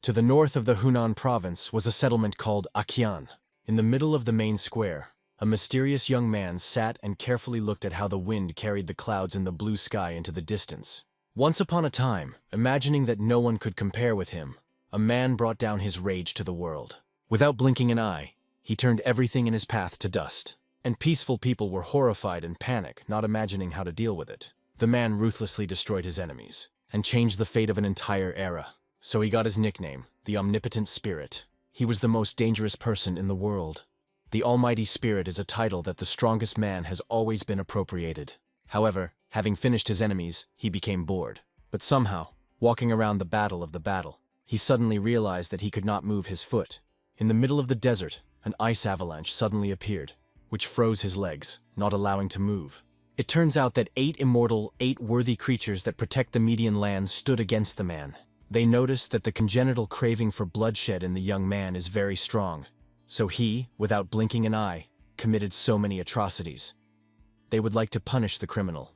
To the north of the Hunan province was a settlement called Akian. In the middle of the main square, a mysterious young man sat and carefully looked at how the wind carried the clouds in the blue sky into the distance. Once upon a time, imagining that no one could compare with him, a man brought down his rage to the world. Without blinking an eye, he turned everything in his path to dust. And peaceful people were horrified and panic, not imagining how to deal with it. The man ruthlessly destroyed his enemies and changed the fate of an entire era. So he got his nickname, the Omnipotent Spirit. He was the most dangerous person in the world. The Almighty Spirit is a title that the strongest man has always been appropriated. However, having finished his enemies, he became bored. But somehow, walking around the battle, he suddenly realized that he could not move his foot. In the middle of the desert, an ice avalanche suddenly appeared, which froze his legs, not allowing to move. It turns out that 8 immortal, 8 worthy creatures that protect the Median lands stood against the man. They noticed that the congenital craving for bloodshed in the young man is very strong. So he, without blinking an eye, committed so many atrocities. They would like to punish the criminal,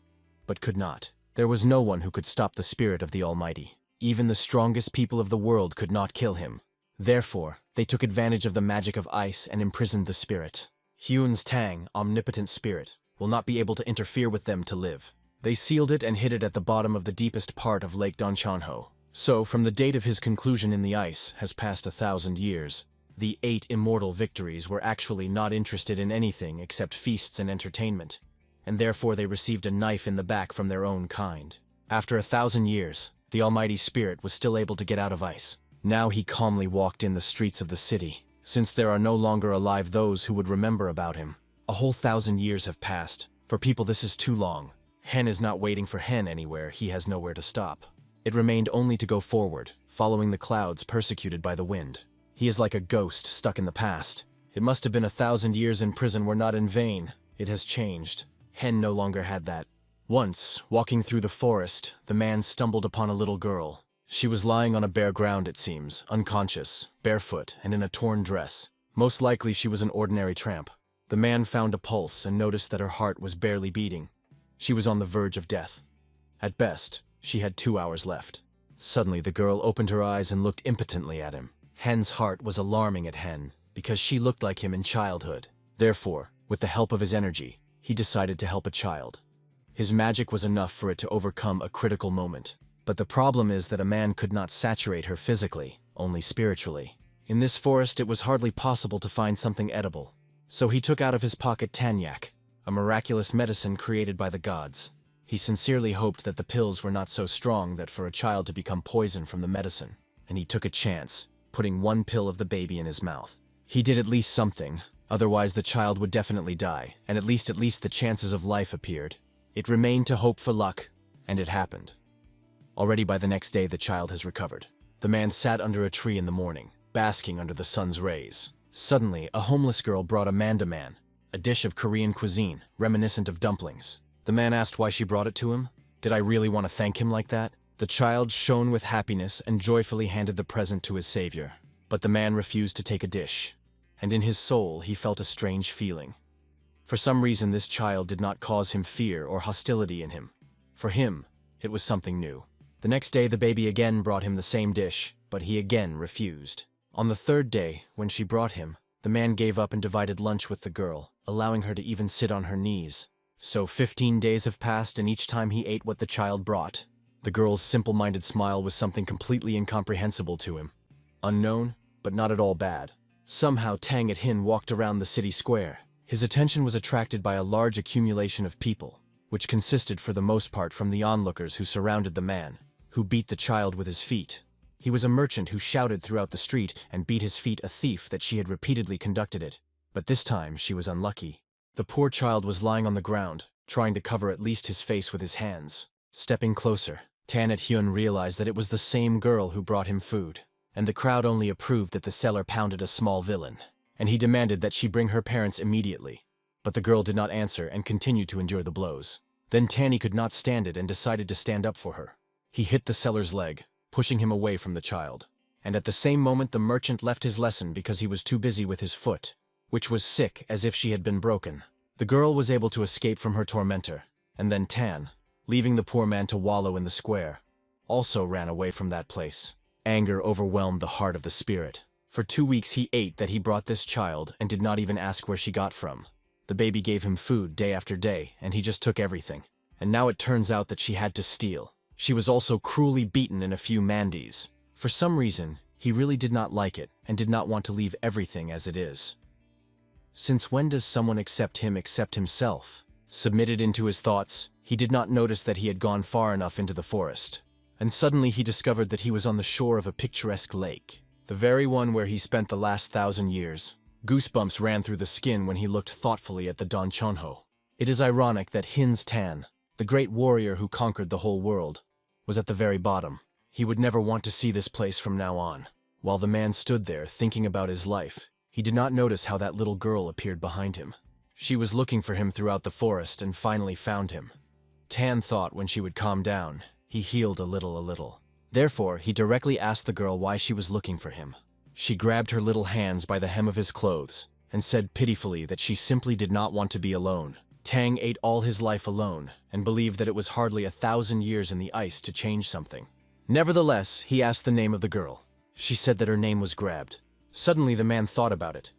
but could not. There was no one who could stop the spirit of the Almighty. Even the strongest people of the world could not kill him. Therefore, they took advantage of the magic of ice and imprisoned the spirit. Hyun's Tang, Omnipotent Spirit, will not be able to interfere with them to live. They sealed it and hid it at the bottom of the deepest part of Lake Donchanho. So, from the date of his conclusion in the ice has passed 1,000 years. The 8 immortal victories were actually not interested in anything except feasts and entertainment, and therefore they received a knife in the back from their own kind. After 1,000 years, the Almighty Spirit was still able to get out of ice. Now he calmly walked in the streets of the city, since there are no longer alive those who would remember about him. A whole 1,000 years have passed. For people, this is too long. Hen is not waiting for Hen anywhere, he has nowhere to stop. It remained only to go forward, following the clouds persecuted by the wind. He is like a ghost stuck in the past. It must have been 1,000 years in prison were not in vain. It has changed. Hen no longer had that. Once, walking through the forest, the man stumbled upon a little girl. She was lying on a bare ground, it seems, unconscious, barefoot, and in a torn dress. Most likely she was an ordinary tramp. The man found a pulse and noticed that her heart was barely beating. She was on the verge of death. At best, she had 2 hours left. Suddenly the girl opened her eyes and looked impotently at him. Hen's heart was alarming at Hen, because she looked like him in childhood. Therefore, with the help of his energy, he decided to help a child. His magic was enough for it to overcome a critical moment. But the problem is that a man could not saturate her physically, only spiritually. In this forest it was hardly possible to find something edible. So he took out of his pocket Tanyak, a miraculous medicine created by the gods. He sincerely hoped that the pills were not so strong that for a child to become poisoned from the medicine, and he took a chance, putting 1 pill of the baby in his mouth. He did at least something, otherwise the child would definitely die, and at least the chances of life appeared. It remained to hope for luck, and it happened. Already by the next day the child has recovered. The man sat under a tree in the morning, basking under the sun's rays. Suddenly, a homeless girl brought a mandaman, a dish of Korean cuisine, reminiscent of dumplings. The man asked why she brought it to him. Did I really want to thank him like that? The child shone with happiness and joyfully handed the present to his savior. But the man refused to take a dish, and in his soul he felt a strange feeling. For some reason this child did not cause him fear or hostility in him. For him, it was something new. The next day the baby again brought him the same dish, but he again refused. On the 3rd day, when she brought him, the man gave up and divided lunch with the girl, allowing her to even sit on her knees. So 15 days have passed, and each time he ate what the child brought. The girl's simple-minded smile was something completely incomprehensible to him. Unknown, but not at all bad. Somehow Tang at Hin walked around the city square. His attention was attracted by a large accumulation of people, which consisted for the most part from the onlookers who surrounded the man, who beat the child with his feet. He was a merchant who shouted throughout the street and beat his feet a thief that she had repeatedly conducted it. But this time she was unlucky. The poor child was lying on the ground, trying to cover at least his face with his hands. Stepping closer, Tan at Hyun realized that it was the same girl who brought him food, and the crowd only approved that the seller pounded a small villain, and he demanded that she bring her parents immediately. But the girl did not answer and continued to endure the blows. Then Tanny could not stand it and decided to stand up for her. He hit the seller's leg, pushing him away from the child. And at the same moment the merchant left his lesson because he was too busy with his foot, which was sick as if she had been broken. The girl was able to escape from her tormentor, and then Tan, leaving the poor man to wallow in the square, also ran away from that place. Anger overwhelmed the heart of the spirit. For 2 weeks he ate that he brought this child and did not even ask where she got from. The baby gave him food day after day, and he just took everything. And now it turns out that she had to steal. She was also cruelly beaten in a few mandis. For some reason, he really did not like it and did not want to leave everything as it is. Since when does someone accept him except himself? Submitted into his thoughts, he did not notice that he had gone far enough into the forest. And suddenly he discovered that he was on the shore of a picturesque lake. The very one where he spent the last 1,000 years. Goosebumps ran through the skin when he looked thoughtfully at the Don Chonho. It is ironic that Hin's Tan, the great warrior who conquered the whole world, was at the very bottom. He would never want to see this place from now on. While the man stood there thinking about his life, he did not notice how that little girl appeared behind him. She was looking for him throughout the forest and finally found him. Tan thought when she would calm down, he healed a little. Therefore, he directly asked the girl why she was looking for him. She grabbed her little hands by the hem of his clothes and said pitifully that she simply did not want to be alone. Tang ate all his life alone and believed that it was hardly 1,000 years in the ice to change something. Nevertheless, he asked the name of the girl. She said that her name was Grabbed. Suddenly the man thought about it.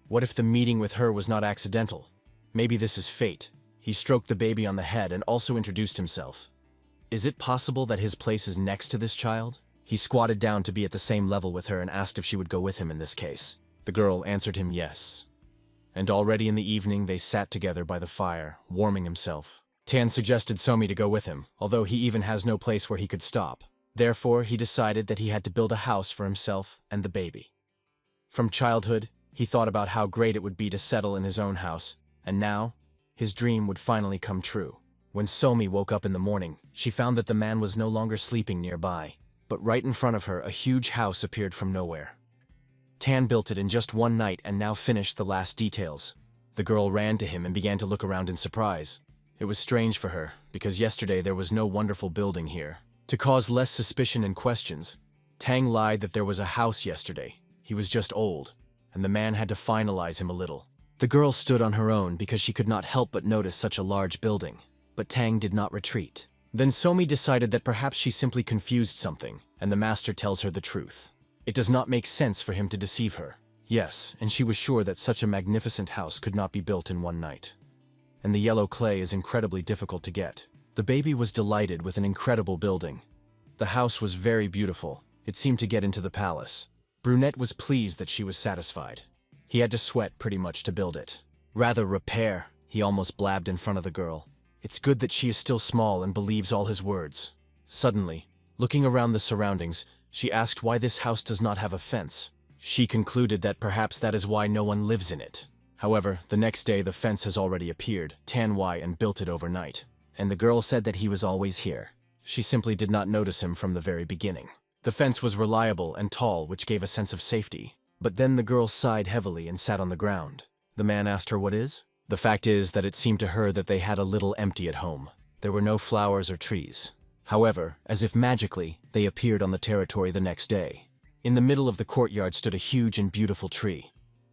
What if the meeting with her was not accidental? Maybe this is fate. He stroked the baby on the head and also introduced himself. Is it possible that his place is next to this child? He squatted down to be at the same level with her and asked if she would go with him in this case. The girl answered him yes. And already in the evening they sat together by the fire, warming himself. Tan suggested Somi to go with him, although he even has no place where he could stop. Therefore, he decided that he had to build a house for himself and the baby. From childhood, he thought about how great it would be to settle in his own house, and now, his dream would finally come true. When Somi woke up in the morning, she found that the man was no longer sleeping nearby, but right in front of her a huge house appeared from nowhere. Tan built it in just one night and now finished the last details. The girl ran to him and began to look around in surprise. It was strange for her, because yesterday there was no wonderful building here. To cause less suspicion and questions, Tang lied that there was a house yesterday. He was just old, and the man had to finalize him a little. The girl stood on her own because she could not help but notice such a large building. But Tang did not retreat. Then Somi decided that perhaps she simply confused something, and the master tells her the truth. It does not make sense for him to deceive her. Yes, and she was sure that such a magnificent house could not be built in one night. And the yellow clay is incredibly difficult to get. The baby was delighted with an incredible building. The house was very beautiful. It seemed to get into the palace. Brunette was pleased that she was satisfied. He had to sweat pretty much to build it. Rather repair, he almost blabbed in front of the girl. It's good that she is still small and believes all his words. Suddenly, looking around the surroundings, she asked why this house does not have a fence. She concluded that perhaps that is why no one lives in it. However, the next day the fence has already appeared, Tan Wai, and built it overnight. And the girl said that he was always here. She simply did not notice him from the very beginning. The fence was reliable and tall, which gave a sense of safety. But then the girl sighed heavily and sat on the ground. The man asked her what is? The fact is that it seemed to her that they had a little empty at home. There were no flowers or trees. However, as if magically, they appeared on the territory the next day. In the middle of the courtyard stood a huge and beautiful tree.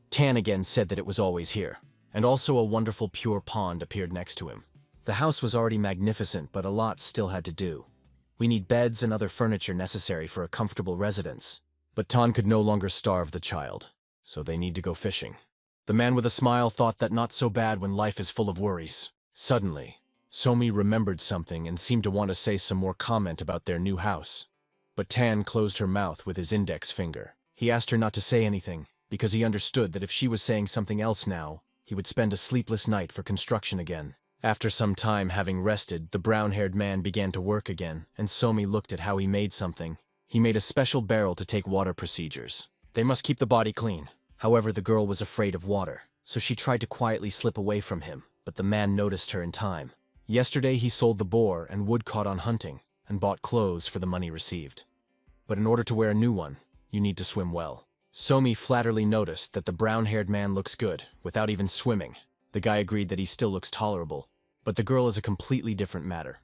Tan again said that it was always here, and also a wonderful pure pond appeared next to him. The house was already magnificent, but a lot still had to do. We need beds and other furniture necessary for a comfortable residence. But Tan could no longer starve the child, so they need to go fishing. The man with a smile thought that not so bad when life is full of worries. Suddenly, Somi remembered something and seemed to want to say some more comment about their new house. But Tan closed her mouth with his index finger. He asked her not to say anything, because he understood that if she was saying something else now, he would spend a sleepless night for construction again. After some time having rested, the brown-haired man began to work again, and Somi looked at how he made something. He made a special barrel to take water procedures. They must keep the body clean. However, the girl was afraid of water, so she tried to quietly slip away from him, but the man noticed her in time. Yesterday he sold the boar and wood caught on hunting, and bought clothes for the money received. But in order to wear a new one, you need to swim well. Somi flatterly noticed that the brown-haired man looks good, without even swimming. The guy agreed that he still looks tolerable, but the girl is a completely different matter.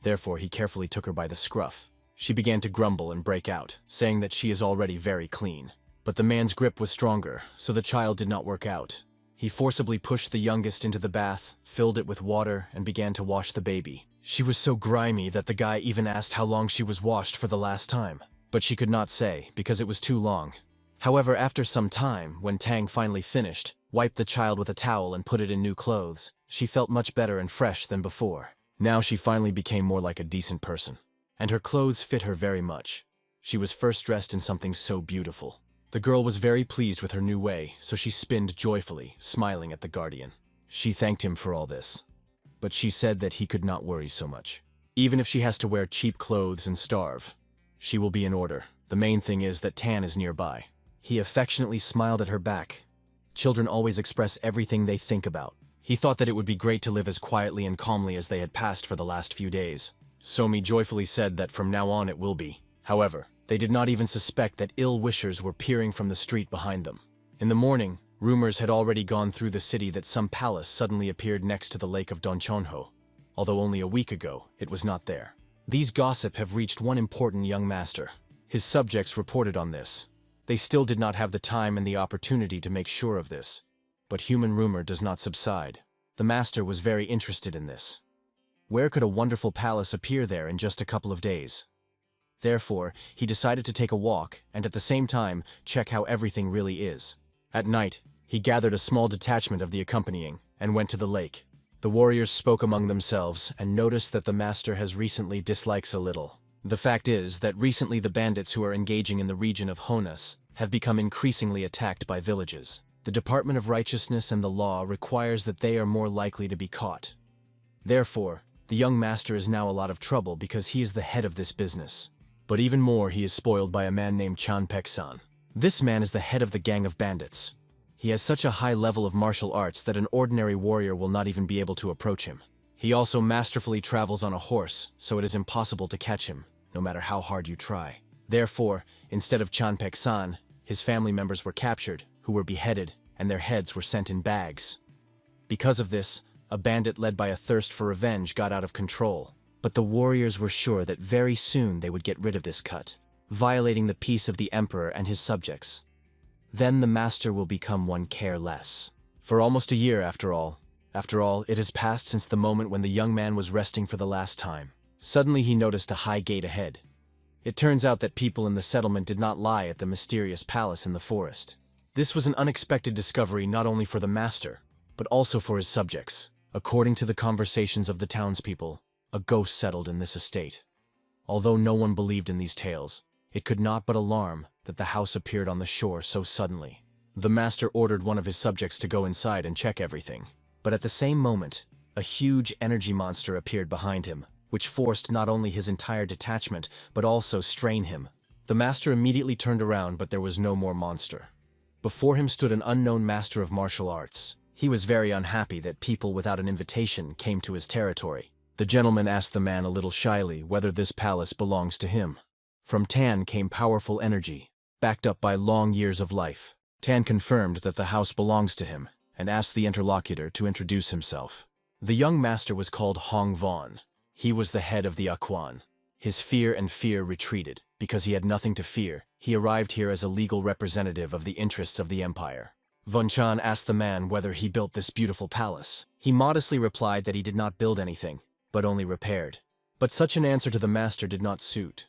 Therefore, he carefully took her by the scruff. She began to grumble and break out, saying that she is already very clean. But the man's grip was stronger, so the child did not work out. He forcibly pushed the youngest into the bath, filled it with water, and began to wash the baby. She was so grimy that the guy even asked how long she was washed for the last time. but she could not say because it was too long. However, after some time, when Tang finally finished, wiped the child with a towel and put it in new clothes, she felt much better and fresh than before. Now she finally became more like a decent person. And her clothes fit her very much. She was first dressed in something so beautiful. The girl was very pleased with her new way, so she spinned joyfully, smiling at the guardian. She thanked him for all this. But she said that he could not worry so much. Even if she has to wear cheap clothes and starve, she will be in order. The main thing is that Tan is nearby. He affectionately smiled at her back. Children always express everything they think about. He thought that it would be great to live as quietly and calmly as they had passed for the last few days. Somi joyfully said that from now on it will be. However, they did not even suspect that ill-wishers were peering from the street behind them. In the morning, rumors had already gone through the city that some palace suddenly appeared next to the lake of Donchonho, although only a week ago it was not there. These gossip have reached one important young master. His subjects reported on this. They still did not have the time and the opportunity to make sure of this. But human rumor does not subside. The master was very interested in this. Where could a wonderful palace appear there in just a couple of days? Therefore, he decided to take a walk and at the same time check how everything really is. At night, he gathered a small detachment of the accompanying and went to the lake. The warriors spoke among themselves and noticed that the master has recently dislikes a little. The fact is that recently the bandits who are engaging in the region of Honas have become increasingly attacked by villages. The Department of Righteousness and the Law requires that they are more likely to be caught. Therefore, the young master is now a lot of trouble because he is the head of this business. But even more, he is spoiled by a man named Chan Pek-san. This man is the head of the gang of bandits. He has such a high level of martial arts that an ordinary warrior will not even be able to approach him. He also masterfully travels on a horse, so it is impossible to catch him, no matter how hard you try. Therefore, instead of Chan Pek-san, his family members were captured, who were beheaded, and their heads were sent in bags. Because of this, a bandit led by a thirst for revenge got out of control. But the warriors were sure that very soon they would get rid of this cut, violating the peace of the emperor and his subjects. Then the master will become one careless. For almost a year, after all, it has passed since the moment when the young man was resting for the last time. Suddenly he noticed a high gate ahead. It turns out that people in the settlement did not lie at the mysterious palace in the forest. This was an unexpected discovery not only for the master, but also for his subjects. According to the conversations of the townspeople, a ghost settled in this estate. Although no one believed in these tales, it could not but alarm that the house appeared on the shore so suddenly. The master ordered one of his subjects to go inside and check everything. But at the same moment, a huge energy monster appeared behind him, which forced not only his entire detachment, but also strain him. The master immediately turned around, but there was no more monster. Before him stood an unknown master of martial arts. He was very unhappy that people without an invitation came to his territory. The gentleman asked the man a little shyly whether this palace belongs to him. From Tan came powerful energy, backed up by long years of life. Tan confirmed that the house belongs to him, and asked the interlocutor to introduce himself. The young master was called Hong Vaughn. He was the head of the Aquan. His fear retreated. Because he had nothing to fear, he arrived here as a legal representative of the interests of the empire. Von Chan asked the man whether he built this beautiful palace. He modestly replied that he did not build anything, but only repaired. But such an answer to the master did not suit.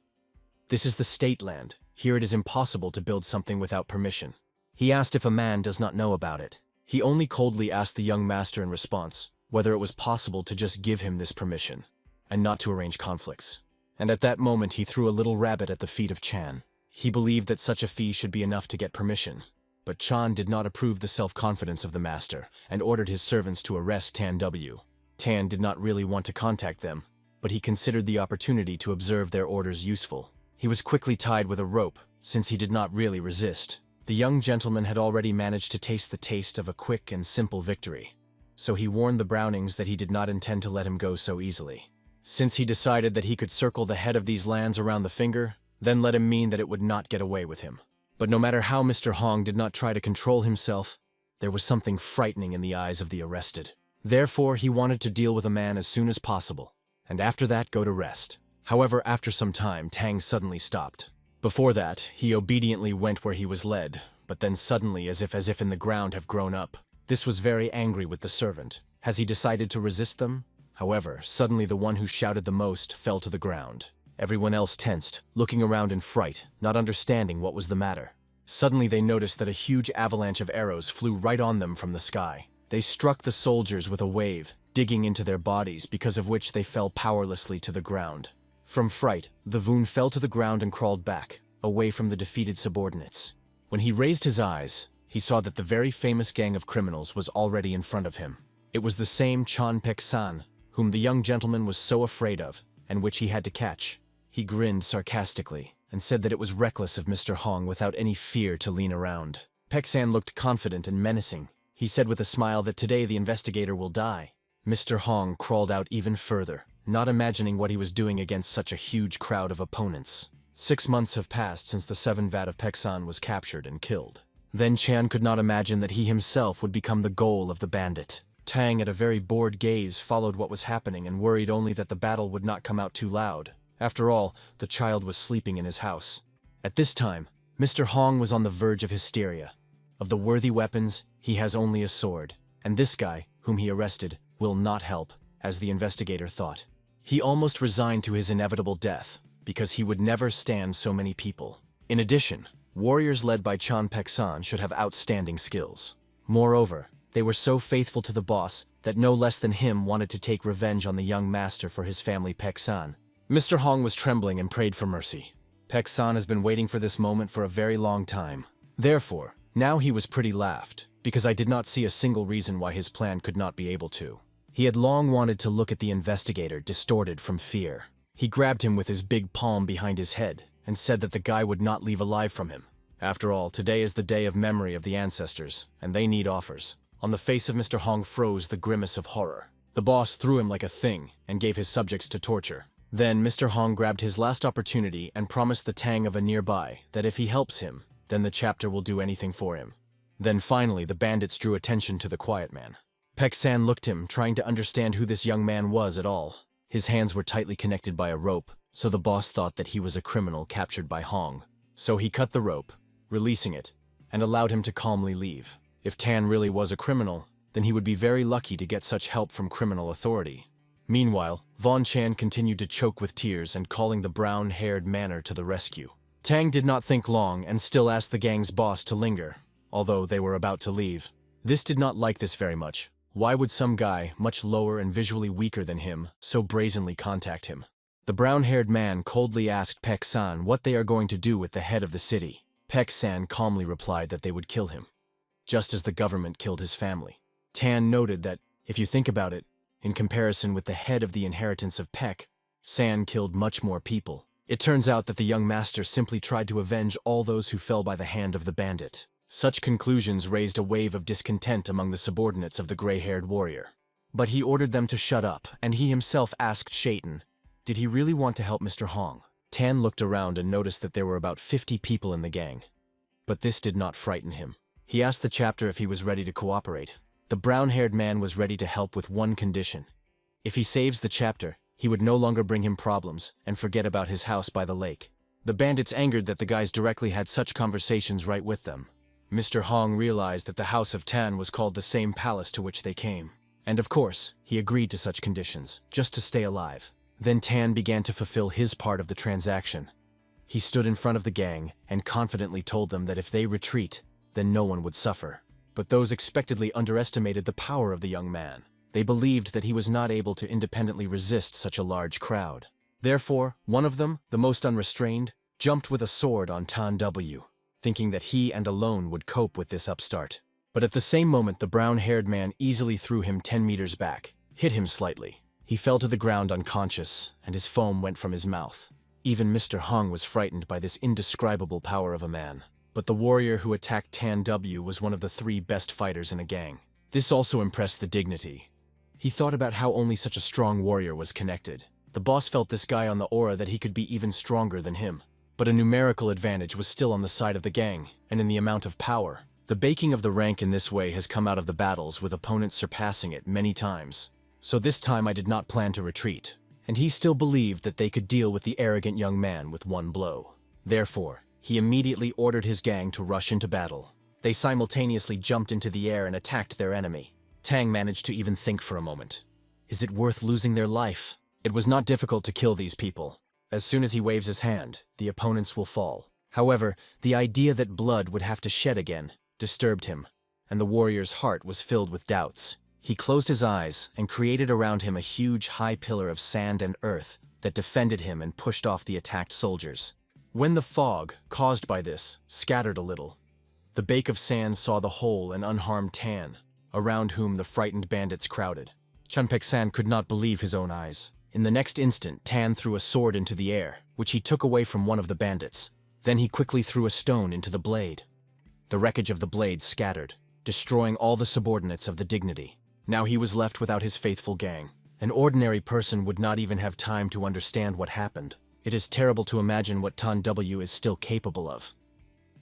This is the state land. Here it is impossible to build something without permission. He asked if a man does not know about it. He only coldly asked the young master in response whether it was possible to just give him this permission, and not to arrange conflicts. And at that moment he threw a little rabbit at the feet of Chan. He believed that such a fee should be enough to get permission. But Chan did not approve the self-confidence of the master, and ordered his servants to arrest Tan W. Tan did not really want to contact them, but he considered the opportunity to observe their orders useful. He was quickly tied with a rope, since he did not really resist. The young gentleman had already managed to taste the taste of a quick and simple victory. So he warned the Brownings that he did not intend to let him go so easily. Since he decided that he could circle the head of these lands around the finger, then let him mean that it would not get away with him. But no matter how Mr. Hong did not try to control himself, there was something frightening in the eyes of the arrested. Therefore, he wanted to deal with a man as soon as possible, and after that go to rest. However, after some time, Tang suddenly stopped. Before that, he obediently went where he was led, but then suddenly, as if in the ground have grown up. This was very angry with the servant. Has he decided to resist them? However, suddenly the one who shouted the most fell to the ground. Everyone else tensed, looking around in fright, not understanding what was the matter. Suddenly they noticed that a huge avalanche of arrows flew right on them from the sky. They struck the soldiers with a wave, digging into their bodies, because of which they fell powerlessly to the ground. From fright, the Voon fell to the ground and crawled back, away from the defeated subordinates. When he raised his eyes, he saw that the very famous gang of criminals was already in front of him. It was the same Chan Pek-san, whom the young gentleman was so afraid of, and which he had to catch. He grinned sarcastically, and said that it was reckless of Mr. Hong without any fear to lean around. Pek-san looked confident and menacing. He said with a smile that today the investigator will die. Mr. Hong crawled out even further, not imagining what he was doing against such a huge crowd of opponents. 6 months have passed since the 7 vat of Pek-san was captured and killed. Then Chan could not imagine that he himself would become the goal of the bandit. Tang, at a very bored gaze, followed what was happening and worried only that the battle would not come out too loud. After all, the child was sleeping in his house. At this time, Mr. Hong was on the verge of hysteria. Of the worthy weapons, he has only a sword, and this guy, whom he arrested, will not help, as the investigator thought. He almost resigned to his inevitable death, because he would never stand so many people. In addition, warriors led by Chan Pek-san should have outstanding skills. Moreover, they were so faithful to the boss that no less than him wanted to take revenge on the young master for his family Pek-san. Mr. Hong was trembling and prayed for mercy. Pek-san has been waiting for this moment for a very long time. Therefore, now he was pretty laughed, because I did not see a single reason why his plan could not be able to. He had long wanted to look at the investigator, distorted from fear. He grabbed him with his big palm behind his head and said that the guy would not leave alive from him. After all, today is the day of memory of the ancestors, and they need offers. On the face of Mr. Hong froze the grimace of horror. The boss threw him like a thing and gave his subjects to torture. Then Mr. Hong grabbed his last opportunity and promised the Tang of a nearby that if he helps him, then the chapter will do anything for him. Then finally the bandits drew attention to the quiet man. Pek-san looked him, trying to understand who this young man was at all. His hands were tightly connected by a rope, so the boss thought that he was a criminal captured by Hong. So he cut the rope, releasing it, and allowed him to calmly leave. If Tan really was a criminal, then he would be very lucky to get such help from criminal authority. Meanwhile, Von Chan continued to choke with tears and calling the brown-haired manner to the rescue. Tang did not think long and still asked the gang's boss to linger, although they were about to leave. This did not like this very much. Why would some guy, much lower and visually weaker than him, so brazenly contact him? The brown-haired man coldly asked Pek-san what they are going to do with the head of the city. Pek-san calmly replied that they would kill him, just as the government killed his family. Tan noted that, if you think about it, in comparison with the head of the inheritance of Pek-san killed much more people. It turns out that the young master simply tried to avenge all those who fell by the hand of the bandit. Such conclusions raised a wave of discontent among the subordinates of the gray-haired warrior. But he ordered them to shut up, and he himself asked Shaitan, did he really want to help Mr. Hong? Tan looked around and noticed that there were about 50 people in the gang. But this did not frighten him. He asked the chapter if he was ready to cooperate. The brown-haired man was ready to help with one condition. If he saves the chapter, he would no longer bring him problems and forget about his house by the lake. The bandits angered that the guys directly had such conversations right with them. Mr. Hong realized that the house of Tan was called the same palace to which they came. And of course, he agreed to such conditions, just to stay alive. Then Tan began to fulfill his part of the transaction. He stood in front of the gang and confidently told them that if they retreat, then no one would suffer. But those expectedly underestimated the power of the young man. They believed that he was not able to independently resist such a large crowd. Therefore, one of them, the most unrestrained, jumped with a sword on Tan W, thinking that he and alone would cope with this upstart. But at the same moment, the brown-haired man easily threw him 10 meters back, hit him slightly. He fell to the ground unconscious, and his foam went from his mouth. Even Mr. Hong was frightened by this indescribable power of a man. But the warrior who attacked Tan W was one of the 3 best fighters in a gang. This also impressed the dignity. He thought about how only such a strong warrior was connected. The boss felt this guy on the aura that he could be even stronger than him. But a numerical advantage was still on the side of the gang, and in the amount of power. The baking of the rank in this way has come out of the battles, with opponents surpassing it many times. So this time I did not plan to retreat, and he still believed that they could deal with the arrogant young man with one blow. Therefore, he immediately ordered his gang to rush into battle. They simultaneously jumped into the air and attacked their enemy. Tang managed to even think for a moment. Is it worth losing their life? It was not difficult to kill these people. As soon as he waves his hand, the opponents will fall. However, the idea that blood would have to shed again disturbed him, and the warrior's heart was filled with doubts. He closed his eyes and created around him a huge high pillar of sand and earth that defended him and pushed off the attacked soldiers. When the fog, caused by this, scattered a little, the bake of sand saw the whole and unharmed Tan, around whom the frightened bandits crowded. Chunpek-san could not believe his own eyes. In the next instant, Tan threw a sword into the air, which he took away from one of the bandits. Then he quickly threw a stone into the blade. The wreckage of the blade scattered, destroying all the subordinates of the dignity. Now he was left without his faithful gang. An ordinary person would not even have time to understand what happened. It is terrible to imagine what Tan W is still capable of.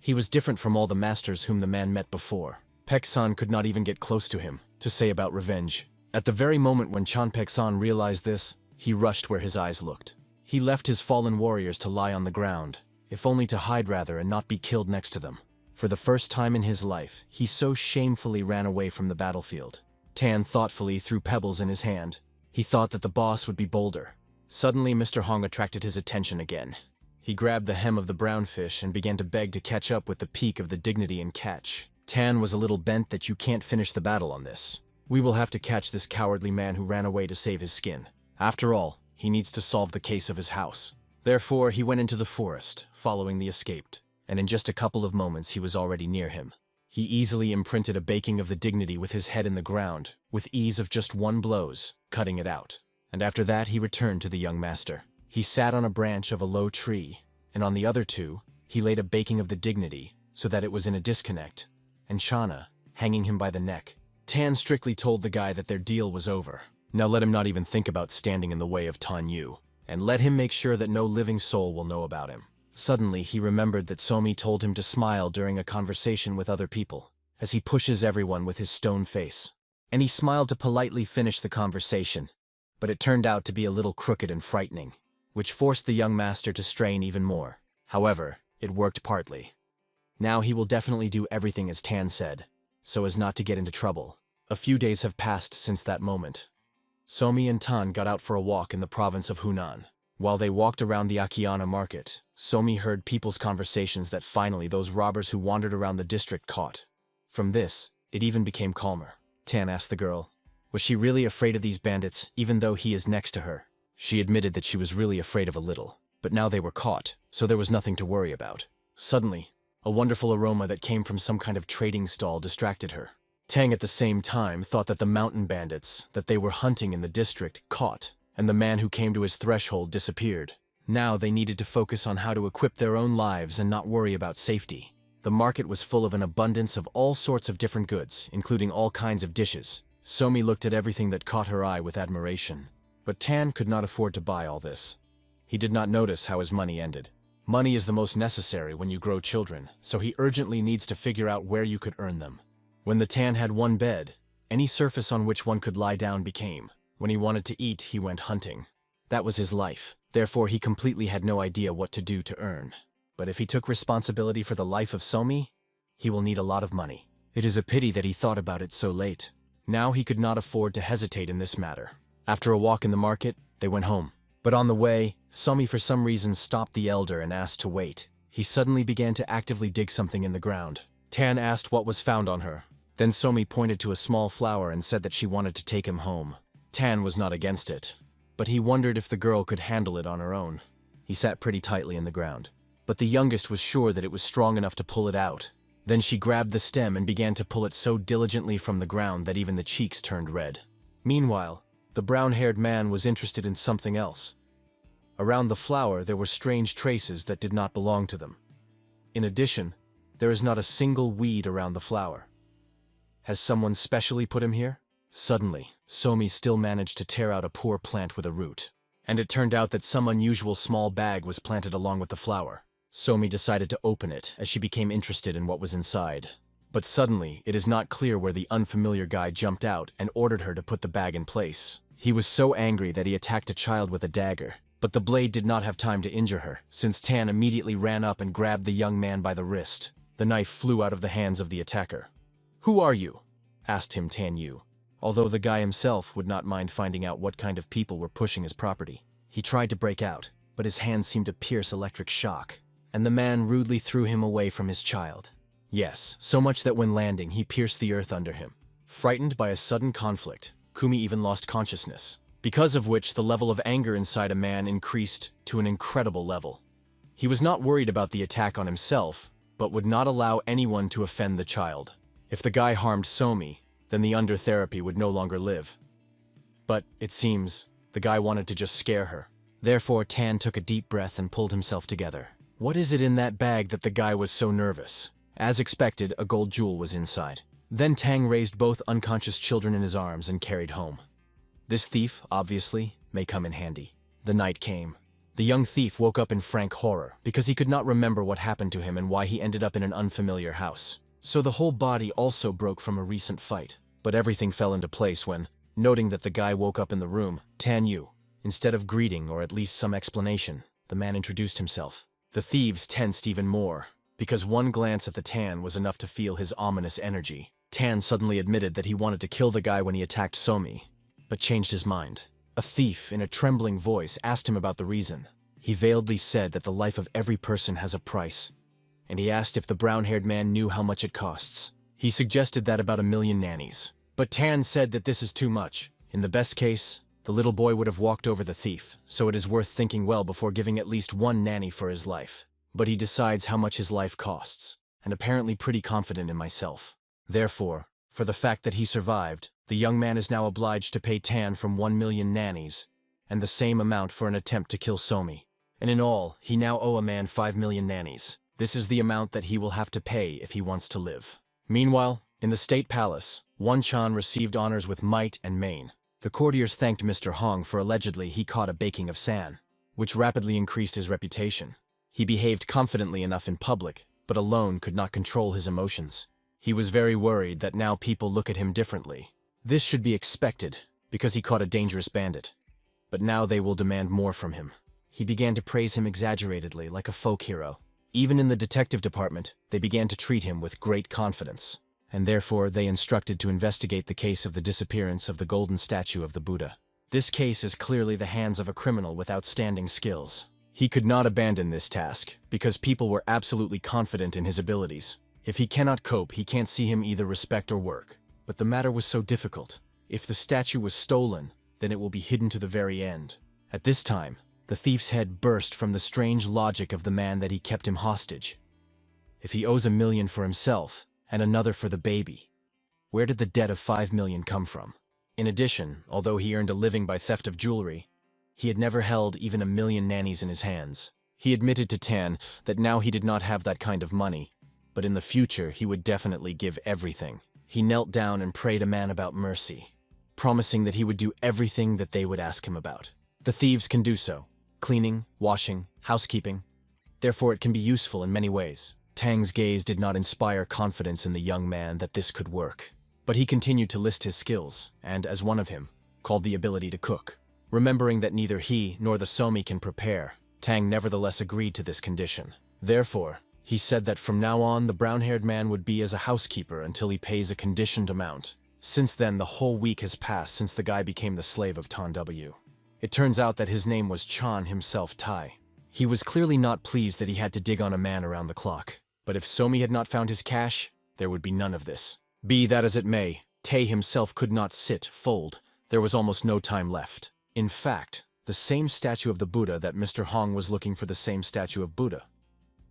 He was different from all the masters whom the man met before. Pek-san could not even get close to him to say about revenge. At the very moment when Chunpek-san realized this, he rushed where his eyes looked. He left his fallen warriors to lie on the ground, if only to hide rather and not be killed next to them. For the first time in his life, he so shamefully ran away from the battlefield. Tan thoughtfully threw pebbles in his hand. He thought that the boss would be bolder. Suddenly, Mr. Hong attracted his attention again. He grabbed the hem of the brown fish and began to beg to catch up with the peak of the dignity and catch. Tan was a little bent that you can't finish the battle on this. We will have to catch this cowardly man who ran away to save his skin. After all, he needs to solve the case of his house. Therefore, he went into the forest, following the escaped, and in just a couple of moments he was already near him. He easily imprinted a baking of the dignity with his head in the ground, with ease of just one blows, cutting it out. And after that he returned to the young master. He sat on a branch of a low tree, and on the other two, he laid a baking of the dignity, so that it was in a disconnect, and Chana, hanging him by the neck. Tan strictly told the guy that their deal was over. Now let him not even think about standing in the way of Tan Yu, and let him make sure that no living soul will know about him. Suddenly, he remembered that Somi told him to smile during a conversation with other people, as he pushes everyone with his stone face. And he smiled to politely finish the conversation, but it turned out to be a little crooked and frightening, which forced the young master to strain even more. However, it worked partly. Now he will definitely do everything as Tan said, so as not to get into trouble. A few days have passed since that moment. Somi and Tan got out for a walk in the province of Hunan. While they walked around the Akiana market, Somi heard people's conversations that finally those robbers who wandered around the district caught. From this, it even became calmer. Tan asked the girl, was she really afraid of these bandits, even though he is next to her? She admitted that she was really afraid of a little, but now they were caught, so there was nothing to worry about. Suddenly, a wonderful aroma that came from some kind of trading stall distracted her. Tang at the same time thought that the mountain bandits that they were hunting in the district caught, and the man who came to his threshold disappeared. Now they needed to focus on how to equip their own lives and not worry about safety. The market was full of an abundance of all sorts of different goods, including all kinds of dishes. Somi looked at everything that caught her eye with admiration. But Tan could not afford to buy all this. He did not notice how his money ended. Money is the most necessary when you grow children, so he urgently needs to figure out where you could earn them. When the Tan had one bed, any surface on which one could lie down became. When he wanted to eat, he went hunting. That was his life. Therefore, he completely had no idea what to do to earn. But if he took responsibility for the life of Somi, he will need a lot of money. It is a pity that he thought about it so late. Now he could not afford to hesitate in this matter. After a walk in the market, they went home. But on the way, Somi for some reason stopped the elder and asked to wait. He suddenly began to actively dig something in the ground. Tan asked what was found on her. Then Somi pointed to a small flower and said that she wanted to take him home. Tan was not against it, but he wondered if the girl could handle it on her own. He sat pretty tightly in the ground, but the youngest was sure that it was strong enough to pull it out. Then she grabbed the stem and began to pull it so diligently from the ground that even the cheeks turned red. Meanwhile, the brown-haired man was interested in something else. Around the flower there were strange traces that did not belong to them. In addition, there is not a single weed around the flower. Has someone specially put him here? Suddenly, Somi still managed to tear out a poor plant with a root. And it turned out that some unusual small bag was planted along with the flower. Somi decided to open it as she became interested in what was inside. But suddenly, it is not clear where the unfamiliar guy jumped out and ordered her to put the bag in place. He was so angry that he attacked a child with a dagger. But the blade did not have time to injure her, since Tan immediately ran up and grabbed the young man by the wrist. The knife flew out of the hands of the attacker. "Who are you?" asked him Tan Yu. Although the guy himself would not mind finding out what kind of people were pushing his property. He tried to break out, but his hands seemed to pierce electric shock, and the man rudely threw him away from his child. Yes, so much that when landing, he pierced the earth under him. Frightened by a sudden conflict, Kumi even lost consciousness, because of which the level of anger inside a man increased to an incredible level. He was not worried about the attack on himself, but would not allow anyone to offend the child. If the guy harmed Somi, then the under therapy would no longer live. But, it seems, the guy wanted to just scare her. Therefore, Tan took a deep breath and pulled himself together. What is it in that bag that the guy was so nervous? As expected, a gold jewel was inside. Then Tang raised both unconscious children in his arms and carried home. This thief, obviously, may come in handy. The night came. The young thief woke up in frank horror because he could not remember what happened to him and why he ended up in an unfamiliar house. So the whole body also broke from a recent fight. But everything fell into place when, noting that the guy woke up in the room, Tan Yu. Instead of greeting or at least some explanation, the man introduced himself. The thieves tensed even more, because one glance at the Tan was enough to feel his ominous energy. Tan suddenly admitted that he wanted to kill the guy when he attacked Somi, but changed his mind. A thief, in a trembling voice, asked him about the reason. He veiledly said that the life of every person has a price, and he asked if the brown-haired man knew how much it costs. He suggested that about 1,000,000 nannies. But Tan said that this is too much. In the best case, the little boy would have walked over the thief, so it is worth thinking well before giving at least one nanny for his life. But he decides how much his life costs, and apparently pretty confident in myself. Therefore, for the fact that he survived, the young man is now obliged to pay Tan from 1,000,000 nannies, and the same amount for an attempt to kill Somi. And in all, he now owe a man 5,000,000 nannies. This is the amount that he will have to pay if he wants to live. Meanwhile, in the state palace, Wan Chan received honors with might and main. The courtiers thanked Mr. Hong for allegedly he caught a baking of san, which rapidly increased his reputation. He behaved confidently enough in public, but alone could not control his emotions. He was very worried that now people look at him differently. This should be expected, because he caught a dangerous bandit. But now they will demand more from him. He began to praise him exaggeratedly, like a folk hero. Even in the detective department, they began to treat him with great confidence, and therefore they instructed to investigate the case of the disappearance of the golden statue of the Buddha. This case is clearly the hands of a criminal with outstanding skills. He could not abandon this task, because people were absolutely confident in his abilities. If he cannot cope, he can't see him either respect or work. But the matter was so difficult. If the statue was stolen, then it will be hidden to the very end. At this time, the thief's head burst from the strange logic of the man that he kept him hostage. If he owes 1,000,000 for himself, and another for the baby, where did the debt of 5,000,000 come from? In addition, although he earned a living by theft of jewelry, he had never held even 1,000,000 nannies in his hands. He admitted to Tan that now he did not have that kind of money, but in the future he would definitely give everything. He knelt down and prayed a man about mercy, promising that he would do everything that they would ask him about. The thieves can do so: cleaning, washing, housekeeping. Therefore it can be useful in many ways. Tang's gaze did not inspire confidence in the young man that this could work. But he continued to list his skills, and, as one of him, called the ability to cook. Remembering that neither he nor the Somi can prepare, Tang nevertheless agreed to this condition. Therefore, he said that from now on the brown-haired man would be as a housekeeper until he pays a conditioned amount. Since then, the whole week has passed since the guy became the slave of Tan W. It turns out that his name was Chan himself, Tai. He was clearly not pleased that he had to dig on a man around the clock. But if Somi had not found his cash, there would be none of this. Be that as it may, Tai himself could not sit, fold. There was almost no time left. In fact, the same statue of the Buddha that Mr. Hong was looking for the same statue of Buddha.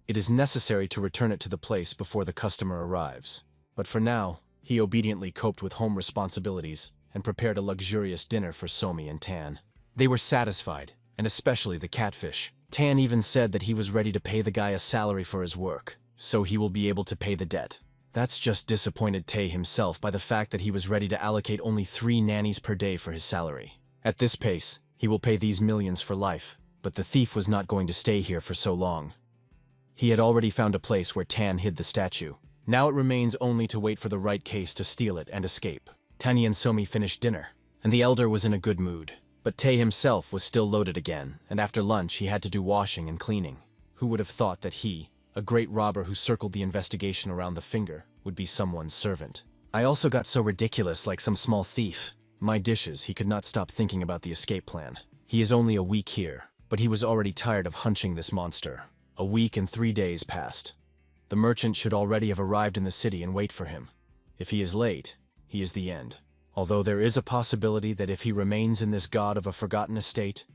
It is necessary to return it to the place before the customer arrives. But for now, he obediently coped with home responsibilities and prepared a luxurious dinner for Somi and Tan. They were satisfied, and especially the catfish. Tan even said that he was ready to pay the guy a salary for his work, so he will be able to pay the debt. That's just disappointed Tay himself by the fact that he was ready to allocate only 3 nannies per day for his salary. At this pace, he will pay these millions for life, but the thief was not going to stay here for so long. He had already found a place where Tan hid the statue. Now it remains only to wait for the right case to steal it and escape. Tani and Somi finished dinner, and the elder was in a good mood. But Tay himself was still loaded again, and after lunch he had to do washing and cleaning. Who would have thought that he, a great robber who circled the investigation around the finger, would be someone's servant? I also got so ridiculous, like some small thief. My dishes, he could not stop thinking about the escape plan. He is only a week here, but he was already tired of hunching this monster. A week and 3 days passed. The merchant should already have arrived in the city and wait for him. If he is late, he is the end. Although there is a possibility that if he remains in this god of a forgotten estate,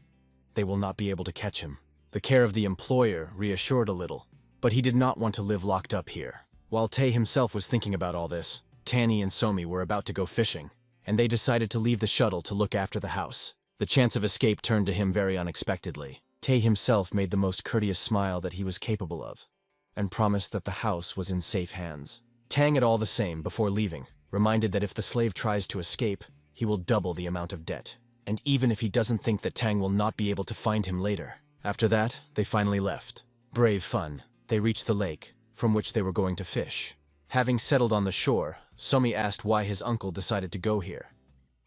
they will not be able to catch him. The care of the employer reassured a little, but he did not want to live locked up here. While Tae himself was thinking about all this, Tanny and Somi were about to go fishing, and they decided to leave the shuttle to look after the house. The chance of escape turned to him very unexpectedly. Tae himself made the most courteous smile that he was capable of, and promised that the house was in safe hands. Tang, at all the same, before leaving, reminded that if the slave tries to escape, he will double the amount of debt, and even if he doesn't think that Tang will not be able to find him later. After that, they finally left. Brave fun. They reached the lake, from which they were going to fish. Having settled on the shore, Somi asked why his uncle decided to go here.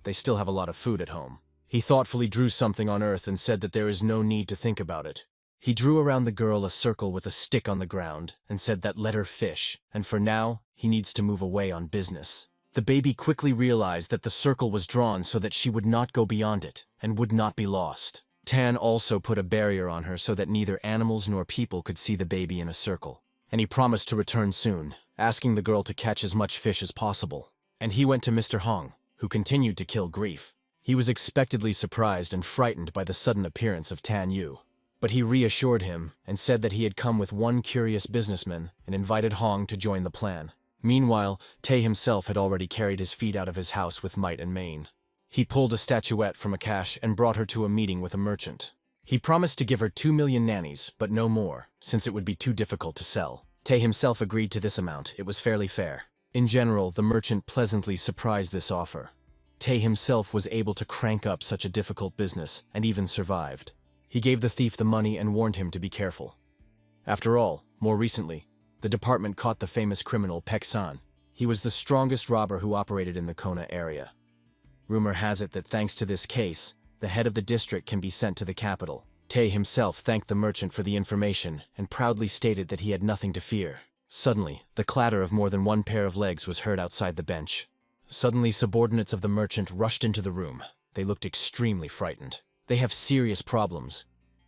They still have a lot of food at home. He thoughtfully drew something on earth and said that there is no need to think about it. He drew around the girl a circle with a stick on the ground and said that let her fish, and for now, he needs to move away on business. The baby quickly realized that the circle was drawn so that she would not go beyond it and would not be lost. Tan also put a barrier on her so that neither animals nor people could see the baby in a circle. And he promised to return soon, asking the girl to catch as much fish as possible. And he went to Mr. Hong, who continued to kill grief. He was expectedly surprised and frightened by the sudden appearance of Tan Yu. But he reassured him and said that he had come with one curious businessman and invited Hong to join the plan. Meanwhile, Tae himself had already carried his feet out of his house with might and main. He pulled a statuette from a cache and brought her to a meeting with a merchant. He promised to give her 2 million nannies, but no more, since it would be too difficult to sell. Tae himself agreed to this amount. It was fairly fair. In general, the merchant pleasantly surprised this offer. Tae himself was able to crank up such a difficult business and even survived. He gave the thief the money and warned him to be careful. After all, more recently, the department caught the famous criminal Pek San. He was the strongest robber who operated in the Kona area. Rumor has it that thanks to this case, the head of the district can be sent to the capital. Tae himself thanked the merchant for the information and proudly stated that he had nothing to fear. Suddenly, the clatter of more than one pair of legs was heard outside the bench. Suddenly, subordinates of the merchant rushed into the room. They looked extremely frightened. They have serious problems.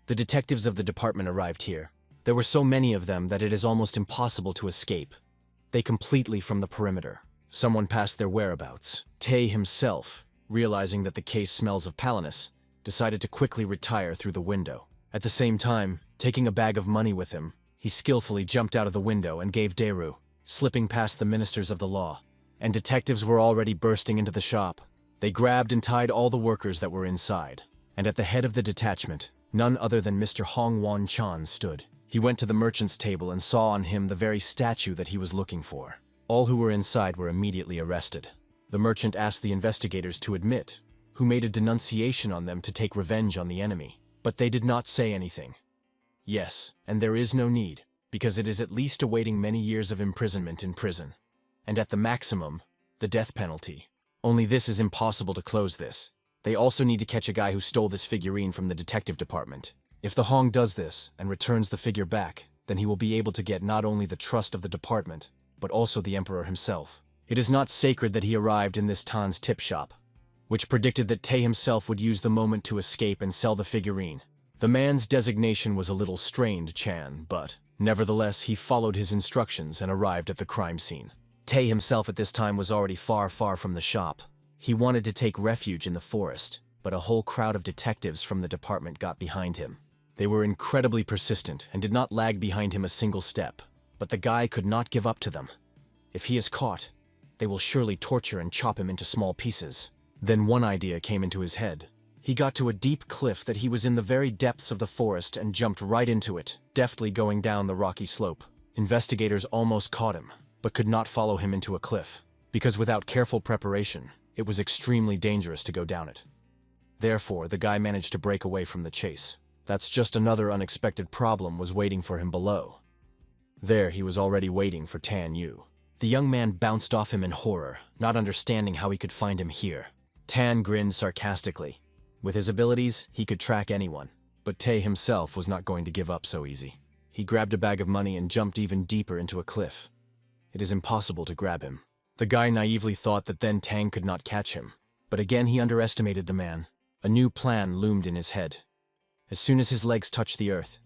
The detectives of the department arrived here. There were so many of them that it is almost impossible to escape. They completely from the perimeter. Someone passed their whereabouts. Tae himself, realizing that the case smells of palinus, decided to quickly retire through the window. At the same time, taking a bag of money with him, he skillfully jumped out of the window and gave Daeru, slipping past the ministers of the law. And detectives were already bursting into the shop. They grabbed and tied all the workers that were inside. And at the head of the detachment, none other than Mr. Hong Wan Chan stood. He went to the merchant's table and saw on him the very statue that he was looking for. All who were inside were immediately arrested. The merchant asked the investigators to admit, who made a denunciation on them to take revenge on the enemy. But they did not say anything. Yes, and there is no need, because it is at least awaiting many years of imprisonment in prison. And at the maximum, the death penalty. Only this is impossible to close this. They also need to catch a guy who stole this figurine from the detective department. If the Hong does this and returns the figure back, then he will be able to get not only the trust of the department, but also the emperor himself. It is not sacred that he arrived in this Tan's tip shop, which predicted that Tae himself would use the moment to escape and sell the figurine. The man's designation was a little strained, Chan, but nevertheless he followed his instructions and arrived at the crime scene. Tae himself at this time was already far from the shop. He wanted to take refuge in the forest, but a whole crowd of detectives from the department got behind him. They were incredibly persistent and did not lag behind him a single step, but the guy could not give up to them. If he is caught, they will surely torture and chop him into small pieces. Then one idea came into his head. He got to a deep cliff that he was in the very depths of the forest and jumped right into it, deftly going down the rocky slope. Investigators almost caught him, but could not follow him into a cliff, because without careful preparation, it was extremely dangerous to go down it. Therefore, the guy managed to break away from the chase. That's just another unexpected problem was waiting for him below. There he was already waiting for Tan Yu. The young man bounced off him in horror, not understanding how he could find him here. Tan grinned sarcastically. With his abilities, he could track anyone, but Tae himself was not going to give up so easy. He grabbed a bag of money and jumped even deeper into a cliff. It is impossible to grab him. The guy naively thought that then Tang could not catch him, but again he underestimated the man. A new plan loomed in his head. As soon as his legs touch the earth,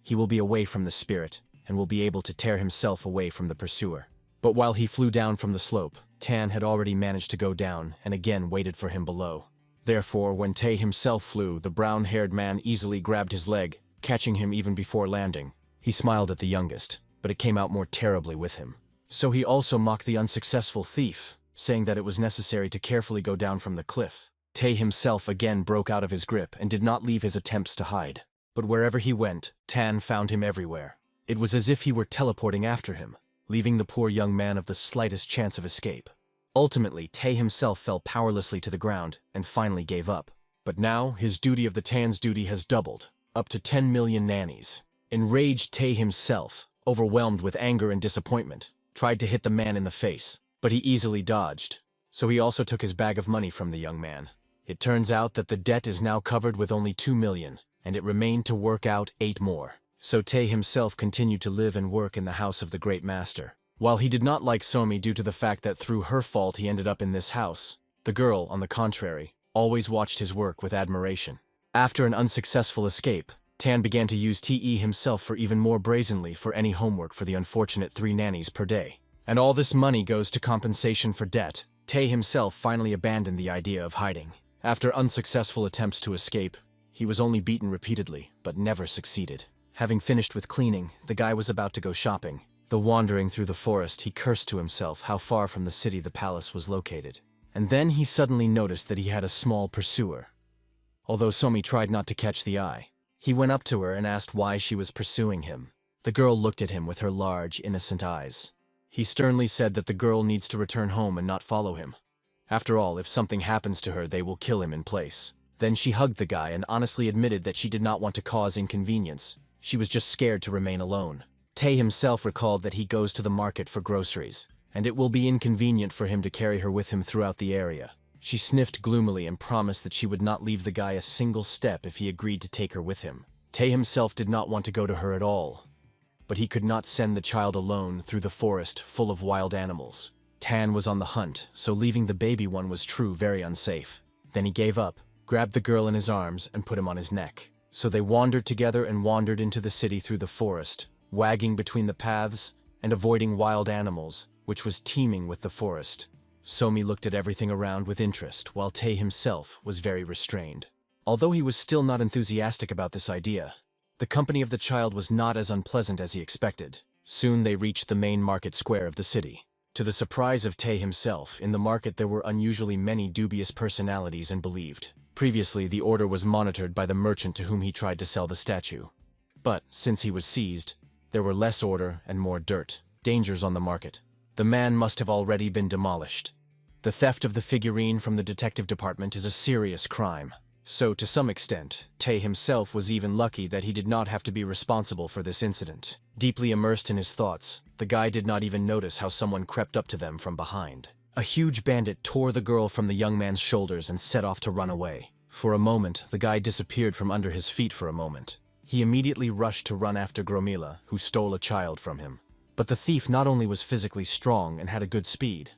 he will be away from the spirit and will be able to tear himself away from the pursuer. But while he flew down from the slope, Tan had already managed to go down and again waited for him below. Therefore, when Tae himself flew, the brown-haired man easily grabbed his leg, catching him even before landing. He smiled at the youngest, but it came out more terribly with him. So he also mocked the unsuccessful thief, saying that it was necessary to carefully go down from the cliff. Tae himself again broke out of his grip and did not leave his attempts to hide. But wherever he went, Tan found him everywhere. It was as if he were teleporting after him, leaving the poor young man of the slightest chance of escape. Ultimately, Tae himself fell powerlessly to the ground and finally gave up. But now, his duty of the Tan's duty has doubled, up to 10 million nannies. Enraged, Tae himself, overwhelmed with anger and disappointment, tried to hit the man in the face, but he easily dodged. So he also took his bag of money from the young man. It turns out that the debt is now covered with only 2 million, and it remained to work out 8 more. So Tae himself continued to live and work in the house of the great master. While he did not like Somi due to the fact that through her fault he ended up in this house, the girl, on the contrary, always watched his work with admiration. After an unsuccessful escape, Tan began to use Te himself for even more brazenly for any homework for the unfortunate 3 nannies per day. And all this money goes to compensation for debt. Tae himself finally abandoned the idea of hiding. After unsuccessful attempts to escape, he was only beaten repeatedly, but never succeeded. Having finished with cleaning, the guy was about to go shopping. Though wandering through the forest, he cursed to himself how far from the city the palace was located. And then he suddenly noticed that he had a small pursuer. Although Somi tried not to catch the eye, he went up to her and asked why she was pursuing him. The girl looked at him with her large, innocent eyes. He sternly said that the girl needs to return home and not follow him. After all, if something happens to her, they will kill him in place. Then she hugged the guy and honestly admitted that she did not want to cause inconvenience. She was just scared to remain alone. Tae himself recalled that he goes to the market for groceries, and it will be inconvenient for him to carry her with him throughout the area. She sniffed gloomily and promised that she would not leave the guy a single step if he agreed to take her with him. Tae himself did not want to go to her at all, but he could not send the child alone through the forest full of wild animals. Tan was on the hunt, so leaving the baby one was true very unsafe. Then he gave up, grabbed the girl in his arms, and put him on his neck. So they wandered together and wandered into the city through the forest, wagging between the paths and avoiding wild animals, which was teeming with the forest. Somi looked at everything around with interest, while Tae himself was very restrained. Although he was still not enthusiastic about this idea, the company of the child was not as unpleasant as he expected. Soon they reached the main market square of the city. To the surprise of Tae himself, in the market there were unusually many dubious personalities and believed. Previously, the order was monitored by the merchant to whom he tried to sell the statue. But, since he was seized, there were less order and more dirt, dangers on the market. The man must have already been demolished. The theft of the figurine from the detective department is a serious crime. So, to some extent, Tae himself was even lucky that he did not have to be responsible for this incident. Deeply immersed in his thoughts, the guy did not even notice how someone crept up to them from behind. A huge bandit tore the girl from the young man's shoulders and set off to run away. For a moment, the guy disappeared from under his feet for a moment. He immediately rushed to run after Gromila, who stole a child from him. But the thief not only was physically strong and had a good speed,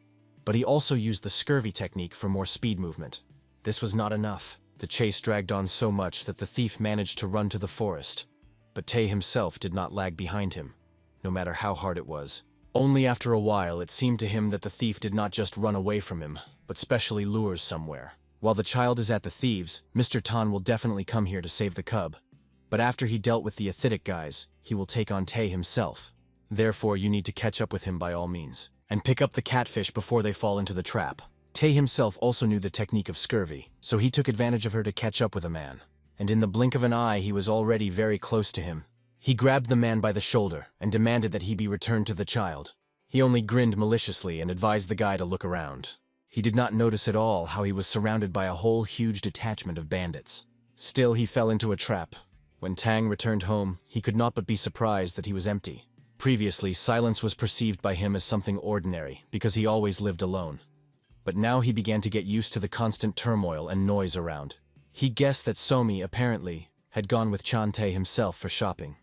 but he also used the scurvy technique for more speed movement. This was not enough. The chase dragged on so much that the thief managed to run to the forest. But Tae himself did not lag behind him, no matter how hard it was. Only after a while it seemed to him that the thief did not just run away from him, but specially lures somewhere. While the child is at the thieves, Mr. Tan will definitely come here to save the cub. But after he dealt with the Acidic guys, he will take on Tae himself. Therefore, you need to catch up with him by all means, and pick up the catfish before they fall into the trap. Tae himself also knew the technique of scurvy, so he took advantage of her to catch up with a man. And in the blink of an eye, he was already very close to him. He grabbed the man by the shoulder and demanded that he be returned to the child. He only grinned maliciously and advised the guy to look around. He did not notice at all how he was surrounded by a whole huge detachment of bandits. Still, he fell into a trap. When Tang returned home, he could not but be surprised that he was empty. Previously, silence was perceived by him as something ordinary because he always lived alone. But now he began to get used to the constant turmoil and noise around. He guessed that Somi, apparently, had gone with Chan-tae himself for shopping.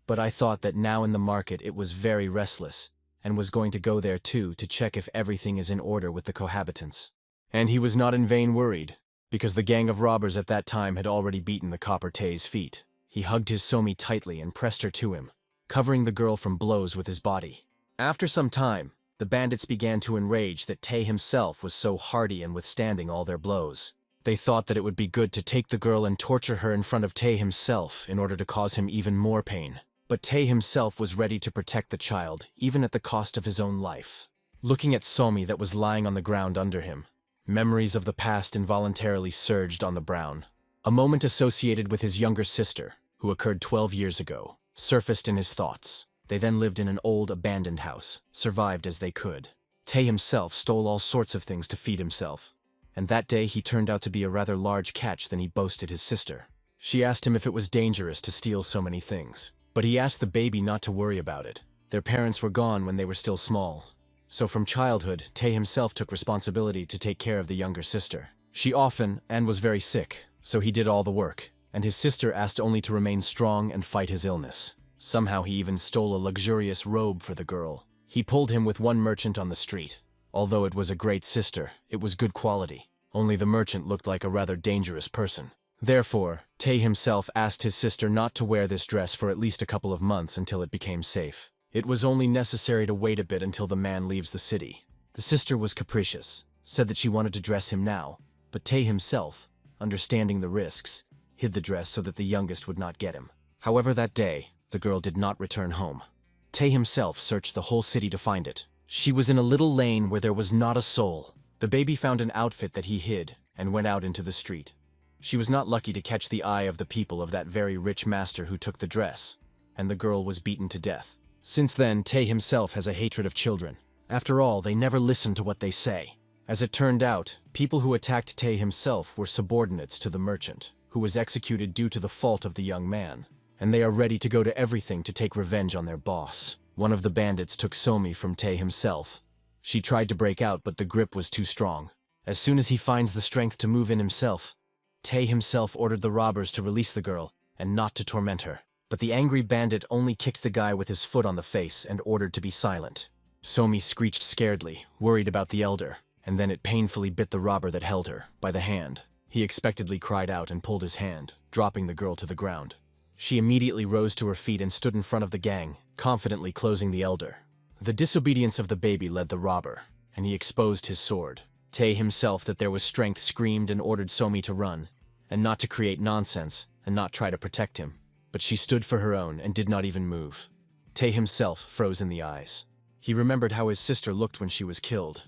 But I thought that now in the market it was very restless, and was going to go there too to check if everything is in order with the cohabitants. And he was not in vain worried, because the gang of robbers at that time had already beaten the copper Tae's feet. He hugged his Somi tightly and pressed her to him, covering the girl from blows with his body. After some time, the bandits began to enrage that Tae himself was so hardy and withstanding all their blows. They thought that it would be good to take the girl and torture her in front of Tae himself in order to cause him even more pain. But Tae himself was ready to protect the child, even at the cost of his own life. Looking at Somi that was lying on the ground under him, memories of the past involuntarily surged on the brown. A moment associated with his younger sister, who occurred 12 years ago, surfaced in his thoughts. They then lived in an old, abandoned house, survived as they could. Tae himself stole all sorts of things to feed himself, and that day he turned out to be a rather large catch than he boasted his sister. She asked him if it was dangerous to steal so many things, but he asked the baby not to worry about it. Their parents were gone when they were still small, so from childhood, Tae himself took responsibility to take care of the younger sister. She often and was very sick, so he did all the work, and his sister asked only to remain strong and fight his illness. Somehow he even stole a luxurious robe for the girl. He pulled him with one merchant on the street. Although it was a great sister, it was good quality. Only the merchant looked like a rather dangerous person. Therefore, Tae himself asked his sister not to wear this dress for at least a couple of months until it became safe. It was only necessary to wait a bit until the man leaves the city. The sister was capricious, said that she wanted to dress him now, but Tae himself, understanding the risks, hid the dress so that the youngest would not get him. However, that day, the girl did not return home. Tae himself searched the whole city to find it. She was in a little lane where there was not a soul. The baby found an outfit that he hid and went out into the street. She was not lucky to catch the eye of the people of that very rich master who took the dress, and the girl was beaten to death. Since then, Tae himself has a hatred of children. After all, they never listen to what they say. As it turned out, people who attacked Tae himself were subordinates to the merchant, who was executed due to the fault of the young man, and they are ready to go to everything to take revenge on their boss. One of the bandits took Somi from Tae himself. She tried to break out, but the grip was too strong. As soon as he finds the strength to move in himself, Tae himself ordered the robbers to release the girl and not to torment her. But the angry bandit only kicked the guy with his foot on the face and ordered to be silent. Somi screeched scaredly, worried about the elder, and then it painfully bit the robber that held her by the hand. He expectedly cried out and pulled his hand, dropping the girl to the ground. She immediately rose to her feet and stood in front of the gang, confidently closing the elder. The disobedience of the baby led the robber, and he exposed his sword. Tae himself, that there was strength, screamed and ordered Somi to run, and not to create nonsense, and not try to protect him. But she stood for her own and did not even move. Tae himself froze in the eyes. He remembered how his sister looked when she was killed.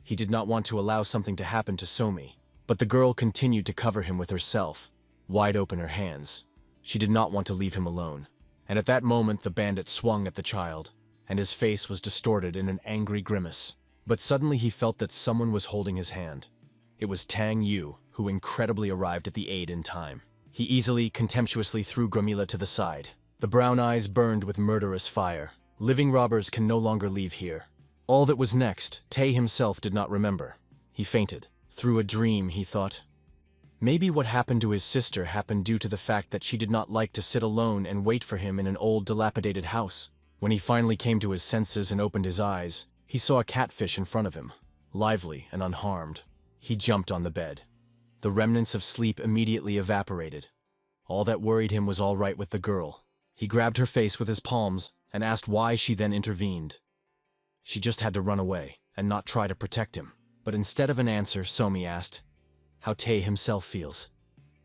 He did not want to allow something to happen to Somi, but the girl continued to cover him with herself, wide open her hands. She did not want to leave him alone. And at that moment the bandit swung at the child, and his face was distorted in an angry grimace. But suddenly he felt that someone was holding his hand. It was Tang Yu, who incredibly arrived at the aid in time. He easily, contemptuously threw Gramila to the side. The brown eyes burned with murderous fire. Living robbers can no longer leave here. All that was next, Tae himself did not remember. He fainted. Through a dream, he thought. Maybe what happened to his sister happened due to the fact that she did not like to sit alone and wait for him in an old, dilapidated house. When he finally came to his senses and opened his eyes, he saw a catfish in front of him, lively and unharmed. He jumped on the bed. The remnants of sleep immediately evaporated. All that worried him was all right with the girl. He grabbed her face with his palms and asked why she then intervened. She just had to run away and not try to protect him. But instead of an answer, Somi asked how Tae himself feels.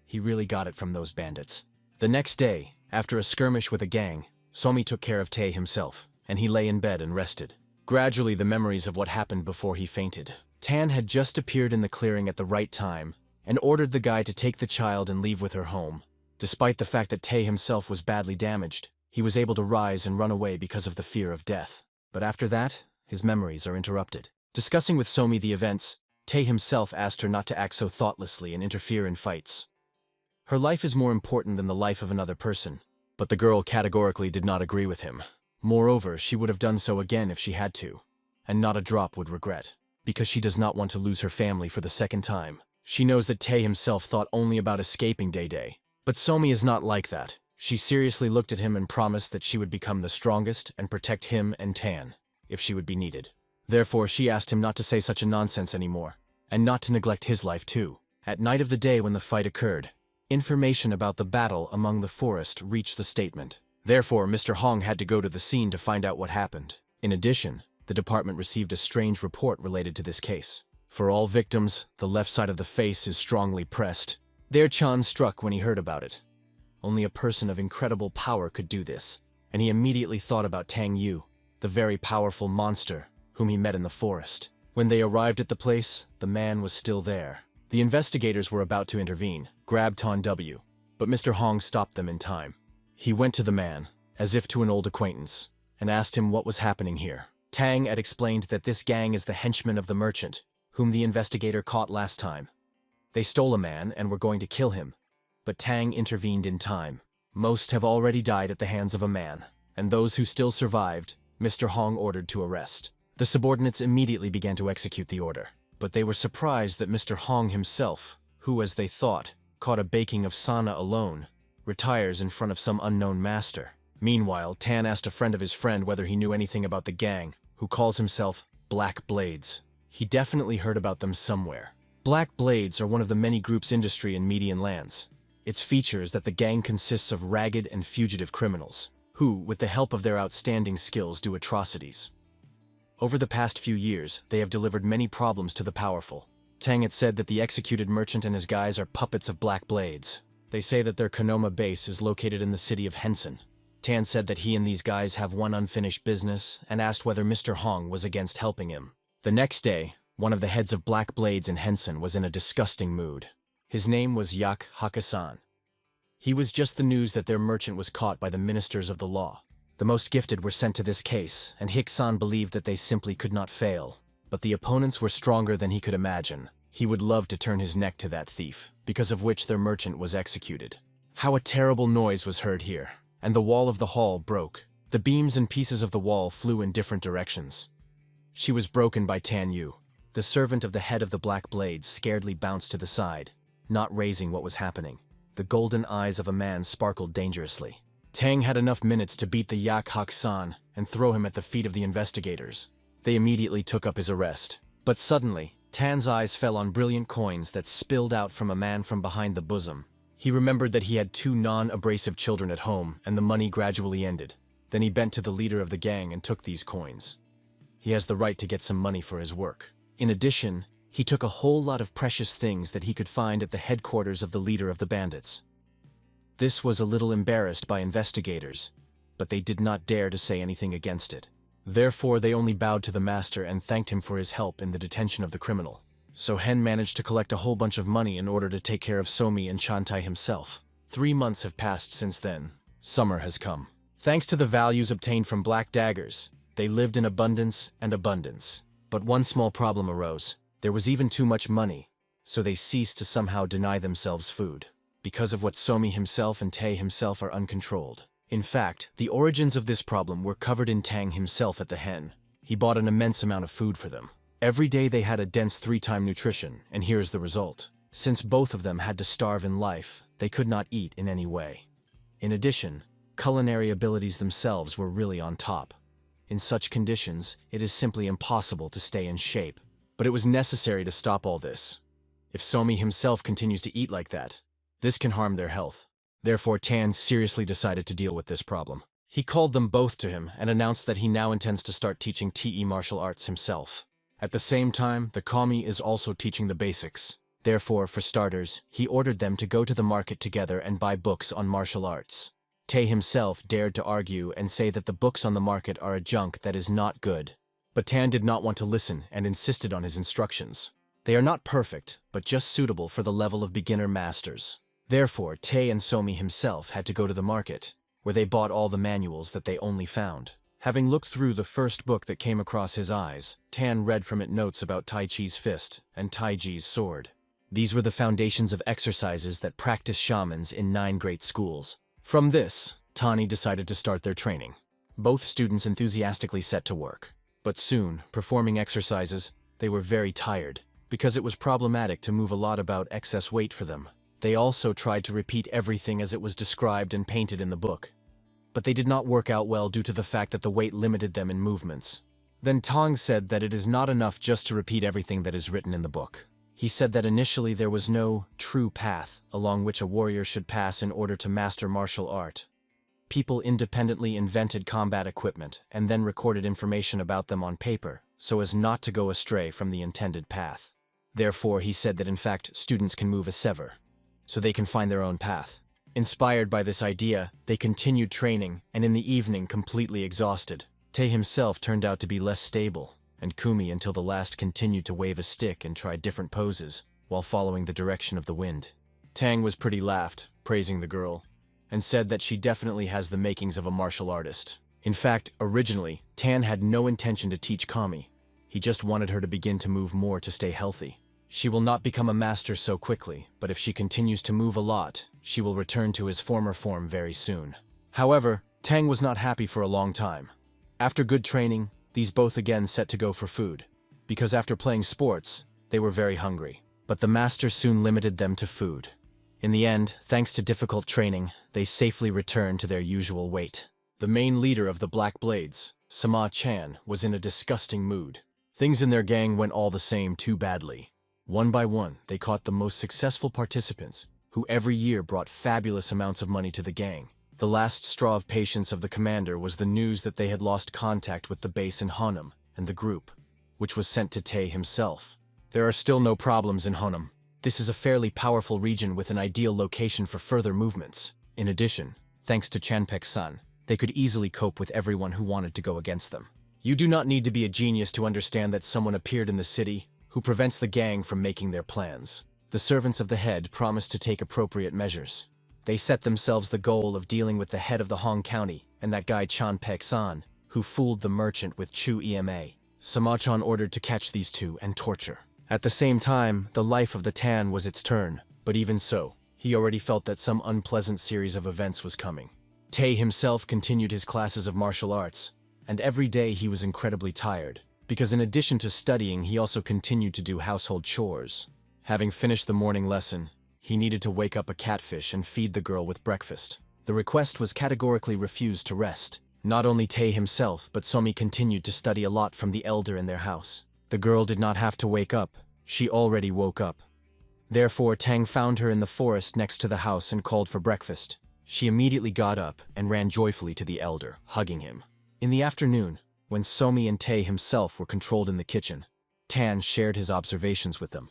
He really got it from those bandits. The next day, after a skirmish with a gang, Somi took care of Tae himself, and he lay in bed and rested. Gradually, the memories of what happened before he fainted. Tan had just appeared in the clearing at the right time and ordered the guy to take the child and leave with her home. Despite the fact that Tae himself was badly damaged, he was able to rise and run away because of the fear of death. But after that, his memories are interrupted. Discussing with Somi the events, Tae himself asked her not to act so thoughtlessly and interfere in fights. Her life is more important than the life of another person, but the girl categorically did not agree with him. Moreover, she would have done so again if she had to, and not a drop would regret, because she does not want to lose her family for the second time. She knows that Tae himself thought only about escaping Day. But Somi is not like that. She seriously looked at him and promised that she would become the strongest and protect him and Tan, if she would be needed. Therefore, she asked him not to say such a nonsense anymore, and not to neglect his life too. At night of the day when the fight occurred, information about the battle among the forest reached the statement. Therefore, Mr. Hong had to go to the scene to find out what happened. In addition, the department received a strange report related to this case. For all victims, the left side of the face is strongly pressed. There Chan struck when he heard about it. Only a person of incredible power could do this, and he immediately thought about Tang Yu, the very powerful monster whom he met in the forest. When they arrived at the place, the man was still there. The investigators were about to intervene, grab Tan W, but Mr. Hong stopped them in time. He went to the man, as if to an old acquaintance, and asked him what was happening here. Tang had explained that this gang is the henchmen of the merchant, whom the investigator caught last time. They stole a man and were going to kill him, but Tang intervened in time. Most have already died at the hands of a man, and those who still survived, Mr. Hong ordered to arrest. The subordinates immediately began to execute the order, but they were surprised that Mr. Hong himself, who, as they thought, caught a baking of sana alone, retires in front of some unknown master. Meanwhile, Tan asked a friend of his friend whether he knew anything about the gang, who calls himself Black Blades. He definitely heard about them somewhere. Black Blades are one of the many groups industry in Median lands. Its feature is that the gang consists of ragged and fugitive criminals, who, with the help of their outstanding skills, do atrocities. Over the past few years, they have delivered many problems to the powerful. Tang had said that the executed merchant and his guys are puppets of Black Blades. They say that their Konoma base is located in the city of Henson. Tan said that he and these guys have one unfinished business and asked whether Mr. Hong was against helping him. The next day, one of the heads of Black Blades in Henson was in a disgusting mood. His name was Yak Hakasan. He was just the news that their merchant was caught by the ministers of the law. The most gifted were sent to this case, and Hiksan believed that they simply could not fail. But the opponents were stronger than he could imagine. He would love to turn his neck to that thief, because of which their merchant was executed. How a terrible noise was heard here, and the wall of the hall broke. The beams and pieces of the wall flew in different directions. She was broken by Tan Yu. The servant of the head of the Black Blades scaredly bounced to the side, not raising what was happening. The golden eyes of a man sparkled dangerously. Tang had enough minutes to beat the Yak Hak-san and throw him at the feet of the investigators. They immediately took up his arrest. But suddenly, Tan's eyes fell on brilliant coins that spilled out from a man from behind the bosom. He remembered that he had 2 non-abrasive children at home, and the money gradually ended. Then he bent to the leader of the gang and took these coins. He has the right to get some money for his work. In addition, he took a whole lot of precious things that he could find at the headquarters of the leader of the bandits. This was a little embarrassed by investigators, but they did not dare to say anything against it. Therefore, they only bowed to the master and thanked him for his help in the detention of the criminal. So Hen managed to collect a whole bunch of money in order to take care of Somi and Chantai himself. 3 months have passed since then. Summer has come. Thanks to the values obtained from black daggers, they lived in abundance and abundance. But one small problem arose. There was even too much money, so they ceased to somehow deny themselves food. Because of what Somi himself and Tae himself are uncontrolled. In fact, the origins of this problem were covered in Tang himself at the Hen. He bought an immense amount of food for them. Every day they had a dense 3-time nutrition, and here's the result. Since both of them had to starve in life, they could not eat in any way. In addition, culinary abilities themselves were really on top. In such conditions, it is simply impossible to stay in shape. But it was necessary to stop all this. If Somi himself continues to eat like that, this can harm their health. Therefore, Tan seriously decided to deal with this problem. He called them both to him and announced that he now intends to start teaching TE martial arts himself. At the same time, the Kami is also teaching the basics. Therefore, for starters, he ordered them to go to the market together and buy books on martial arts. Tae himself dared to argue and say that the books on the market are a junk that is not good. But Tan did not want to listen and insisted on his instructions. They are not perfect, but just suitable for the level of beginner masters. Therefore, Tae and Somi himself had to go to the market, where they bought all the manuals that they only found. Having looked through the first book that came across his eyes, Tan read from it notes about Tai Chi's fist and Tai Ji's sword. These were the foundations of exercises that practice shamans in 9 great schools. From this, Tani decided to start their training. Both students enthusiastically set to work. But soon, performing exercises, they were very tired, because it was problematic to move a lot about excess weight for them. They also tried to repeat everything as it was described and painted in the book. But they did not work out well due to the fact that the weight limited them in movements. Then Tong said that it is not enough just to repeat everything that is written in the book. He said that initially there was no true path along which a warrior should pass in order to master martial art. People independently invented combat equipment and then recorded information about them on paper so as not to go astray from the intended path. Therefore, he said that in fact students can move a sever, so they can find their own path. Inspired by this idea, they continued training, and in the evening, completely exhausted, Tae himself turned out to be less stable, and Kumi until the last continued to wave a stick and try different poses while following the direction of the wind. Tang was pretty laughed, praising the girl, and said that she definitely has the makings of a martial artist. In fact, originally, Tan had no intention to teach Kami. He just wanted her to begin to move more to stay healthy. She will not become a master so quickly, but if she continues to move a lot, she will return to his former form very soon. However, Tang was not happy for a long time. After good training, these both again set to go for food, because after playing sports, they were very hungry. But the master soon limited them to food. In the end, thanks to difficult training, they safely returned to their usual weight. The main leader of the Black Blades, Sama Chan, was in a disgusting mood. Things in their gang went all the same too badly. One by one, they caught the most successful participants, who every year brought fabulous amounts of money to the gang. The last straw of patience of the commander was the news that they had lost contact with the base in Honam and the group, which was sent to Tae himself. There are still no problems in Honam. This is a fairly powerful region with an ideal location for further movements. In addition, thanks to Chanpek-san, they could easily cope with everyone who wanted to go against them. You do not need to be a genius to understand that someone appeared in the city who prevents the gang from making their plans. The servants of the head promised to take appropriate measures. They set themselves the goal of dealing with the head of the Hong County and that guy Chanpek-san, who fooled the merchant with Chu Ema. Samachan ordered to catch these two and torture. At the same time, the life of the Tan was its turn, but even so, he already felt that some unpleasant series of events was coming. Tae himself continued his classes of martial arts, and every day he was incredibly tired, because in addition to studying, he also continued to do household chores. Having finished the morning lesson, he needed to wake up a catfish and feed the girl with breakfast. The request was categorically refused to rest. Not only Tae himself, but Somi continued to study a lot from the elder in their house. The girl did not have to wake up. She already woke up. Therefore, Tang found her in the forest next to the house and called for breakfast. She immediately got up and ran joyfully to the elder, hugging him. In the afternoon, when Somi and Tae himself were controlled in the kitchen, Tan shared his observations with them.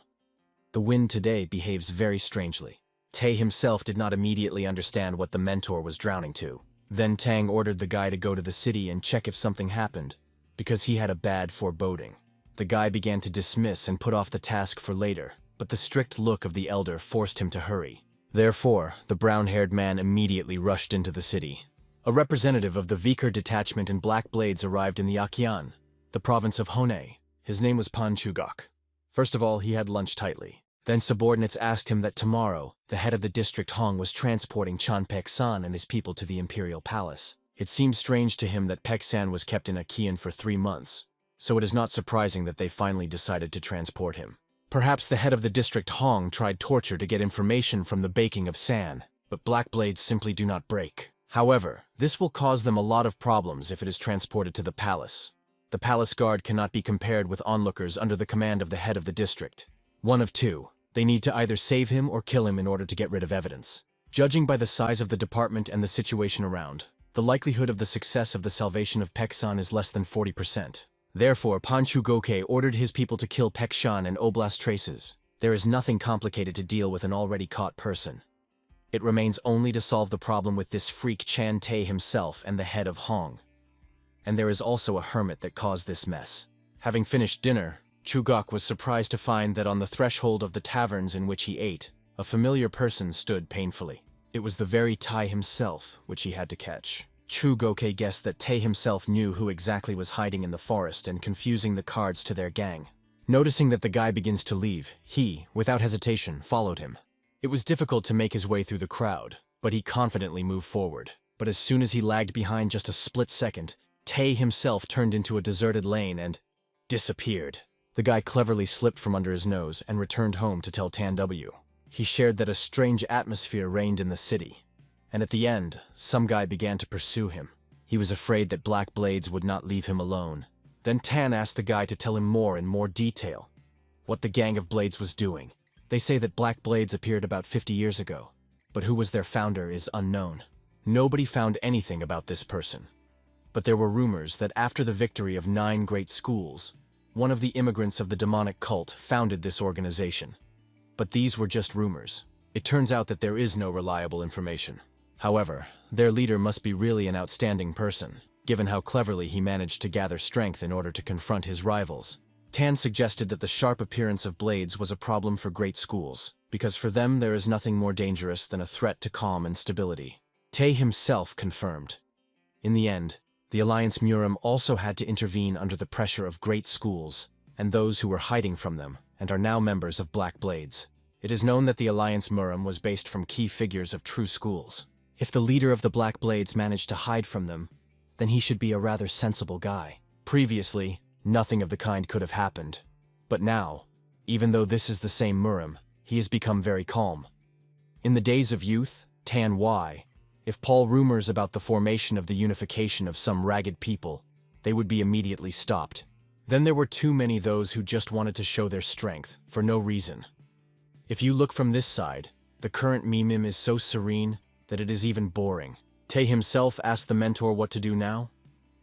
The wind today behaves very strangely. Tae himself did not immediately understand what the mentor was drowning to. Then Tang ordered the guy to go to the city and check if something happened, because he had a bad foreboding. The guy began to dismiss and put off the task for later, but the strict look of the elder forced him to hurry. Therefore, the brown-haired man immediately rushed into the city. A representative of the Viker detachment in Black Blades arrived in the Akian, the province of Hone. His name was Pan Chugok. First of all, he had lunch tightly. Then subordinates asked him that tomorrow, the head of the district Hong was transporting Chanpek-san and his people to the imperial palace. It seemed strange to him that Pek-san was kept in Akian for 3 months, so it is not surprising that they finally decided to transport him. Perhaps the head of the district Hong tried torture to get information from the baking of San, but Black Blades simply do not break. However, this will cause them a lot of problems if it is transported to the palace. The palace guard cannot be compared with onlookers under the command of the head of the district. One of two. They need to either save him or kill him in order to get rid of evidence. Judging by the size of the department and the situation around, the likelihood of the success of the salvation of Pek-san is less than 40%. Therefore, Panchu Goke ordered his people to kill Pek-shan and Oblast Traces. There is nothing complicated to deal with an already caught person. It remains only to solve the problem with this freak Chan Tae himself and the head of Hong. And there is also a hermit that caused this mess. Having finished dinner, Chugok was surprised to find that on the threshold of the taverns in which he ate, a familiar person stood painfully. It was the very Tai himself which he had to catch. Chugoke guessed that Tae himself knew who exactly was hiding in the forest and confusing the cards to their gang. Noticing that the guy begins to leave, he, without hesitation, followed him. It was difficult to make his way through the crowd, but he confidently moved forward. But as soon as he lagged behind just a split second, Tae himself turned into a deserted lane and disappeared. The guy cleverly slipped from under his nose and returned home to tell Tan W. He shared that a strange atmosphere reigned in the city, and at the end, some guy began to pursue him. He was afraid that Black Blades would not leave him alone. Then Tan asked the guy to tell him more in more detail. what the gang of Blades was doing. They say that Black Blades appeared about 50 years ago, but who was their founder is unknown. Nobody found anything about this person. But there were rumors that after the victory of 9 great schools, one of the immigrants of the demonic cult founded this organization. But these were just rumors. It turns out that there is no reliable information. However, their leader must be really an outstanding person, given how cleverly he managed to gather strength in order to confront his rivals. Tan suggested that the sharp appearance of Blades was a problem for great schools, because for them there is nothing more dangerous than a threat to calm and stability. Tae himself confirmed. In the end, the Alliance Murim also had to intervene under the pressure of great schools, and those who were hiding from them, and are now members of Black Blades. It is known that the Alliance Murim was based from key figures of true schools. If the leader of the Black Blades managed to hide from them, then he should be a rather sensible guy. Previously, nothing of the kind could have happened. But now, even though this is the same Murim, he has become very calm. In the days of youth, Tan Y, if Paul rumors about the formation of the unification of some ragged people, they would be immediately stopped. Then there were too many those who just wanted to show their strength, for no reason. If you look from this side, the current meme is so serene that it is even boring. Tae himself asked the mentor what to do now.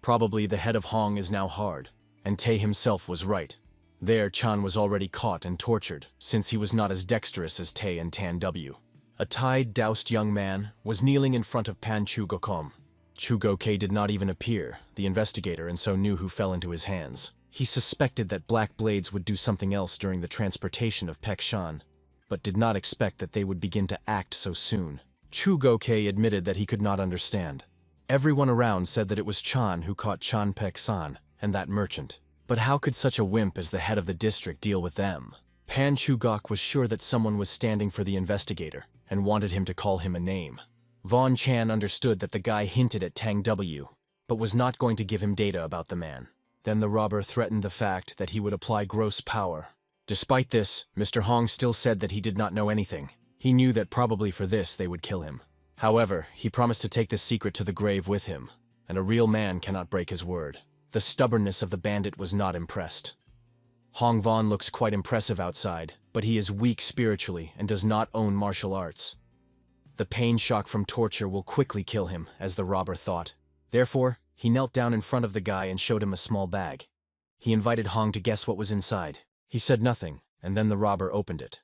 Probably the head of Hong is now hard, and Tae himself was right. There Chan was already caught and tortured, since he was not as dexterous as Tae and Tan W. A tied-doused young man was kneeling in front of Pan Chugokom. Chugoke did not even appear, the investigator, and so knew who fell into his hands. He suspected that Black Blades would do something else during the transportation of Pek Shan, but did not expect that they would begin to act so soon. Chugoke admitted that he could not understand. Everyone around said that it was Chan who caught Chan Pek San and that merchant. But how could such a wimp as the head of the district deal with them? Pan Chugok was sure that someone was standing for the investigator, and wanted him to call him a name. Von Chan understood that the guy hinted at Tang W, but was not going to give him data about the man. Then the robber threatened the fact that he would apply gross power. Despite this, Mr. Hong still said that he did not know anything. He knew that probably for this they would kill him. However, he promised to take this secret to the grave with him, and a real man cannot break his word. The stubbornness of the bandit was not impressed. Hong Von looks quite impressive outside, but he is weak spiritually and does not own martial arts. The pain shock from torture will quickly kill him, as the robber thought. Therefore, he knelt down in front of the guy and showed him a small bag. He invited Hong to guess what was inside. He said nothing, and then the robber opened it.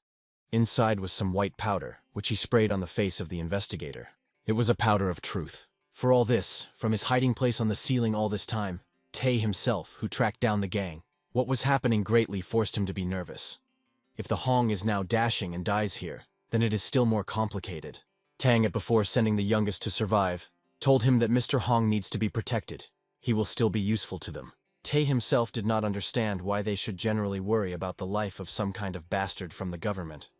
Inside was some white powder, which he sprayed on the face of the investigator. It was a powder of truth. For all this, from his hiding place on the ceiling all this time, Tae himself, who tracked down the gang. What was happening greatly forced him to be nervous. If the Hong is now dashing and dies here, then it is still more complicated. Tang, before sending the youngest to survive, told him that Mr. Hong needs to be protected. He will still be useful to them. Tae himself did not understand why they should generally worry about the life of some kind of bastard from the government.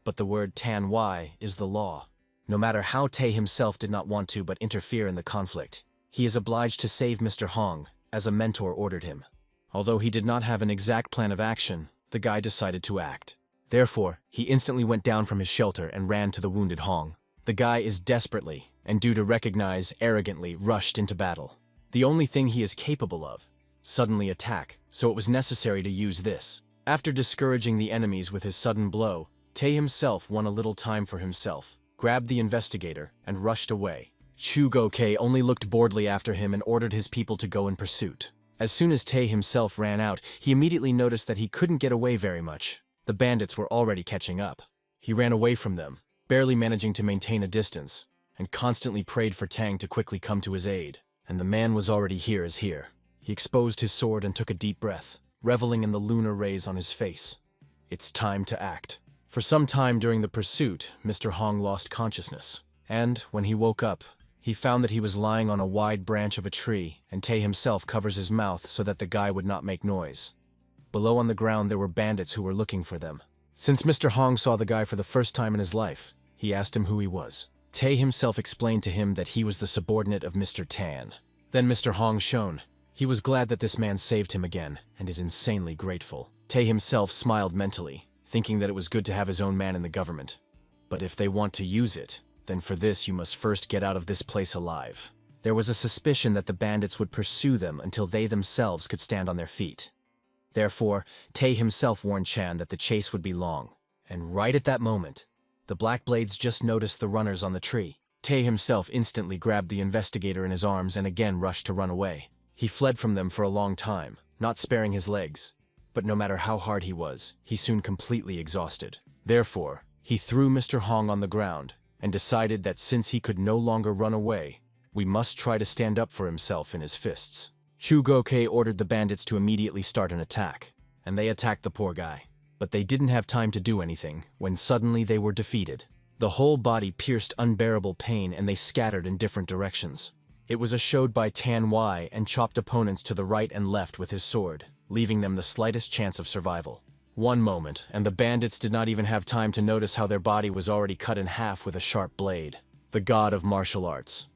But the word Tan Y is the law. No matter how Tae himself did not want to but interfere in the conflict, he is obliged to save Mr. Hong, as a mentor ordered him. Although he did not have an exact plan of action, the guy decided to act. Therefore, he instantly went down from his shelter and ran to the wounded Hong. The guy is desperately, and due to recognize, arrogantly rushed into battle. The only thing he is capable of, suddenly attack, so it was necessary to use this. After discouraging the enemies with his sudden blow, Tae himself won a little time for himself, grabbed the investigator, and rushed away. Chugoke only looked boredly after him and ordered his people to go in pursuit. As soon as Tae himself ran out, he immediately noticed that he couldn't get away very much. The bandits were already catching up. He ran away from them, barely managing to maintain a distance, and constantly prayed for Tang to quickly come to his aid. And the man was already here as here. He exposed his sword and took a deep breath, reveling in the lunar rays on his face. It's time to act. For some time during the pursuit, Mr. Hong lost consciousness, and when he woke up, he found that he was lying on a wide branch of a tree, and Tae himself covers his mouth so that the guy would not make noise. Below on the ground there were bandits who were looking for them. Since Mr. Hong saw the guy for the first time in his life, he asked him who he was. Tae himself explained to him that he was the subordinate of Mr. Tan. Then Mr. Hong shone. He was glad that this man saved him again, and is insanely grateful. Tae himself smiled mentally, thinking that it was good to have his own man in the government. But if they want to use it, then for this you must first get out of this place alive. There was a suspicion that the bandits would pursue them until they themselves could stand on their feet. Therefore, Tae himself warned Chan that the chase would be long. And right at that moment, the Black Blades just noticed the runners on the tree. Tae himself instantly grabbed the investigator in his arms and again rushed to run away. He fled from them for a long time, not sparing his legs. But no matter how hard he was, he soon completely exhausted. Therefore, he threw Mr. Hong on the ground and decided that since he could no longer run away, we must try to stand up for himself in his fists. Chu Gokei ordered the bandits to immediately start an attack, and they attacked the poor guy. But they didn't have time to do anything when suddenly they were defeated. The whole body pierced unbearable pain and they scattered in different directions. It was a showed by Tan Wai and chopped opponents to the right and left with his sword, leaving them the slightest chance of survival. One moment, and the bandits did not even have time to notice how their body was already cut in half with a sharp blade. The god of martial arts.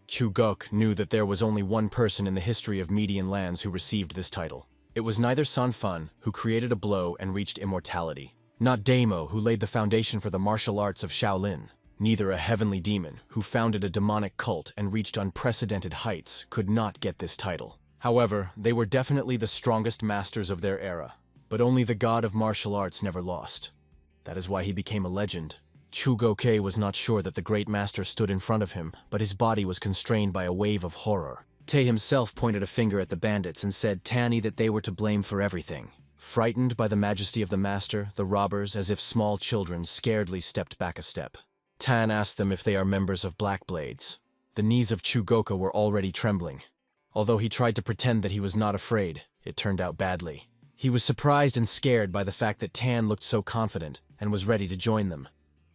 Chu Gok knew that there was only one person in the history of Median lands who received this title. It was neither San Fan, who created a blow and reached immortality, not Daimo, who laid the foundation for the martial arts of Shaolin, neither a heavenly demon, who founded a demonic cult and reached unprecedented heights, could not get this title. However, they were definitely the strongest masters of their era, but only the god of martial arts never lost. That is why he became a legend. Chu Gokei was not sure that the great master stood in front of him, but his body was constrained by a wave of horror. Tae himself pointed a finger at the bandits and said Tanny that they were to blame for everything. Frightened by the majesty of the master, the robbers, as if small children, scaredly stepped back a step. Tan asked them if they are members of Black Blades. The knees of Chu Goka were already trembling. Although he tried to pretend that he was not afraid, it turned out badly. He was surprised and scared by the fact that Tan looked so confident and was ready to join them,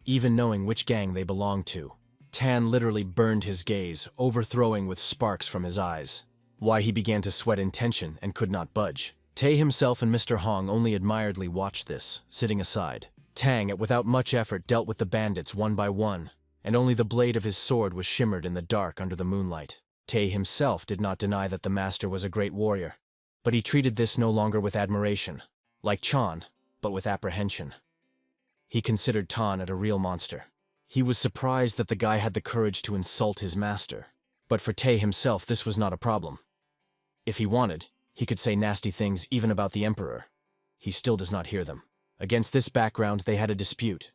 even knowing which gang they belonged to. Tan literally burned his gaze, overthrowing with sparks from his eyes. Why he began to sweat in tension and could not budge. Tae himself and Mr. Hong only admiredly watched this, sitting aside. Tang, without much effort, dealt with the bandits one by one, and only the blade of his sword was shimmered in the dark under the moonlight. Tae himself did not deny that the master was a great warrior, but he treated this no longer with admiration, like Chan, but with apprehension. He considered Tan a real monster. He was surprised that the guy had the courage to insult his master, but for Tae himself this was not a problem. If he wanted, he could say nasty things even about the emperor. He still does not hear them. Against this background they had a dispute.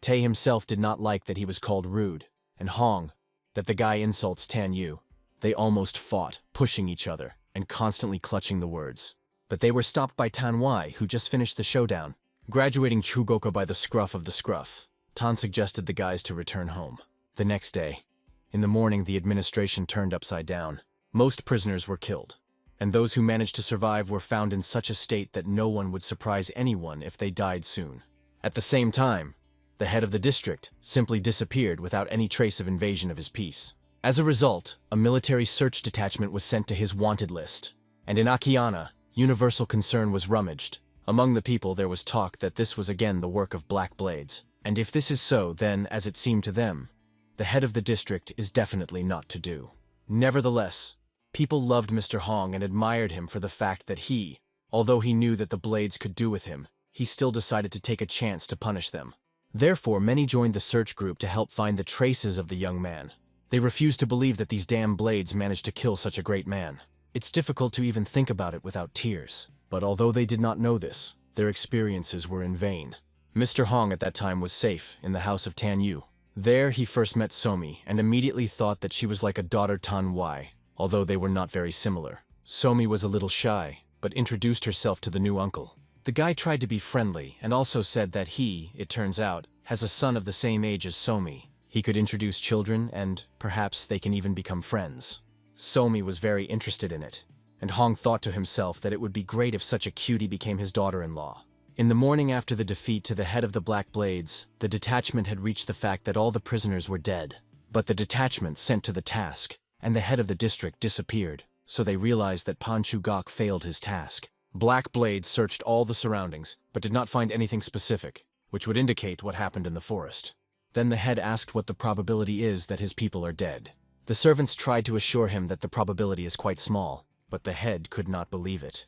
Tae himself did not like that he was called rude, and Hong, that the guy insults Tan Yu. They almost fought, pushing each other, and constantly clutching the words. But they were stopped by Tan Wai, who just finished the showdown. Graduating Chu Goka by the scruff of the scruff, Tan suggested the guys to return home. The next day, in the morning, the administration turned upside down. Most prisoners were killed, and those who managed to survive were found in such a state that no one would surprise anyone if they died soon. At the same time, the head of the district simply disappeared without any trace of invasion of his peace. As a result, a military search detachment was sent to his wanted list, and in Akiana, universal concern was rummaged. Among the people there was talk that this was again the work of Black Blades, and if this is so, then, as it seemed to them, the head of the district is definitely not to do. Nevertheless, people loved Mr. Hong and admired him for the fact that he, although he knew that the Blades could do with him, he still decided to take a chance to punish them. Therefore, many joined the search group to help find the traces of the young man. They refused to believe that these damn Blades managed to kill such a great man. It's difficult to even think about it without tears. But although they did not know this, their experiences were in vain. Mr. Hong at that time was safe in the house of Tan Yu. There he first met Somi and immediately thought that she was like a daughter Tan Wai, although they were not very similar. Somi was a little shy, but introduced herself to the new uncle. The guy tried to be friendly and also said that he, it turns out, has a son of the same age as Somi. He could introduce children and perhaps they can even become friends. Somi was very interested in it, and Hong thought to himself that it would be great if such a cutie became his daughter-in-law. In the morning after the defeat to the head of the Black Blades, the detachment had reached the fact that all the prisoners were dead. But the detachment sent to the task, and the head of the district disappeared, so they realized that Pan Chu Gok failed his task. Black Blades searched all the surroundings, but did not find anything specific, which would indicate what happened in the forest. Then the head asked what the probability is that his people are dead. The servants tried to assure him that the probability is quite small, but the head could not believe it.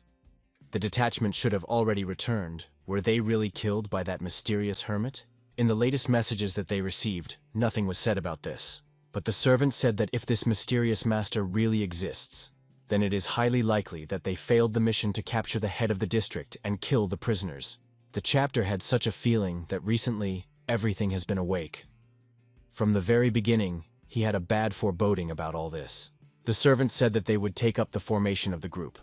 The detachment should have already returned. Were they really killed by that mysterious hermit? In the latest messages that they received, nothing was said about this. But the servant said that if this mysterious master really exists, then it is highly likely that they failed the mission to capture the head of the district and kill the prisoners. The chapter had such a feeling that recently, everything has been awake. From the very beginning, he had a bad foreboding about all this. The servant said that they would take up the formation of the group.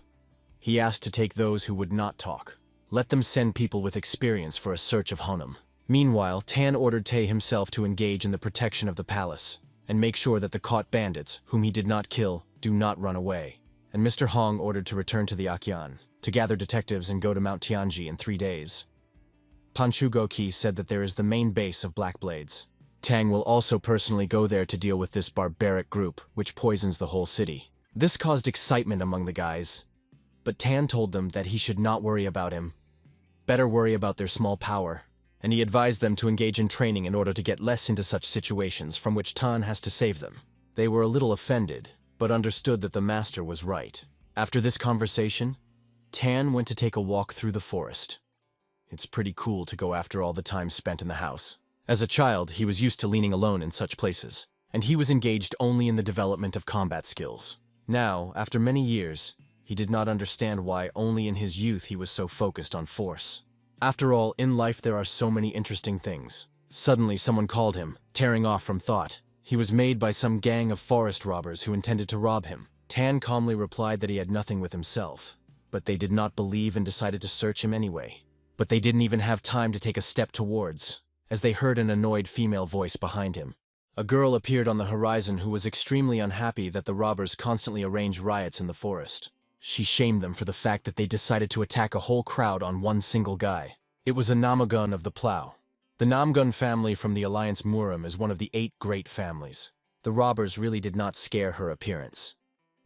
He asked to take those who would not talk. Let them send people with experience for a search of Honam. Meanwhile, Tan ordered Tae himself to engage in the protection of the palace, and make sure that the caught bandits, whom he did not kill, do not run away. And Mr. Hong ordered to return to the Akyan, to gather detectives and go to Mount Tianji in 3 days. Panchugoki said that there is the main base of Black Blades. Tang will also personally go there to deal with this barbaric group, which poisons the whole city. This caused excitement among the guys, but Tan told them that he should not worry about him. Better worry about their small power, and he advised them to engage in training in order to get less into such situations from which Tan has to save them. They were a little offended, but understood that the master was right. After this conversation, Tan went to take a walk through the forest. It's pretty cool to go after all the time spent in the house. As a child, he was used to leaning alone in such places, and he was engaged only in the development of combat skills. Now, after many years, he did not understand why only in his youth he was so focused on force. After all, in life there are so many interesting things. Suddenly someone called him, tearing off from thought. He was made by some gang of forest robbers who intended to rob him. Tan calmly replied that he had nothing with himself, but they did not believe and decided to search him anyway. But they didn't even have time to take a step towards, as they heard an annoyed female voice behind him. A girl appeared on the horizon who was extremely unhappy that the robbers constantly arranged riots in the forest. She shamed them for the fact that they decided to attack a whole crowd on one single guy. It was a Namagun of the Plow. The Namgun family from the Alliance Muram is one of the 8 great families. The robbers really did not scare her appearance.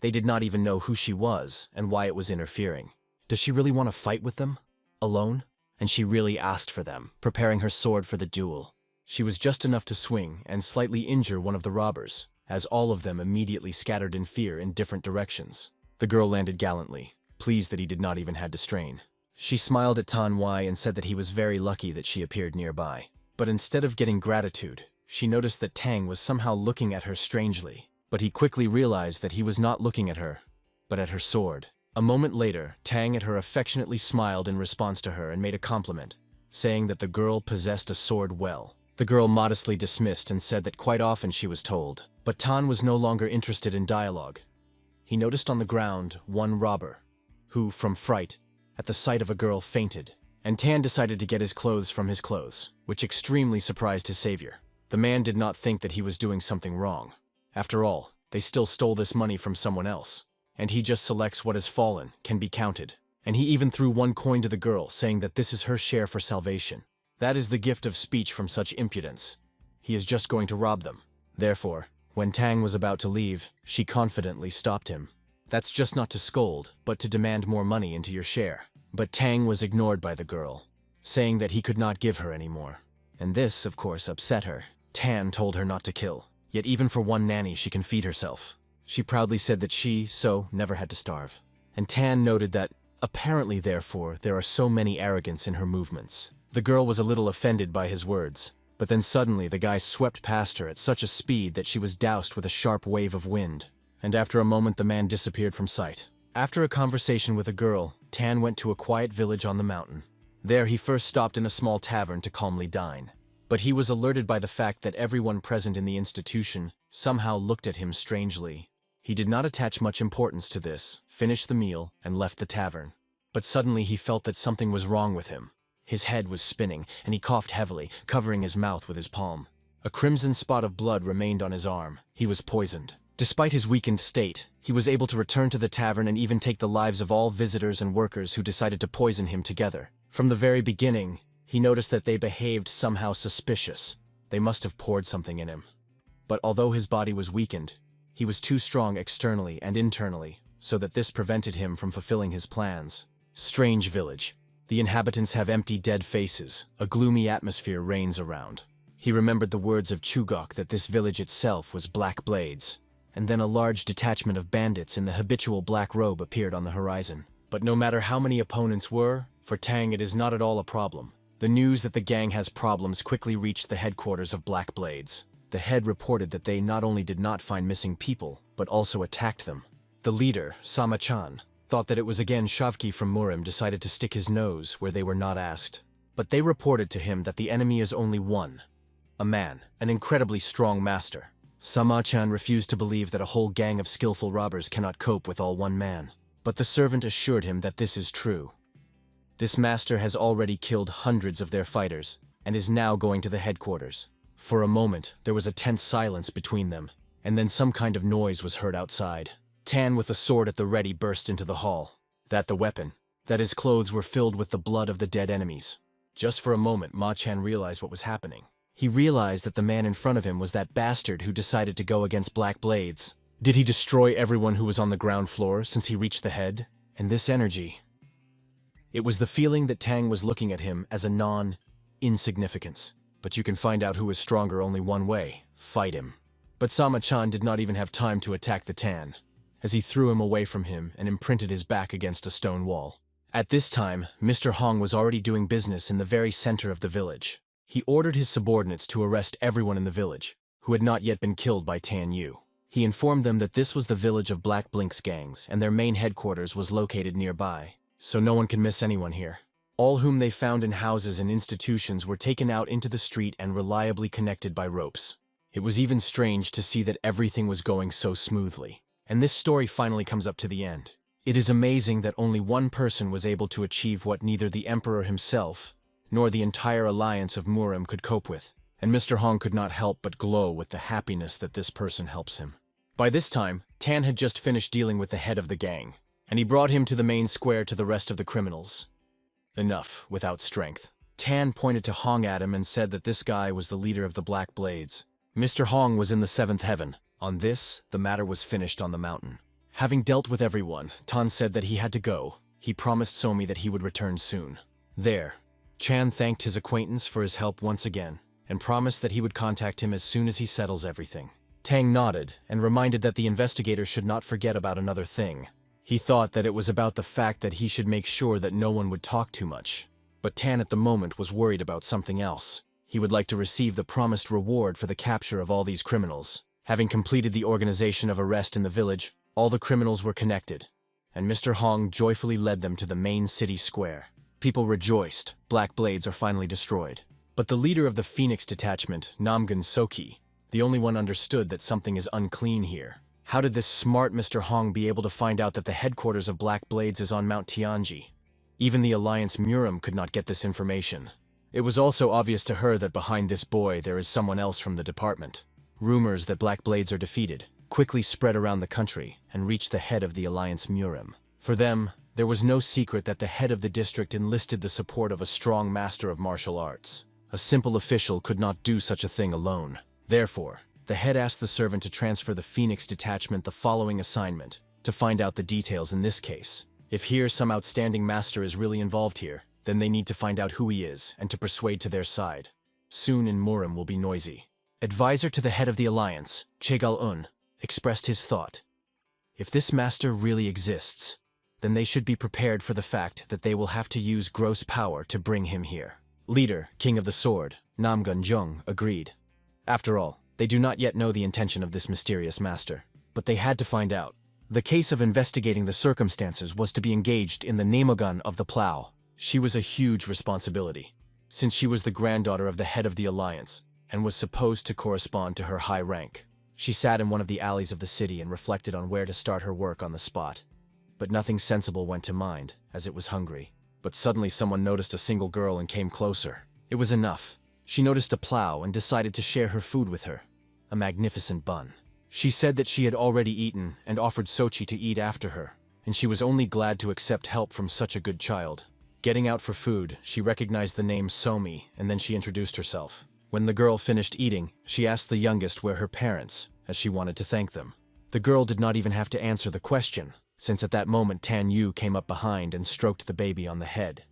They did not even know who she was and why it was interfering. Does she really want to fight with them? Alone? And she really asked for them, preparing her sword for the duel. She was just enough to swing and slightly injure one of the robbers, as all of them immediately scattered in fear in different directions. The girl landed gallantly, pleased that he did not even have to strain. She smiled at Tan Wai and said that he was very lucky that she appeared nearby. But instead of getting gratitude, she noticed that Tang was somehow looking at her strangely. But he quickly realized that he was not looking at her, but at her sword. A moment later, Tang at her affectionately smiled in response to her and made a compliment, saying that the girl possessed a sword well. The girl modestly dismissed and said that quite often she was told. But Tan was no longer interested in dialogue. He noticed on the ground one robber, who, from fright, at the sight of a girl fainted, and Tan decided to get his clothes from his clothes, which extremely surprised his savior. The man did not think that he was doing something wrong. After all, they still stole this money from someone else, and he just selects what has fallen, can be counted. And he even threw 1 coin to the girl, saying that this is her share for salvation. That is the gift of speech from such impudence. He is just going to rob them. Therefore, when Tang was about to leave, she confidently stopped him. That's just not to scold, but to demand more money into your share. But Tang was ignored by the girl, saying that he could not give her any more. And this, of course, upset her. Tan told her not to kill, yet even for 1 nanny she can feed herself. She proudly said that she, never had to starve. And Tan noted that, apparently therefore, there are so many arrogance in her movements. The girl was a little offended by his words, but then suddenly the guy swept past her at such a speed that she was doused with a sharp wave of wind. And after a moment the man disappeared from sight. After a conversation with a girl, Tan went to a quiet village on the mountain. There he first stopped in a small tavern to calmly dine. But he was alerted by the fact that everyone present in the institution somehow looked at him strangely. He did not attach much importance to this, finished the meal, and left the tavern. But suddenly he felt that something was wrong with him. His head was spinning, and he coughed heavily, covering his mouth with his palm. A crimson spot of blood remained on his arm. He was poisoned. Despite his weakened state, he was able to return to the tavern and even take the lives of all visitors and workers who decided to poison him together. From the very beginning, he noticed that they behaved somehow suspicious. They must have poured something in him. But although his body was weakened, he was too strong externally and internally, so that this prevented him from fulfilling his plans. Strange village. The inhabitants have empty, dead faces. A gloomy atmosphere reigns around. He remembered the words of Chugok that this village itself was Black Blades. And then a large detachment of bandits in the habitual black robe appeared on the horizon. But no matter how many opponents were, for Tang it is not at all a problem. The news that the gang has problems quickly reached the headquarters of Black Blades. The head reported that they not only did not find missing people, but also attacked them. The leader, Sama-chan, thought that it was again Shavki from Murim decided to stick his nose where they were not asked. But they reported to him that the enemy is only one. A man, an incredibly strong master. Sama-chan refused to believe that a whole gang of skillful robbers cannot cope with all one man. But the servant assured him that this is true. This master has already killed hundreds of their fighters, and is now going to the headquarters. For a moment, there was a tense silence between them, and then some kind of noise was heard outside. Tan with a sword at the ready burst into the hall. That the weapon, that his clothes were filled with the blood of the dead enemies. Just for a moment, Ma-chan realized what was happening. He realized that the man in front of him was that bastard who decided to go against Black Blades. Did he destroy everyone who was on the ground floor since he reached the head? And this energy... It was the feeling that Tang was looking at him as a non-insignificance. But you can find out who is stronger only one way: fight him. But Sama-chan did not even have time to attack the Tan, as he threw him away from him and imprinted his back against a stone wall. At this time, Mr. Hong was already doing business in the very center of the village. He ordered his subordinates to arrest everyone in the village who had not yet been killed by Tan Yu. He informed them that this was the village of Black Blink's gangs and their main headquarters was located nearby, so no one can miss anyone here. All whom they found in houses and institutions were taken out into the street and reliably connected by ropes. It was even strange to see that everything was going so smoothly. And this story finally comes up to the end. It is amazing that only one person was able to achieve what neither the Emperor himself nor the entire alliance of Murim could cope with, and Mr. Hong could not help but glow with the happiness that this person helps him. By this time, Tan had just finished dealing with the head of the gang, and he brought him to the main square to the rest of the criminals. Enough, without strength. Tan pointed to Hong at him and said that this guy was the leader of the Black Blades. Mr. Hong was in the seventh heaven. On this, the matter was finished on the mountain. Having dealt with everyone, Tan said that he had to go. He promised Somi that he would return soon. There, Chan thanked his acquaintance for his help once again, and promised that he would contact him as soon as he settles everything. Tang nodded, and reminded that the investigator should not forget about another thing. He thought that it was about the fact that he should make sure that no one would talk too much. But Tan at the moment was worried about something else. He would like to receive the promised reward for the capture of all these criminals. Having completed the organization of arrest in the village, all the criminals were connected, and Mr. Hong joyfully led them to the main city square. People rejoiced. Black Blades are finally destroyed. But the leader of the Phoenix detachment, Namgun Soki, the only one understood that something is unclean here. How did this smart Mr. Hong be able to find out that the headquarters of Black Blades is on Mount Tianji? Even the Alliance Murim could not get this information. It was also obvious to her that behind this boy there is someone else from the department. Rumors that Black Blades are defeated quickly spread around the country and reached the head of the Alliance Murim. For them, there was no secret that the head of the district enlisted the support of a strong master of martial arts. A simple official could not do such a thing alone. Therefore, the head asked the servant to transfer the Phoenix detachment the following assignment, to find out the details in this case. If here some outstanding master is really involved here, then they need to find out who he is and to persuade to their side. Soon in Murim will be noisy. Advisor to the head of the alliance, Chegal-un, expressed his thought. If this master really exists, then they should be prepared for the fact that they will have to use gross power to bring him here. Leader, King of the Sword, Namgun Jung, agreed. After all, they do not yet know the intention of this mysterious master, but they had to find out. The case of investigating the circumstances was to be engaged in the Nemogun of the Plow. She was a huge responsibility, since she was the granddaughter of the head of the alliance, and was supposed to correspond to her high rank. She sat in one of the alleys of the city and reflected on where to start her work on the spot. But nothing sensible went to mind, as it was hungry. But suddenly someone noticed a single girl and came closer. It was enough. She noticed a plow and decided to share her food with her. A magnificent bun. She said that she had already eaten and offered Sochi to eat after her, and she was only glad to accept help from such a good child. Getting out for food, she recognized the name Somi, and then she introduced herself. When the girl finished eating, she asked the youngest where her parents, as she wanted to thank them. The girl did not even have to answer the question, since at that moment Tan Yu came up behind and stroked the baby on the head.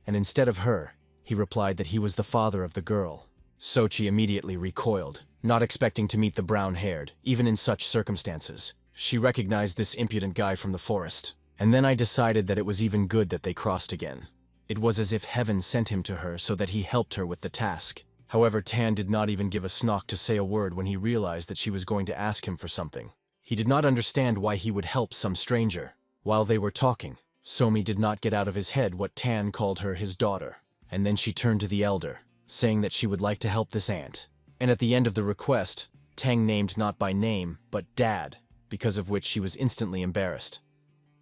And instead of her, he replied that he was the father of the girl. Sochi immediately recoiled, not expecting to meet the brown-haired, even in such circumstances. She recognized this impudent guy from the forest. And then I decided that it was even good that they crossed again. It was as if heaven sent him to her so that he helped her with the task. However, Tan did not even give a snock to say a word when he realized that she was going to ask him for something. He did not understand why he would help some stranger. While they were talking, Somi did not get out of his head what Tan called her his daughter, and then she turned to the elder, saying that she would like to help this aunt. And at the end of the request, Tang named not by name, but Dad, because of which she was instantly embarrassed.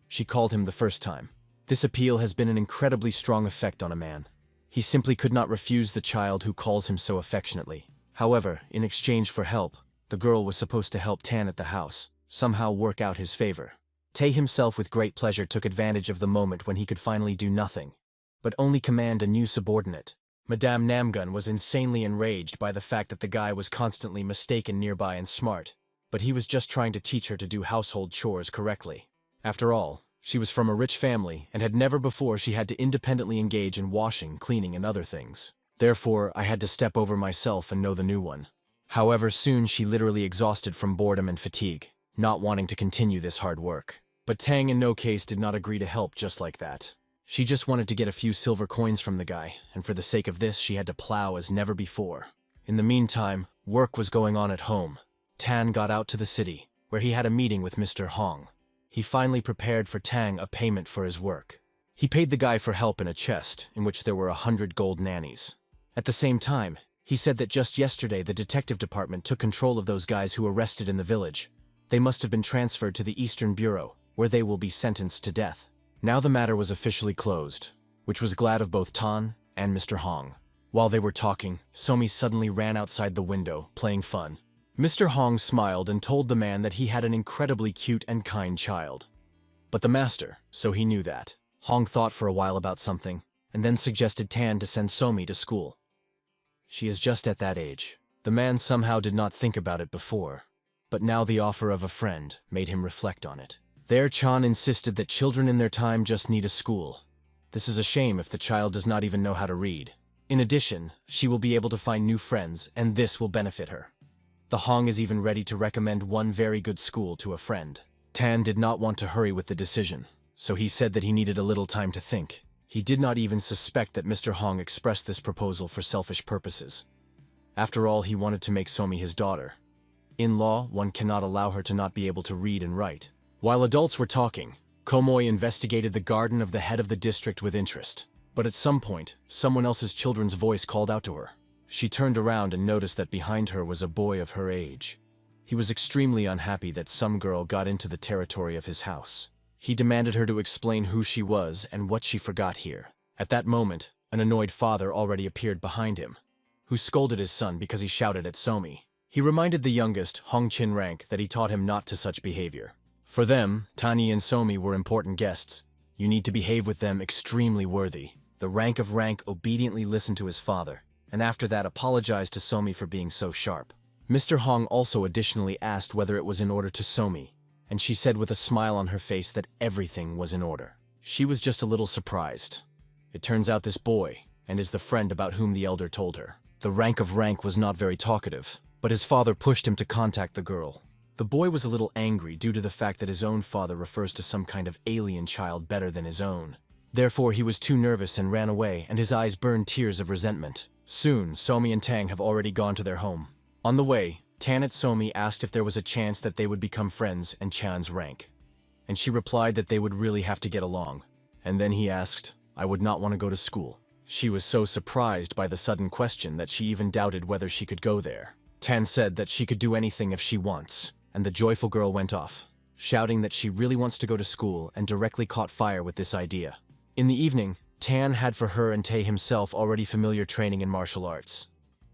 She called him the first time. This appeal has been an incredibly strong effect on a man. He simply could not refuse the child who calls him so affectionately. However, in exchange for help, the girl was supposed to help Tan at the house, somehow work out his favor. Tae himself with great pleasure took advantage of the moment when he could finally do nothing, but only command a new subordinate. Madame Namgun was insanely enraged by the fact that the guy was constantly mistaken nearby and smart, but he was just trying to teach her to do household chores correctly. After all, she was from a rich family and had never before she had to independently engage in washing, cleaning, and other things. Therefore, I had to step over myself and know the new one. However, soon she literally exhausted from boredom and fatigue, not wanting to continue this hard work. But Tang in no case did not agree to help just like that. She just wanted to get a few silver coins from the guy, and for the sake of this she had to plow as never before. In the meantime, work was going on at home. Tan got out to the city, where he had a meeting with Mr. Hong. He finally prepared for Tang a payment for his work. He paid the guy for help in a chest, in which there were 100 gold nannies. At the same time, he said that just yesterday the detective department took control of those guys who arrested in the village. They must have been transferred to the Eastern Bureau, where they will be sentenced to death. Now the matter was officially closed, which was glad of both Tan and Mr. Hong. While they were talking, Somi suddenly ran outside the window, playing fun. Mr. Hong smiled and told the man that he had an incredibly cute and kind child. But the master, so he knew that. Hong thought for a while about something, and then suggested Tan to send Somi to school. She is just at that age. The man somehow did not think about it before, but now the offer of a friend made him reflect on it. There Chan insisted that children in their time just need a school. This is a shame if the child does not even know how to read. In addition, she will be able to find new friends, and this will benefit her. The Hong is even ready to recommend one very good school to a friend. Tan did not want to hurry with the decision, so he said that he needed a little time to think. He did not even suspect that Mr. Hong expressed this proposal for selfish purposes. After all, he wanted to make Somi his daughter. In law, one cannot allow her to not be able to read and write. While adults were talking, Komoy investigated the garden of the head of the district with interest. But at some point, someone else's children's voice called out to her. She turned around and noticed that behind her was a boy of her age. He was extremely unhappy that some girl got into the territory of his house. He demanded her to explain who she was and what she forgot here. At that moment, an annoyed father already appeared behind him, who scolded his son because he shouted at Somi. He reminded the youngest, Hong Chin Rank, that he taught him not to such behavior. For them, Tani and Somi were important guests. You need to behave with them extremely worthy. The rank of rank obediently listened to his father, and after that apologized to Somi for being so sharp. Mr. Hong also additionally asked whether it was in order to Somi, and she said with a smile on her face that everything was in order. She was just a little surprised. It turns out this boy, and is the friend about whom the elder told her. The rank of rank was not very talkative, but his father pushed him to contact the girl. The boy was a little angry due to the fact that his own father refers to some kind of alien child better than his own. Therefore, he was too nervous and ran away, and his eyes burned tears of resentment. Soon, Somi and Tang have already gone to their home. On the way, Tan at Somi asked if there was a chance that they would become friends and Chan's rank. And she replied that they would really have to get along. And then he asked, I would not want to go to school. She was so surprised by the sudden question that she even doubted whether she could go there. Tan said that she could do anything if she wants, and the joyful girl went off, shouting that she really wants to go to school and directly caught fire with this idea. In the evening, Tan had for her and Tae himself already familiar training in martial arts.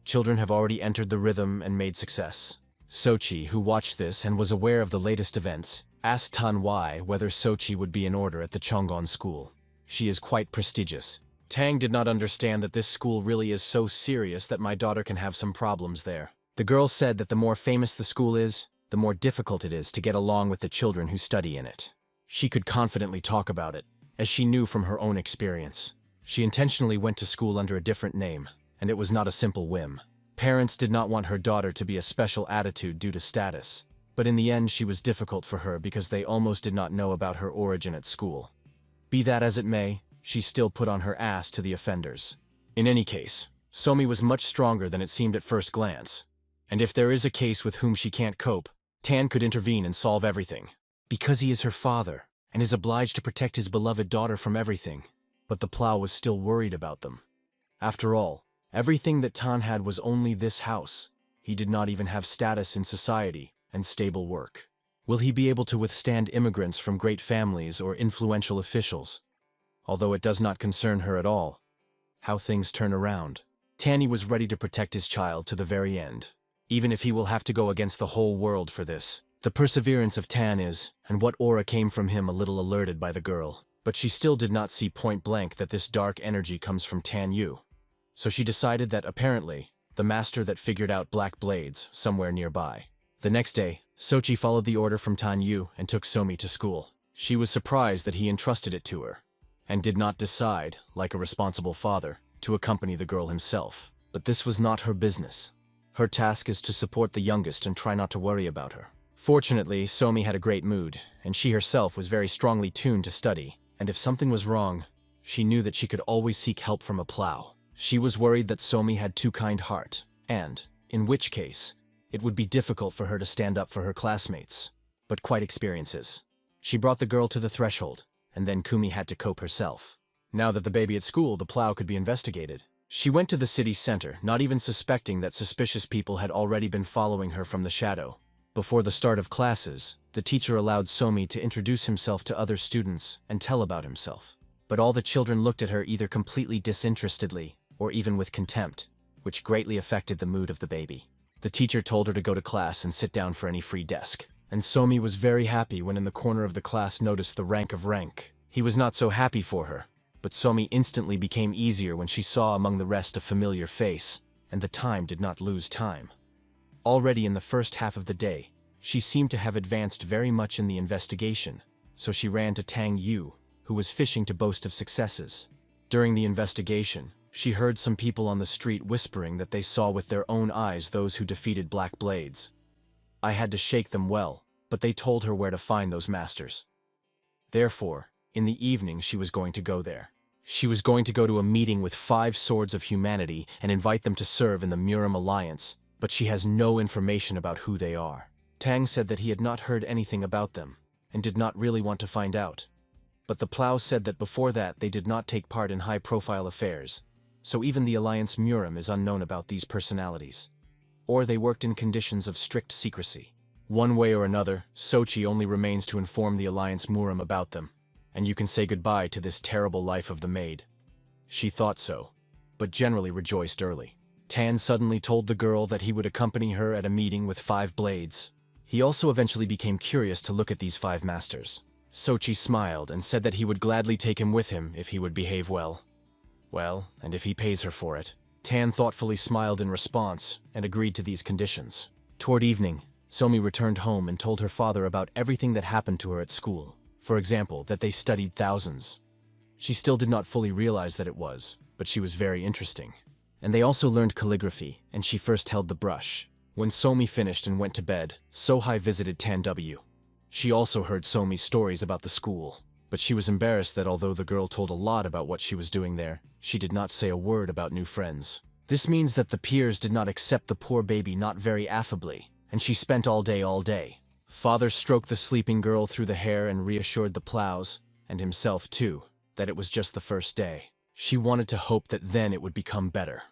Children have already entered the rhythm and made success. Sochi, who watched this and was aware of the latest events, asked Tan why whether Sochi would be in order at the Chonggon school. She is quite prestigious. Tang did not understand that this school really is so serious that my daughter can have some problems there. The girl said that the more famous the school is, the more difficult it is to get along with the children who study in it. She could confidently talk about it, as she knew from her own experience. She intentionally went to school under a different name, and it was not a simple whim. Parents did not want her daughter to be a special attitude due to status, but in the end she was difficult for her because they almost did not know about her origin at school. Be that as it may, she still put on her ass to the offenders. In any case, Somi was much stronger than it seemed at first glance, and if there is a case with whom she can't cope, Tan could intervene and solve everything, because he is her father and is obliged to protect his beloved daughter from everything. But the plow was still worried about them. After all, everything that Tan had was only this house. He did not even have status in society and stable work. Will he be able to withstand immigrants from great families or influential officials? Although it does not concern her at all how things turn around. Tanny was ready to protect his child to the very end, even if he will have to go against the whole world for this. The perseverance of Tan is, and what aura came from him, a little alerted by the girl. But she still did not see point blank that this dark energy comes from Tan Yu. So she decided that apparently, the master that figured out black blades somewhere nearby. The next day, Sochi followed the order from Tan Yu and took Somi to school. She was surprised that he entrusted it to her, and did not decide, like a responsible father, to accompany the girl himself. But this was not her business. Her task is to support the youngest and try not to worry about her. Fortunately, Somi had a great mood, and she herself was very strongly tuned to study, and if something was wrong, she knew that she could always seek help from a plow. She was worried that Somi had too kind heart, and, in which case, it would be difficult for her to stand up for her classmates, but quite experiences. She brought the girl to the threshold, and then Kumi had to cope herself. Now that the baby at school, the plow could be investigated. She went to the city center, not even suspecting that suspicious people had already been following her from the shadow. Before the start of classes, the teacher allowed Somi to introduce himself to other students and tell about himself. But all the children looked at her either completely disinterestedly or even with contempt, which greatly affected the mood of the baby. The teacher told her to go to class and sit down for any free desk. And Somi was very happy when in the corner of the class noticed the rank of rank. He was not so happy for her, but Somi instantly became easier when she saw among the rest a familiar face, and the time did not lose time. Already in the first half of the day, she seemed to have advanced very much in the investigation, so she ran to Tang Yu, who was fishing to boast of successes. During the investigation, she heard some people on the street whispering that they saw with their own eyes those who defeated Black Blades. I had to shake them well, but they told her where to find those masters. Therefore, in the evening she was going to go there. She was going to go to a meeting with 5 swords of humanity and invite them to serve in the Murim Alliance, but she has no information about who they are. Tang said that he had not heard anything about them, and did not really want to find out. But the Plow said that before that they did not take part in high-profile affairs, so even the Alliance Murim is unknown about these personalities. Or they worked in conditions of strict secrecy. One way or another, Sochi only remains to inform the Alliance Murim about them, and you can say goodbye to this terrible life of the maid. She thought so, but generally rejoiced early. Tan suddenly told the girl that he would accompany her at a meeting with 5 blades. He also eventually became curious to look at these 5 masters. Sochi smiled and said that he would gladly take him with him if he would behave well. Well, and if he pays her for it. Tan thoughtfully smiled in response and agreed to these conditions. Toward evening, Somi returned home and told her father about everything that happened to her at school. For example, that they studied thousands. She still did not fully realize that it was, but she was very interesting. And they also learned calligraphy, and she first held the brush. When Somi finished and went to bed, Sohai visited Tan W. She also heard Somi's stories about the school, but she was embarrassed that although the girl told a lot about what she was doing there, she did not say a word about new friends. This means that the peers did not accept the poor baby not very affably, and she spent all day. Father stroked the sleeping girl through the hair and reassured the Plows, and himself too, that it was just the first day. She wanted to hope that then it would become better.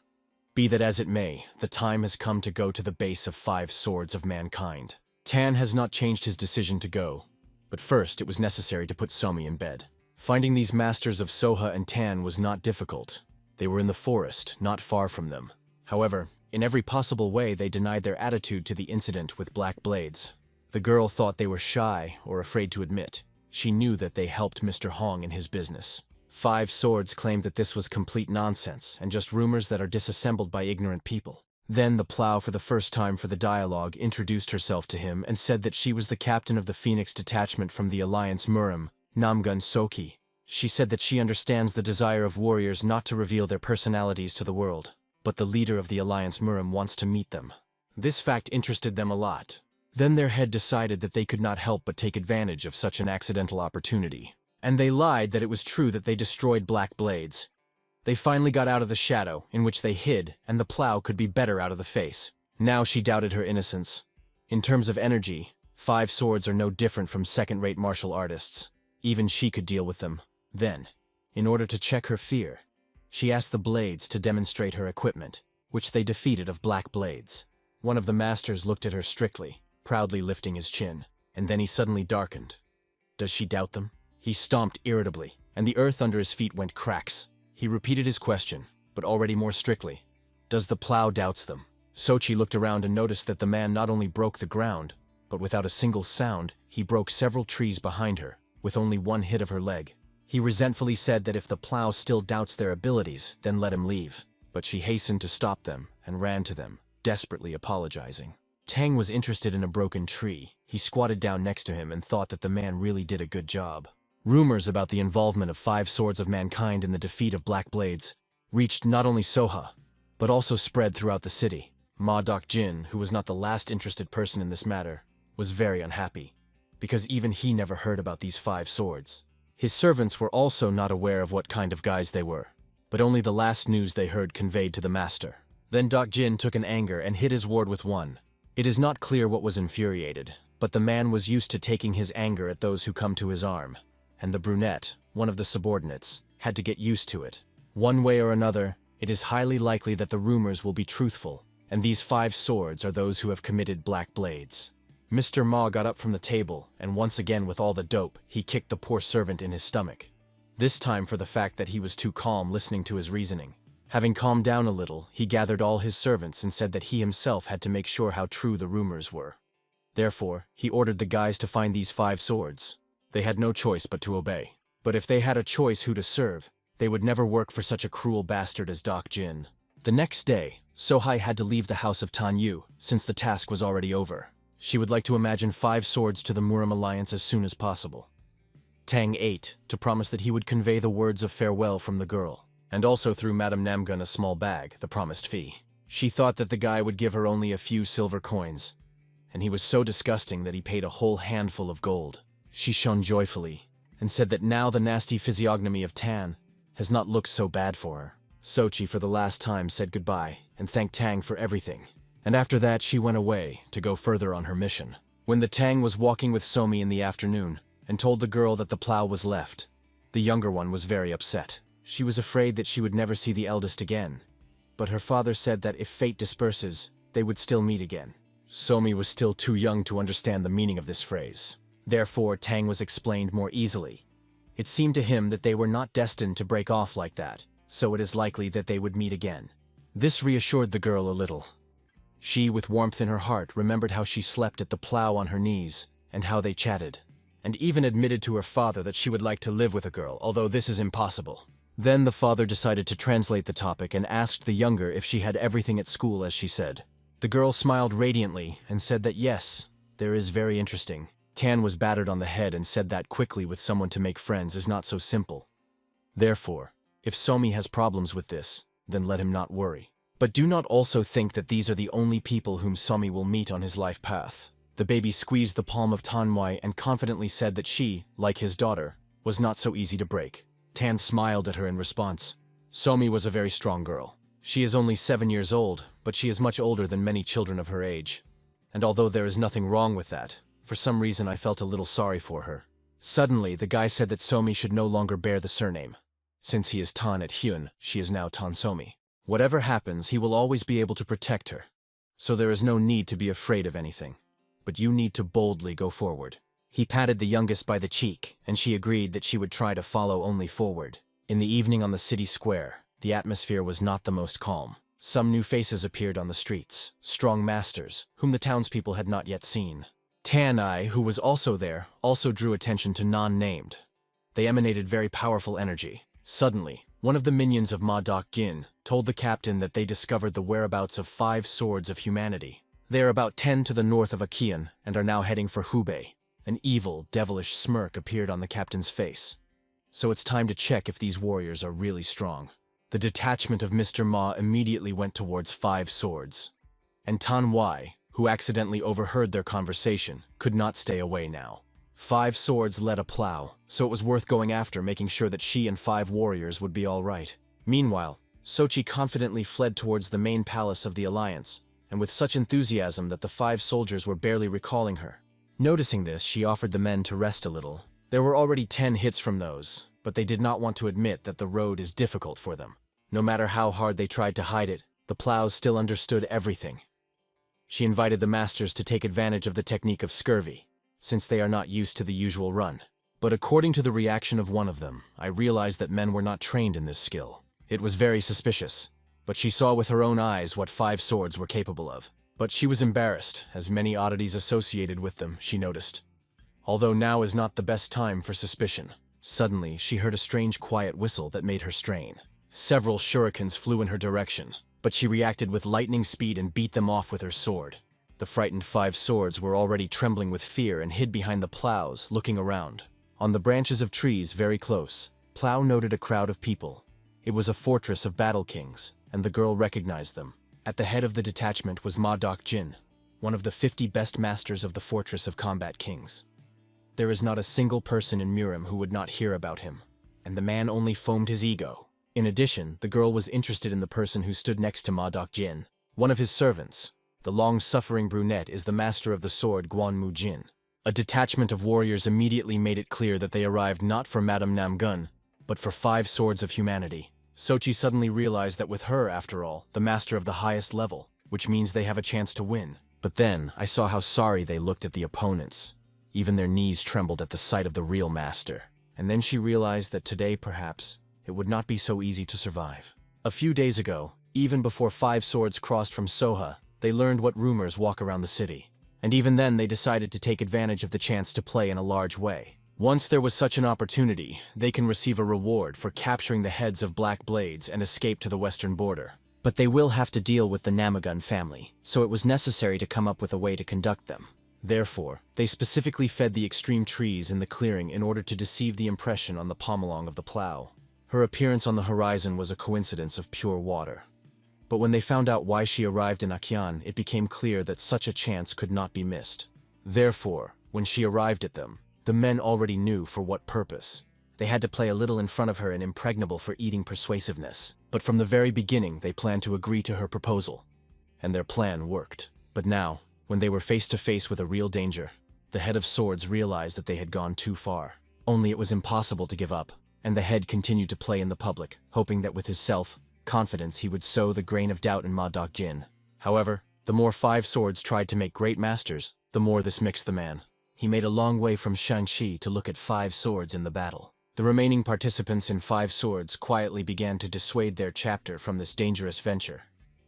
Be that as it may, the time has come to go to the base of 5 swords of mankind. Tan has not changed his decision to go, but first it was necessary to put Somi in bed. Finding these masters of Soha and Tan was not difficult. They were in the forest, not far from them. However, in every possible way they denied their attitude to the incident with Black Blades. The girl thought they were shy or afraid to admit. She knew that they helped Mr. Hong in his business. 5 swords claimed that this was complete nonsense and just rumors that are disassembled by ignorant people. Then the Plow, for the first time for the dialogue, introduced herself to him and said that she was the captain of the Phoenix detachment from the Alliance Murim, Namgun Soki. She said that she understands the desire of warriors not to reveal their personalities to the world, but the leader of the Alliance Murim wants to meet them. This fact interested them a lot. Then their head decided that they could not help but take advantage of such an accidental opportunity. And they lied that it was true that they destroyed Black Blades. They finally got out of the shadow, in which they hid, and the Plow could be better out of the face. Now she doubted her innocence. In terms of energy, 5 swords are no different from second-rate martial artists. Even she could deal with them. Then, in order to check her fear, she asked the blades to demonstrate her equipment, which they defeated of black blades. One of the masters looked at her strictly, proudly lifting his chin, and then he suddenly darkened. Does she doubt them? He stomped irritably, and the earth under his feet went cracks. He repeated his question, but already more strictly. Does the plow doubts them? Sochi looked around and noticed that the man not only broke the ground, but without a single sound, he broke several trees behind her, with only one hit of her leg. He resentfully said that if the plow still doubts their abilities, then let him leave. But she hastened to stop them and ran to them, desperately apologizing. Tang was interested in a broken tree. He squatted down next to him and thought that the man really did a good job. Rumors about the involvement of 5 swords of mankind in the defeat of Black Blades reached not only Soha, but also spread throughout the city. Ma Dok-jin, who was not the last interested person in this matter, was very unhappy, because even he never heard about these 5 swords. His servants were also not aware of what kind of guys they were, but only the last news they heard conveyed to the master. Then Dok-jin took an anger and hit his ward with one. It is not clear what was infuriated, but the man was used to taking his anger at those who come to his arm, and the brunette, one of the subordinates, had to get used to it. One way or another, it is highly likely that the rumors will be truthful, and these 5 swords are those who have committed Black Blades. Mr. Ma got up from the table, and once again with all the dope, he kicked the poor servant in his stomach. This time for the fact that he was too calm listening to his reasoning. Having calmed down a little, he gathered all his servants and said that he himself had to make sure how true the rumors were. Therefore, he ordered the guys to find these 5 swords. They had no choice but to obey. But if they had a choice who to serve, they would never work for such a cruel bastard as Dok-jin. The next day, Sohai had to leave the house of Tan Yu, since the task was already over. She would like to imagine 5 swords to the Murim alliance as soon as possible. Tang ate, to promise that he would convey the words of farewell from the girl, and also threw Madame Namgun a small bag, the promised fee. She thought that the guy would give her only a few silver coins, and he was so disgusting that he paid a whole handful of gold. She shone joyfully, and said that now the nasty physiognomy of Tan has not looked so bad for her. Sochi for the last time said goodbye, and thanked Tang for everything. And after that she went away to go further on her mission. When the Tang was walking with Somi in the afternoon, and told the girl that the plow was left, the younger one was very upset. She was afraid that she would never see the eldest again, but her father said that if fate disperses, they would still meet again. Somi was still too young to understand the meaning of this phrase. Therefore, Tang was explained more easily. It seemed to him that they were not destined to break off like that, so it is likely that they would meet again. This reassured the girl a little. She, with warmth in her heart, remembered how she slept at the plow on her knees, and how they chatted, and even admitted to her father that she would like to live with a girl, although this is impossible. Then the father decided to translate the topic and asked the younger if she had everything at school as she said. The girl smiled radiantly and said that yes, there is very interesting. Tan was battered on the head and said that quickly with someone to make friends is not so simple. Therefore, if Somi has problems with this, then let him not worry. But do not also think that these are the only people whom Somi will meet on his life path. The baby squeezed the palm of Tanwai and confidently said that she, like his daughter, was not so easy to break. Tan smiled at her in response. Somi was a very strong girl. She is only 7 years old, but she is much older than many children of her age. And although there is nothing wrong with that, for some reason I felt a little sorry for her. Suddenly, the guy said that Somi should no longer bear the surname. Since he is Tan at Hyun, she is now Tan Somi. Whatever happens, he will always be able to protect her. So there is no need to be afraid of anything. But you need to boldly go forward. He patted the youngest by the cheek, and she agreed that she would try to follow only forward. In the evening on the city square, the atmosphere was not the most calm. Some new faces appeared on the streets, strong masters, whom the townspeople had not yet seen. Tan-ai, who was also there, also drew attention to non-named. They emanated very powerful energy. Suddenly, one of the minions of Ma Dok-jin told the captain that they discovered the whereabouts of 5 swords of humanity. They are about 10 to the north of Akian and are now heading for Hubei. An evil, devilish smirk appeared on the captain's face. So it's time to check if these warriors are really strong. The detachment of Mr. Ma immediately went towards 5 swords. And Tan Wai, who accidentally overheard their conversation, could not stay away now. 5 swords led a plow, so it was worth going after, making sure that she and 5 warriors would be all right. Meanwhile, Sochi confidently fled towards the main palace of the alliance, and with such enthusiasm that the 5 soldiers were barely recalling her. Noticing this, she offered the men to rest a little. There were already 10 hits from those, but they did not want to admit that the road is difficult for them. No matter how hard they tried to hide it, the plows still understood everything. She invited the masters to take advantage of the technique of scurvy, since they are not used to the usual run. But according to the reaction of one of them, I realized that men were not trained in this skill. It was very suspicious, but she saw with her own eyes what 5 swords were capable of. But she was embarrassed, as many oddities associated with them, she noticed. Although now is not the best time for suspicion. Suddenly, she heard a strange quiet whistle that made her strain. Several shurikens flew in her direction, but she reacted with lightning speed and beat them off with her sword. The frightened 5 swords were already trembling with fear and hid behind the plows, looking around. On the branches of trees very close, Plow noted a crowd of people. It was a fortress of battle kings, and the girl recognized them. At the head of the detachment was Ma Dok-jin, one of the 50 best masters of the Fortress of Combat Kings. There is not a single person in Murim who would not hear about him, and the man only foamed his ego. In addition, the girl was interested in the person who stood next to Ma Dok-jin, one of his servants. The long-suffering brunette is the master of the sword Guan-mu-jin. A detachment of warriors immediately made it clear that they arrived not for Madame Namgun, but for 5 swords of humanity. Sochi suddenly realized that with her, after all, the master of the highest level, which means they have a chance to win. But then, I saw how sorry they looked at the opponents. Even their knees trembled at the sight of the real master. And then she realized that today, perhaps, it would not be so easy to survive. A few days ago, even before 5 swords crossed from Soha, they learned what rumors walk around the city. And even then they decided to take advantage of the chance to play in a large way. Once there was such an opportunity, they can receive a reward for capturing the heads of Black Blades and escape to the western border. But they will have to deal with the Namagun family, so it was necessary to come up with a way to conduct them. Therefore, they specifically fed the extreme trees in the clearing in order to deceive the impression on the pommel of the plow. Her appearance on the horizon was a coincidence of pure water. But when they found out why she arrived in Akyan, it became clear that such a chance could not be missed. Therefore, when she arrived at them, the men already knew for what purpose. They had to play a little in front of her and impregnable for eating persuasiveness. But from the very beginning, they planned to agree to her proposal. And their plan worked. But now, when they were face to face with a real danger, the head of swords realized that they had gone too far. Only it was impossible to give up, and the head continued to play in the public, hoping that with his self-confidence he would sow the grain of doubt in Ma Dok-jin. However, the more 5 swords tried to make great masters, the more this mixed the man. He made a long way from Shanxi to look at 5 swords in the battle. The remaining participants in 5 swords quietly began to dissuade their chapter from this dangerous venture.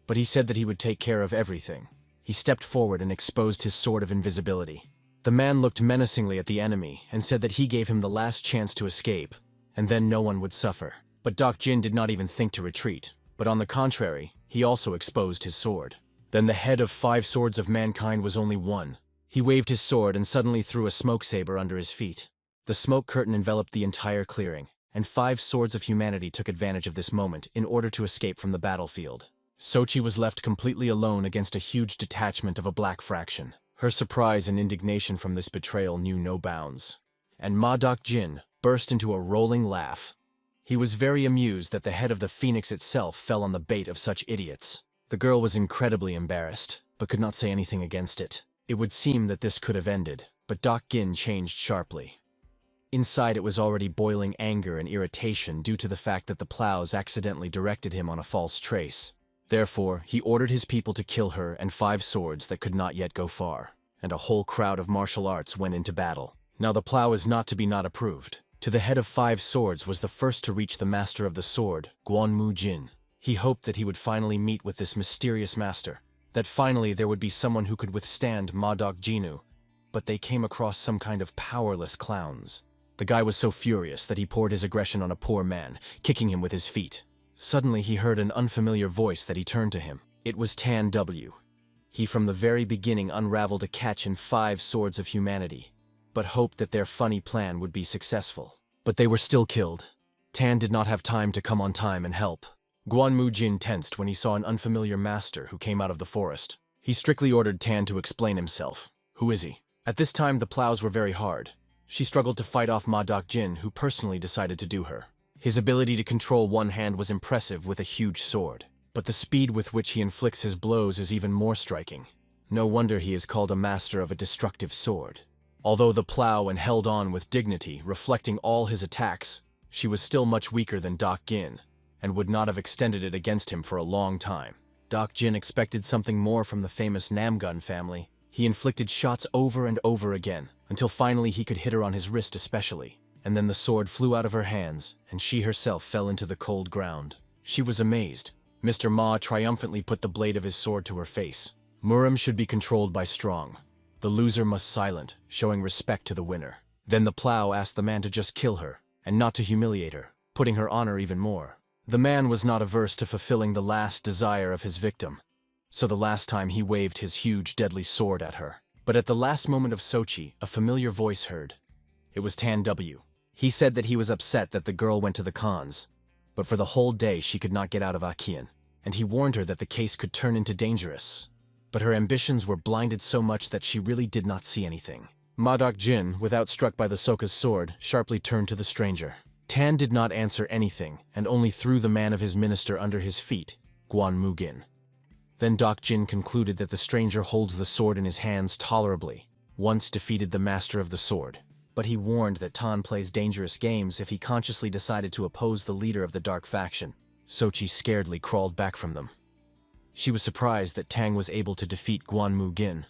But he said that he would take care of everything. He stepped forward and exposed his sword of invisibility. The man looked menacingly at the enemy and said that he gave him the last chance to escape, and then no one would suffer. But Dok-jin did not even think to retreat, but on the contrary, he also exposed his sword. Then the head of 5 swords of mankind was only one. He waved his sword and suddenly threw a smoke saber under his feet. The smoke curtain enveloped the entire clearing, and 5 swords of humanity took advantage of this moment in order to escape from the battlefield. Sochi was left completely alone against a huge detachment of a black fraction. Her surprise and indignation from this betrayal knew no bounds. And Ma Dok-jin burst into a rolling laugh. He was very amused that the head of the Phoenix itself fell on the bait of such idiots. The girl was incredibly embarrassed, but could not say anything against it. It would seem that this could have ended, but Dok-jin changed sharply. Inside it was already boiling anger and irritation due to the fact that the plows accidentally directed him on a false trace. Therefore, he ordered his people to kill her and 5 swords that could not yet go far, and a whole crowd of martial arts went into battle. Now the plow is not to be not approved. To the head of 5 swords was the first to reach the master of the sword, Guan-mu-jin. He hoped that he would finally meet with this mysterious master, that finally there would be someone who could withstand Ma Dok-jinu, but they came across some kind of powerless clowns. The guy was so furious that he poured his aggression on a poor man, kicking him with his feet. Suddenly he heard an unfamiliar voice that he turned to him. It was Tan W. He from the very beginning unraveled a catch in 5 swords of humanity, but hoped that their funny plan would be successful. But they were still killed. Tan did not have time to come on time and help. Guan-mu-jin tensed when he saw an unfamiliar master who came out of the forest. He strictly ordered Tan to explain himself. Who is he? At this time the plows were very hard. She struggled to fight off Ma Dok-jin, who personally decided to do her. His ability to control one hand was impressive with a huge sword. but the speed with which he inflicts his blows is even more striking. No wonder he is called a master of a destructive sword. Although the plow and held on with dignity, reflecting all his attacks, she was still much weaker than Dak Gin, and would not have extended it against him for a long time. Dak Gin expected something more from the famous Namgun family. He inflicted shots over and over again, until finally he could hit her on his wrist especially, and then the sword flew out of her hands, and she herself fell into the cold ground. She was amazed. Mr. Ma triumphantly put the blade of his sword to her face. Muram should be controlled by strong. The loser must silent, showing respect to the winner. Then the plow asked the man to just kill her, and not to humiliate her, putting her honor even more. The man was not averse to fulfilling the last desire of his victim, so the last time he waved his huge deadly sword at her. But at the last moment of Sochi, a familiar voice heard. It was Tan W. He said that he was upset that the girl went to the cons, but for the whole day she could not get out of Akian, and he warned her that the case could turn into dangerous. But her ambitions were blinded so much that she really did not see anything. Ma Dak Jin, without struck by the Soka's sword, sharply turned to the stranger. Tan did not answer anything, and only threw the man of his minister under his feet, Guan Mugin. Then Dak Jin concluded that the stranger holds the sword in his hands tolerably, once defeated the master of the sword. But he warned that Tan plays dangerous games if he consciously decided to oppose the leader of the dark faction. Sochi scaredly crawled back from them. She was surprised that Tang was able to defeat Guan Mugin.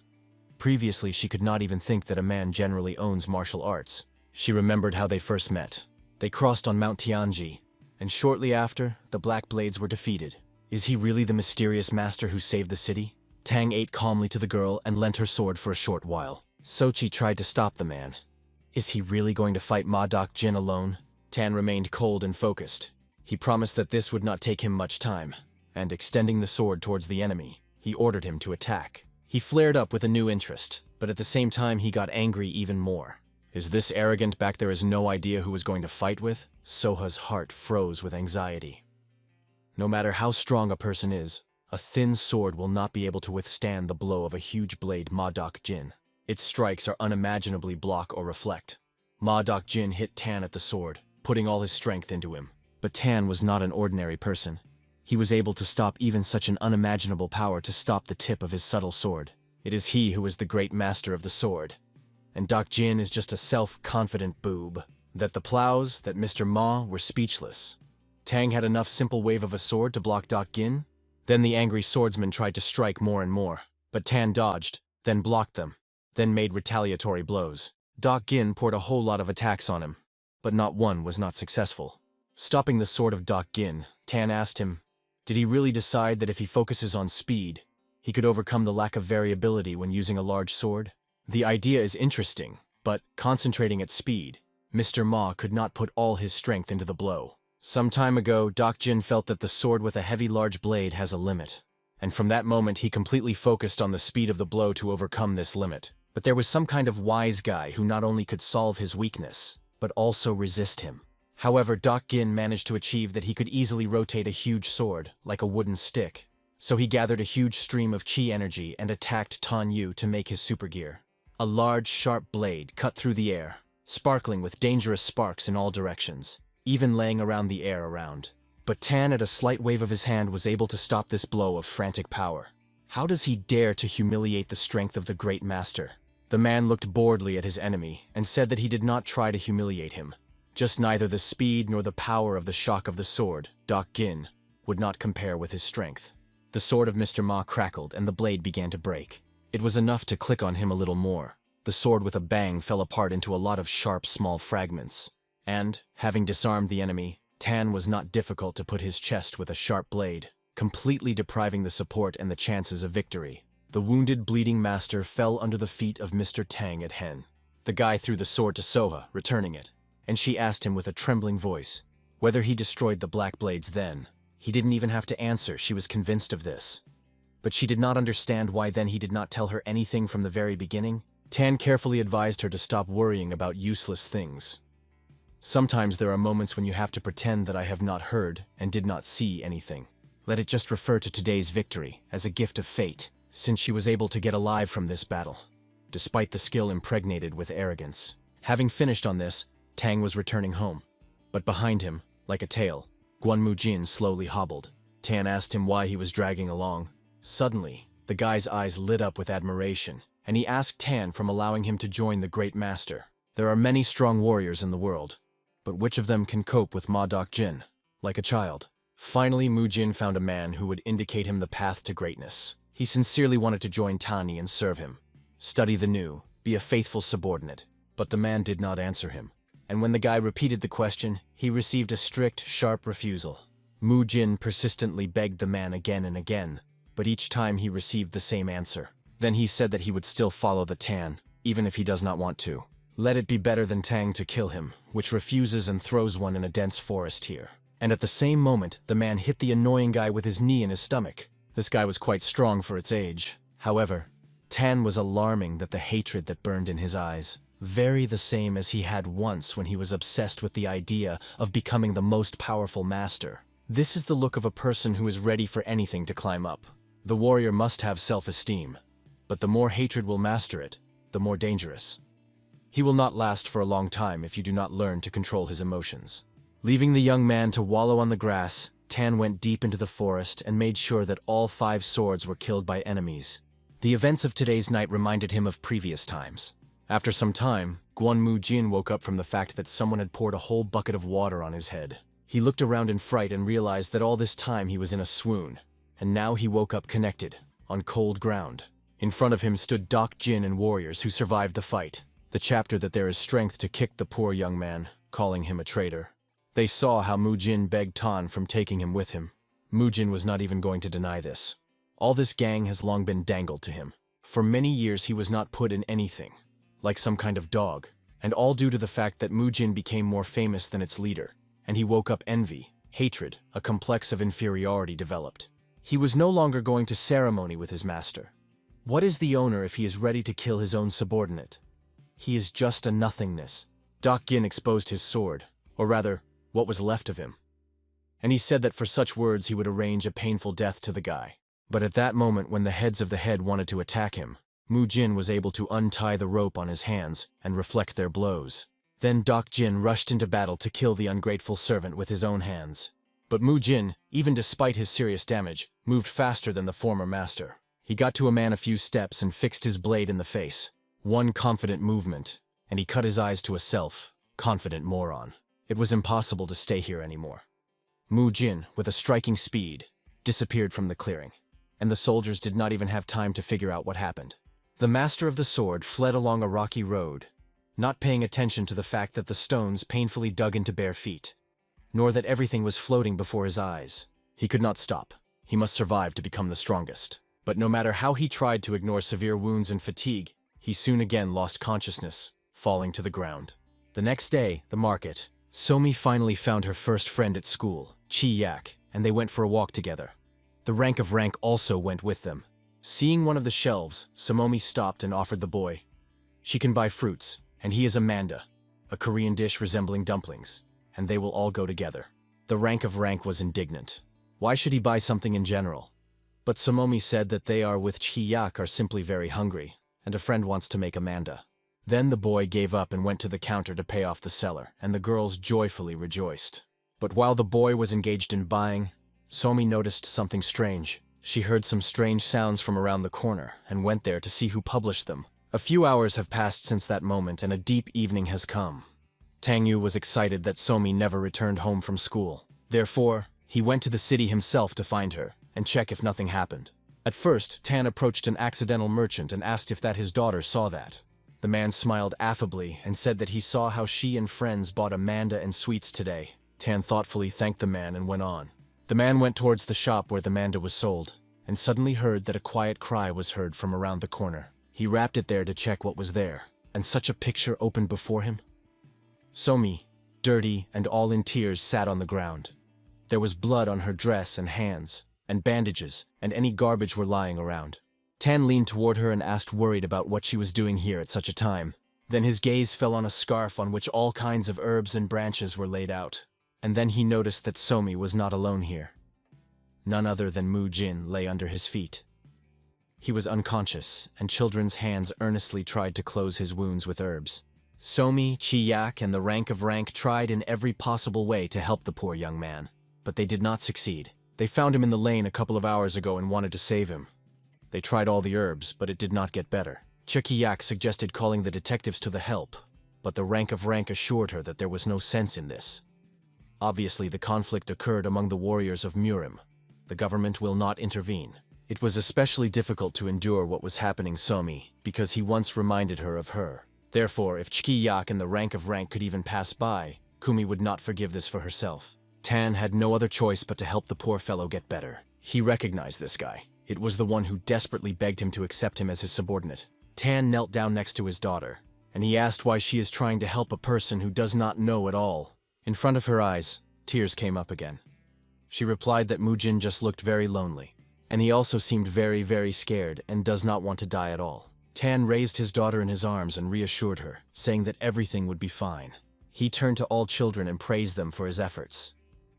Previously, she could not even think that a man generally owns martial arts. She remembered how they first met. They crossed on Mount Tianji, and shortly after, the Black Blades were defeated. Is he really the mysterious master who saved the city? Tang ate calmly to the girl and lent her sword for a short while. Sochi tried to stop the man. Is he really going to fight Ma Dak Jin alone? Tan remained cold and focused. He promised that this would not take him much time, and extending the sword towards the enemy, he ordered him to attack. He flared up with a new interest, but at the same time he got angry even more. Is this arrogant back there has no idea who was going to fight with? Soha's heart froze with anxiety. No matter how strong a person is, a thin sword will not be able to withstand the blow of a huge blade Ma Dak Jin. Its strikes are unimaginably block or reflect. Ma Dak Jin hit Tan at the sword, putting all his strength into him. But Tan was not an ordinary person. He was able to stop even such an unimaginable power to stop the tip of his subtle sword. It is he who is the great master of the sword. And Dak Jin is just a self-confident boob. That the plows, that Mr. Ma were speechless. Tang had enough simple wave of a sword to block Dak Jin. Then the angry swordsman tried to strike more and more. But Tan dodged, then blocked them, then made retaliatory blows. Dak Jin poured a whole lot of attacks on him, but not one was not successful. Stopping the sword of Dak Jin, Tan asked him, did he really decide that if he focuses on speed, he could overcome the lack of variability when using a large sword? The idea is interesting, but concentrating at speed, Mr. Ma could not put all his strength into the blow. Some time ago, Dak Jin felt that the sword with a heavy large blade has a limit, and from that moment he completely focused on the speed of the blow to overcome this limit. But there was some kind of wise guy who not only could solve his weakness, but also resist him. However, Dak Jin managed to achieve that he could easily rotate a huge sword, like a wooden stick. So he gathered a huge stream of chi energy and attacked Tan Yu to make his super gear. A large, sharp blade cut through the air, sparkling with dangerous sparks in all directions, even laying around the air around. But Tan, at a slight wave of his hand, was able to stop this blow of frantic power. How does he dare to humiliate the strength of the great master? The man looked boredly at his enemy and said that he did not try to humiliate him. Just neither the speed nor the power of the shock of the sword, Dak Jin, would not compare with his strength. The sword of Mr. Ma crackled and the blade began to break. It was enough to click on him a little more. The sword with a bang fell apart into a lot of sharp small fragments. And, having disarmed the enemy, Tan was not difficult to put his chest with a sharp blade, completely depriving the support and the chances of victory. The wounded, bleeding master fell under the feet of Mr. Tang at Hen. The guy threw the sword to Soha, returning it, and she asked him with a trembling voice whether he destroyed the Black Blades then. He didn't even have to answer, she was convinced of this. But she did not understand why then he did not tell her anything from the very beginning. Tan carefully advised her to stop worrying about useless things. Sometimes there are moments when you have to pretend that I have not heard and did not see anything. Let it just refer to today's victory as a gift of fate, since she was able to get alive from this battle, despite the skill impregnated with arrogance. Having finished on this, Tang was returning home. But behind him, like a tail, Guan Mujin slowly hobbled. Tan asked him why he was dragging along. Suddenly, the guy's eyes lit up with admiration, and he asked Tan from allowing him to join the Great Master. There are many strong warriors in the world, but which of them can cope with Ma Jin? Like a child. Finally, Mu Jin found a man who would indicate him the path to greatness. He sincerely wanted to join Tani and serve him. Study the new, be a faithful subordinate. But the man did not answer him. And when the guy repeated the question, he received a strict, sharp refusal. Mu Jin persistently begged the man again and again, but each time he received the same answer. Then he said that he would still follow the Tan, even if he does not want to. Let it be better than Tang to kill him, which refuses and throws one in a dense forest here. And at the same moment, the man hit the annoying guy with his knee in his stomach. This guy was quite strong for its age. However, Tan was alarming that the hatred that burned in his eyes. Very the same as he had once when he was obsessed with the idea of becoming the most powerful master. This is the look of a person who is ready for anything to climb up. The warrior must have self-esteem, but the more hatred will master it, the more dangerous. He will not last for a long time if you do not learn to control his emotions. Leaving the young man to wallow on the grass, Tan went deep into the forest and made sure that all 5 swords were killed by enemies. The events of today's night reminded him of previous times. After some time, Guan Mu Jin woke up from the fact that someone had poured a whole bucket of water on his head. He looked around in fright and realized that all this time he was in a swoon, and now he woke up connected, on cold ground. In front of him stood Doc Jin and warriors who survived the fight. The chapter that there is strength to kick the poor young man, calling him a traitor. They saw how Mu Jin begged Tan from taking him with him. Mu Jin was not even going to deny this. All this gang has long been dangled to him. For many years he was not put in anything, like some kind of dog, and all due to the fact that Mu Jin became more famous than its leader, and he woke up envy, hatred, a complex of inferiority developed. He was no longer going to ceremony with his master. What is the owner if he is ready to kill his own subordinate? He is just a nothingness. Doc Gin exposed his sword, or rather, what was left of him. And he said that for such words he would arrange a painful death to the guy. But at that moment when the heads of the head wanted to attack him, Mu Jin was able to untie the rope on his hands and reflect their blows. Then Doc Jin rushed into battle to kill the ungrateful servant with his own hands. But Mu Jin, even despite his serious damage, moved faster than the former master. He got to a man a few steps and fixed his blade in the face. One confident movement, and he cut his eyes to a self-confident moron. It was impossible to stay here anymore. Mu Jin, with a striking speed, disappeared from the clearing, and the soldiers did not even have time to figure out what happened. The master of the sword fled along a rocky road, not paying attention to the fact that the stones painfully dug into bare feet, nor that everything was floating before his eyes. He could not stop. He must survive to become the strongest. But no matter how he tried to ignore severe wounds and fatigue, he soon again lost consciousness, falling to the ground. The next day, the market, Somi finally found her first friend at school, Chi Yak, and they went for a walk together. The rank of rank also went with them. Seeing one of the shelves, Somomi stopped and offered the boy. She can buy fruits, and he is a manda, a Korean dish resembling dumplings, and they will all go together. The rank of rank was indignant. Why should he buy something in general? But Somomi said that they are with Chi Yak are simply very hungry, and a friend wants to make a manda. Then the boy gave up and went to the counter to pay off the seller, and the girls joyfully rejoiced. But while the boy was engaged in buying, Somi noticed something strange. She heard some strange sounds from around the corner, and went there to see who published them. A few hours have passed since that moment, and a deep evening has come. Tang Yu was excited that Somi never returned home from school. Therefore, he went to the city himself to find her, and check if nothing happened. At first, Tan approached an accidental merchant and asked if that his daughter saw that. The man smiled affably and said that he saw how she and friends bought a manda and sweets today. Tan thoughtfully thanked the man and went on. The man went towards the shop where the manda was sold, and suddenly heard that a quiet cry was heard from around the corner. He rapped it there to check what was there, and such a picture opened before him. Somi, dirty and all in tears, sat on the ground. There was blood on her dress and hands, and bandages, and any garbage were lying around. Tan leaned toward her and asked, worried about what she was doing here at such a time. Then his gaze fell on a scarf on which all kinds of herbs and branches were laid out. And then he noticed that Somi was not alone here. None other than Mu Jin lay under his feet. He was unconscious, and children's hands earnestly tried to close his wounds with herbs. Somi, Chi Yak, and the rank of rank tried in every possible way to help the poor young man, but they did not succeed. They found him in the lane a couple of hours ago and wanted to save him. They tried all the herbs, but it did not get better. Chikiyak suggested calling the detectives to the help, but the rank of rank assured her that there was no sense in this. Obviously, the conflict occurred among the warriors of Murim. The government will not intervene. It was especially difficult to endure what was happening Somi, because he once reminded her of her. Therefore, if Chikiyak and the rank of rank could even pass by, Kumi would not forgive this for herself. Tan had no other choice but to help the poor fellow get better. He recognized this guy. It was the one who desperately begged him to accept him as his subordinate. Tan knelt down next to his daughter, and he asked why she is trying to help a person who does not know at all. In front of her eyes, tears came up again. She replied that Mujin just looked very lonely, and he also seemed very, very scared and does not want to die at all. Tan raised his daughter in his arms and reassured her, saying that everything would be fine. He turned to all children and praised them for his efforts.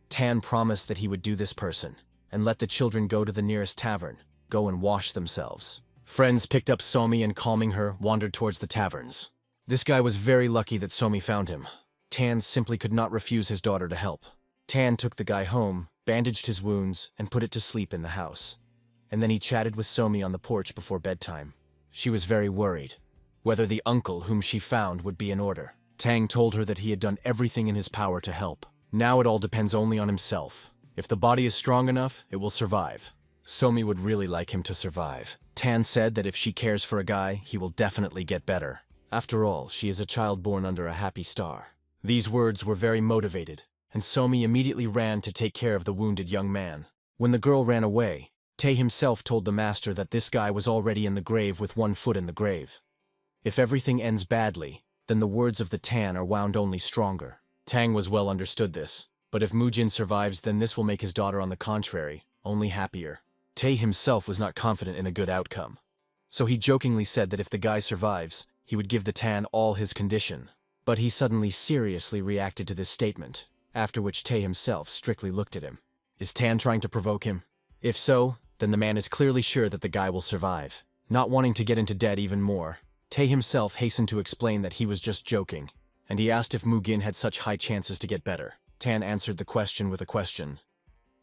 Tan promised that he would do this person, and let the children go to the nearest tavern, go and wash themselves. Friends picked up Somi and calming her, wandered towards the taverns. This guy was very lucky that Somi found him. Tan simply could not refuse his daughter to help. Tan took the guy home, bandaged his wounds, and put it to sleep in the house. And then he chatted with Somi on the porch before bedtime. She was very worried, whether the uncle whom she found would be in order. Tang told her that he had done everything in his power to help. Now it all depends only on himself. If the body is strong enough, it will survive. Somi would really like him to survive. Tan said that if she cares for a guy, he will definitely get better. After all, she is a child born under a happy star. These words were very motivated, and Somi immediately ran to take care of the wounded young man. When the girl ran away, Tae himself told the master that this guy was already in the grave with one foot in the grave. If everything ends badly, then the words of the Tan are wound only stronger. Tang was well understood this, but if Mujin survives, then this will make his daughter on the contrary, only happier. Tae himself was not confident in a good outcome, so he jokingly said that if the guy survives, he would give the Tan all his condition. But he suddenly seriously reacted to this statement, after which Tae himself strictly looked at him. Is Tan trying to provoke him? If so, then the man is clearly sure that the guy will survive. Not wanting to get into debt even more, Tae himself hastened to explain that he was just joking, and he asked if Mugin had such high chances to get better. Tan answered the question with a question.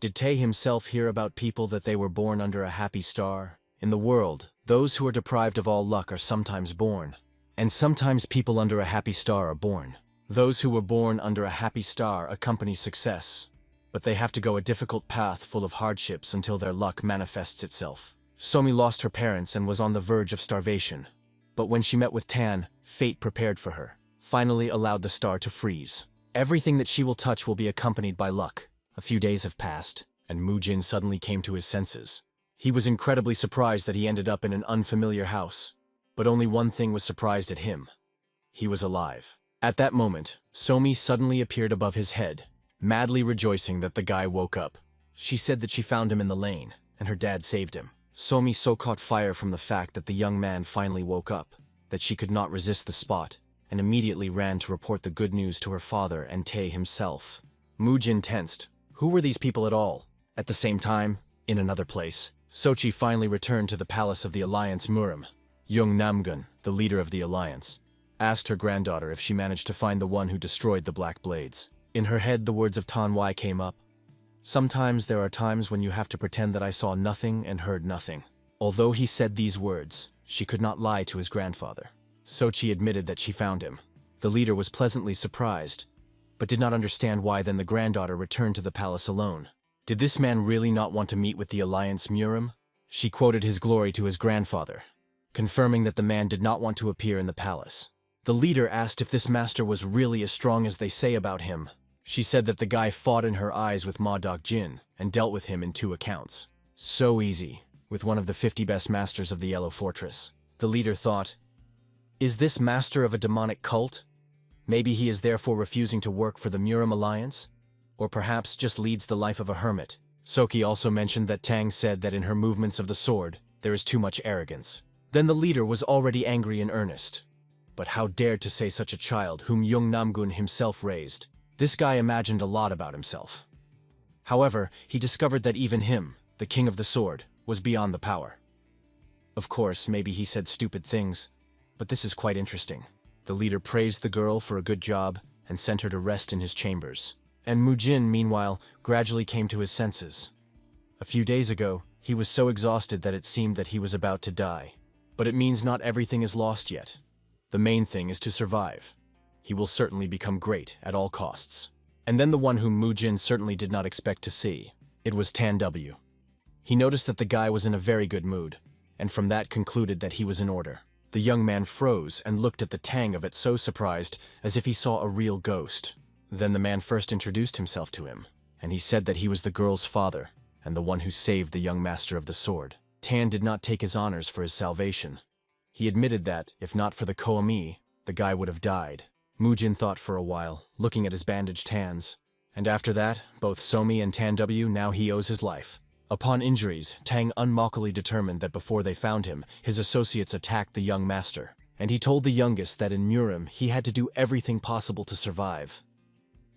Did Tae himself hear about people that they were born under a happy star? In the world, those who are deprived of all luck are sometimes born, and sometimes people under a happy star are born. Those who were born under a happy star accompany success, but they have to go a difficult path full of hardships until their luck manifests itself. Somi lost her parents and was on the verge of starvation, but when she met with Tan, fate prepared for her, finally allowed the star to freeze. Everything that she will touch will be accompanied by luck. A few days have passed, and Mujin suddenly came to his senses. He was incredibly surprised that he ended up in an unfamiliar house, but only one thing was surprised at him. He was alive. At that moment, Somi suddenly appeared above his head, madly rejoicing that the guy woke up. She said that she found him in the lane, and her dad saved him. Somi so caught fire from the fact that the young man finally woke up, that she could not resist the spot, and immediately ran to report the good news to her father and Tae himself. Mujin tensed. Who were these people at all? At the same time, in another place, Sochi finally returned to the palace of the Alliance Murim. Young Namgun, the leader of the Alliance, asked her granddaughter if she managed to find the one who destroyed the Black Blades. In her head, the words of Tan Wai came up. Sometimes there are times when you have to pretend that I saw nothing and heard nothing. Although he said these words, she could not lie to his grandfather. Sochi admitted that she found him. The leader was pleasantly surprised, but did not understand why then the granddaughter returned to the palace alone. Did this man really not want to meet with the Alliance Murim? She quoted his glory to his grandfather, confirming that the man did not want to appear in the palace. The leader asked if this master was really as strong as they say about him. She said that the guy fought in her eyes with Ma Dok Jin and dealt with him in 2 accounts. So easy, with one of the 50 best masters of the Yellow Fortress. The leader thought, is this master of a demonic cult? Maybe he is therefore refusing to work for the Murim Alliance? Or perhaps just leads the life of a hermit. Soki also mentioned that Tang said that in her movements of the sword, there is too much arrogance. Then the leader was already angry in earnest. But how dared to say such a child whom Young Namgun himself raised? This guy imagined a lot about himself. However, he discovered that even him, the king of the sword, was beyond the power. Of course, maybe he said stupid things, but this is quite interesting. The leader praised the girl for a good job and sent her to rest in his chambers. And Mujin, meanwhile, gradually came to his senses. A few days ago, he was so exhausted that it seemed that he was about to die. But it means not everything is lost yet. The main thing is to survive. He will certainly become great at all costs. And then the one whom Mujin certainly did not expect to see. It was Tan W. He noticed that the guy was in a very good mood, and from that concluded that he was in order. The young man froze and looked at the Tang of it so surprised, as if he saw a real ghost. Then the man first introduced himself to him, and he said that he was the girl's father, and the one who saved the young master of the sword. Tan did not take his honors for his salvation. He admitted that, if not for the Koami, the guy would have died. Mujin thought for a while, looking at his bandaged hands. And after that, both Somi and Tan W, now he owes his life. Upon injuries, Tang unmockily determined that before they found him, his associates attacked the young master. And he told the youngest that in Murim he had to do everything possible to survive,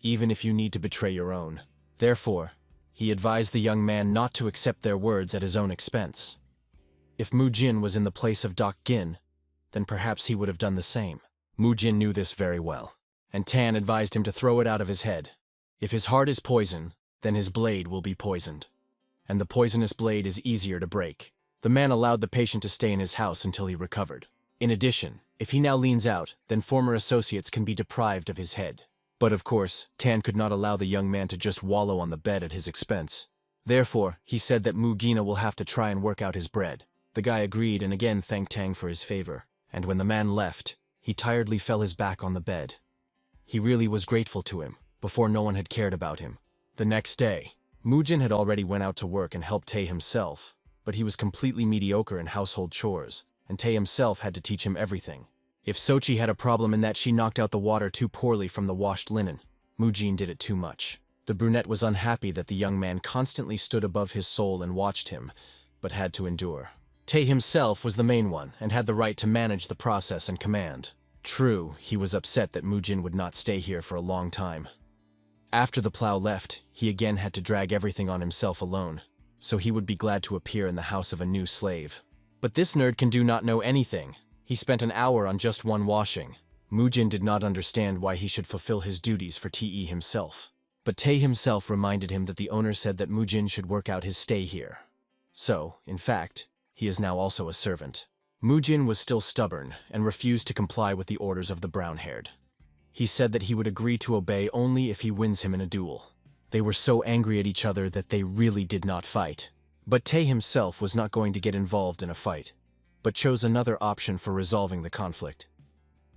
even if you need to betray your own. Therefore, he advised the young man not to accept their words at his own expense. If Mujin was in the place of Dak Gin, then perhaps he would have done the same. Mujin knew this very well, and Tan advised him to throw it out of his head. If his heart is poison, then his blade will be poisoned. And the poisonous blade is easier to break. The man allowed the patient to stay in his house until he recovered. In addition, if he now leans out, then former associates can be deprived of his head. But of course, Tan could not allow the young man to just wallow on the bed at his expense. Therefore, he said that Mugina will have to try and work out his bread. The guy agreed and again thanked Tang for his favor. And when the man left, he tiredly fell his back on the bed. He really was grateful to him, before no one had cared about him. The next day, Mujin had already went out to work and helped Tae himself, but he was completely mediocre in household chores, and Tae himself had to teach him everything. If Sochi had a problem in that she knocked out the water too poorly from the washed linen, Mujin did it too much. The brunette was unhappy that the young man constantly stood above his soul and watched him, but had to endure. Tae himself was the main one and had the right to manage the process and command. True, he was upset that Mujin would not stay here for a long time. After the plow left, he again had to drag everything on himself alone, so he would be glad to appear in the house of a new slave. But this nerd can do not know anything. He spent an hour on just one washing. Mujin did not understand why he should fulfill his duties for Te himself. But Tae himself reminded him that the owner said that Mujin should work out his stay here. So, in fact, he is now also a servant. Mujin was still stubborn and refused to comply with the orders of the brown-haired. He said that he would agree to obey only if he wins him in a duel. They were so angry at each other that they really did not fight. But Tae himself was not going to get involved in a fight, but chose another option for resolving the conflict.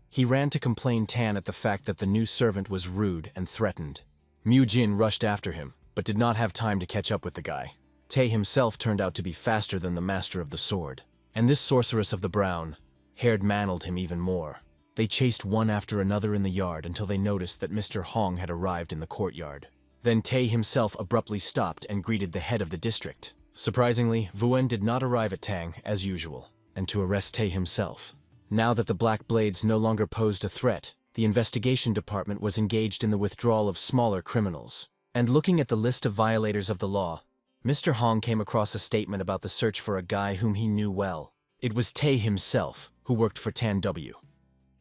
He ran to complain Tan at the fact that the new servant was rude and threatened. Mujin rushed after him, but did not have time to catch up with the guy. Tae himself turned out to be faster than the master of the sword, and this sorceress of the brown-haired mantled him even more. They chased one after another in the yard until they noticed that Mr. Hong had arrived in the courtyard. Then Tae himself abruptly stopped and greeted the head of the district. Surprisingly, Vuen did not arrive at Tang, as usual, and to arrest Tae himself. Now that the Black Blades no longer posed a threat, the investigation department was engaged in the withdrawal of smaller criminals. And looking at the list of violators of the law, Mr. Hong came across a statement about the search for a guy whom he knew well. It was Tae himself, who worked for Tan W.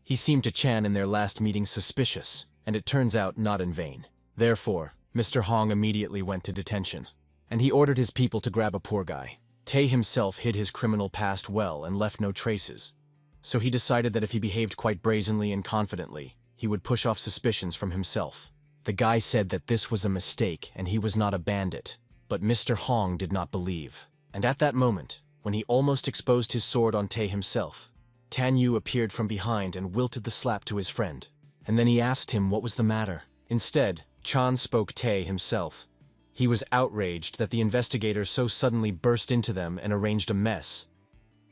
He seemed to Chan in their last meeting suspicious, and it turns out not in vain. Therefore, Mr. Hong immediately went to detention, and he ordered his people to grab a poor guy. Tae himself hid his criminal past well and left no traces, so he decided that if he behaved quite brazenly and confidently, he would push off suspicions from himself. The guy said that this was a mistake and he was not a bandit, but Mr. Hong did not believe. And at that moment, when he almost exposed his sword on Tae himself, Tan Yu appeared from behind and wilted the slap to his friend, and then he asked him what was the matter. Instead, Chan spoke Tae himself. He was outraged that the investigator so suddenly burst into them and arranged a mess.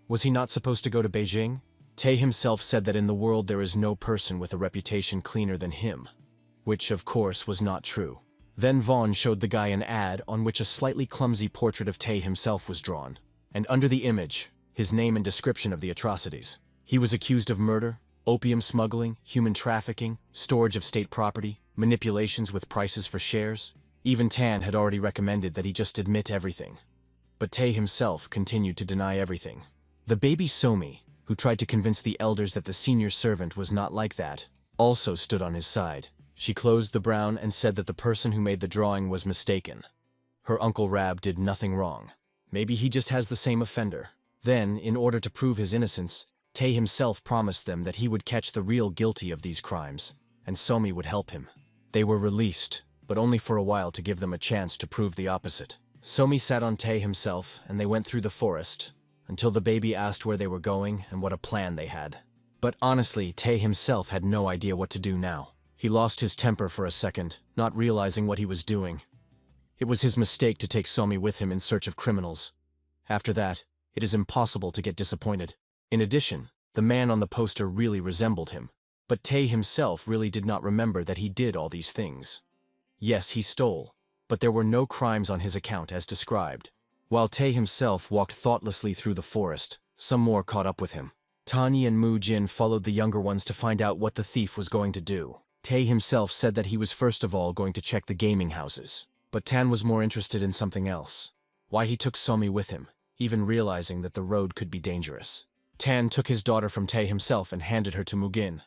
Was he not supposed to go to Beijing? Tae himself said that in the world there is no person with a reputation cleaner than him, which of course was not true. Then Vaughn showed the guy an ad on which a slightly clumsy portrait of Tae himself was drawn, and under the image, his name and description of the atrocities. He was accused of murder, opium smuggling, human trafficking, storage of state property, manipulations with prices for shares. Even Tan had already recommended that he just admit everything. But Tae himself continued to deny everything. The baby Somi, who tried to convince the elders that the senior servant was not like that, also stood on his side. She closed the brown and said that the person who made the drawing was mistaken. Her Uncle Rab did nothing wrong. Maybe he just has the same offender. Then, in order to prove his innocence, Tae himself promised them that he would catch the real guilty of these crimes, and Somi would help him. They were released, but only for a while to give them a chance to prove the opposite. Somi sat on Tae himself, and they went through the forest, until the baby asked where they were going and what a plan they had. But honestly, Tae himself had no idea what to do now. He lost his temper for a second, not realizing what he was doing. It was his mistake to take Somi with him in search of criminals. After that, it is impossible to get disappointed. In addition, the man on the poster really resembled him. But Tae himself really did not remember that he did all these things. Yes, he stole, but there were no crimes on his account as described. While Tae himself walked thoughtlessly through the forest, some more caught up with him. Tani and Mu Jin followed the younger ones to find out what the thief was going to do. Tae himself said that he was first of all going to check the gaming houses. But Tan was more interested in something else. Why he took Somi with him, even realizing that the road could be dangerous. Tan took his daughter from Tae himself and handed her to Mugin.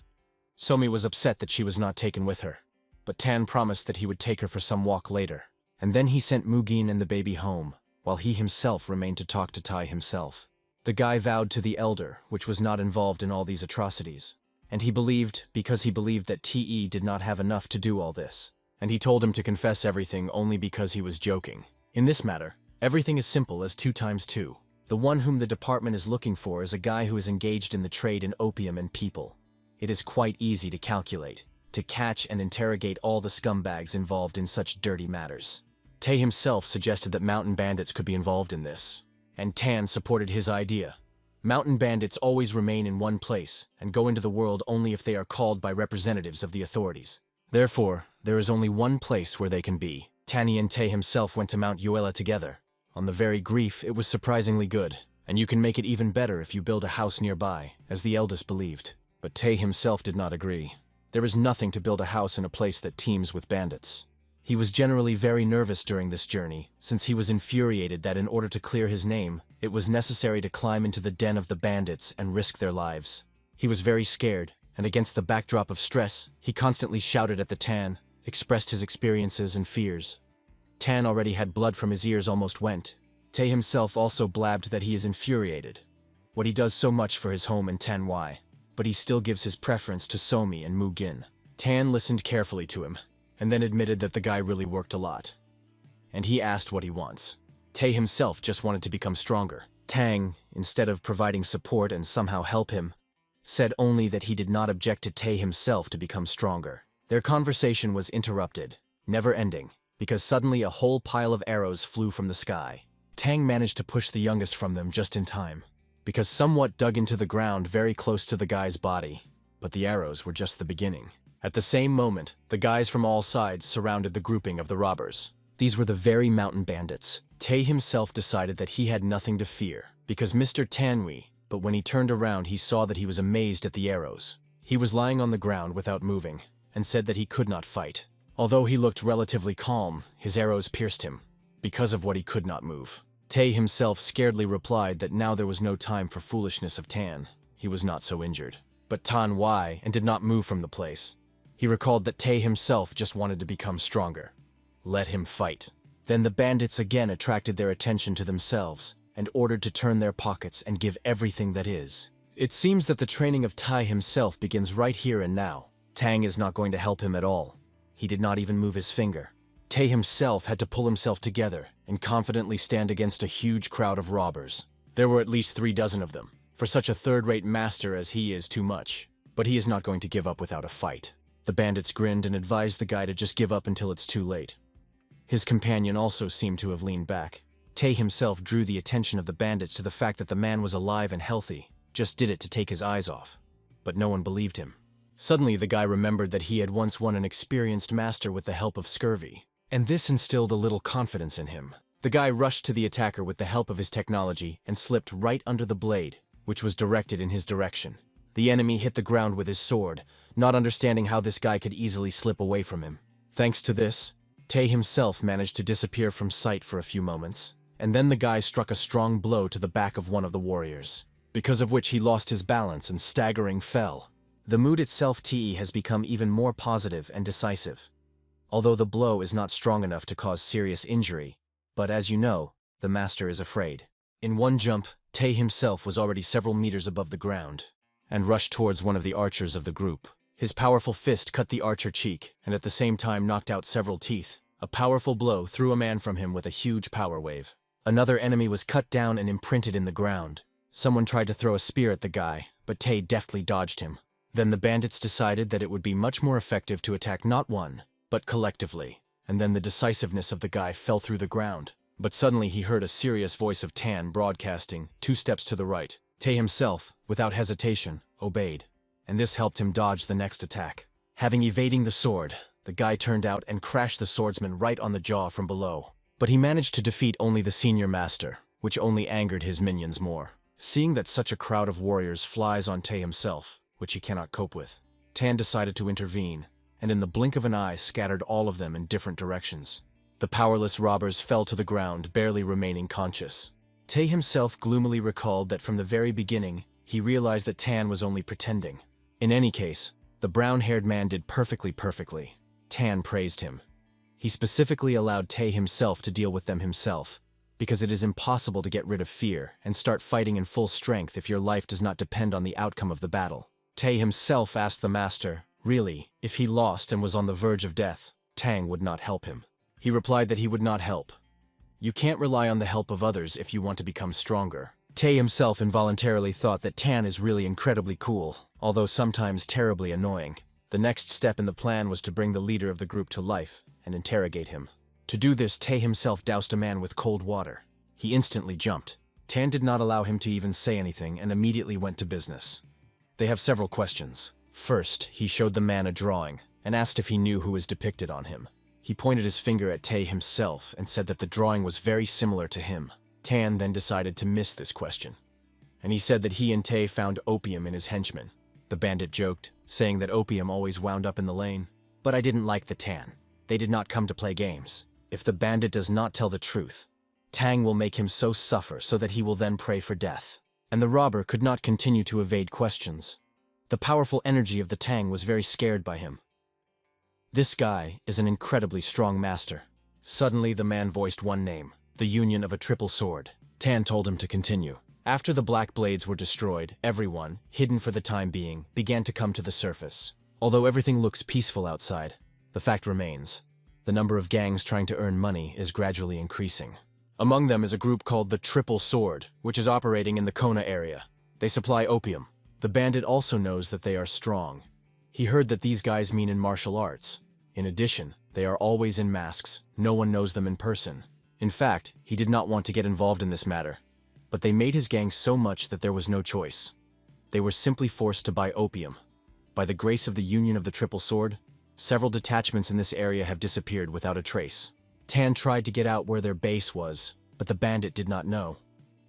Somi was upset that she was not taken with her, but Tan promised that he would take her for some walk later. And then he sent Mugin and the baby home, while he himself remained to talk to Tai himself. The guy vowed to the elder, which was not involved in all these atrocities. And he believed, because he believed that Te did not have enough to do all this. And he told him to confess everything only because he was joking. In this matter, everything is simple as 2 times 2. The one whom the department is looking for is a guy who is engaged in the trade in opium and people. It is quite easy to calculate, to catch and interrogate all the scumbags involved in such dirty matters. Tae himself suggested that mountain bandits could be involved in this, and Tan supported his idea. Mountain bandits always remain in one place and go into the world only if they are called by representatives of the authorities. Therefore, there is only one place where they can be. Tani and Tae himself went to Mount Yuela together. On the very grief, it was surprisingly good, and you can make it even better if you build a house nearby, as the eldest believed. But Tae himself did not agree. There is nothing to build a house in a place that teems with bandits. He was generally very nervous during this journey, since he was infuriated that in order to clear his name, it was necessary to climb into the den of the bandits and risk their lives. He was very scared, and against the backdrop of stress, he constantly shouted at the Tan, expressed his experiences and fears. Tan already had blood from his ears almost went. Tae himself also blabbed that he is infuriated. What he does so much for his home in Tanwai, but he still gives his preference to Somi and Mugin. Tan listened carefully to him, and then admitted that the guy really worked a lot. And he asked what he wants. Tae himself just wanted to become stronger. Tang, instead of providing support and somehow help him, said only that he did not object to Tae himself to become stronger. Their conversation was interrupted, never ending, because suddenly a whole pile of arrows flew from the sky. Tang managed to push the youngest from them just in time, because somewhat dug into the ground very close to the guy's body, but the arrows were just the beginning. At the same moment, the guys from all sides surrounded the grouping of the robbers. These were the very mountain bandits. Tae himself decided that he had nothing to fear, because Mr. Tanwi, but when he turned around he saw that he was amazed at the arrows. He was lying on the ground without moving, and said that he could not fight. Although he looked relatively calm, his arrows pierced him, because of what he could not move. Tae himself scaredly replied that now there was no time for foolishness of Tan. He was not so injured. But Tan Wai and did not move from the place. He recalled that Tae himself just wanted to become stronger. Let him fight. Then the bandits again attracted their attention to themselves and ordered to turn their pockets and give everything that is. It seems that the training of Tai himself begins right here and now. Tang is not going to help him at all. He did not even move his finger. Tae himself had to pull himself together and confidently stand against a huge crowd of robbers. There were at least 3 dozen of them. For such a third-rate master as he is, too much. But he is not going to give up without a fight. The bandits grinned and advised the guy to just give up until it's too late. His companion also seemed to have leaned back. Tae himself drew the attention of the bandits to the fact that the man was alive and healthy, just did it to take his eyes off. But no one believed him. Suddenly the guy remembered that he had once won an experienced master with the help of scurvy, and this instilled a little confidence in him. The guy rushed to the attacker with the help of his technology and slipped right under the blade, which was directed in his direction. The enemy hit the ground with his sword, not understanding how this guy could easily slip away from him. Thanks to this, Tae himself managed to disappear from sight for a few moments, and then the guy struck a strong blow to the back of one of the warriors, because of which he lost his balance and staggering fell. The mood itself has become even more positive and decisive. Although the blow is not strong enough to cause serious injury, But as you know, the master is afraid. In one jump, Tae himself was already several meters above the ground and rushed towards one of the archers of the group. His powerful fist cut the archer cheek and at the same time knocked out several teeth. A powerful blow threw a man from him with a huge power wave. Another enemy was cut down and imprinted in the ground. Someone tried to throw a spear at the guy, but Tae deftly dodged him. Then the bandits decided that it would be much more effective to attack not one, but collectively. And then the decisiveness of the guy fell through the ground. But suddenly he heard a serious voice of Tan broadcasting 2 steps to the right. Tae himself, without hesitation, obeyed. And this helped him dodge the next attack. Having evading the sword, the guy turned out and crashed the swordsman right on the jaw from below. But he managed to defeat only the senior master, which only angered his minions more. Seeing that such a crowd of warriors flies on Tae himself, which he cannot cope with, Tan decided to intervene, and in the blink of an eye scattered all of them in different directions. The powerless robbers fell to the ground, barely remaining conscious. Tae himself gloomily recalled that from the very beginning, he realized that Tan was only pretending. In any case, the brown-haired man did perfectly. Tan praised him. He specifically allowed Tae himself to deal with them himself, because it is impossible to get rid of fear and start fighting in full strength if your life does not depend on the outcome of the battle. Tae himself asked the master, really, if he lost and was on the verge of death, Tang would not help him. He replied that he would not help. You can't rely on the help of others if you want to become stronger. Tae himself involuntarily thought that Tan is really incredibly cool, although sometimes terribly annoying. The next step in the plan was to bring the leader of the group to life and interrogate him. To do this, Tae himself doused a man with cold water. He instantly jumped. Tan did not allow him to even say anything and immediately went to business. They have several questions. First, he showed the man a drawing and asked if he knew who was depicted on him. He pointed his finger at Tae himself and said that the drawing was very similar to him. Tan then decided to miss this question, and he said that he and Tae found opium in his henchmen. The bandit joked, saying that opium always wound up in the lane. But I didn't like the Tan. They did not come to play games. If the bandit does not tell the truth, Tang will make him so suffer so that he will then pray for death. And the robber could not continue to evade questions. The powerful energy of the Tang was very scared by him. This guy is an incredibly strong master. Suddenly the man voiced one name, the union of a triple sword. Tan told him to continue. After the black blades were destroyed, everyone, hidden for the time being, began to come to the surface. Although everything looks peaceful outside, the fact remains. The number of gangs trying to earn money is gradually increasing. Among them is a group called the Triple Sword, which is operating in the Kona area. They supply opium. The bandit also knows that they are strong. He heard that these guys mean in martial arts. In addition, they are always in masks. No one knows them in person. In fact, he did not want to get involved in this matter. But they made his gang so much that there was no choice. They were simply forced to buy opium. By the grace of the union of the Triple Sword, several detachments in this area have disappeared without a trace. Tan tried to get out where their base was, but the bandit did not know.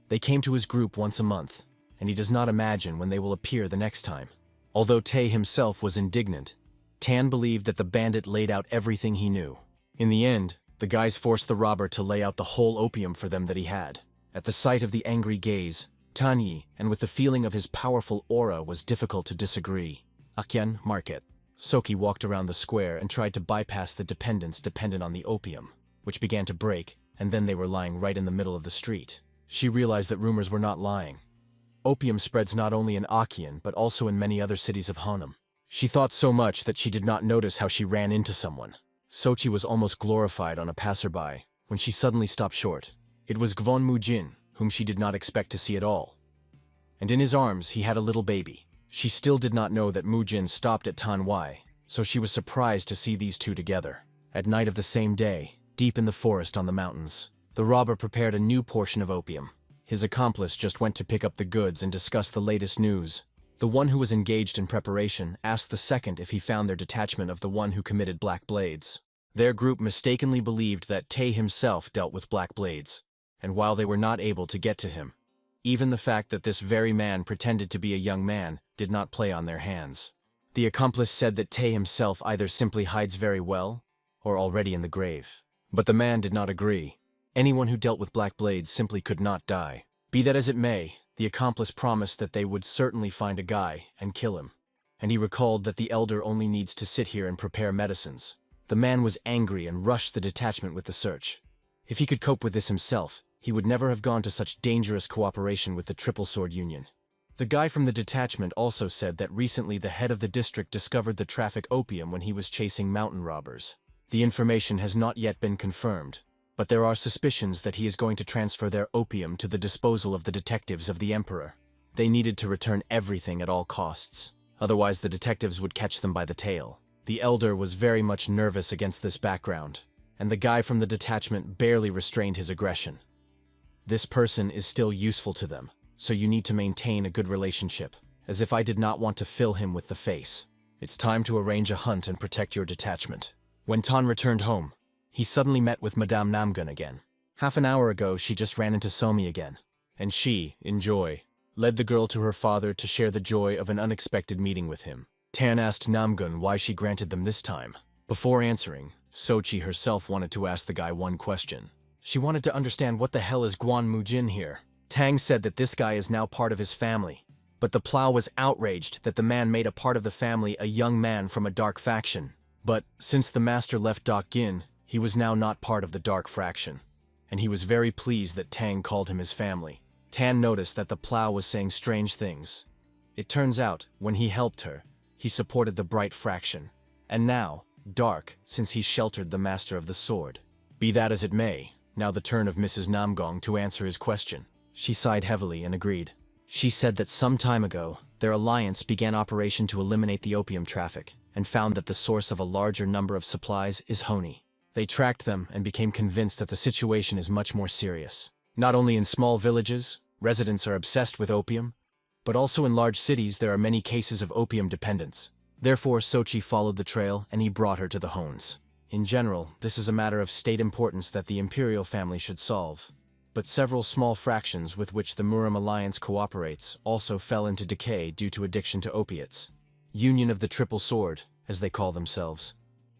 They came to his group once a month, and he does not imagine when they will appear the next time. Although Tae himself was indignant, Tan believed that the bandit laid out everything he knew. In the end, the guys forced the robber to lay out the whole opium for them that he had. At the sight of the angry gaze, Tanyi, and with the feeling of his powerful aura, was difficult to disagree. Akyan Market. Soki walked around the square and tried to bypass the dependence dependent on the opium, which began to break, and then they were lying right in the middle of the street. She realized that rumors were not lying. Opium spreads not only in Akian, but also in many other cities of Hanam. She thought so much that she did not notice how she ran into someone. Sochi was almost glorified on a passerby, when she suddenly stopped short. It was Gwon Mujin, whom she did not expect to see at all. And in his arms he had a little baby. She still did not know that Mujin stopped at Tanwai, so she was surprised to see these two together. At night of the same day, deep in the forest on the mountains, the robber prepared a new portion of opium. His accomplice just went to pick up the goods and discuss the latest news. The one who was engaged in preparation asked the second if he found their detachment of the one who committed Black Blades. Their group mistakenly believed that Tae himself dealt with Black Blades, and while they were not able to get to him, even the fact that this very man pretended to be a young man did not play on their hands. The accomplice said that Tae himself either simply hides very well, or already in the grave. But the man did not agree. Anyone who dealt with Black Blades simply could not die. Be that as it may, the accomplice promised that they would certainly find a guy and kill him. And he recalled that the elder only needs to sit here and prepare medicines. The man was angry and rushed the detachment with the search. If he could cope with this himself, he would never have gone to such dangerous cooperation with the Triple Sword Union. The guy from the detachment also said that recently the head of the district discovered the traffic opium when he was chasing mountain robbers. The information has not yet been confirmed, but there are suspicions that he is going to transfer their opium to the disposal of the detectives of the Emperor. They needed to return everything at all costs, otherwise the detectives would catch them by the tail. The elder was very much nervous against this background, and the guy from the detachment barely restrained his aggression. This person is still useful to them, so you need to maintain a good relationship, as if I did not want to fill him with the face. It's time to arrange a hunt and protect your detachment. When Tan returned home, he suddenly met with Madame Namgun again. Half an hour ago, she just ran into Somi again, and she, in joy, led the girl to her father to share the joy of an unexpected meeting with him. Tan asked Namgun why she granted them this time. Before answering, Sochi herself wanted to ask the guy one question. She wanted to understand what the hell is Guan Mujin here. Tang said that this guy is now part of his family, but the Plow was outraged that the man made a part of the family a young man from a dark faction. But since the master left Dak Gin, he was now not part of the dark faction, and he was very pleased that Tang called him his family. Tan noticed that the Plow was saying strange things. It turns out, when he helped her, he supported the bright faction, and now, dark, since he sheltered the master of the sword. Be that as it may, now the turn of Mrs. Namgong to answer his question. She sighed heavily and agreed. She said that some time ago, their alliance began operation to eliminate the opium traffic, and found that the source of a larger number of supplies is Honi. They tracked them and became convinced that the situation is much more serious. Not only in small villages, residents are obsessed with opium, but also in large cities there are many cases of opium dependence. Therefore, Sochi followed the trail and he brought her to the Hones. In general, this is a matter of state importance that the imperial family should solve. But several small fractions with which the Muram alliance cooperates also fell into decay due to addiction to opiates. Union of the Triple Sword, as they call themselves.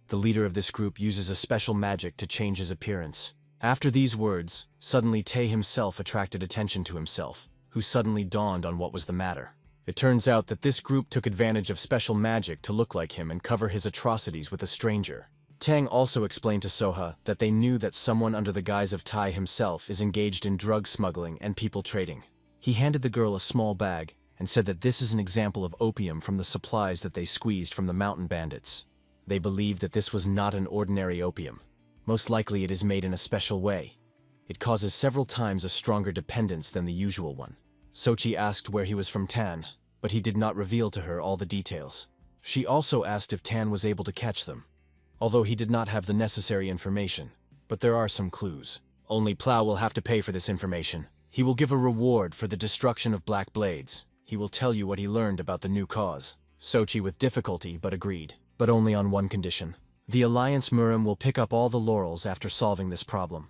The leader of this group uses a special magic to change his appearance. After these words, suddenly Tay himself attracted attention to himself, who suddenly dawned on what was the matter. It turns out that this group took advantage of special magic to look like him and cover his atrocities with a stranger. Tang also explained to Soha that they knew that someone under the guise of Tai himself is engaged in drug smuggling and people trading. He handed the girl a small bag and said that this is an example of opium from the supplies that they squeezed from the mountain bandits. They believed that this was not an ordinary opium. Most likely it is made in a special way. It causes several times a stronger dependence than the usual one. Sochi asked where he was from Tan, but he did not reveal to her all the details. She also asked if Tan was able to catch them, although he did not have the necessary information. But there are some clues. Only Plow will have to pay for this information. He will give a reward for the destruction of Black Blades. He will tell you what he learned about the new cause. Sochi with difficulty but agreed, but only on one condition. The Alliance Muram will pick up all the laurels after solving this problem.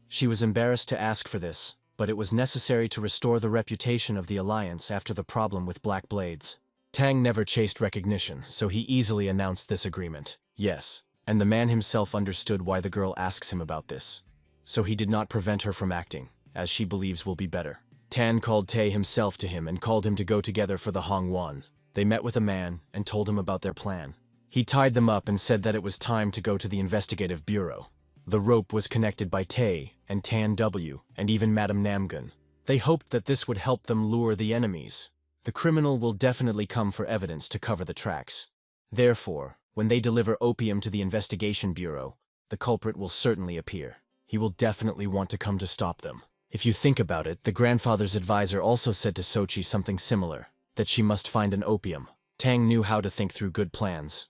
She was embarrassed to ask for this, but it was necessary to restore the reputation of the Alliance after the problem with Black Blades. Tang never chased recognition, so he easily announced this agreement. Yes, and the man himself understood why the girl asks him about this. So he did not prevent her from acting, as she believes will be better. Tan called Tay himself to him and called him to go together for the Hongwan. They met with a man and told him about their plan. He tied them up and said that it was time to go to the investigative bureau. The rope was connected by Tay and Tan W and even Madame Namgun. They hoped that this would help them lure the enemies. The criminal will definitely come for evidence to cover the tracks. Therefore, when they deliver opium to the investigation bureau, the culprit will certainly appear. He will definitely want to come to stop them. If you think about it, the grandfather's advisor also said to Sochi something similar, that she must find an opium. Tang knew how to think through good plans.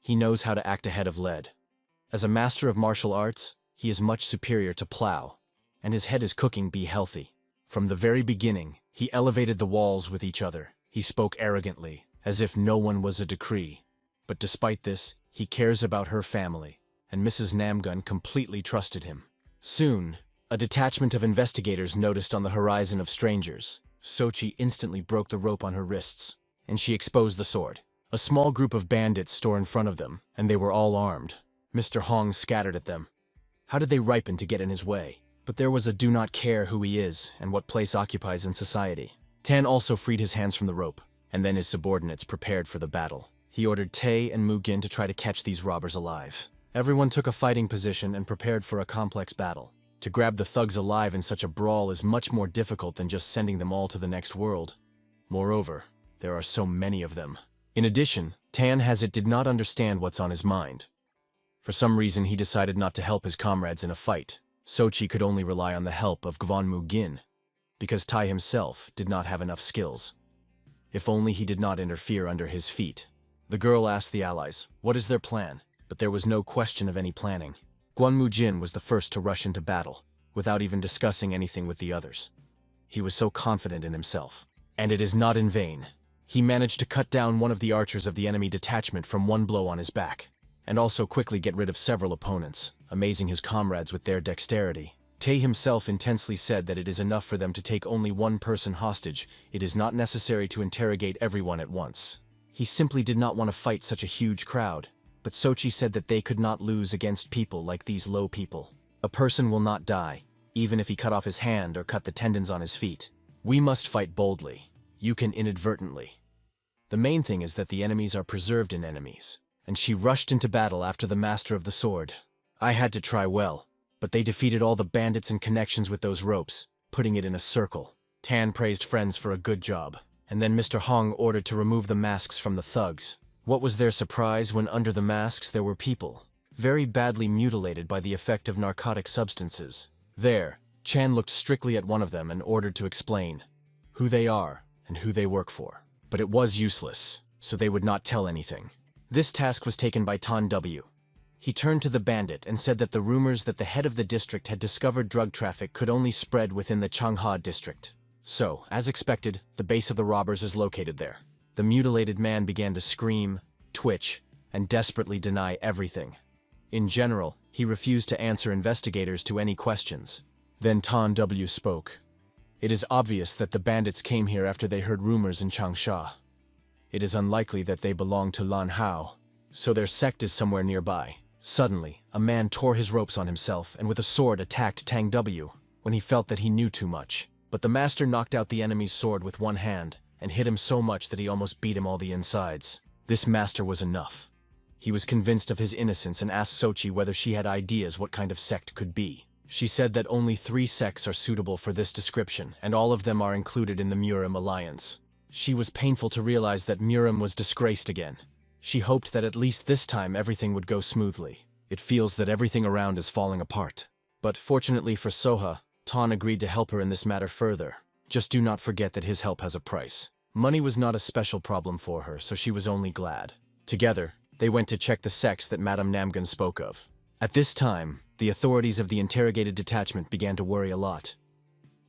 He knows how to act ahead of lead. As a master of martial arts, he is much superior to Plow, and his head is cooking be healthy. From the very beginning, he elevated the walls with each other. He spoke arrogantly, as if no one was a decree. But despite this, he cares about her family, and Mrs. Namgun completely trusted him. Soon, a detachment of investigators noticed on the horizon of strangers. Sochi instantly broke the rope on her wrists, and she exposed the sword. A small group of bandits store in front of them, and they were all armed. Mr. Hong scattered at them. How did they ripen to get in his way? But there was a do not care who he is and what place occupies in society. Tan also freed his hands from the rope, and then his subordinates prepared for the battle. He ordered Tay and Mugin to try to catch these robbers alive. Everyone took a fighting position and prepared for a complex battle. To grab the thugs alive in such a brawl is much more difficult than just sending them all to the next world. Moreover, there are so many of them. In addition, did not understand what's on his mind. For some reason, he decided not to help his comrades in a fight. Sochi could only rely on the help of Gwanmu Gin, because Tai himself did not have enough skills. If only he did not interfere under his feet. The girl asked the allies, what is their plan? But there was no question of any planning. Gwanmu Jin was the first to rush into battle, without even discussing anything with the others. He was so confident in himself. And it is not in vain. He managed to cut down one of the archers of the enemy detachment from one blow on his back, and also quickly get rid of several opponents, amazing his comrades with their dexterity. Tae himself intensely said that it is enough for them to take only one person hostage. It is not necessary to interrogate everyone at once. He simply did not want to fight such a huge crowd, but Sochi said that they could not lose against people like these low people. A person will not die, even if he cut off his hand or cut the tendons on his feet. We must fight boldly. You can inadvertently. The main thing is that the enemies are preserved in enemies, and she rushed into battle after the master of the sword. I had to try well, but they defeated all the bandits and connections with those ropes, putting it in a circle. Tan praised friends for a good job, and then Mr. Hong ordered to remove the masks from the thugs. What was their surprise when under the masks there were people, very badly mutilated by the effect of narcotic substances. There, Chan looked strictly at one of them and ordered to explain who they are and who they work for. But it was useless, so they would not tell anything. This task was taken by Tan W. He turned to the bandit and said that the rumors that the head of the district had discovered drug traffic could only spread within the Changhua district. So, as expected, the base of the robbers is located there. The mutilated man began to scream, twitch, and desperately deny everything. In general, he refused to answer investigators to any questions. Then Tan W spoke. It is obvious that the bandits came here after they heard rumors in Changsha. It is unlikely that they belong to Lan Hao, so their sect is somewhere nearby. Suddenly, a man tore his ropes on himself and with a sword attacked Tang W when he felt that he knew too much. But the master knocked out the enemy's sword with one hand and hit him so much that he almost beat him all the insides. This master was enough. He was convinced of his innocence and asked Sochi whether she had ideas what kind of sect could be. She said that only 3 sects are suitable for this description, and all of them are included in the Murim alliance. She was painful to realize that Murim was disgraced again. She hoped that at least this time everything would go smoothly. It feels that everything around is falling apart. But fortunately for Soha, Tan agreed to help her in this matter further. Just do not forget that his help has a price. Money was not a special problem for her, so she was only glad. Together, they went to check the sects that Madame Namgun spoke of. At this time, the authorities of the interrogated detachment began to worry a lot.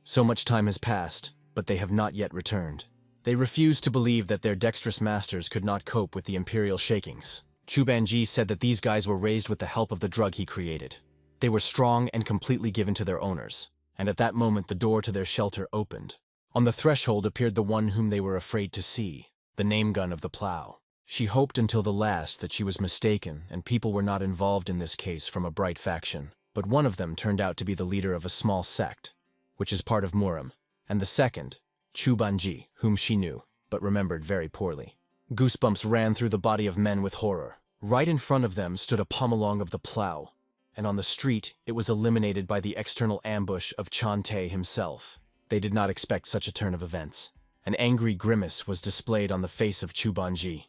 So much time has passed, but they have not yet returned. They refused to believe that their dexterous masters could not cope with the imperial shakings. Chu Banji said that these guys were raised with the help of the drug he created. They were strong and completely given to their owners, and at that moment the door to their shelter opened. On the threshold appeared the one whom they were afraid to see, the name gun of the plow. She hoped until the last that she was mistaken and people were not involved in this case from a bright faction. But one of them turned out to be the leader of a small sect, which is part of Murim, and the second, Chu Banji, whom she knew, but remembered very poorly. Goosebumps ran through the body of men with horror. Right in front of them stood a pomalong of the plow, and on the street it was eliminated by the external ambush of Chan Tae himself. They did not expect such a turn of events. An angry grimace was displayed on the face of Chu Banji.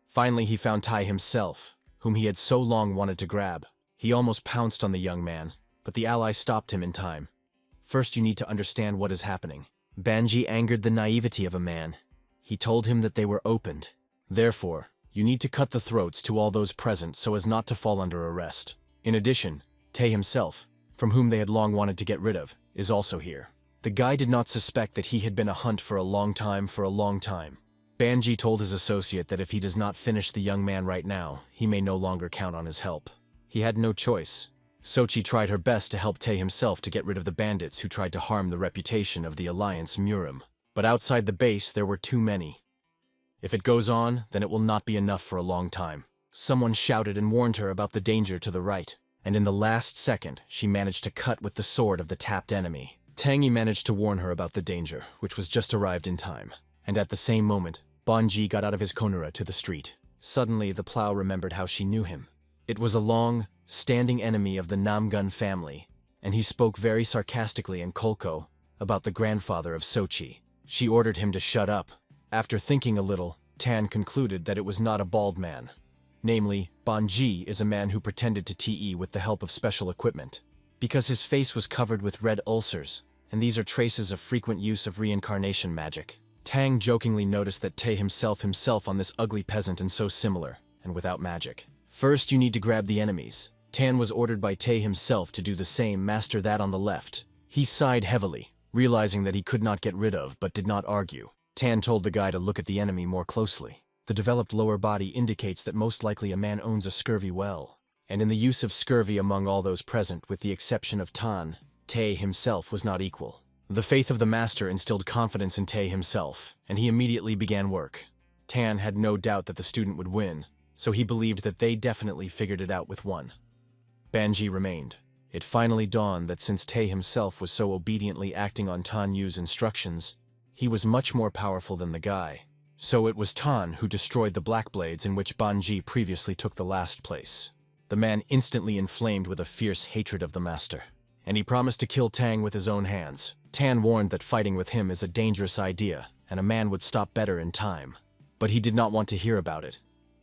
Finally he found Tai himself, whom he had so long wanted to grab. He almost pounced on the young man, but the ally stopped him in time. First you need to understand what is happening. Banji angered the naivety of a man. He told him that they were opened. Therefore, you need to cut the throats to all those present so as not to fall under arrest. In addition, Tae himself, from whom they had long wanted to get rid of, is also here. The guy did not suspect that he had been a hunt for a long time. Banji told his associate that if he does not finish the young man right now, he may no longer count on his help. He had no choice. Sochi tried her best to help Tae himself to get rid of the bandits who tried to harm the reputation of the Alliance Murim. But outside the base there were too many. If it goes on, then it will not be enough for a long time. Someone shouted and warned her about the danger to the right, and in the last second she managed to cut with the sword of the tapped enemy. Tangi managed to warn her about the danger, which was just arrived in time, and at the same moment, Banji got out of his konura to the street. Suddenly the plow remembered how she knew him. It was a long, standing enemy of the Namgun family, and he spoke very sarcastically in Kolko about the grandfather of Sochi. She ordered him to shut up. After thinking a little, Tan concluded that it was not a bald man. Namely, Banji is a man who pretended to TE with the help of special equipment, because his face was covered with red ulcers, and these are traces of frequent use of reincarnation magic. Tang jokingly noticed that Tae himself on this ugly peasant and so similar, and without magic. First, you need to grab the enemies. Tan was ordered by Tae himself to do the same, master that on the left. He sighed heavily, realizing that he could not get rid of but did not argue. Tan told the guy to look at the enemy more closely. The developed lower body indicates that most likely a man owns a scurvy well. And in the use of scurvy among all those present, with the exception of Tan, Tae himself was not equal. The faith of the master instilled confidence in Tae himself, and he immediately began work. Tan had no doubt that the student would win, so he believed that they definitely figured it out with one. Banji remained. It finally dawned that since Tae himself was so obediently acting on Tan Yu's instructions, he was much more powerful than the guy. So it was Tan who destroyed the black blades in which Banji previously took the last place. The man instantly inflamed with a fierce hatred of the master, and he promised to kill Tang with his own hands. Tan warned that fighting with him is a dangerous idea, and a man would stop better in time. But he did not want to hear about it.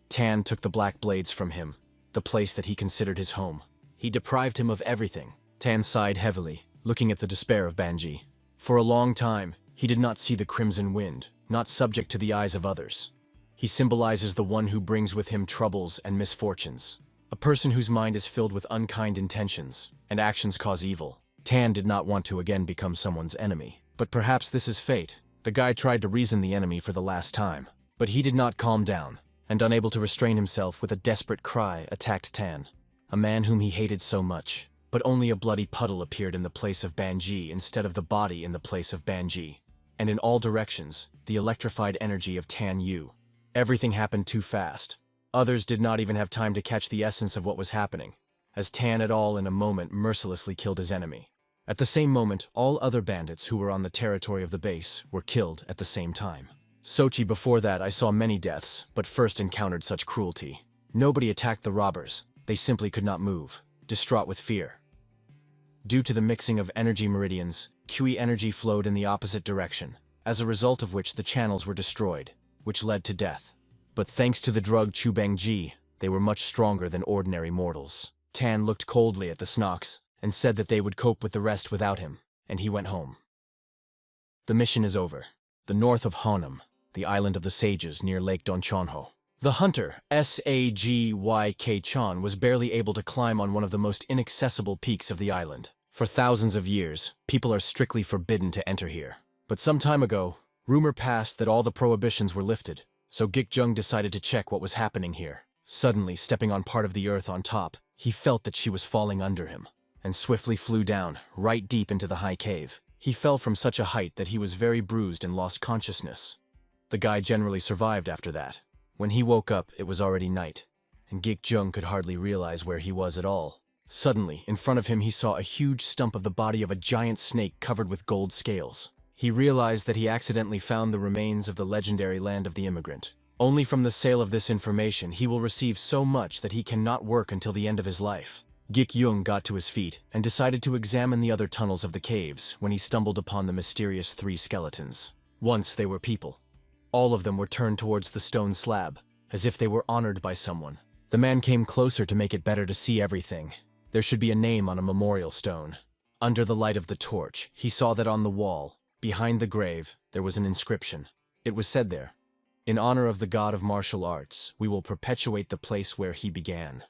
Tan took the black blades from him, the place that he considered his home. He deprived him of everything. Tan sighed heavily, looking at the despair of Banji. For a long time, he did not see the crimson wind, not subject to the eyes of others. He symbolizes the one who brings with him troubles and misfortunes. A person whose mind is filled with unkind intentions, and actions cause evil. Tan did not want to again become someone's enemy. But perhaps this is fate. The guy tried to reason the enemy for the last time. But he did not calm down, and unable to restrain himself, with a desperate cry, attacked Tan, a man whom he hated so much. But only a bloody puddle appeared in the place of Banji instead of the body in the place of Banji. And in all directions, the electrified energy of Tan Yu. Everything happened too fast. Others did not even have time to catch the essence of what was happening, as Tan et al. In a moment mercilessly killed his enemy. At the same moment, all other bandits who were on the territory of the base were killed at the same time. Sochi, before that I saw many deaths, but first encountered such cruelty. Nobody attacked the robbers. They simply could not move, distraught with fear. Due to the mixing of energy meridians, QE energy flowed in the opposite direction, as a result of which the channels were destroyed, which led to death. But thanks to the drug Chubangji, they were much stronger than ordinary mortals. Tan looked coldly at the Snoks, and said that they would cope with the rest without him, and he went home. The mission is over. The north of Honam, the island of the sages near Lake Donchonho. The hunter, Sagyk-chan, was barely able to climb on one of the most inaccessible peaks of the island. For thousands of years, people are strictly forbidden to enter here. But some time ago, rumor passed that all the prohibitions were lifted, so Gikjung decided to check what was happening here. Suddenly, stepping on part of the earth on top, he felt that she was falling under him, and swiftly flew down, right deep into the high cave. He fell from such a height that he was very bruised and lost consciousness. The guy generally survived after that. When he woke up, it was already night, and Gikjung could hardly realize where he was at all. Suddenly, in front of him he saw a huge stump of the body of a giant snake covered with gold scales. He realized that he accidentally found the remains of the legendary land of the immigrant. Only from the sale of this information he will receive so much that he cannot work until the end of his life. Gikjung got to his feet and decided to examine the other tunnels of the caves when he stumbled upon the mysterious 3 skeletons. Once they were people. All of them were turned towards the stone slab, as if they were honored by someone. The man came closer to make it better to see everything. There should be a name on a memorial stone. Under the light of the torch, he saw that on the wall, behind the grave, there was an inscription. It was said there, "In honor of the god of martial arts, we will perpetuate the place where he began.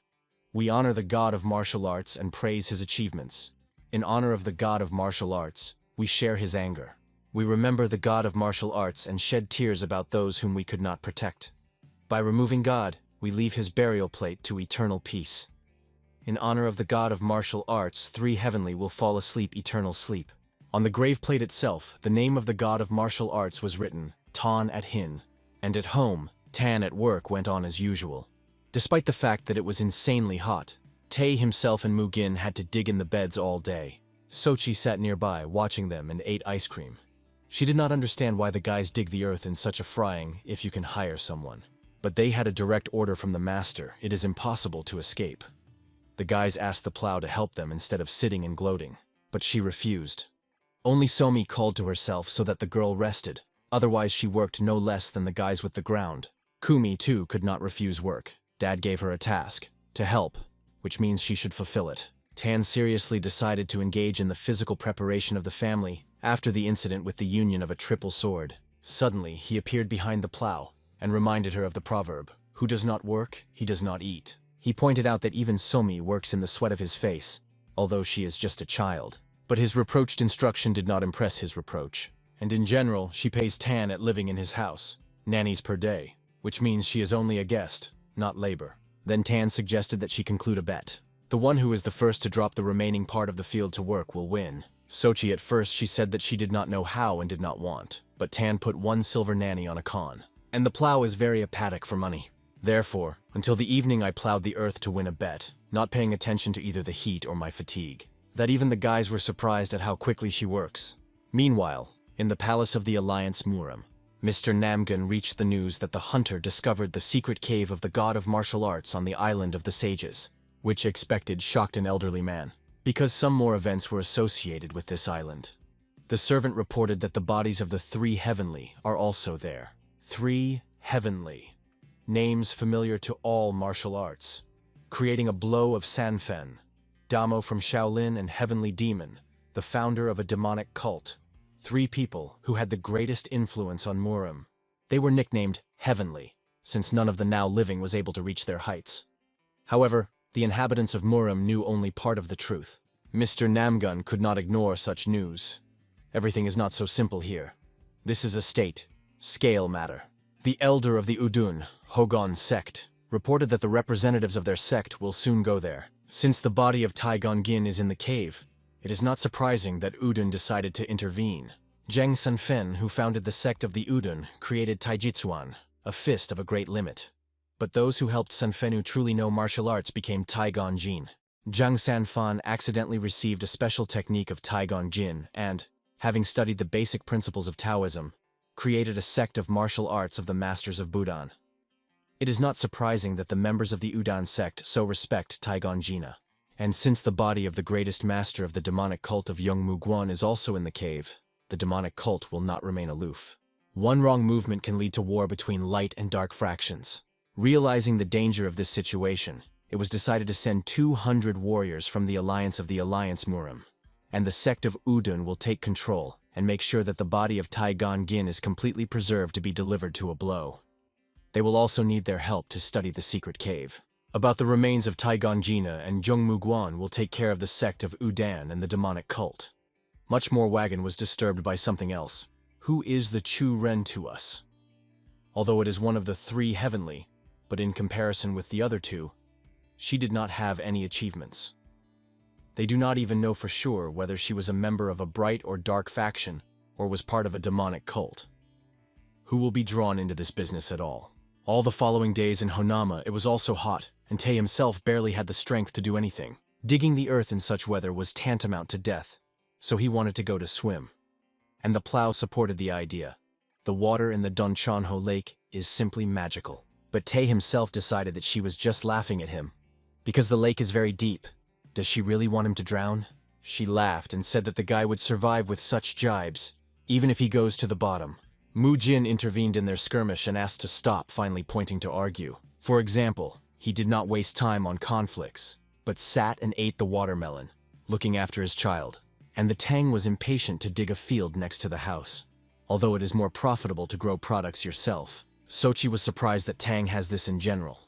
We honor the god of martial arts and praise his achievements. In honor of the god of martial arts, we share his anger. We remember the god of martial arts and shed tears about those whom we could not protect. By removing God, we leave his burial plate to eternal peace. In honor of the god of martial arts, 3 heavenly will fall asleep eternal sleep." On the grave plate itself, the name of the god of martial arts was written, Tan at Hin, and at home, Tan at work went on as usual. Despite the fact that it was insanely hot, Tae himself and Mugin had to dig in the beds all day. Sochi sat nearby, watching them, and ate ice cream. She did not understand why the guys dig the earth in such a frying if you can hire someone. But they had a direct order from the master. It is impossible to escape. The guys asked the plow to help them instead of sitting and gloating, but she refused. Only Somi called to herself so that the girl rested, otherwise she worked no less than the guys with the ground. Kumi, too, could not refuse work. Dad gave her a task, to help, which means she should fulfill it. Tan seriously decided to engage in the physical preparation of the family after the incident with the union of a triple sword. Suddenly, he appeared behind the plow and reminded her of the proverb, "Who does not work, he does not eat." He pointed out that even Somi works in the sweat of his face, although she is just a child. But his reproached instruction did not impress his reproach, and in general, she pays Tan at living in his house, nannies per day, which means she is only a guest, not labor. Then Tan suggested that she conclude a bet. The one who is the first to drop the remaining part of the field to work will win. Sochi at first she said that she did not know how and did not want, but Tan put 1 silver nanny on a con. And the plow is very apathic for money. Therefore, until the evening I plowed the earth to win a bet, not paying attention to either the heat or my fatigue. That even the guys were surprised at how quickly she works. Meanwhile, in the palace of the Alliance Muram, Mr. Namgun reached the news that the hunter discovered the secret cave of the god of martial arts on the island of the sages, which expected shocked an elderly man, because some more events were associated with this island. The servant reported that the bodies of the 3 heavenly are also there. 3 heavenly. Names familiar to all martial arts, creating a blow of Sanfen, Damo from Shaolin and Heavenly Demon, the founder of a demonic cult. 3 people who had the greatest influence on Muram. They were nicknamed Heavenly, since none of the now living was able to reach their heights. However, the inhabitants of Muram knew only part of the truth. Mr. Namgun could not ignore such news. Everything is not so simple here. This is a scale matter. The elder of the Udun, Hogon sect, reported that the representatives of their sect will soon go there. Since the body of Taigongin is in the cave, it is not surprising that Udun decided to intervene. Zheng Sanfen, who founded the sect of the Udun, created Taijitsuan, a fist of a great limit. But those who helped Sanfen who truly know martial arts became Taigonjin. Zhang Sanfan accidentally received a special technique of Taigonjin and, having studied the basic principles of Taoism, created a sect of martial arts of the Masters of Budan. It is not surprising that the members of the Udan sect so respect Taigonjina. And since the body of the greatest master of the demonic cult of Yongmu Guan is also in the cave, the demonic cult will not remain aloof. One wrong movement can lead to war between light and dark fractions. Realizing the danger of this situation, it was decided to send 200 warriors from the alliance of the Alliance Muram, and the sect of Udun will take control and make sure that the body of Taigongin is completely preserved to be delivered to a blow. They will also need their help to study the secret cave. About the remains of Taigonjina and Zhongmuguan will take care of the sect of Udan and the demonic cult. Much more wagon was disturbed by something else. Who is the Chu Ren to us? Although it is one of the 3 heavenly, but in comparison with the other 2, she did not have any achievements. They do not even know for sure whether she was a member of a bright or dark faction or was part of a demonic cult. Who will be drawn into this business at all? All the following days in Honama it was also hot, and Tae himself barely had the strength to do anything. Digging the earth in such weather was tantamount to death, so he wanted to go to swim. And the plow supported the idea. The water in the Donchanho lake is simply magical. But Tae himself decided that she was just laughing at him. Because the lake is very deep. Does she really want him to drown? She laughed and said that the guy would survive with such jibes, even if he goes to the bottom. Mu Jin intervened in their skirmish and asked to stop, finally pointing to argue. For example, he did not waste time on conflicts, but sat and ate the watermelon, looking after his child. And the Tang was impatient to dig a field next to the house, although it is more profitable to grow products yourself. Sochi was surprised that Tang has this in general.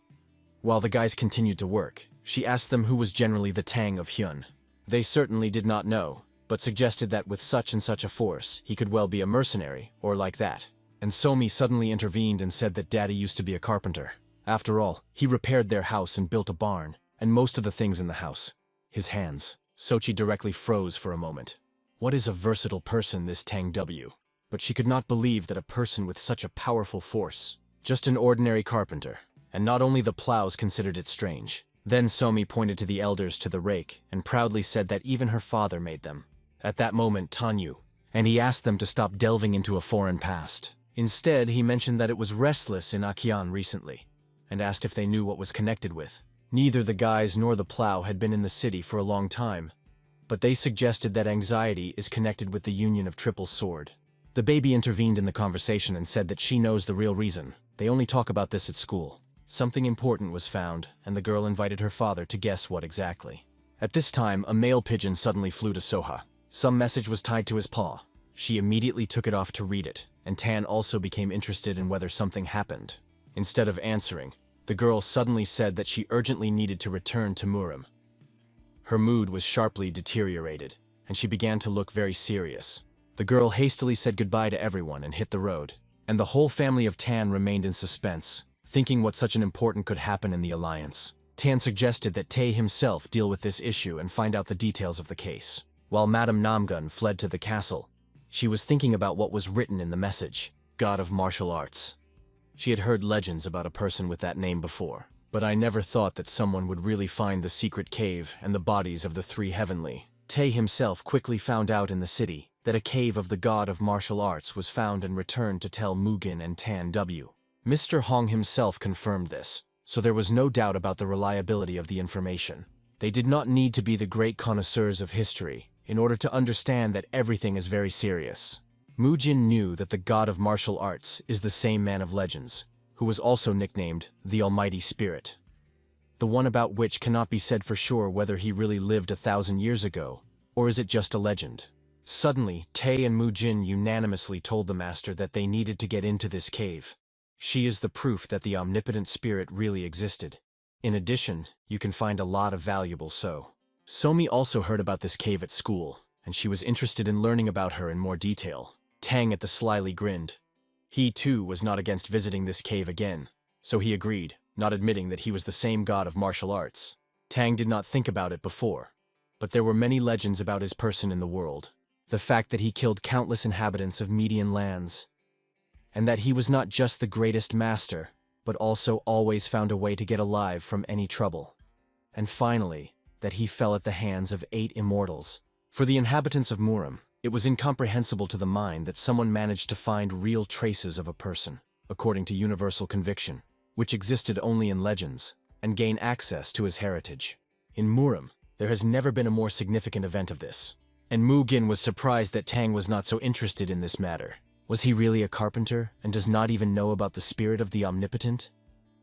While the guys continued to work, she asked them who was generally the Tang of Hyun. They certainly did not know, but suggested that with such and such a force, he could well be a mercenary, or like that. And Somi suddenly intervened and said that Daddy used to be a carpenter. After all, he repaired their house and built a barn, and most of the things in the house. His hands. Sochi directly froze for a moment. What is a versatile person, this Tang W? But she could not believe that a person with such a powerful force. Just an ordinary carpenter. And not only the plows considered it strange. Then Somi pointed to the elders to the rake, and proudly said that even her father made them. At that moment, Tanyu. And he asked them to stop delving into a foreign past. Instead, he mentioned that it was restless in Akian recently, and asked if they knew what was connected with. Neither the guys nor the plow had been in the city for a long time, but they suggested that anxiety is connected with the union of Triple Sword. The baby intervened in the conversation and said that she knows the real reason. They only talk about this at school. Something important was found, and the girl invited her father to guess what exactly. At this time, a male pigeon suddenly flew to Soha. Some message was tied to his paw. She immediately took it off to read it, and Tan also became interested in whether something happened. Instead of answering, the girl suddenly said that she urgently needed to return to Murim. Her mood was sharply deteriorated, and she began to look very serious. The girl hastily said goodbye to everyone and hit the road, and the whole family of Tan remained in suspense, thinking what such an important could happen in the alliance. Tan suggested that Tae himself deal with this issue and find out the details of the case. While Madame Namgun fled to the castle, she was thinking about what was written in the message, God of Martial Arts. She had heard legends about a person with that name before, but I never thought that someone would really find the secret cave and the bodies of the three heavenly. Tae himself quickly found out in the city that a cave of the God of Martial Arts was found and returned to tell Mugen and Tan W. Mr. Hong himself confirmed this, so there was no doubt about the reliability of the information. They did not need to be the great connoisseurs of history in order to understand that everything is very serious. Mujin knew that the God of Martial Arts is the same man of legends, who was also nicknamed the Almighty Spirit, the one about which cannot be said for sure whether he really lived 1,000 years ago, or is it just a legend. Suddenly, Tae and Mujin unanimously told the master that they needed to get into this cave. She is the proof that the omnipotent spirit really existed. In addition, you can find a lot of valuable Somi also heard about this cave at school, and she was interested in learning about her in more detail. Tang at the slyly grinned. He too was not against visiting this cave again, so he agreed, not admitting that he was the same god of martial arts. Tang did not think about it before, but there were many legends about his person in the world. The fact that he killed countless inhabitants of Median lands, and that he was not just the greatest master, but also always found a way to get alive from any trouble. And finally, that he fell at the hands of 8 immortals. For the inhabitants of Murim, it was incomprehensible to the mind that someone managed to find real traces of a person, according to universal conviction, which existed only in legends, and gain access to his heritage. In Murim, there has never been a more significant event of this, and Mugen was surprised that Tang was not so interested in this matter. Was he really a carpenter, and does not even know about the spirit of the omnipotent?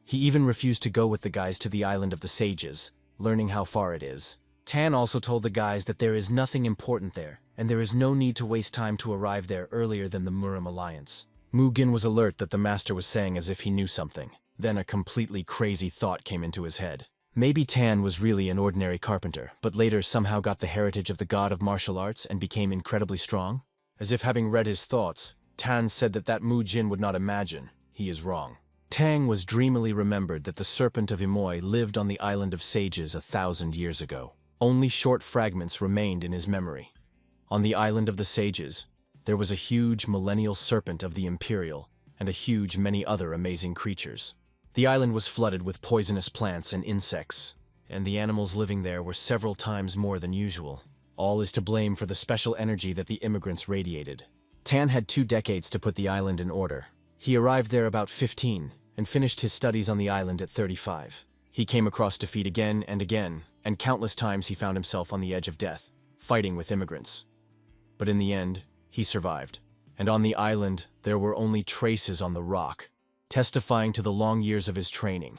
He even refused to go with the guys to the island of the sages, learning how far it is. Tan also told the guys that there is nothing important there, and there is no need to waste time to arrive there earlier than the Murim alliance. Mugen was alert that the master was saying as if he knew something. Then a completely crazy thought came into his head. Maybe Tan was really an ordinary carpenter, but later somehow got the heritage of the god of martial arts and became incredibly strong? As if having read his thoughts, Tan said that Mujin would not imagine. He is wrong. Tang was dreamily remembered that the serpent of Imoy lived on the island of sages 1,000 years ago. Only short fragments remained in his memory. On the island of the sages, there was a huge millennial serpent of the Imperial, and a huge many other amazing creatures. The island was flooded with poisonous plants and insects, and the animals living there were several times more than usual. All is to blame for the special energy that the immigrants radiated. Tan had 2 decades to put the island in order. He arrived there about 15, and finished his studies on the island at 35. He came across defeat again, and countless times he found himself on the edge of death, fighting with immigrants. But in the end, he survived. And on the island, there were only traces on the rock, testifying to the long years of his training.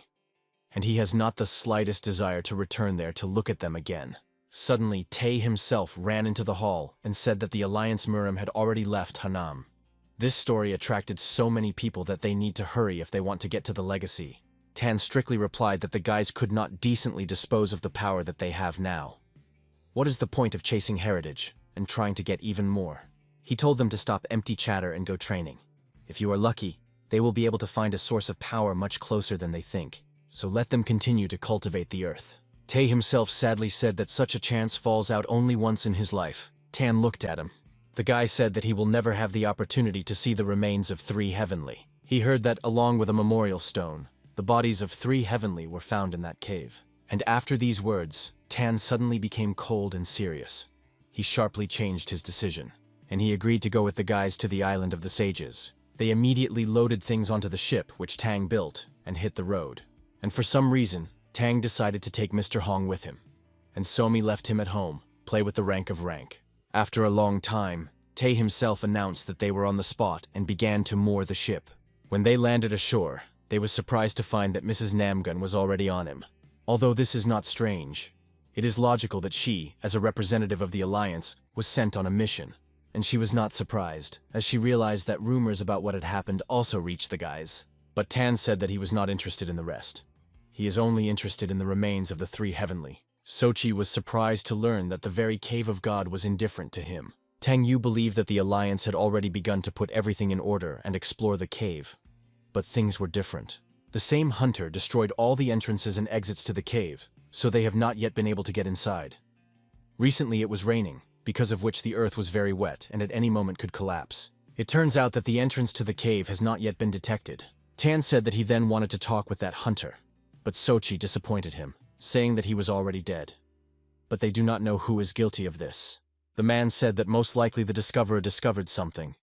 And he has not the slightest desire to return there to look at them again. Suddenly, Tae himself ran into the hall and said that the Alliance Murim had already left Hanam. This story attracted so many people that they need to hurry if they want to get to the legacy. Tan strictly replied that the guys could not decently dispose of the power that they have now. What is the point of chasing heritage and trying to get even more? He told them to stop empty chatter and go training. If you are lucky, they will be able to find a source of power much closer than they think. So let them continue to cultivate the earth. Tae himself sadly said that such a chance falls out only once in his life. Tan looked at him. The guy said that he will never have the opportunity to see the remains of 3 heavenly. He heard that, along with a memorial stone, the bodies of 3 heavenly were found in that cave. And after these words, Tan suddenly became cold and serious. He sharply changed his decision, and he agreed to go with the guys to the island of the sages. They immediately loaded things onto the ship which Tang built and hit the road. And for some reason, Tang decided to take Mr. Hong with him, and Somi left him at home, play with the rank of rank. After a long time, Tae himself announced that they were on the spot and began to moor the ship. When they landed ashore, they were surprised to find that Mrs. Namgun was already on him. Although this is not strange, it is logical that she, as a representative of the Alliance, was sent on a mission. And she was not surprised, as she realized that rumors about what had happened also reached the guys. But Tan said that he was not interested in the rest. He is only interested in the remains of the three heavenly. Sochi was surprised to learn that the very Cave of God was indifferent to him. Tang Yu believed that the Alliance had already begun to put everything in order and explore the cave. But things were different. The same hunter destroyed all the entrances and exits to the cave, so they have not yet been able to get inside. Recently it was raining, because of which the earth was very wet and at any moment could collapse. It turns out that the entrance to the cave has not yet been detected. Tan said that he then wanted to talk with that hunter, but Sochi disappointed him, saying that he was already dead. But they do not know who is guilty of this. The man said that most likely the discoverer discovered something,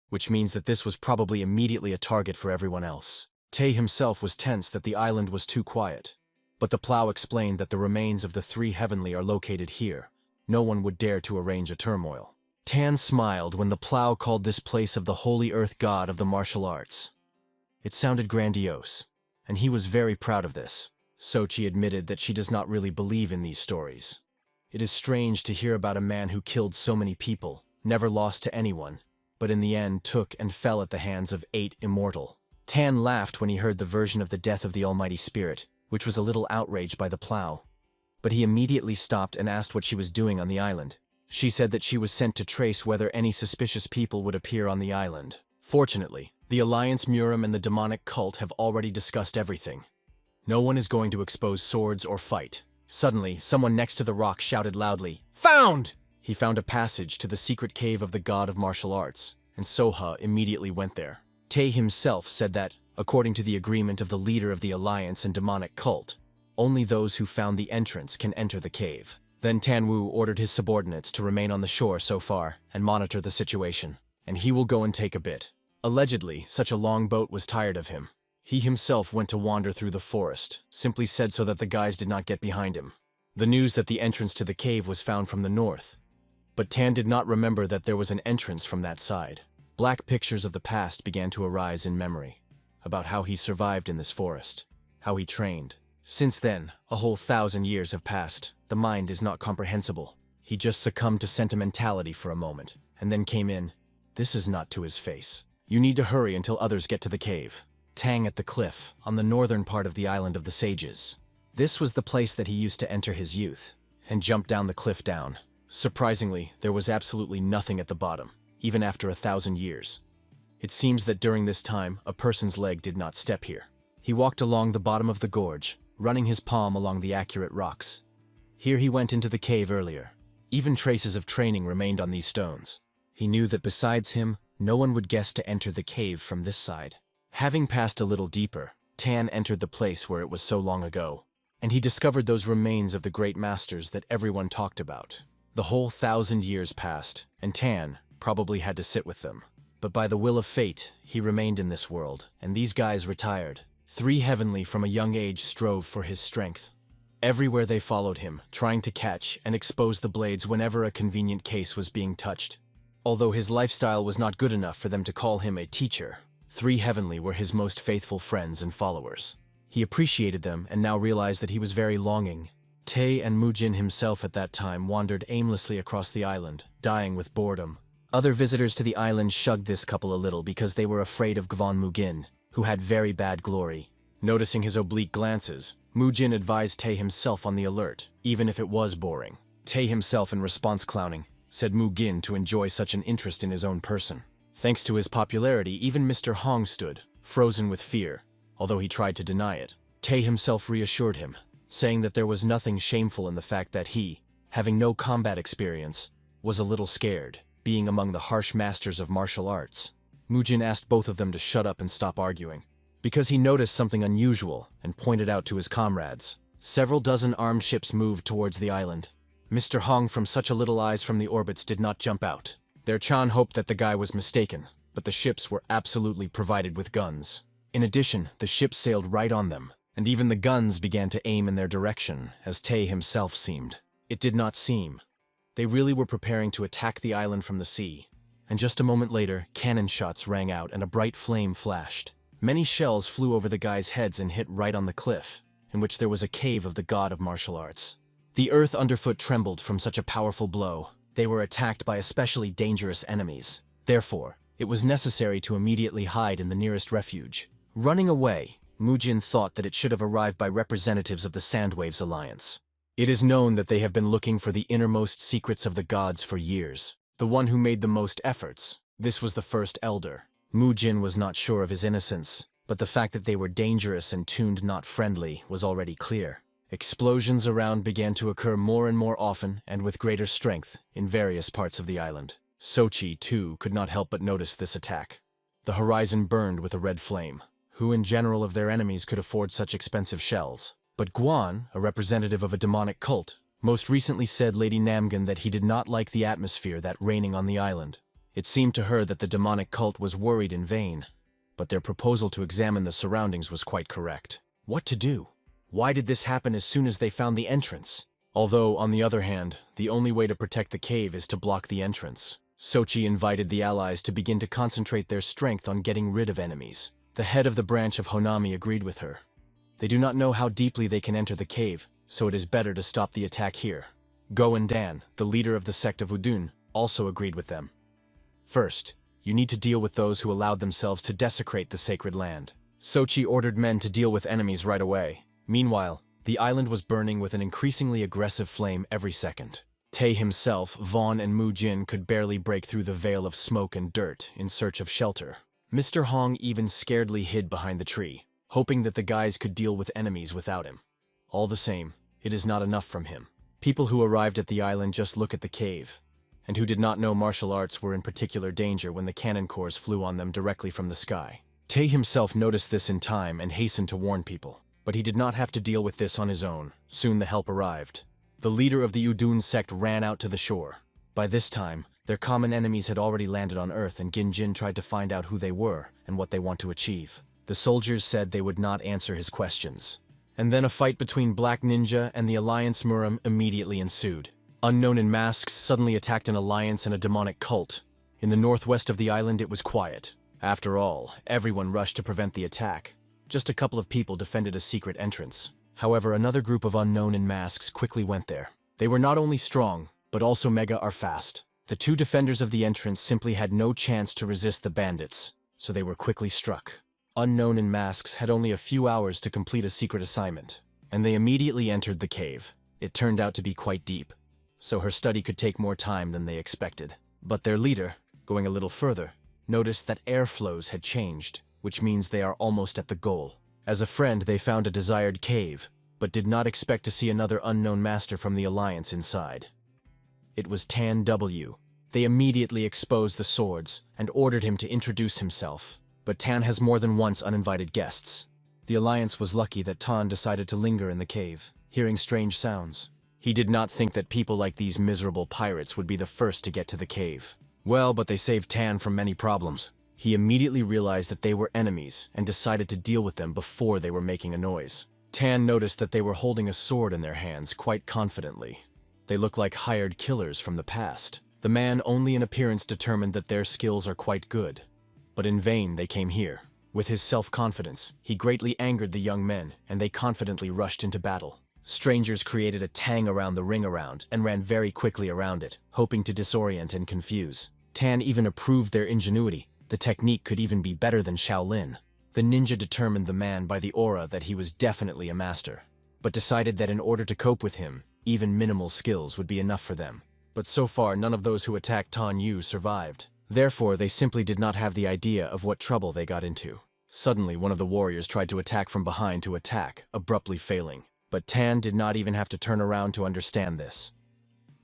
which means that this was probably immediately a target for everyone else. Tae himself was tense that the island was too quiet, but the plow explained that the remains of the three heavenly are located here. No one would dare to arrange a turmoil. Tan smiled when the plow called this place of the holy earth god of the martial arts. It sounded grandiose, and he was very proud of this. Sochi admitted that she does not really believe in these stories. It is strange to hear about a man who killed so many people, never lost to anyone, but in the end took and fell at the hands of 8 immortal. Tan laughed when he heard the version of the death of the Almighty Spirit, which was a little outraged by the plow. But he immediately stopped and asked what she was doing on the island. She said that she was sent to trace whether any suspicious people would appear on the island. Fortunately, the Alliance Murim and the demonic cult have already discussed everything. No one is going to expose swords or fight. Suddenly, someone next to the rock shouted loudly, "Found!" He found a passage to the secret cave of the god of martial arts, and Soha immediately went there. Tae himself said that, according to the agreement of the leader of the Alliance and demonic cult, only those who found the entrance can enter the cave. Then Tanwu ordered his subordinates to remain on the shore so far and monitor the situation, and he will go and take a bit. Allegedly, such a long boat was tired of him. He himself went to wander through the forest, simply said so that the guys did not get behind him. The news that the entrance to the cave was found from the north, but Tan did not remember that there was an entrance from that side. Black pictures of the past began to arise in memory, about how he survived in this forest, how he trained. Since then, a whole 1,000 years have passed. The mind is not comprehensible. He just succumbed to sentimentality for a moment, and then came in. This is not to his face. You need to hurry until others get to the cave. Tang at the cliff, on the northern part of the island of the sages. This was the place that he used to enter his youth, and jump down the cliff down. Surprisingly, there was absolutely nothing at the bottom, even after 1,000 years. It seems that during this time, a person's leg did not step here. He walked along the bottom of the gorge, running his palm along the accurate rocks. Here he went into the cave earlier. Even traces of training remained on these stones. He knew that besides him, no one would guess to enter the cave from this side. Having passed a little deeper, Tan entered the place where it was so long ago, and he discovered those remains of the great masters that everyone talked about. The whole 1,000 years passed, and Tan probably had to sit with them. But by the will of fate, he remained in this world, and these guys retired. 3 heavenly from a young age strove for his strength. Everywhere they followed him, trying to catch and expose the blades whenever a convenient case was being touched. Although his lifestyle was not good enough for them to call him a teacher, 3 heavenly were his most faithful friends and followers. He appreciated them and now realized that he was very longing. Tae and Mujin himself at that time wandered aimlessly across the island, dying with boredom. Other visitors to the island shrugged this couple a little because they were afraid of Gvon Mugin, who had very bad glory. Noticing his oblique glances, Mujin advised Tae himself on the alert, even if it was boring. Tae himself, in response clowning, said Mugin to enjoy such an interest in his own person. Thanks to his popularity, even Mr. Hong stood, frozen with fear, although he tried to deny it. Tae himself reassured him, saying that there was nothing shameful in the fact that he, having no combat experience, was a little scared, being among the harsh masters of martial arts. Mujin asked both of them to shut up and stop arguing, because he noticed something unusual and pointed out to his comrades. Several dozen armed ships moved towards the island. Mr. Hong from such a little eyes from the orbits did not jump out. Their Chan hoped that the guy was mistaken, but the ships were absolutely provided with guns. In addition, the ships sailed right on them, and even the guns began to aim in their direction, as Tae himself seemed. It did not seem. They really were preparing to attack the island from the sea. And just a moment later, cannon shots rang out and a bright flame flashed. Many shells flew over the guys' heads and hit right on the cliff, in which there was a cave of the god of martial arts. The earth underfoot trembled from such a powerful blow. They were attacked by especially dangerous enemies. Therefore, it was necessary to immediately hide in the nearest refuge. Running away, Mujin thought that it should have arrived by representatives of the Sandwaves Alliance. It is known that they have been looking for the innermost secrets of the gods for years. The one who made the most efforts, this was the first elder. Mujin was not sure of his innocence, but the fact that they were dangerous and tuned not friendly was already clear. Explosions around began to occur more and more often and with greater strength in various parts of the island. Sochi, too, could not help but notice this attack. The horizon burned with a red flame. Who in general of their enemies could afford such expensive shells? But Guan, a representative of a demonic cult, most recently said Lady Namgan that he did not like the atmosphere that reigning on the island. It seemed to her that the demonic cult was worried in vain, but their proposal to examine the surroundings was quite correct. What to do? Why did this happen as soon as they found the entrance? Although, on the other hand, the only way to protect the cave is to block the entrance. Sochi invited the allies to begin to concentrate their strength on getting rid of enemies. The head of the branch of Honami agreed with her. They do not know how deeply they can enter the cave, so it is better to stop the attack here. Go and Dan, the leader of the sect of Udun, also agreed with them. First, you need to deal with those who allowed themselves to desecrate the sacred land. Sochi ordered men to deal with enemies right away. Meanwhile, the island was burning with an increasingly aggressive flame every second. Tae himself, Vaughn, and Mu Jin could barely break through the veil of smoke and dirt in search of shelter. Mr. Hong even scaredly hid behind the tree, hoping that the guys could deal with enemies without him. All the same, it is not enough from him. People who arrived at the island just look at the cave, and who did not know martial arts were in particular danger when the cannon cores flew on them directly from the sky. Tae himself noticed this in time and hastened to warn people. But he did not have to deal with this on his own. Soon the help arrived. The leader of the Udun sect ran out to the shore. By this time, their common enemies had already landed on Earth, and Ginjin tried to find out who they were and what they want to achieve. The soldiers said they would not answer his questions. And then a fight between Black Ninja and the Alliance Muram immediately ensued. Unknown in masks suddenly attacked an alliance and a demonic cult. In the northwest of the island it was quiet. After all, everyone rushed to prevent the attack. Just a couple of people defended a secret entrance. However, another group of unknown in masks quickly went there. They were not only strong, but also mega are fast. The two defenders of the entrance simply had no chance to resist the bandits, so they were quickly struck. Unknown in masks had only a few hours to complete a secret assignment, and they immediately entered the cave. It turned out to be quite deep, so her study could take more time than they expected. But their leader, going a little further, noticed that air flows had changed, which means they are almost at the goal. As a friend, they found a desired cave, but did not expect to see another unknown master from the Alliance inside. It was Tan W. They immediately exposed the swords and ordered him to introduce himself. But Tan has more than once uninvited guests. The Alliance was lucky that Tan decided to linger in the cave, hearing strange sounds. He did not think that people like these miserable pirates would be the first to get to the cave. Well, but they saved Tan from many problems. He immediately realized that they were enemies and decided to deal with them before they were making a noise. Tan noticed that they were holding a sword in their hands quite confidently. They looked like hired killers from the past. The man only in appearance determined that their skills are quite good. But in vain they came here. With his self-confidence, he greatly angered the young men, and they confidently rushed into battle. Strangers created a tang around the ring around and ran very quickly around it, hoping to disorient and confuse. Tan even approved their ingenuity. The technique could even be better than Shaolin. The ninja determined the man by the aura that he was definitely a master, but decided that in order to cope with him, even minimal skills would be enough for them. But so far, none of those who attacked Tan Yu survived. Therefore, they simply did not have the idea of what trouble they got into. Suddenly, one of the warriors tried to attack from behind to attack, abruptly failing. But Tan did not even have to turn around to understand this.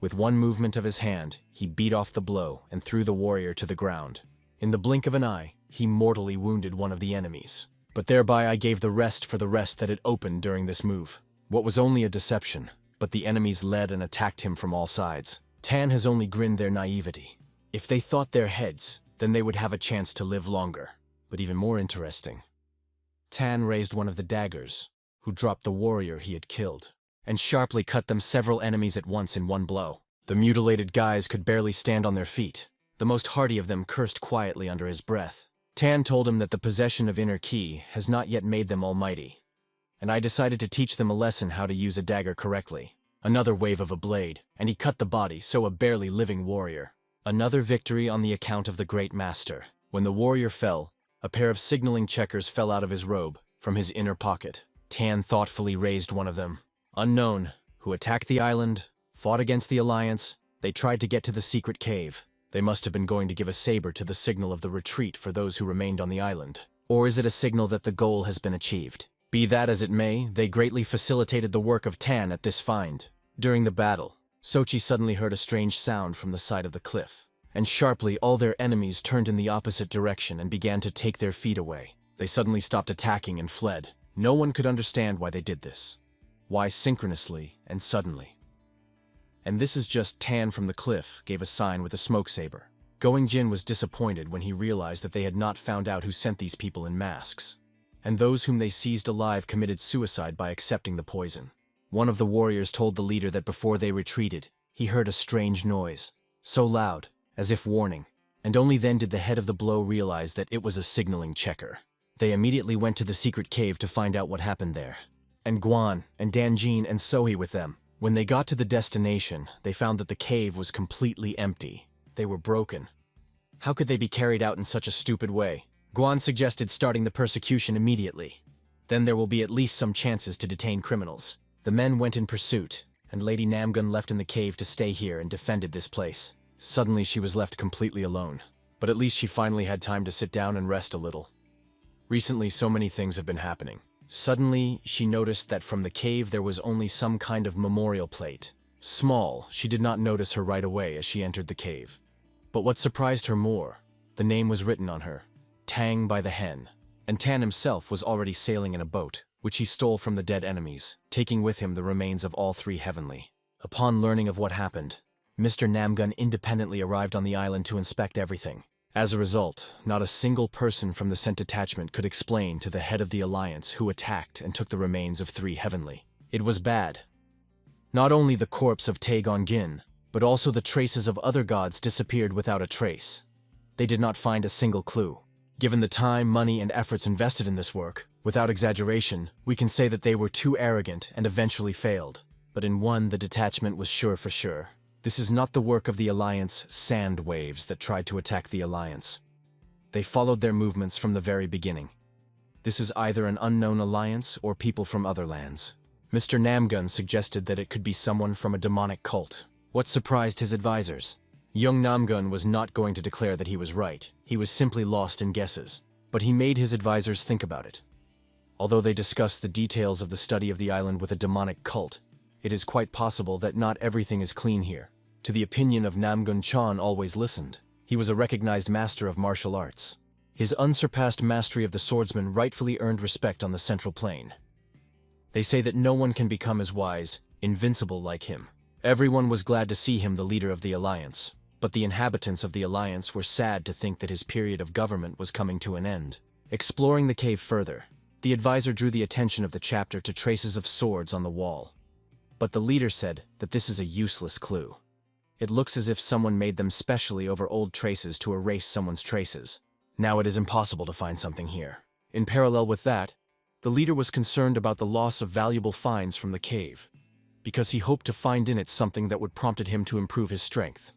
With one movement of his hand, he beat off the blow and threw the warrior to the ground. In the blink of an eye, he mortally wounded one of the enemies. But thereby I gave the rest for the rest that it opened during this move. What was only a deception, but the enemies led and attacked him from all sides. Tan has only grinned their naivety. If they thought their heads, then they would have a chance to live longer. But even more interesting, Tan raised one of the daggers. who dropped the warrior he had killed, and sharply cut them several enemies at once in one blow. The mutilated guys could barely stand on their feet. The most hardy of them cursed quietly under his breath. Tan told him that the possession of inner ki has not yet made them almighty, and I decided to teach them a lesson how to use a dagger correctly. Another wave of a blade, and he cut the body, so a barely living warrior. Another victory on the account of the great master. When the warrior fell, a pair of signaling checkers fell out of his robe, from his inner pocket. Tan thoughtfully raised one of them. Unknown, who attacked the island, fought against the Alliance, they tried to get to the secret cave. They must have been going to give a saber to the signal of the retreat for those who remained on the island. Or is it a signal that the goal has been achieved? Be that as it may, they greatly facilitated the work of Tan at this find. During the battle, Sochi suddenly heard a strange sound from the side of the cliff, and sharply all their enemies turned in the opposite direction and began to take their feet away. They suddenly stopped attacking and fled. No one could understand why they did this. Why synchronously and suddenly? And this is just Tan from the cliff gave a sign with a smoke saber. Going Jin was disappointed when he realized that they had not found out who sent these people in masks, and those whom they seized alive committed suicide by accepting the poison. One of the warriors told the leader that before they retreated, he heard a strange noise, so loud, as if warning, and only then did the head of the blow realize that it was a signaling checker. They immediately went to the secret cave to find out what happened there, and Guan and Danjin and Sohee with them. When they got to the destination, they found that the cave was completely empty. They were broken. How could they be carried out in such a stupid way? Guan suggested starting the persecution immediately. Then there will be at least some chances to detain criminals. The men went in pursuit, and Lady Namgun left in the cave to stay here and defended this place. Suddenly she was left completely alone, but at least she finally had time to sit down and rest a little. Recently, so many things have been happening. Suddenly, she noticed that from the cave there was only some kind of memorial plate. Small, she did not notice her right away as she entered the cave. But what surprised her more, the name was written on her, Tang by the Hen, and Tan himself was already sailing in a boat, which he stole from the dead enemies, taking with him the remains of all three heavenly. Upon learning of what happened, Mr. Namgun independently arrived on the island to inspect everything. As a result, not a single person from the Scent Detachment could explain to the head of the Alliance who attacked and took the remains of three heavenly. It was bad. Not only the corpse of Taegon Gin, but also the traces of other gods disappeared without a trace. They did not find a single clue. Given the time, money, and efforts invested in this work, without exaggeration, we can say that they were too arrogant and eventually failed. But in one, the detachment was sure for sure. This is not the work of the Alliance sand waves that tried to attack the Alliance. They followed their movements from the very beginning. This is either an unknown alliance or people from other lands. Mr. Namgun suggested that it could be someone from a demonic cult. What surprised his advisors? Young Namgun was not going to declare that he was right. He was simply lost in guesses. But he made his advisors think about it. Although they discussed the details of the study of the island with a demonic cult, it is quite possible that not everything is clean here. To the opinion of Namgun Chan always listened. He was a recognized master of martial arts. His unsurpassed mastery of the swordsman rightfully earned respect on the Central Plain. They say that no one can become as wise, invincible like him. Everyone was glad to see him the leader of the Alliance, but the inhabitants of the Alliance were sad to think that his period of government was coming to an end. Exploring the cave further, the advisor drew the attention of the chapter to traces of swords on the wall. But the leader said that this is a useless clue. It looks as if someone made them specially over old traces to erase someone's traces. Now it is impossible to find something here. In parallel with that, the leader was concerned about the loss of valuable finds from the cave, because he hoped to find in it something that would prompted him to improve his strength.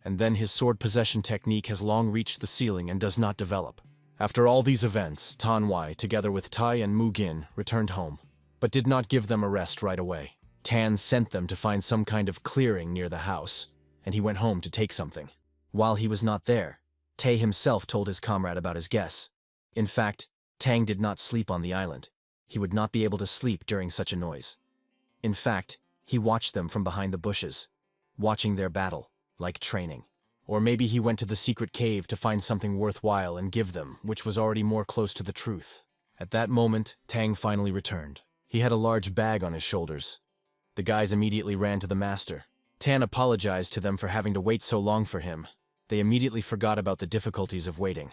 And then his sword possession technique has long reached the ceiling and does not develop. After all these events, Tan Wai, together with Tai and Mugin, returned home, but did not give them a rest right away. Tan sent them to find some kind of clearing near the house, and he went home to take something. While he was not there, Tae himself told his comrade about his guess. In fact, Tang did not sleep on the island. He would not be able to sleep during such a noise. In fact, he watched them from behind the bushes, watching their battle, like training. Or maybe he went to the secret cave to find something worthwhile and give them, which was already more close to the truth. At that moment, Tang finally returned. He had a large bag on his shoulders. The guys immediately ran to the master. Tan apologized to them for having to wait so long for him. They immediately forgot about the difficulties of waiting,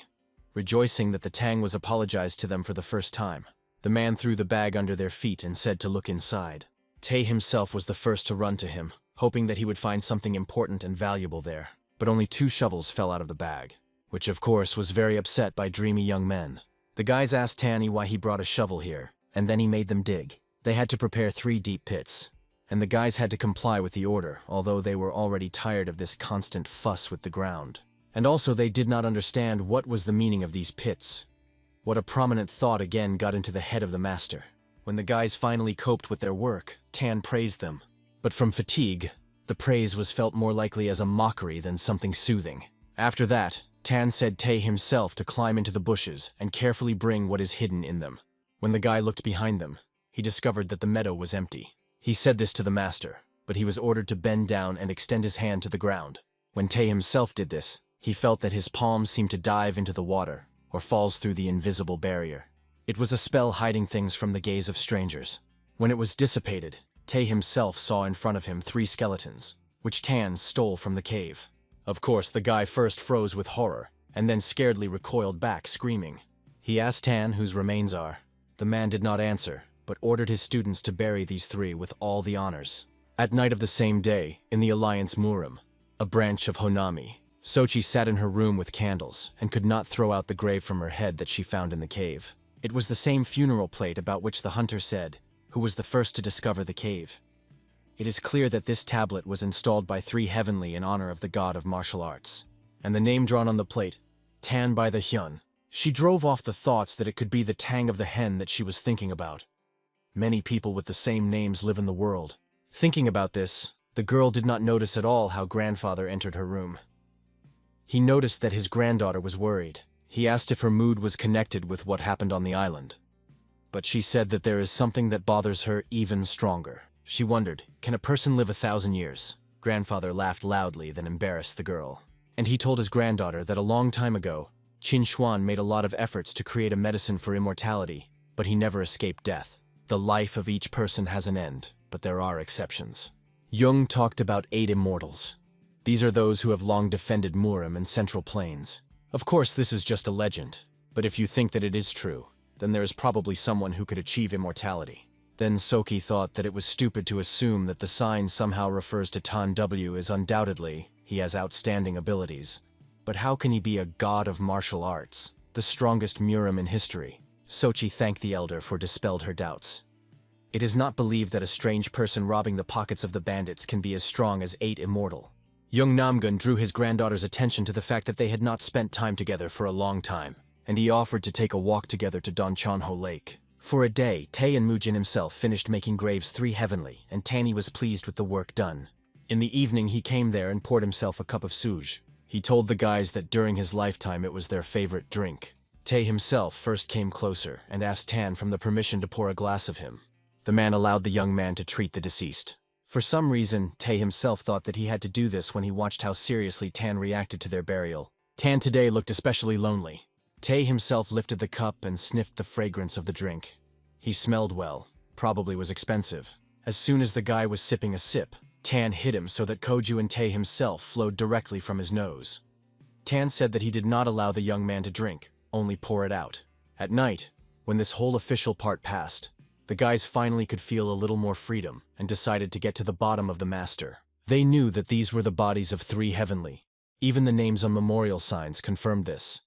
rejoicing that the Tang was apologized to them for the first time. The man threw the bag under their feet and said to look inside. Tae himself was the first to run to him, hoping that he would find something important and valuable there. But only 2 shovels fell out of the bag, which of course was very upset by dreamy young men. The guys asked Tanny why he brought a shovel here, and then he made them dig. They had to prepare 3 deep pits, and the guys had to comply with the order, although they were already tired of this constant fuss with the ground. And also they did not understand what was the meaning of these pits. What a prominent thought again got into the head of the master. When the guys finally coped with their work, Tan praised them. But from fatigue, the praise was felt more likely as a mockery than something soothing. After that, Tan said Tae himself to climb into the bushes and carefully bring what is hidden in them. When the guy looked behind them, he discovered that the meadow was empty. He said this to the master, but he was ordered to bend down and extend his hand to the ground. When Tae himself did this, he felt that his palms seemed to dive into the water, or falls through the invisible barrier. It was a spell hiding things from the gaze of strangers. When it was dissipated, Tae himself saw in front of him 3 skeletons, which Tan stole from the cave. Of course, the guy first froze with horror, and then scaredly recoiled back, screaming. He asked Tan whose remains are. The man did not answer, but ordered his students to bury these 3 with all the honors. At night of the same day, in the Alliance Murim, a branch of Honami, Sochi sat in her room with candles, and could not throw out the grave from her head that she found in the cave. It was the same funeral plate about which the hunter said, who was the first to discover the cave. It is clear that this tablet was installed by 3 heavenly in honor of the god of martial arts. And the name drawn on the plate, Tan by the Hyun. She drove off the thoughts that it could be the Tang of the hen that she was thinking about. Many people with the same names live in the world. Thinking about this, the girl did not notice at all how grandfather entered her room. He noticed that his granddaughter was worried. He asked if her mood was connected with what happened on the island. But she said that there is something that bothers her even stronger. She wondered, can a person live 1,000 years? Grandfather laughed loudly, then embarrassed the girl. And he told his granddaughter that a long time ago, Qin Xuan made a lot of efforts to create a medicine for immortality, but he never escaped death. The life of each person has an end, but there are exceptions. Jung talked about 8 immortals. These are those who have long defended Murim and Central Plains. Of course, this is just a legend, but if you think that it is true, then there is probably someone who could achieve immortality. Then Soki thought that it was stupid to assume that the sign somehow refers to Tan W, as undoubtedly he has outstanding abilities. But how can he be a god of martial arts, the strongest Murim in history? Sochi thanked the elder for dispelled her doubts. It is not believed that a strange person robbing the pockets of the bandits can be as strong as 8 immortal. Young Namgun drew his granddaughter's attention to the fact that they had not spent time together for a long time, and he offered to take a walk together to Donchanho Lake. For a day, Tae and Mujin himself finished making graves 3 heavenly, and Tanny was pleased with the work done. In the evening he came there and poured himself a cup of suj. He told the guys that during his lifetime it was their favorite drink. Tae himself first came closer and asked Tan from the permission to pour a glass of him. The man allowed the young man to treat the deceased. For some reason, Tae himself thought that he had to do this when he watched how seriously Tan reacted to their burial. Tan today looked especially lonely. Tae himself lifted the cup and sniffed the fragrance of the drink. He smelled well, probably was expensive. As soon as the guy was sipping a sip, Tan hit him so that Koju and Tae himself flowed directly from his nose. Tan said that he did not allow the young man to drink, only pour it out. At night, when this whole official part passed, the guys finally could feel a little more freedom and decided to get to the bottom of the master. They knew that these were the bodies of 3 heavenly. Even the names on memorial signs confirmed this.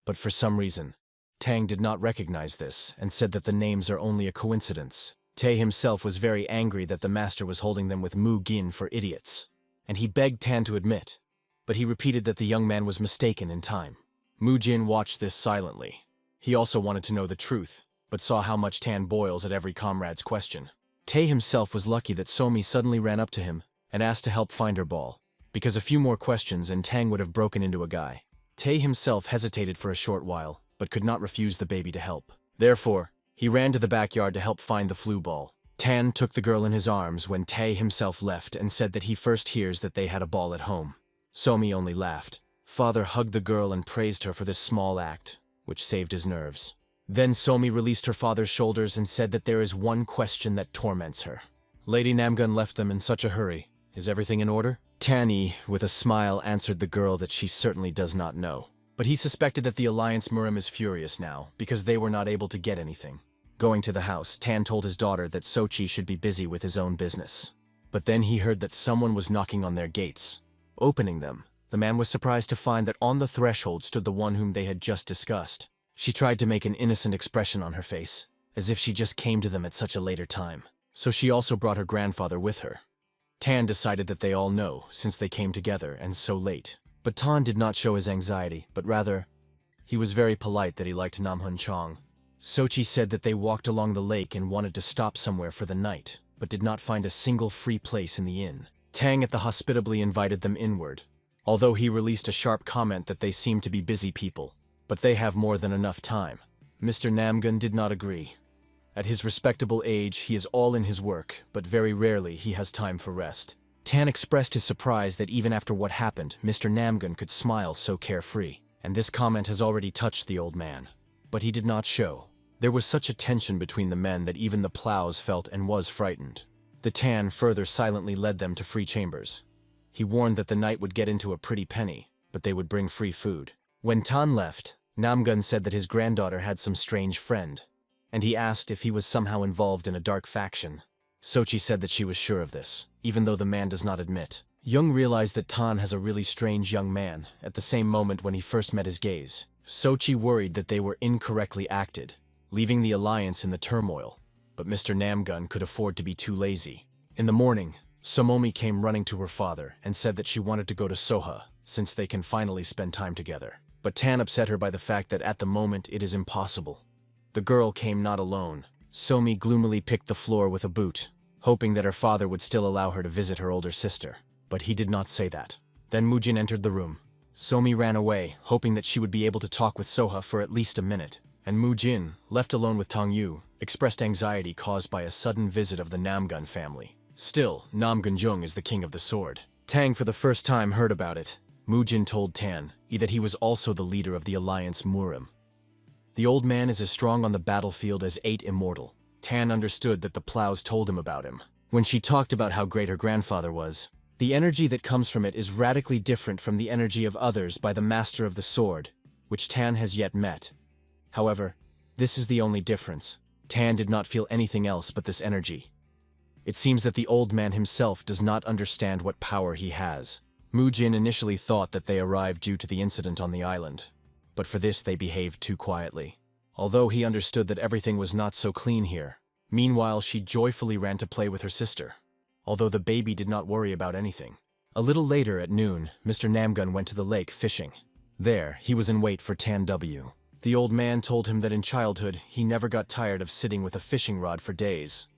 But for some reason, Tang did not recognize this and said that the names are only a coincidence. Tae himself was very angry that the master was holding them with Mu Gin for idiots, and he begged Tan to admit, but he repeated that the young man was mistaken in time. Mu Jin watched this silently. He also wanted to know the truth, but saw how much Tan boils at every comrade's question. Tae himself was lucky that Somi suddenly ran up to him and asked to help find her ball, because a few more questions and Tang would have broken into a guy. Tae himself hesitated for a short while, but could not refuse the baby to help. Therefore, he ran to the backyard to help find the flu ball. Tan took the girl in his arms when Tae himself left and said that he first hears that they had a ball at home. Somi only laughed. Father hugged the girl and praised her for this small act, which saved his nerves. Then Somi released her father's shoulders and said that there is one question that torments her. Lady Namgun left them in such a hurry. Is everything in order? Tanny, with a smile, answered the girl that she certainly does not know. But he suspected that the Alliance Murim is furious now, because they were not able to get anything. Going to the house, Tan told his daughter that Sochi should be busy with his own business. But then he heard that someone was knocking on their gates. Opening them, the man was surprised to find that on the threshold stood the one whom they had just discussed. She tried to make an innocent expression on her face, as if she just came to them at such a later time. So she also brought her grandfather with her. Tan decided that they all know, since they came together and so late. But Tan did not show his anxiety, but rather, he was very polite that he liked Namhun Chong. Sochi said that they walked along the lake and wanted to stop somewhere for the night, but did not find a single free place in the inn. Tang at the hospitably invited them inward, although he released a sharp comment that they seemed to be busy people, but they have more than enough time. Mr. Namgun did not agree. At his respectable age, he is all in his work, but very rarely he has time for rest. Tan expressed his surprise that even after what happened, Mr. Namgun could smile so carefree, and this comment has already touched the old man. But he did not show. There was such a tension between the men that even the plows felt and was frightened. The Tan further silently led them to free chambers. He warned that the night would get into a pretty penny, but they would bring free food. When Tan left, Namgun said that his granddaughter had some strange friend, and he asked if he was somehow involved in a dark faction. Sochi said that she was sure of this, even though the man does not admit. Young realized that Tan has a really strange young man at the same moment when he first met his gaze. Sochi worried that they were incorrectly acted, leaving the alliance in the turmoil, but Mr. Namgun could afford to be too lazy. In the morning, Somomi came running to her father and said that she wanted to go to Soha, since they can finally spend time together. But Tan upset her by the fact that at the moment it is impossible. The girl came not alone. Somi gloomily picked the floor with a boot, hoping that her father would still allow her to visit her older sister. But he did not say that. Then Mujin entered the room. Somi ran away, hoping that she would be able to talk with Soha for at least a minute. And Mujin, left alone with Tong Yu, expressed anxiety caused by a sudden visit of the Namgun family. Still, Namgunjung is the king of the sword. Tang for the first time heard about it. Mujin told Tan that he was also the leader of the alliance Murim. The old man is as strong on the battlefield as 8 immortal. Tan understood that the plows told him about him. When she talked about how great her grandfather was, the energy that comes from it is radically different from the energy of others by the master of the sword, which Tan has yet met. However, this is the only difference. Tan did not feel anything else but this energy. It seems that the old man himself does not understand what power he has. Mujin initially thought that they arrived due to the incident on the island, but for this they behaved too quietly. Although he understood that everything was not so clean here. Meanwhile, she joyfully ran to play with her sister, although the baby did not worry about anything. A little later at noon, Mr. Namgun went to the lake fishing. There, he was in wait for Tan W. The old man told him that in childhood, he never got tired of sitting with a fishing rod for days.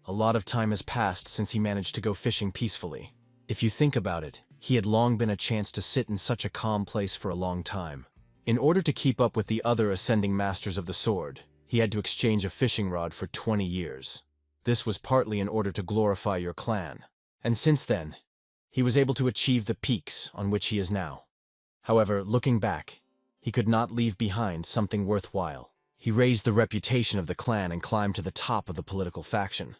A lot of time has passed since he managed to go fishing peacefully. If you think about it, he had long been a chance to sit in such a calm place for a long time. In order to keep up with the other ascending masters of the sword, he had to exchange a fishing rod for 20 years. This was partly in order to glorify your clan. And since then, he was able to achieve the peaks on which he is now. However, looking back, he could not leave behind something worthwhile. He raised the reputation of the clan and climbed to the top of the political faction.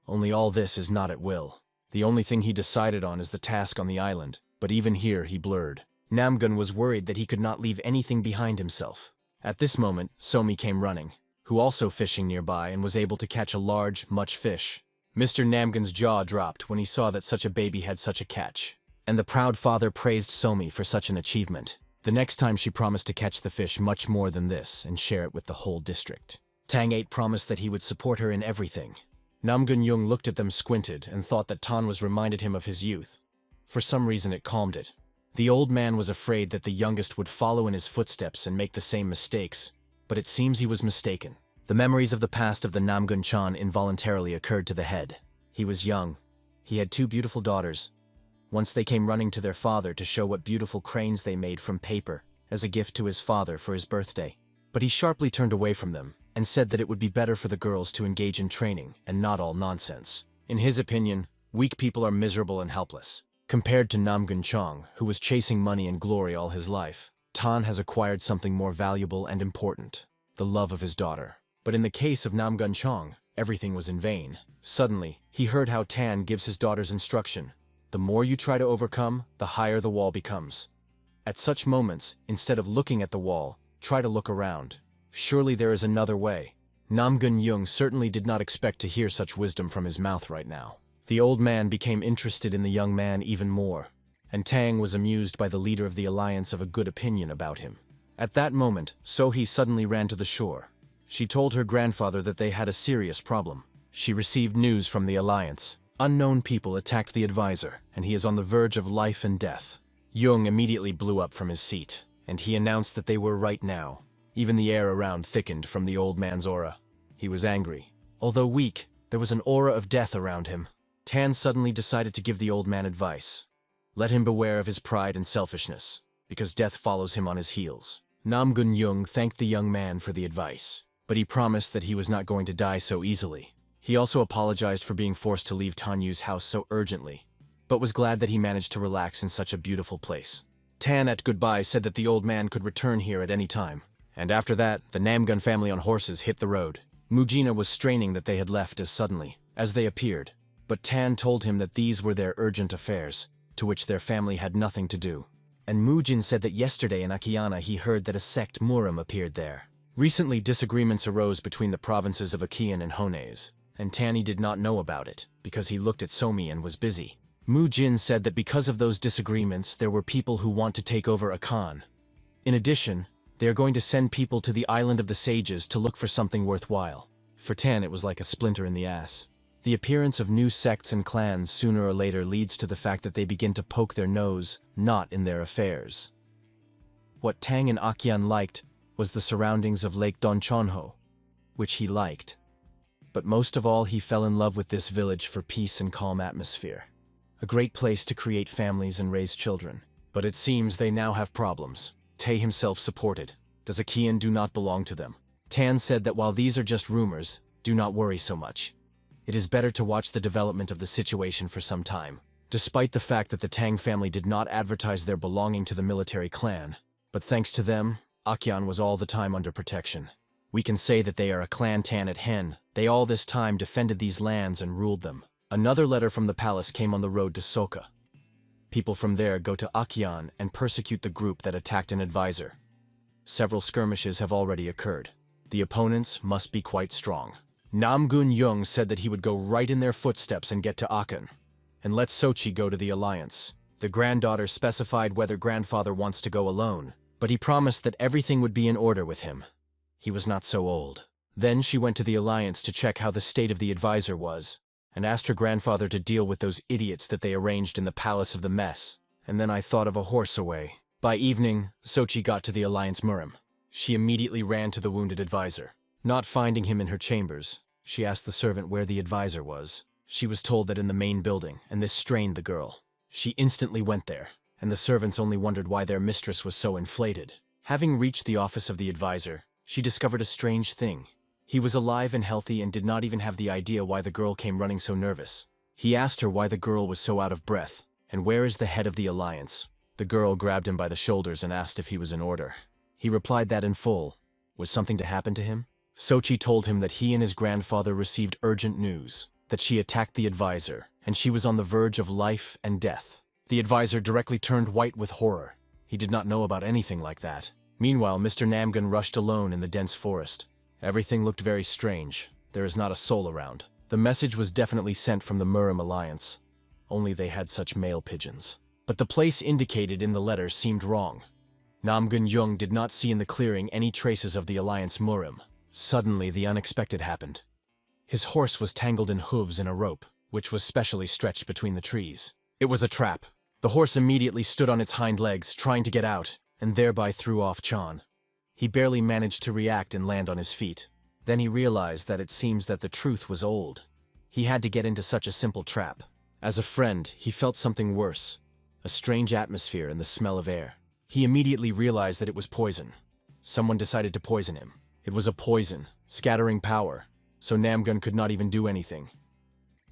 Only all this is not at will. The only thing he decided on is the task on the island, but even here he blurred. Namgun was worried that he could not leave anything behind himself. At this moment, Somi came running, who also fishing nearby and was able to catch a large, much fish. Mr. Namgun's jaw dropped when he saw that such a baby had such a catch, and the proud father praised Somi for such an achievement. The next time she promised to catch the fish much more than this and share it with the whole district. Tang 8 promised that he would support her in everything. Namgun Jung looked at them squinted and thought that Tan was reminded him of his youth. For some reason it calmed it. The old man was afraid that the youngest would follow in his footsteps and make the same mistakes, but it seems he was mistaken. The memories of the past of the Namgun Chan involuntarily occurred to the head. He was young. He had 2 beautiful daughters. Once they came running to their father to show what beautiful cranes they made from paper as a gift to his father for his birthday. But he sharply turned away from them and said that it would be better for the girls to engage in training and not all nonsense. In his opinion, weak people are miserable and helpless. Compared to Namgun Chong, who was chasing money and glory all his life, Tan has acquired something more valuable and important, the love of his daughter. But in the case of Namgun Chong, everything was in vain. Suddenly, he heard how Tan gives his daughter's instruction. The more you try to overcome, the higher the wall becomes. At such moments, instead of looking at the wall, try to look around. Surely there is another way. Namgun-young certainly did not expect to hear such wisdom from his mouth right now. The old man became interested in the young man even more, and Tang was amused by the leader of the alliance of a good opinion about him. At that moment, So-hee suddenly ran to the shore. She told her grandfather that they had a serious problem. She received news from the alliance. Unknown people attacked the advisor, and he is on the verge of life and death. Young immediately blew up from his seat, and he announced that they were right now. Even the air around thickened from the old man's aura. He was angry. Although weak, there was an aura of death around him. Tan suddenly decided to give the old man advice. Let him beware of his pride and selfishness, because death follows him on his heels. Namgun-young thanked the young man for the advice, but he promised that he was not going to die so easily. He also apologized for being forced to leave Tanyu's house so urgently, but was glad that he managed to relax in such a beautiful place. Tan at goodbye said that the old man could return here at any time, and after that, the Namgun family on horses hit the road. Mujina was straining that they had left as suddenly as they appeared, but Tan told him that these were their urgent affairs, to which their family had nothing to do. And Mujin said that yesterday in Akiana he heard that a sect Murim appeared there. Recently disagreements arose between the provinces of Akian and Hones, and Tanny did not know about it, because he looked at Somi and was busy. Mujin said that because of those disagreements there were people who want to take over Akan. In addition, they are going to send people to the Island of the Sages to look for something worthwhile. For Tan it was like a splinter in the ass. The appearance of new sects and clans sooner or later leads to the fact that they begin to poke their nose not in their affairs. What Tang and Akian liked was the surroundings of Lake Donchonho, which he liked. But most of all he fell in love with this village for peace and calm atmosphere. A great place to create families and raise children. But it seems they now have problems. Tae himself supported. Does Akian do not belong to them? Tan said that while these are just rumors, do not worry so much. It is better to watch the development of the situation for some time. Despite the fact that the Tang family did not advertise their belonging to the military clan, but thanks to them, Akian was all the time under protection. We can say that they are a clan Tan at Hen. They all this time defended these lands and ruled them. Another letter from the palace came on the road to Soka. People from there go to Akian and persecute the group that attacked an advisor. Several skirmishes have already occurred. The opponents must be quite strong. Namgun-young said that he would go right in their footsteps and get to Akan, and let Sochi go to the alliance. The granddaughter specified whether grandfather wants to go alone, but he promised that everything would be in order with him. He was not so old. Then she went to the alliance to check how the state of the advisor was, and asked her grandfather to deal with those idiots that they arranged in the palace of the mess. And then I thought of a horse away. By evening, Sochi got to the alliance Murim. She immediately ran to the wounded advisor. Not finding him in her chambers, she asked the servant where the advisor was. She was told that in the main building, and this strained the girl. She instantly went there, and the servants only wondered why their mistress was so inflated. Having reached the office of the advisor, she discovered a strange thing. He was alive and healthy and did not even have the idea why the girl came running so nervous. He asked her why the girl was so out of breath, and where is the head of the alliance. The girl grabbed him by the shoulders and asked if he was in order. He replied that in full. Was something to happen to him? Sochi told him that he and his grandfather received urgent news, that she attacked the advisor, and she was on the verge of life and death. The advisor directly turned white with horror. He did not know about anything like that. Meanwhile, Mr. Namgun rushed alone in the dense forest. Everything looked very strange. There is not a soul around. The message was definitely sent from the Murim alliance. Only they had such mail pigeons. But the place indicated in the letter seemed wrong. Namgun-young did not see in the clearing any traces of the alliance Murim. Suddenly, the unexpected happened. His horse was tangled in hooves in a rope, which was specially stretched between the trees. It was a trap. The horse immediately stood on its hind legs, trying to get out, and thereby threw off Chan. He barely managed to react and land on his feet. Then he realized that it seems that the truth was old. He had to get into such a simple trap. As a friend, he felt something worse. A strange atmosphere and the smell of air. He immediately realized that it was poison. Someone decided to poison him. It was a poison, scattering power, so Namgun could not even do anything.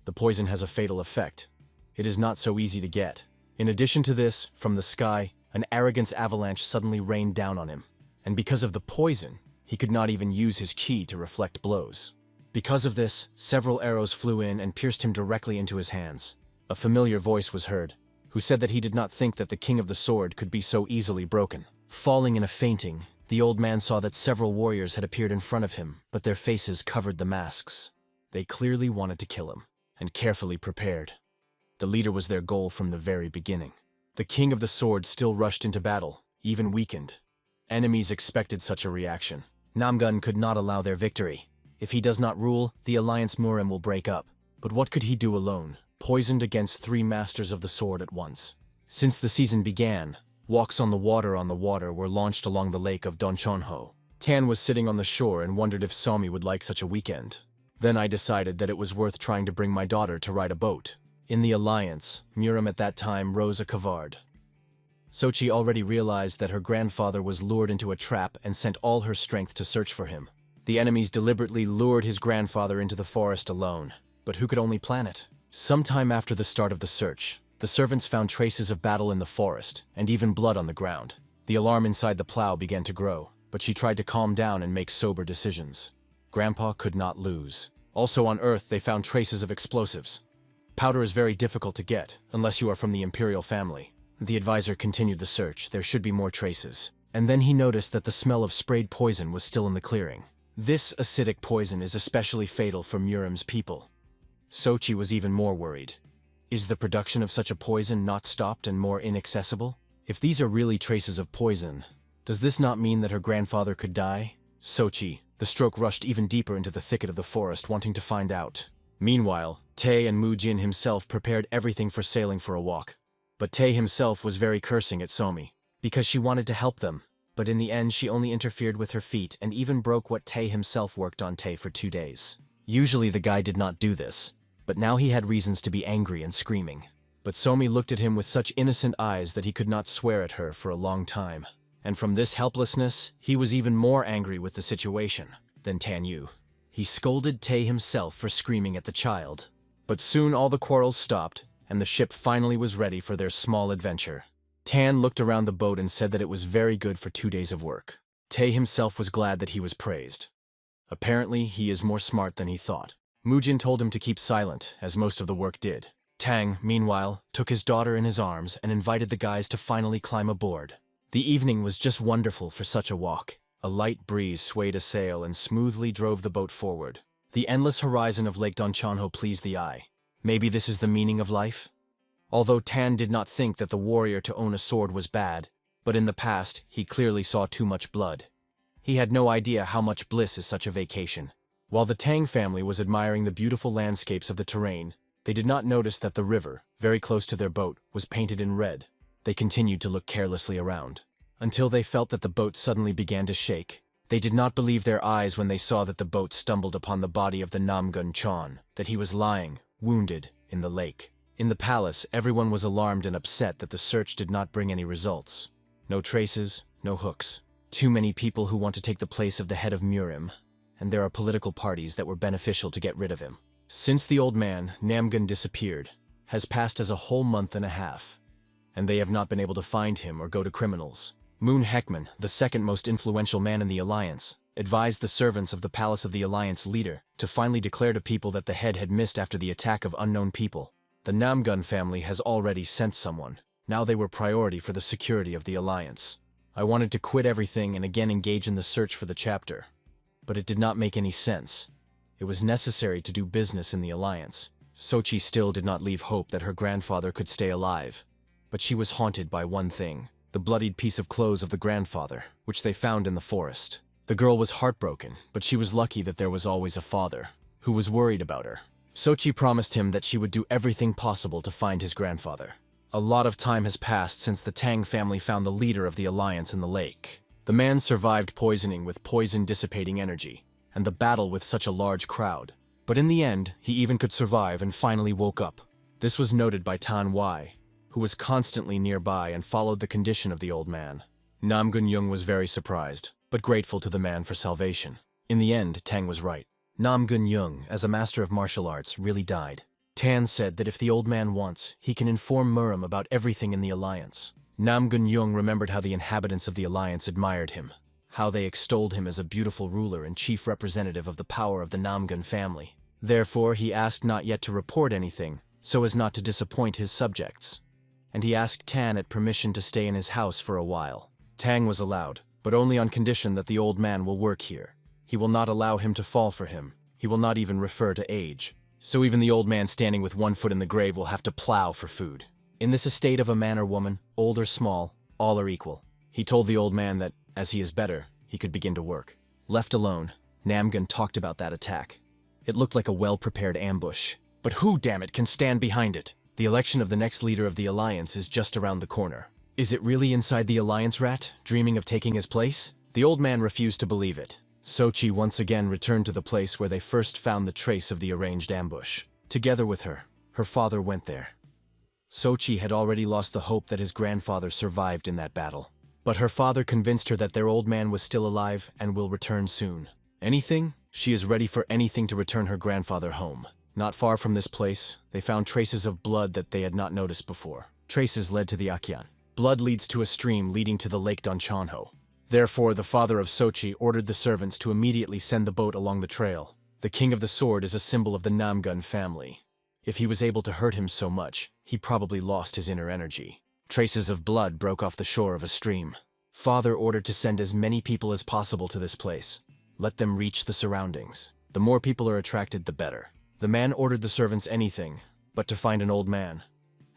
The poison has a fatal effect. It is not so easy to get. In addition to this, from the sky, an arrogance avalanche suddenly rained down on him. And because of the poison, he could not even use his ki to reflect blows. Because of this, several arrows flew in and pierced him directly into his hands. A familiar voice was heard, who said that he did not think that the King of the Sword could be so easily broken. Falling in a fainting, The old man saw that several warriors had appeared in front of him, but their faces covered the masks. They clearly wanted to kill him, and carefully prepared. The leader was their goal from the very beginning. The king of the sword still rushed into battle, even weakened. Enemies expected such a reaction. Namgun could not allow their victory. If he does not rule, the alliance Murim will break up. But what could he do alone, poisoned against 3 masters of the sword at once? Since the season began, walks on the water were launched along the lake of Donchonho. Tan was sitting on the shore and wondered if Somi would like such a weekend. Then I decided that it was worth trying to bring my daughter to ride a boat. In the alliance, Murim at that time rose a cavard. Sochi already realized that her grandfather was lured into a trap and sent all her strength to search for him. The enemies deliberately lured his grandfather into the forest alone. But who could only plan it? Sometime after the start of the search, the servants found traces of battle in the forest, and even blood on the ground. The alarm inside the plow began to grow, but she tried to calm down and make sober decisions. Grandpa could not lose. Also on Earth, they found traces of explosives. Powder is very difficult to get, unless you are from the imperial family. The advisor continued the search. There should be more traces. And then he noticed that the smell of sprayed poison was still in the clearing. This acidic poison is especially fatal for Murim's people. Sochi was even more worried. Is the production of such a poison not stopped and more inaccessible? If these are really traces of poison, does this not mean that her grandfather could die? Sochi, the stroke rushed even deeper into the thicket of the forest, wanting to find out. Meanwhile, Tae and Mu-jin himself prepared everything for sailing for a walk. But Tae himself was very cursing at Somi, because she wanted to help them. But in the end she only interfered with her feet and even broke what Tae himself worked on Tae for 2 days. Usually the guy did not do this. But now he had reasons to be angry and screaming. But Somi looked at him with such innocent eyes that he could not swear at her for a long time. And from this helplessness, he was even more angry with the situation than Tan Yu. He scolded Tae himself for screaming at the child. But soon all the quarrels stopped, and the ship finally was ready for their small adventure. Tan looked around the boat and said that it was very good for 2 days of work. Tae himself was glad that he was praised. Apparently, he is more smart than he thought. Mu-jin told him to keep silent, as most of the work did. Tang, meanwhile, took his daughter in his arms and invited the guys to finally climb aboard. The evening was just wonderful for such a walk. A light breeze swayed a sail and smoothly drove the boat forward. The endless horizon of Lake Donchanho pleased the eye. Maybe this is the meaning of life? Although Tan did not think that the warrior to own a sword was bad, but in the past he clearly saw too much blood. He had no idea how much bliss is such a vacation. While the Tang family was admiring the beautiful landscapes of the terrain, they did not notice that the river, very close to their boat, was painted in red. They continued to look carelessly around, until they felt that the boat suddenly began to shake. They did not believe their eyes when they saw that the boat stumbled upon the body of the Namgun Chan, that he was lying, wounded, in the lake. In the palace, everyone was alarmed and upset that the search did not bring any results. No traces, no hooks. Too many people who want to take the place of the head of Murim. And there are political parties that were beneficial to get rid of him. Since the old man, Namgun, disappeared, has passed as a whole month and a half, and they have not been able to find him or go to criminals. Moon Heckman, the second most influential man in the Alliance, advised the servants of the palace of the Alliance leader to finally declare to people that the head had missed after the attack of unknown people. The Namgun family has already sent someone. Now they were priority for the security of the Alliance. I wanted to quit everything and again engage in the search for the chapter. But it did not make any sense. It was necessary to do business in the Alliance. Sochi still did not leave hope that her grandfather could stay alive. But she was haunted by one thing, the bloodied piece of clothes of the grandfather, which they found in the forest. The girl was heartbroken, but she was lucky that there was always a father, who was worried about her. Sochi promised him that she would do everything possible to find his grandfather. A lot of time has passed since the Tang family found the leader of the Alliance in the lake. The man survived poisoning with poison-dissipating energy, and the battle with such a large crowd. But in the end, he even could survive and finally woke up. This was noted by Tan Wai, who was constantly nearby and followed the condition of the old man. Nam Gun-young was very surprised, but grateful to the man for salvation. In the end, Tang was right. Nam Gun-young, as a master of martial arts, really died. Tan said that if the old man wants, he can inform Murim about everything in the Alliance. Nam Gun-young remembered how the inhabitants of the Alliance admired him, how they extolled him as a beautiful ruler and chief representative of the power of the Namgun family. Therefore, he asked not yet to report anything, so as not to disappoint his subjects. And he asked Tan at permission to stay in his house for a while. Tang was allowed, but only on condition that the old man will work here. He will not allow him to fall for him. He will not even refer to age. So even the old man standing with one foot in the grave will have to plow for food. In this estate of a man or woman, old or small, all are equal. He told the old man that, as he is better, he could begin to work. Left alone, Namgun talked about that attack. It looked like a well-prepared ambush. But who, damn it, can stand behind it? The election of the next leader of the Alliance is just around the corner. Is it really inside the Alliance rat, dreaming of taking his place? The old man refused to believe it. Sochi once again returned to the place where they first found the trace of the arranged ambush. Together with her, her father went there. Sochi had already lost the hope that his grandfather survived in that battle. But her father convinced her that their old man was still alive and will return soon. Anything? She is ready for anything to return her grandfather home. Not far from this place, they found traces of blood that they had not noticed before. Traces led to the Akyan. Blood leads to a stream leading to the Lake Donchanho. Therefore, the father of Sochi ordered the servants to immediately send the boat along the trail. The King of the Sword is a symbol of the Namgun family. If he was able to hurt him so much, he probably lost his inner energy. Traces of blood broke off the shore of a stream. Father ordered to send as many people as possible to this place. Let them reach the surroundings. The more people are attracted, the better. The man ordered the servants anything, but to find an old man,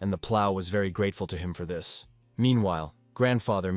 and the plow was very grateful to him for this. Grandfather,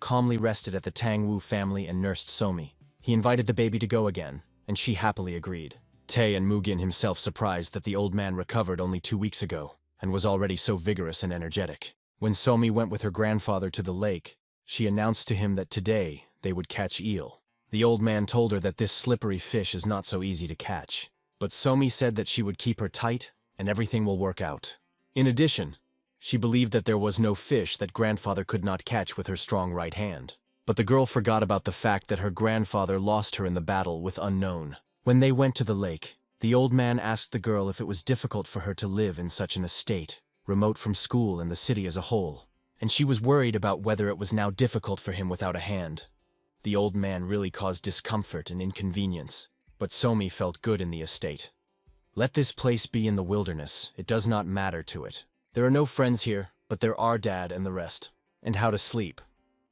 calmly rested at the Tang Wu family and nursed Somi. He invited the baby to go again, and she happily agreed. Tae and Mugin himself surprised that the old man recovered only 2 weeks ago, and was already so vigorous and energetic. When Somi went with her grandfather to the lake, she announced to him that today they would catch eel. The old man told her that this slippery fish is not so easy to catch. But Somi said that she would keep her tight, and everything will work out. In addition, she believed that there was no fish that grandfather could not catch with her strong right hand. But the girl forgot about the fact that her grandfather lost her in the battle with Unknown. When they went to the lake, the old man asked the girl if it was difficult for her to live in such an estate, remote from school and the city as a whole, and she was worried about whether it was now difficult for him without a hand. The old man really caused discomfort and inconvenience. But Somi felt good in the estate. Let this place be in the wilderness, it does not matter to it. There are no friends here, but there are Dad and the rest. And how to sleep.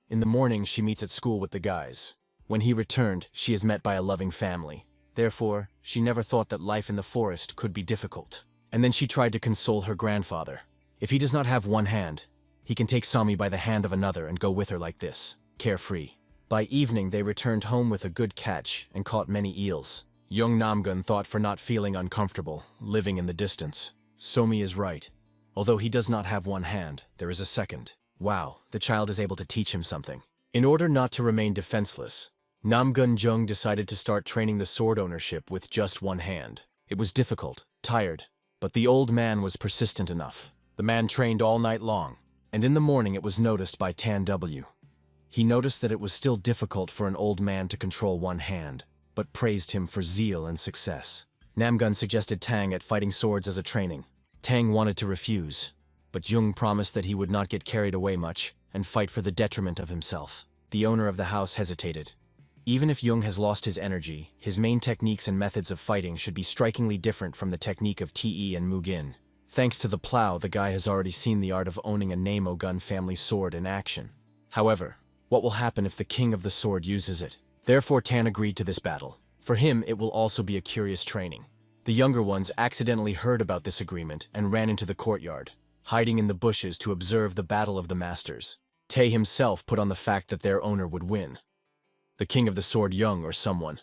In the morning she meets at school with the guys. When he returned, she is met by a loving family. Therefore, she never thought that life in the forest could be difficult. And then she tried to console her grandfather. If he does not have one hand, he can take Somi by the hand of another and go with her like this, carefree. By evening they returned home with a good catch and caught many eels. Young Namgun thought for not feeling uncomfortable, living in the distance. Somi is right. Although he does not have one hand, there is a second. Wow, the child is able to teach him something. In order not to remain defenseless, Namgun Jung decided to start training the sword ownership with just one hand. It was difficult, tired, but the old man was persistent enough. The man trained all night long, and in the morning it was noticed by Tan W. He noticed that it was still difficult for an old man to control one hand, but praised him for zeal and success. Namgun suggested Tang at fighting swords as a training. Tang wanted to refuse, but Jung promised that he would not get carried away much and fight for the detriment of himself. The owner of the house hesitated. Even if Jung has lost his energy, his main techniques and methods of fighting should be strikingly different from the technique of Te and Mugin. Thanks to the plow, the guy has already seen the art of owning a Namo gun family sword in action. However, what will happen if the king of the sword uses it? Therefore Tan agreed to this battle. For him, it will also be a curious training. The younger ones accidentally heard about this agreement and ran into the courtyard, hiding in the bushes to observe the battle of the masters. Tae himself put on the fact that their owner would win. The king of the sword Young or someone.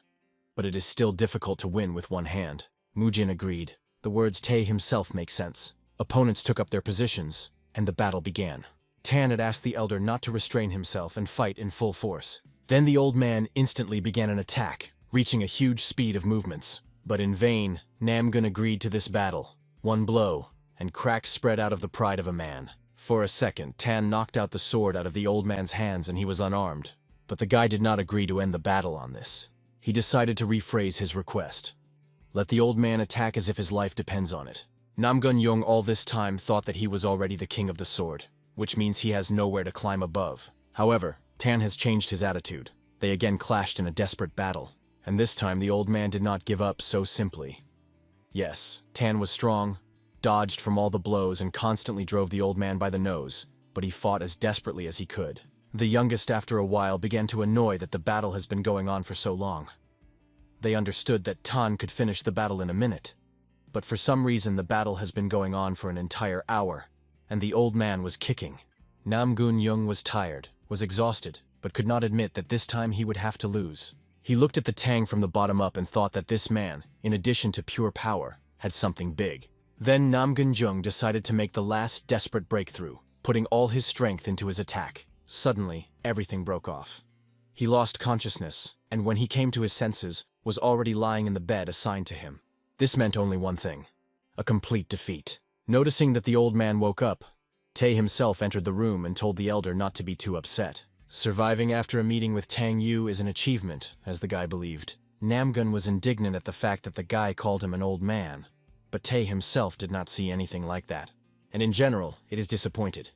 But it is still difficult to win with one hand. Mujin agreed. The words Tae himself make sense. Opponents took up their positions, and the battle began. Tan had asked the elder not to restrain himself and fight in full force. Then the old man instantly began an attack, reaching a huge speed of movements. But in vain, Namgun agreed to this battle. One blow, and cracks spread out of the pride of a man. For a second, Tan knocked out the sword out of the old man's hands and he was unarmed. But the guy did not agree to end the battle on this. He decided to rephrase his request. Let the old man attack as if his life depends on it. Namgun Jung all this time thought that he was already the king of the sword, which means he has nowhere to climb above. However, Tan has changed his attitude. They again clashed in a desperate battle, and this time the old man did not give up so simply. Yes, Tan was strong, dodged from all the blows and constantly drove the old man by the nose, but he fought as desperately as he could. The youngest after a while began to annoy that the battle has been going on for so long. They understood that Tan could finish the battle in a minute, but for some reason the battle has been going on for an entire hour, and the old man was kicking. Namgun Young was tired, was exhausted, but could not admit that this time he would have to lose. He looked at the Tang from the bottom up and thought that this man, in addition to pure power, had something big. Then Namgun Jung decided to make the last desperate breakthrough, putting all his strength into his attack. Suddenly, everything broke off. He lost consciousness, and when he came to his senses, was already lying in the bed assigned to him. This meant only one thing: a complete defeat. Noticing that the old man woke up, Tae himself entered the room and told the elder not to be too upset. Surviving after a meeting with Tang Yu is an achievement, as the guy believed. Namgun was indignant at the fact that the guy called him an old man, but Tae himself did not see anything like that, and in general, it is disappointed.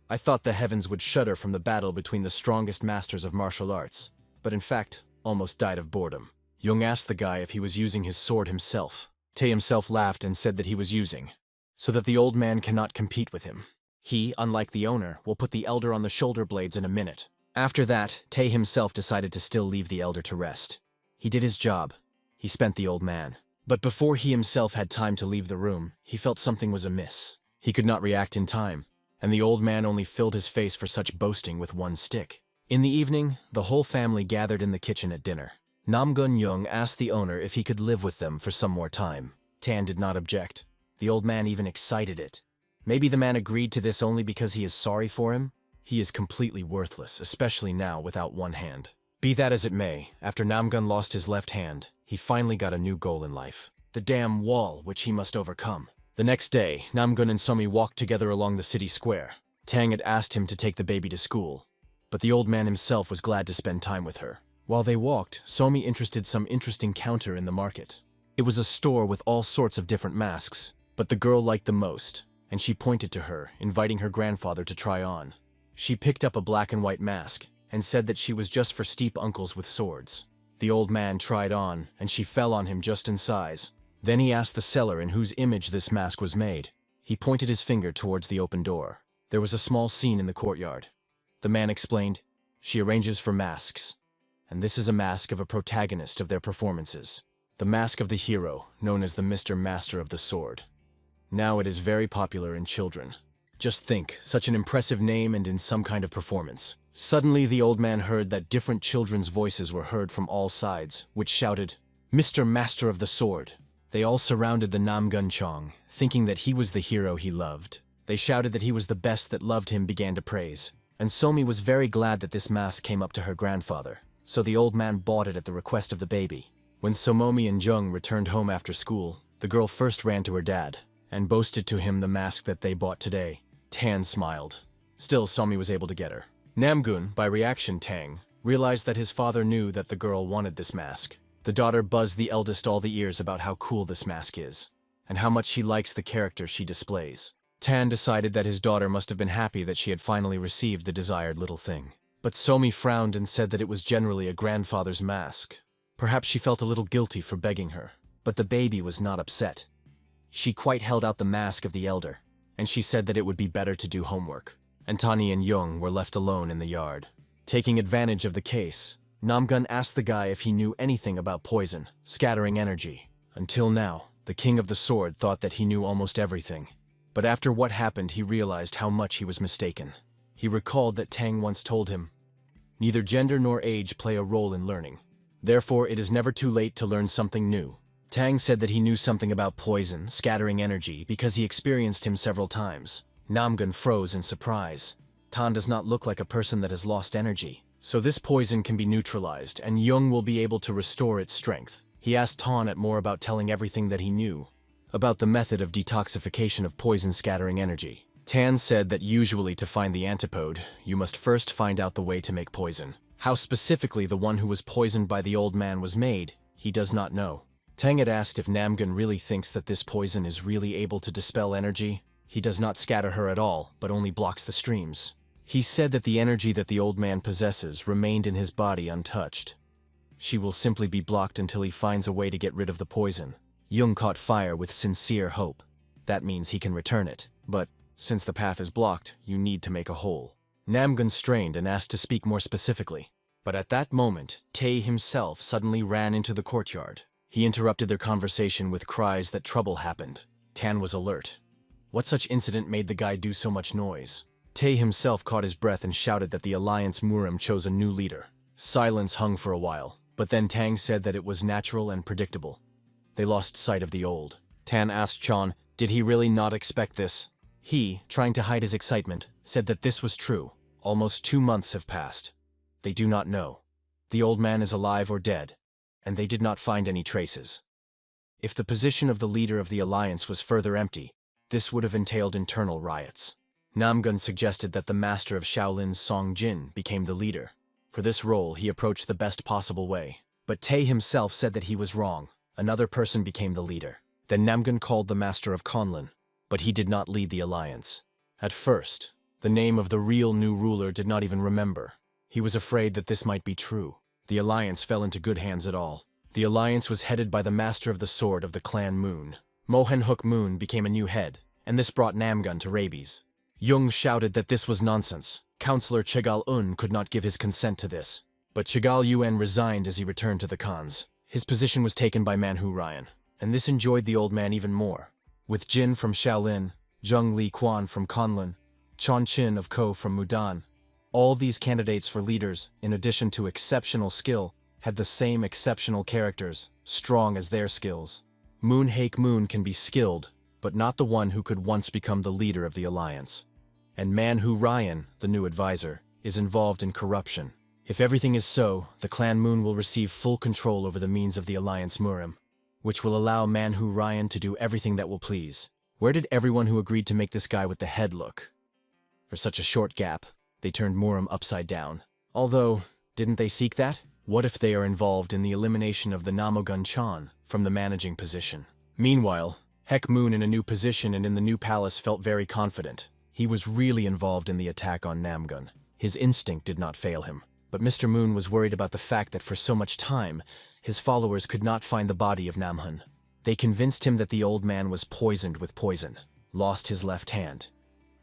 I thought the heavens would shudder from the battle between the strongest masters of martial arts, but in fact, almost died of boredom. Jung asked the guy if he was using his sword himself. Tae himself laughed and said that he was using, so that the old man cannot compete with him. He, unlike the owner, will put the elder on the shoulder blades in a minute. After that, Tae himself decided to still leave the elder to rest. He did his job. He spent the old man. But before he himself had time to leave the room, he felt something was amiss. He could not react in time, and the old man only filled his face for such boasting with one stick. In the evening, the whole family gathered in the kitchen at dinner. Namgun Young asked the owner if he could live with them for some more time. Tan did not object. The old man even excited it. Maybe the man agreed to this only because he is sorry for him? He is completely worthless, especially now without one hand. Be that as it may, after Namgun lost his left hand, he finally got a new goal in life: the damn wall which he must overcome. The next day, Namgun and Somi walked together along the city square. Tang had asked him to take the baby to school, but the old man himself was glad to spend time with her. While they walked, Somi interested some interesting counter in the market. It was a store with all sorts of different masks, but the girl liked the most, and she pointed to her, inviting her grandfather to try on. She picked up a black and white mask, and said that she was just for steep uncles with swords. The old man tried on, and she fell on him just in size. Then he asked the seller in whose image this mask was made. He pointed his finger towards the open door. There was a small scene in the courtyard. The man explained, "She arranges for masks, and this is a mask of a protagonist of their performances. The mask of the hero, known as the Mr. Master of the Sword. Now it is very popular in children. Just think, such an impressive name and in some kind of performance." Suddenly the old man heard that different children's voices were heard from all sides, which shouted, "Mr. Master of the Sword." They all surrounded the Namgun Chong, thinking that he was the hero he loved. They shouted that he was the best that loved him began to praise. And Somi was very glad that this mask came up to her grandfather, so the old man bought it at the request of the baby. When Somomi and Jung returned home after school, the girl first ran to her dad, and boasted to him the mask that they bought today. Tan smiled. Still, Somi was able to get her. Namgun, by reaction Tang, realized that his father knew that the girl wanted this mask. The daughter buzzed the eldest all the ears about how cool this mask is, and how much she likes the character she displays. Tan decided that his daughter must have been happy that she had finally received the desired little thing. But Somi frowned and said that it was generally a grandfather's mask. Perhaps she felt a little guilty for begging her, but the baby was not upset. She quite held out the mask of the elder, and she said that it would be better to do homework. And Tani and Jung were left alone in the yard. Taking advantage of the case, Namgun asked the guy if he knew anything about poison, scattering energy. Until now, the King of the Sword thought that he knew almost everything. But after what happened, he realized how much he was mistaken. He recalled that Tang once told him, "Neither gender nor age play a role in learning. Therefore, it is never too late to learn something new." Tang said that he knew something about poison, scattering energy, because he experienced him several times. Namgun froze in surprise. Tan does not look like a person that has lost energy, so this poison can be neutralized, and Jung will be able to restore its strength. He asked Tan at more about telling everything that he knew about the method of detoxification of poison scattering energy. Tan said that usually to find the antipode, you must first find out the way to make poison. How specifically the one who was poisoned by the old man was made, he does not know. Tang had asked if Namgun really thinks that this poison is really able to dispel energy. He does not scatter her at all, but only blocks the streams. He said that the energy that the old man possesses remained in his body untouched. She will simply be blocked until he finds a way to get rid of the poison. Jung caught fire with sincere hope. That means he can return it. But, since the path is blocked, you need to make a hole. Namgun strained and asked to speak more specifically. But at that moment, Tae himself suddenly ran into the courtyard. He interrupted their conversation with cries that trouble happened. Tan was alert. What such incident made the guy do so much noise? Tae himself caught his breath and shouted that the Alliance Murim chose a new leader. Silence hung for a while, but then Tang said that it was natural and predictable. They lost sight of the old. Tan asked Chan, did he really not expect this? He, trying to hide his excitement, said that this was true. Almost 2 months have passed. They do not know. The old man is alive or dead, and they did not find any traces. If the position of the leader of the alliance was further empty, this would have entailed internal riots. Namgun suggested that the master of Shaolin's Song Jin became the leader. For this role, he approached the best possible way. But Tae himself said that he was wrong. Another person became the leader. Then Namgun called the master of Conlin, but he did not lead the alliance. At first, the name of the real new ruler did not even remember. He was afraid that this might be true. The alliance fell into good hands at all. The alliance was headed by the master of the sword of the clan Moon. Mohenhook Moon became a new head, and this brought Namgun to rabies. Jung shouted that this was nonsense. Councillor Chegal-un could not give his consent to this. But Chegal-un resigned as he returned to the Khans. His position was taken by Manhu Ryan, and this enjoyed the old man even more. With Jin from Shaolin, Zheng Li Quan from Conlin, Chan Chin of Ko from Mudan, all these candidates for leaders, in addition to exceptional skill, had the same exceptional characters, strong as their skills. Moon Hake Moon can be skilled, but not the one who could once become the leader of the alliance. And Manhu Ryan, the new advisor, is involved in corruption. If everything is so, the clan Moon will receive full control over the means of the Alliance Murim, which will allow Manhu Ryan to do everything that will please. Where did everyone who agreed to make this guy with the head look? For such a short gap, they turned Murim upside down. Although, didn't they seek that? What if they are involved in the elimination of the Namogun Chan from the managing position? Meanwhile, Hek Moon in a new position and in the new palace felt very confident. He was really involved in the attack on Namgun. His instinct did not fail him. But Mr. Moon was worried about the fact that for so much time, his followers could not find the body of Namhun. They convinced him that the old man was poisoned with poison, lost his left hand.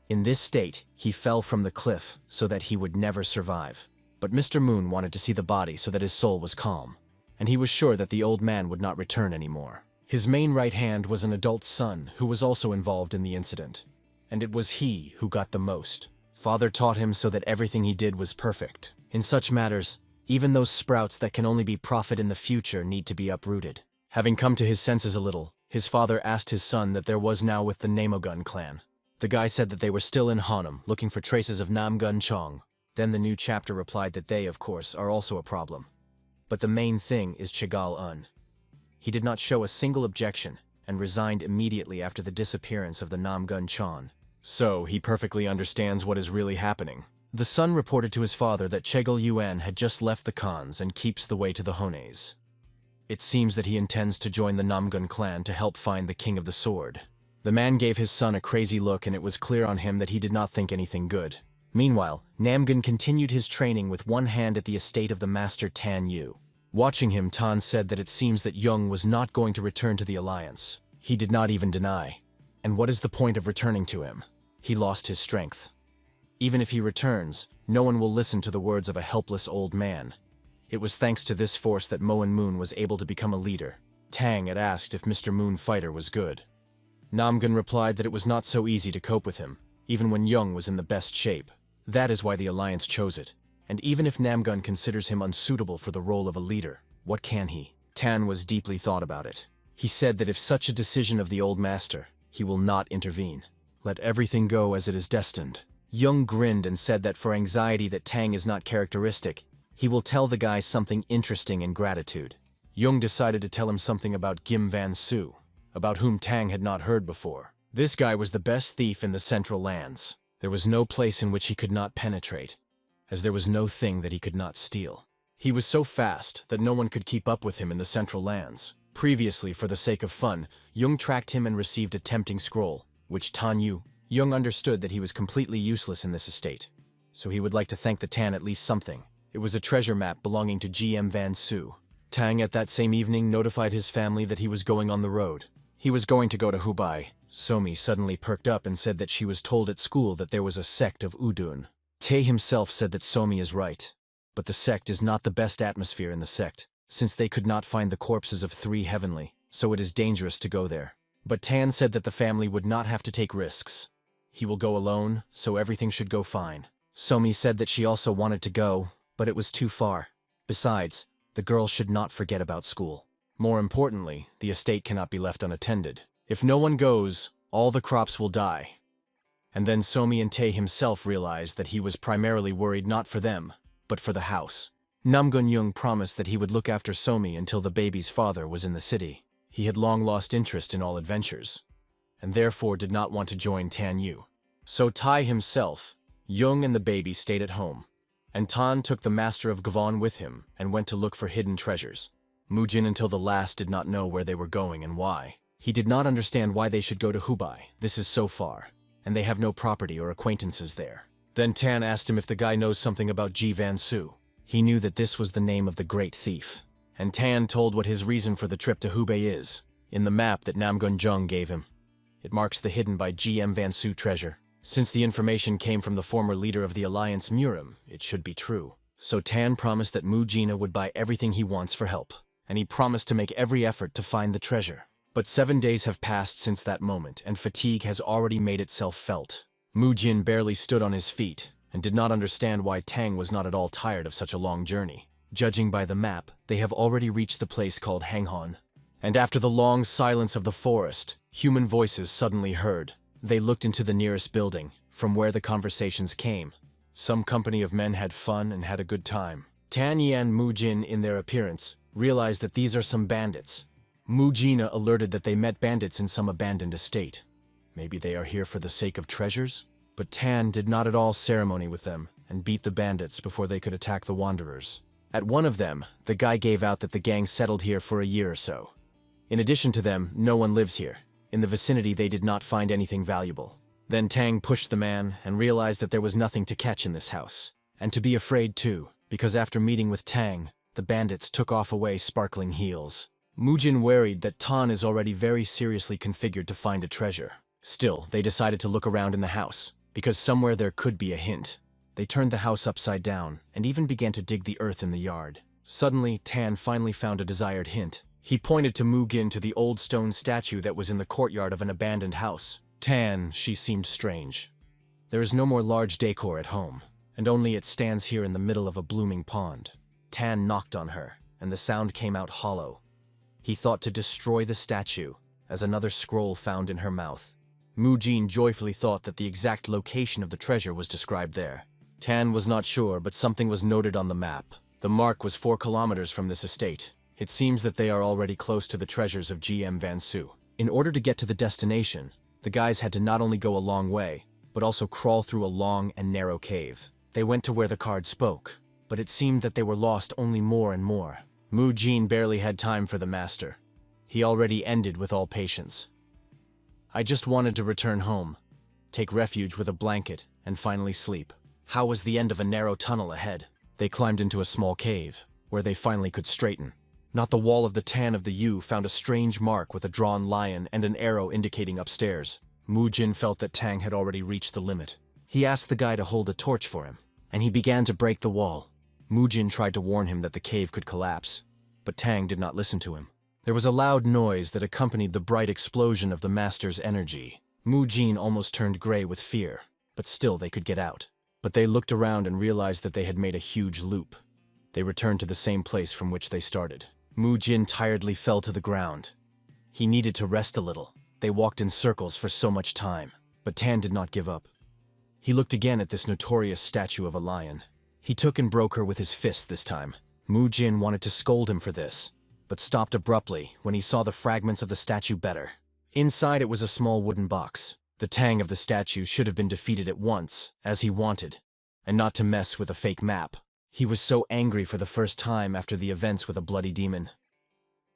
In this state, he fell from the cliff so that he would never survive. But Mr. Moon wanted to see the body so that his soul was calm, and he was sure that the old man would not return anymore. His main right hand was an adult son who was also involved in the incident, and it was he who got the most. Father taught him so that everything he did was perfect. In such matters, even those sprouts that can only be profit in the future need to be uprooted. Having come to his senses a little, his father asked his son that there was now with the Namogun clan. The guy said that they were still in Hanum, looking for traces of Namgun Chong. Then the new chapter replied that they, of course, are also a problem. But the main thing is Chegal-un. He did not show a single objection, and resigned immediately after the disappearance of the Namgun Chan. So, he perfectly understands what is really happening. The son reported to his father that Chegal-un had just left the Khans and keeps the way to the Hones. It seems that he intends to join the Namgun clan to help find the King of the Sword. The man gave his son a crazy look, and it was clear on him that he did not think anything good. Meanwhile, Namgun continued his training with one hand at the estate of the master Tan Yu. Watching him, Tan said that it seems that Jung was not going to return to the alliance. He did not even deny. And what is the point of returning to him? He lost his strength. Even if he returns, no one will listen to the words of a helpless old man. It was thanks to this force that Moen Moon was able to become a leader. Tang had asked if Mr. Moon Fighter was good. Namgun replied that it was not so easy to cope with him, even when Jung was in the best shape. That is why the alliance chose it. And even if Namgun considers him unsuitable for the role of a leader, what can he? Tan was deeply thought about it. He said that if such a decision of the old master, he will not intervene. Let everything go as it is destined. Jung grinned and said that for anxiety that Tang is not characteristic, he will tell the guy something interesting in gratitude. Jung decided to tell him something about Gim Van Su, about whom Tang had not heard before. This guy was the best thief in the Central Lands. There was no place in which he could not penetrate, as there was no thing that he could not steal. He was so fast that no one could keep up with him in the Central Lands. Previously, for the sake of fun, Jung tracked him and received a tempting scroll, which Tan Yu. Jung understood that he was completely useless in this estate, so he would like to thank the Tan at least something. It was a treasure map belonging to GM Van Su. Tang at that same evening notified his family that he was going on the road. He was going to go to Hubei. Somi suddenly perked up and said that she was told at school that there was a sect of Udun. Tae himself said that Somi is right, but the sect is not the best atmosphere in the sect, since they could not find the corpses of 3 heavenly, so it is dangerous to go there. But Tan said that the family would not have to take risks. He will go alone, so everything should go fine. Somi said that she also wanted to go, but it was too far. Besides, the girl should not forget about school. More importantly, the estate cannot be left unattended. If no one goes, all the crops will die. And then Somi and Tae himself realized that he was primarily worried not for them, but for the house. Namgun-young promised that he would look after Somi until the baby's father was in the city. He had long lost interest in all adventures, and therefore did not want to join Tan Yu. So Tai himself, Young and the baby stayed at home, and Tan took the master of Gavon with him and went to look for hidden treasures. Mujin until the last did not know where they were going and why. He did not understand why they should go to Hubei. This is so far, and they have no property or acquaintances there. Then Tan asked him if the guy knows something about Ji Van Su. He knew that this was the name of the great thief, and Tan told what his reason for the trip to Hubei is, in the map that Namgun-jung gave him. It marks the hidden by G.M. Van Su treasure. Since the information came from the former leader of the Alliance Murim, it should be true. So Tan promised that Mujina would buy everything he wants for help, and he promised to make every effort to find the treasure. But 7 days have passed since that moment, and fatigue has already made itself felt. Mujin barely stood on his feet, and did not understand why Tang was not at all tired of such a long journey. Judging by the map, they have already reached the place called Hanghon. And after the long silence of the forest, human voices suddenly heard. They looked into the nearest building, from where the conversations came. Some company of men had fun and had a good time. Tan Yi and Mujin, in their appearance, realized that these are some bandits. Mujina alerted that they met bandits in some abandoned estate. Maybe they are here for the sake of treasures? But Tan did not at all ceremony with them, and beat the bandits before they could attack the wanderers. At one of them, the guy gave out that the gang settled here for a year or so. In addition to them, no one lives here. In the vicinity, they did not find anything valuable. Then Tang pushed the man and realized that there was nothing to catch in this house. And to be afraid too, because after meeting with Tang, the bandits took off away sparkling heels. Mujin worried that Tan is already very seriously configured to find a treasure. Still, they decided to look around in the house, because somewhere there could be a hint. They turned the house upside down, and even began to dig the earth in the yard. Suddenly, Tan finally found a desired hint. He pointed to Mugin to the old stone statue that was in the courtyard of an abandoned house. Tan, she seemed strange. There is no more large decor at home, and only it stands here in the middle of a blooming pond. Tan knocked on her, and the sound came out hollow. He thought to destroy the statue, as another scroll found in her mouth. Mujin joyfully thought that the exact location of the treasure was described there. Tan was not sure, but something was noted on the map. The mark was 4 kilometers from this estate. It seems that they are already close to the treasures of G.M. Van Su. In order to get to the destination, the guys had to not only go a long way, but also crawl through a long and narrow cave. They went to where the card spoke, but it seemed that they were lost only more and more. Mujin barely had time for the master. He already ended with all patience. I just wanted to return home, take refuge with a blanket, and finally sleep. How was the end of a narrow tunnel ahead? They climbed into a small cave, where they finally could straighten. Not the wall of the Tan of the U found a strange mark with a drawn lion and an arrow indicating upstairs. Mujin felt that Tang had already reached the limit. He asked the guy to hold a torch for him, and he began to break the wall. Mujin tried to warn him that the cave could collapse, but Tang did not listen to him. There was a loud noise that accompanied the bright explosion of the master's energy. Mujin almost turned gray with fear, but still they could get out. But they looked around and realized that they had made a huge loop. They returned to the same place from which they started. Mujin tiredly fell to the ground. He needed to rest a little. They walked in circles for so much time, but Tan did not give up. He looked again at this notorious statue of a lion. He took and broke her with his fist this time. Mujin wanted to scold him for this, but stopped abruptly when he saw the fragments of the statue better. Inside it was a small wooden box. The Tang of the statue should have been defeated at once, as he wanted, and not to mess with a fake map. He was so angry for the first time after the events with a bloody demon.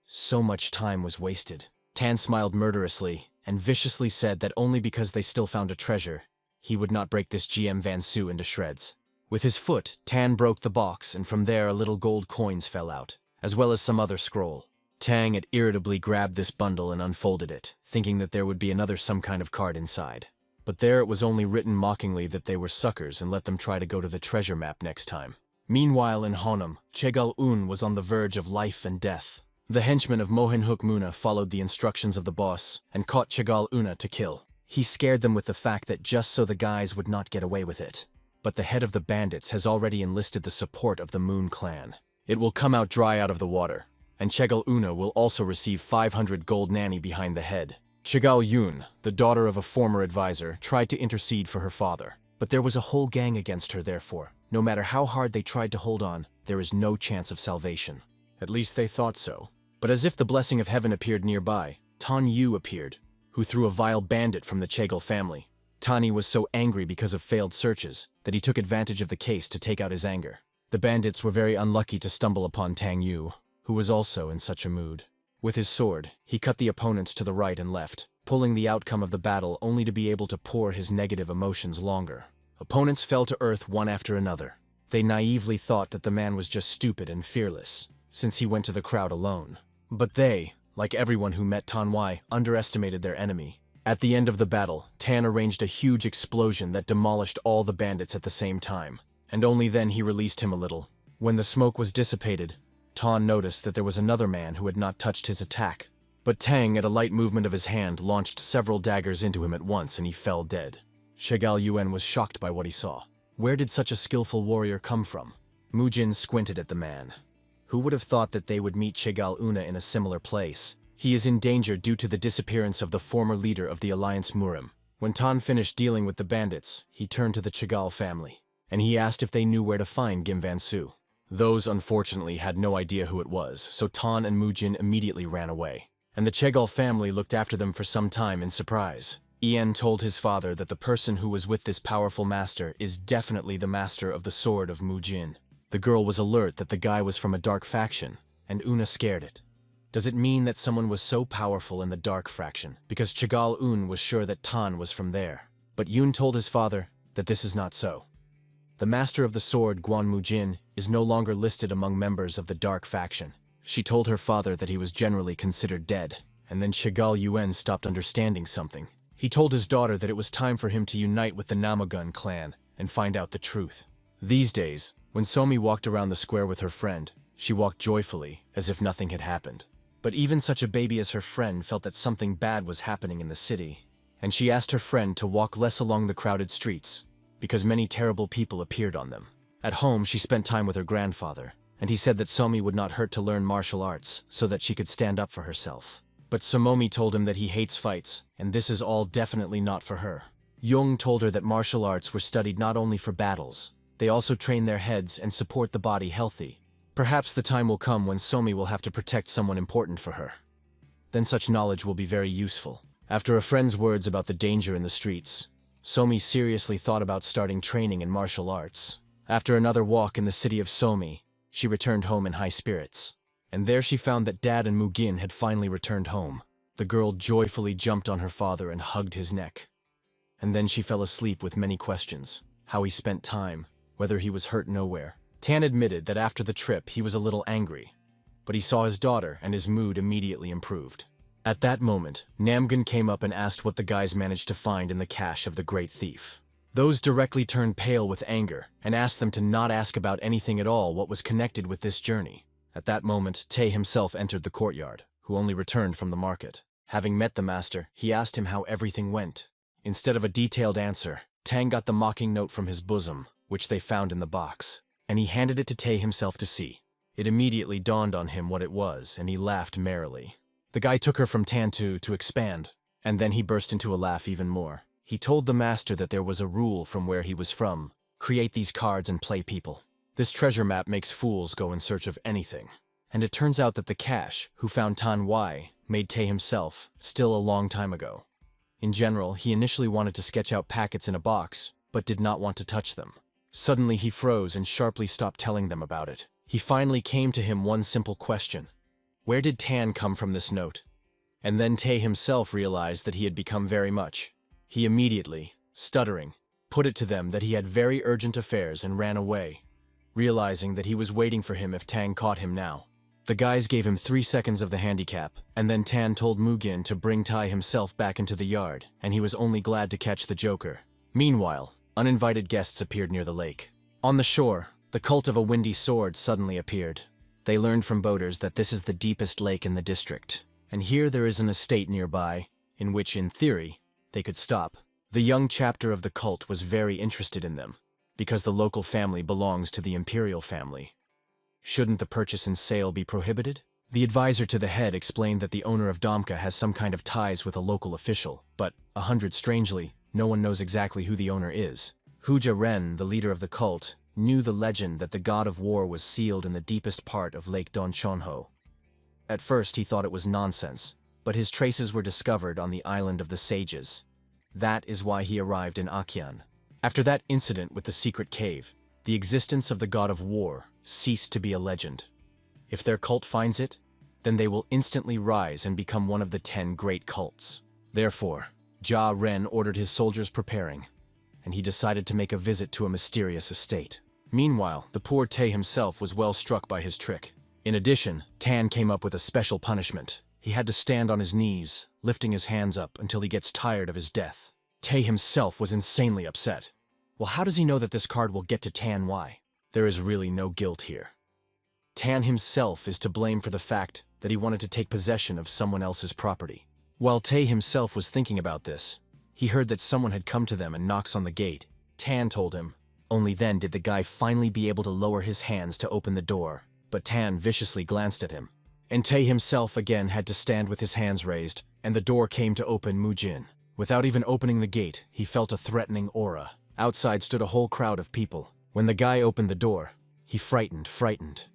So much time was wasted. Tan smiled murderously and viciously said that only because they still found a treasure, he would not break this GM Van Su into shreds. With his foot, Tan broke the box, and from there a little gold coins fell out, as well as some other scroll. Tang had irritably grabbed this bundle and unfolded it, thinking that there would be another some kind of card inside. but there it was only written mockingly that they were suckers and let them try to go to the treasure map next time. Meanwhile in Honam, Chegal-un was on the verge of life and death. The henchmen of Mohinhook-Muna followed the instructions of the boss and caught Chegal-una to kill. He scared them with the fact that just so the guys would not get away with it. But the head of the bandits has already enlisted the support of the Moon Clan. It will come out dry out of the water, and Chegal-una will also receive 500 gold nanny behind the head. Chegal-yun, the daughter of a former advisor, tried to intercede for her father, but there was a whole gang against her therefore. No matter how hard they tried to hold on, there is no chance of salvation. At least they thought so. But as if the blessing of heaven appeared nearby, Tan Yu appeared, who threw a vile bandit from the Chegal family. Tani was so angry because of failed searches that he took advantage of the case to take out his anger. The bandits were very unlucky to stumble upon Tang Yu, who was also in such a mood. With his sword, he cut the opponents to the right and left, pulling the outcome of the battle only to be able to pour his negative emotions longer. Opponents fell to earth one after another. They naively thought that the man was just stupid and fearless, since he went to the crowd alone. But they, like everyone who met Tan Wai, underestimated their enemy. At the end of the battle, Tan arranged a huge explosion that demolished all the bandits at the same time, and only then he released him a little. When the smoke was dissipated, Tan noticed that there was another man who had not touched his attack. But Tang, at a light movement of his hand, launched several daggers into him at once and he fell dead. Chegal-yun was shocked by what he saw. Where did such a skillful warrior come from? Mujin squinted at the man. Who would have thought that they would meet Chegal-una in a similar place? He is in danger due to the disappearance of the former leader of the Alliance Murim. When Tan finished dealing with the bandits, he turned to the Chegal family, and he asked if they knew where to find Gim Van Su. Those, unfortunately, had no idea who it was, so Tan and Mujin immediately ran away, and the Chegal family looked after them for some time in surprise. Ian told his father that the person who was with this powerful master is definitely the master of the sword of Mujin. The girl was alert that the guy was from a dark faction, and Una scared it. Does it mean that someone was so powerful in the dark faction? Because Chegal-un was sure that Tan was from there. But Yun told his father that this is not so. The master of the sword, Guan Mujin, is no longer listed among members of the dark faction. She told her father that he was generally considered dead, and then Chegal-yun stopped understanding something. He told his daughter that it was time for him to unite with the Namagun clan and find out the truth. These days, when Somi walked around the square with her friend, she walked joyfully, as if nothing had happened. But even such a baby as her friend felt that something bad was happening in the city, and she asked her friend to walk less along the crowded streets, because many terrible people appeared on them. At home, she spent time with her grandfather, and he said that Somi would not hurt to learn martial arts so that she could stand up for herself. But Somomi told him that he hates fights, and this is all definitely not for her. Jung told her that martial arts were studied not only for battles, they also train their heads and support the body healthy. Perhaps the time will come when Somi will have to protect someone important for her. Then such knowledge will be very useful. After a friend's words about the danger in the streets, Somi seriously thought about starting training in martial arts. After another walk in the city of Somi, she returned home in high spirits. And there she found that Dad and Mugin had finally returned home. The girl joyfully jumped on her father and hugged his neck. And then she fell asleep with many questions. How he spent time, whether he was hurt nowhere. Tan admitted that after the trip he was a little angry, but he saw his daughter and his mood immediately improved. At that moment, Namgun came up and asked what the guys managed to find in the cache of the great thief. Those directly turned pale with anger and asked them to not ask about anything at all what was connected with this journey. At that moment, Tay himself entered the courtyard, who only returned from the market. Having met the master, he asked him how everything went. Instead of a detailed answer, Tang got the mocking note from his bosom, which they found in the box, and he handed it to Tay himself to see. It immediately dawned on him what it was, and he laughed merrily. The guy took her from Tantu to expand, and then he burst into a laugh even more. He told the master that there was a rule from where he was from: create these cards and play people. This treasure map makes fools go in search of anything. And it turns out that the cache, who found Tan Wai, made Tay himself, still a long time ago. In general, he initially wanted to sketch out packets in a box, but did not want to touch them. Suddenly he froze and sharply stopped telling them about it. He finally came to him one simple question. Where did Tan come from this note? And then Tay himself realized that he had become very much. He immediately, stuttering, put it to them that he had very urgent affairs and ran away, realizing that he was waiting for him if Tang caught him now. The guys gave him 3 seconds of the handicap, and then Tan told Mugen to bring Tai himself back into the yard, and he was only glad to catch the Joker. Meanwhile, uninvited guests appeared near the lake. On the shore, the cult of a windy sword suddenly appeared. They learned from boaters that this is the deepest lake in the district, and here there is an estate nearby, in which, in theory, they could stop. The young chapter of the cult was very interested in them, because the local family belongs to the imperial family. Shouldn't the purchase and sale be prohibited? The advisor to the head explained that the owner of Domka has some kind of ties with a local official, but, strangely, no one knows exactly who the owner is. Huja Ren, the leader of the cult, knew the legend that the god of war was sealed in the deepest part of Lake Donchonho. At first he thought it was nonsense, but his traces were discovered on the island of the sages. That is why he arrived in Akian. After that incident with the secret cave, the existence of the god of war ceased to be a legend. If their cult finds it, then they will instantly rise and become one of the 10 great cults. Therefore, Ja Ren ordered his soldiers preparing, and he decided to make a visit to a mysterious estate. Meanwhile, the poor Tae himself was well struck by his trick. In addition, Tan came up with a special punishment. He had to stand on his knees, lifting his hands up until he gets tired of his death. Tae himself was insanely upset. Well, how does he know that this card will get to Tan Y? There is really no guilt here. Tan himself is to blame for the fact that he wanted to take possession of someone else's property. While Tae himself was thinking about this, he heard that someone had come to them and knocks on the gate. Tan told him. Only then did the guy finally be able to lower his hands to open the door, but Tan viciously glanced at him. And Tae himself again had to stand with his hands raised, and the door came to open Mujin. Without even opening the gate, he felt a threatening aura. Outside stood a whole crowd of people. When the guy opened the door, he frightened.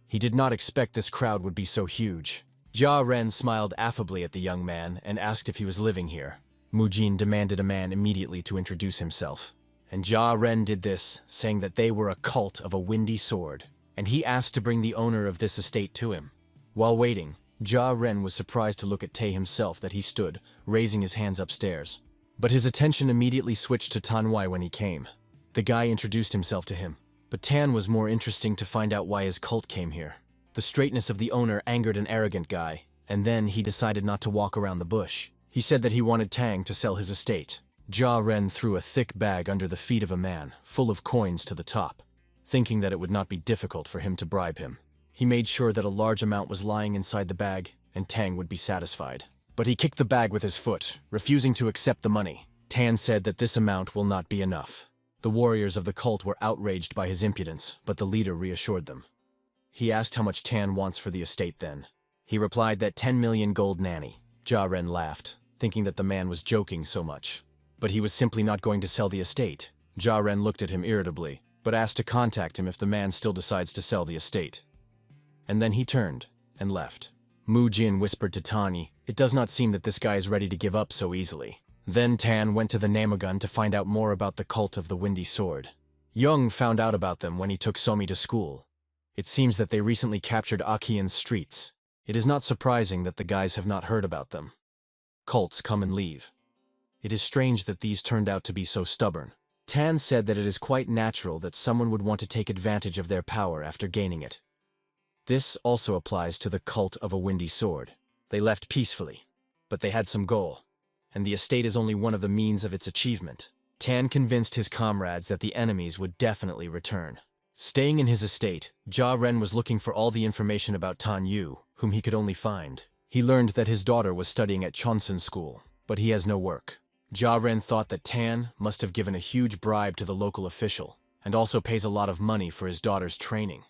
He did not expect this crowd would be so huge. Ja Ren smiled affably at the young man and asked if he was living here. Mujin demanded a man immediately to introduce himself. And Ja Ren did this, saying that they were a cult of a windy sword, and he asked to bring the owner of this estate to him. While waiting, Ja Ren was surprised to look at Tae himself that he stood, raising his hands upstairs. But his attention immediately switched to Tanwai when he came. The guy introduced himself to him, but Tan was more interesting to find out why his cult came here. The straightness of the owner angered an arrogant guy, and then he decided not to walk around the bush. He said that he wanted Tang to sell his estate. Ja Ren threw a thick bag under the feet of a man, full of coins to the top, thinking that it would not be difficult for him to bribe him. He made sure that a large amount was lying inside the bag, and Tang would be satisfied. But he kicked the bag with his foot, refusing to accept the money. Tan said that this amount will not be enough. The warriors of the cult were outraged by his impudence, but the leader reassured them. He asked how much Tan wants for the estate then. He replied that 10 million gold nanny. Ja Ren laughed, thinking that the man was joking so much. But he was simply not going to sell the estate. Ja Ren looked at him irritably, but asked to contact him if the man still decides to sell the estate. And then he turned and left. Mu Jin whispered to Tani, "It does not seem that this guy is ready to give up so easily." Then Tan went to the Namagun to find out more about the cult of the Windy Sword. Young found out about them when he took Somi to school. It seems that they recently captured Akian's streets. It is not surprising that the guys have not heard about them. Cults come and leave. It is strange that these turned out to be so stubborn. Tan said that it is quite natural that someone would want to take advantage of their power after gaining it. This also applies to the cult of a Windy Sword. They left peacefully, but they had some goal, and the estate is only one of the means of its achievement. Tan convinced his comrades that the enemies would definitely return. Staying in his estate, Ja Ren was looking for all the information about Tan Yu, whom he could only find. He learned that his daughter was studying at Chonsun School, but he has no work. Ja Ren thought that Tan must have given a huge bribe to the local official, and also pays a lot of money for his daughter's training.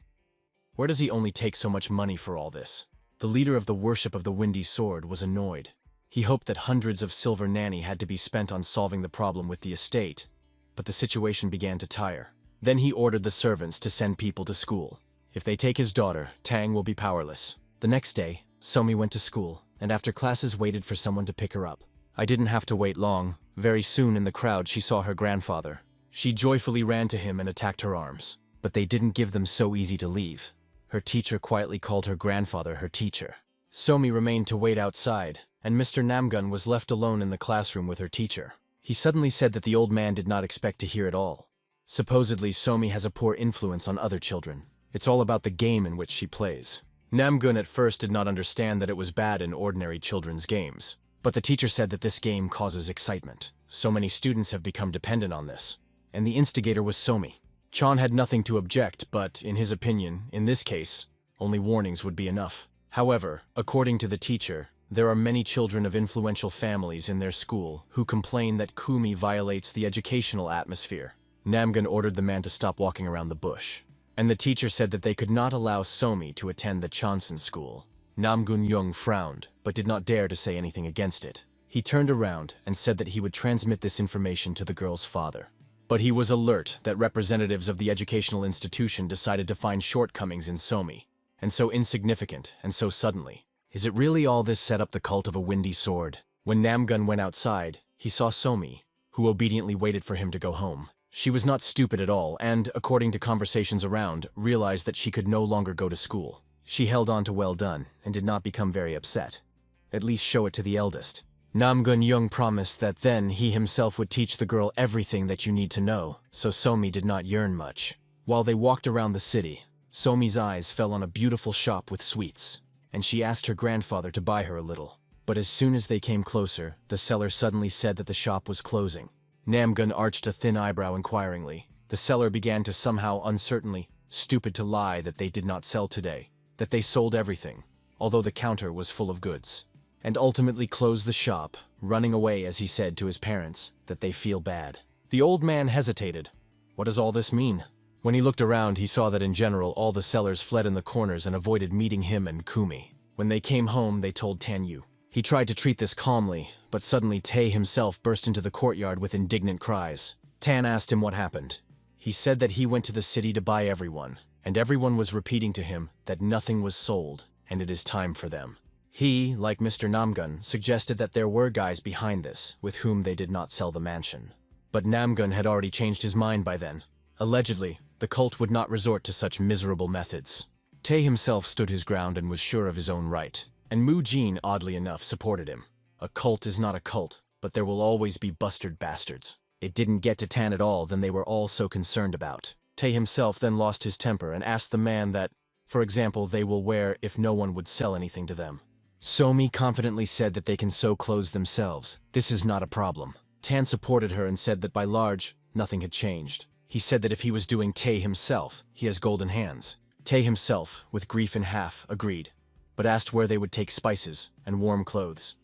Where does he only take so much money for all this? The leader of the worship of the Windy Sword was annoyed. He hoped that hundreds of silver nanny had to be spent on solving the problem with the estate, but the situation began to tire. Then he ordered the servants to send people to school. If they take his daughter, Tang will be powerless. The next day, Somi went to school, and after classes waited for someone to pick her up. I didn't have to wait long. Very soon in the crowd she saw her grandfather. She joyfully ran to him and attacked her arms, but they didn't give them so easy to leave. Her teacher quietly called her grandfather her teacher. Somi remained to wait outside, and Mr. Namgun was left alone in the classroom with her teacher. He suddenly said that the old man did not expect to hear it all. Supposedly, Somi has a poor influence on other children. It's all about the game in which she plays. Namgun at first did not understand that it was bad in ordinary children's games. But the teacher said that this game causes excitement. So many students have become dependent on this. And the instigator was Somi. Chan had nothing to object, but, in his opinion, in this case, only warnings would be enough. However, according to the teacher, there are many children of influential families in their school who complain that Kumi violates the educational atmosphere. Namgun ordered the man to stop walking around the bush. And the teacher said that they could not allow Somi to attend the Chanson school. Namgun Young frowned, but did not dare to say anything against it. He turned around and said that he would transmit this information to the girl's father. But he was alert that representatives of the educational institution decided to find shortcomings in Somi, and so insignificant and so suddenly. Is it really all this set up the cult of a windy sword? When Namgun went outside, he saw Somi, who obediently waited for him to go home. She was not stupid at all and, according to conversations around, realized that she could no longer go to school. She held on to well done and did not become very upset. At least show it to the eldest. Namgun Young promised that then he himself would teach the girl everything that you need to know, so Somi did not yearn much. While they walked around the city, Somi's eyes fell on a beautiful shop with sweets, and she asked her grandfather to buy her a little. But as soon as they came closer, the seller suddenly said that the shop was closing. Namgun arched a thin eyebrow inquiringly. The seller began to somehow uncertainly, stupid to lie that they did not sell today, that they sold everything, although the counter was full of goods, and ultimately closed the shop, running away as he said to his parents that they feel bad. The old man hesitated. What does all this mean? When he looked around, he saw that in general all the sellers fled in the corners and avoided meeting him and Kumi. When they came home, they told Tanyu. He tried to treat this calmly, but suddenly Tae himself burst into the courtyard with indignant cries. Tan asked him what happened. He said that he went to the city to buy everyone, and everyone was repeating to him that nothing was sold, and it is time for them. He, like Mr. Namgun, suggested that there were guys behind this, with whom they did not sell the mansion. But Namgun had already changed his mind by then. Allegedly, the cult would not resort to such miserable methods. Tae himself stood his ground and was sure of his own right, and Mu Jin, oddly enough, supported him. A cult is not a cult, but there will always be bastard bastards. It didn't get to Tan at all than they were all so concerned about. Tae himself then lost his temper and asked the man that, for example, they will wear if no one would sell anything to them. Somi confidently said that they can sew clothes themselves. This is not a problem. Tan supported her and said that by large, nothing had changed. He said that if he was doing Tae himself, he has golden hands. Tae himself, with grief in half, agreed, but asked where they would take spices and warm clothes.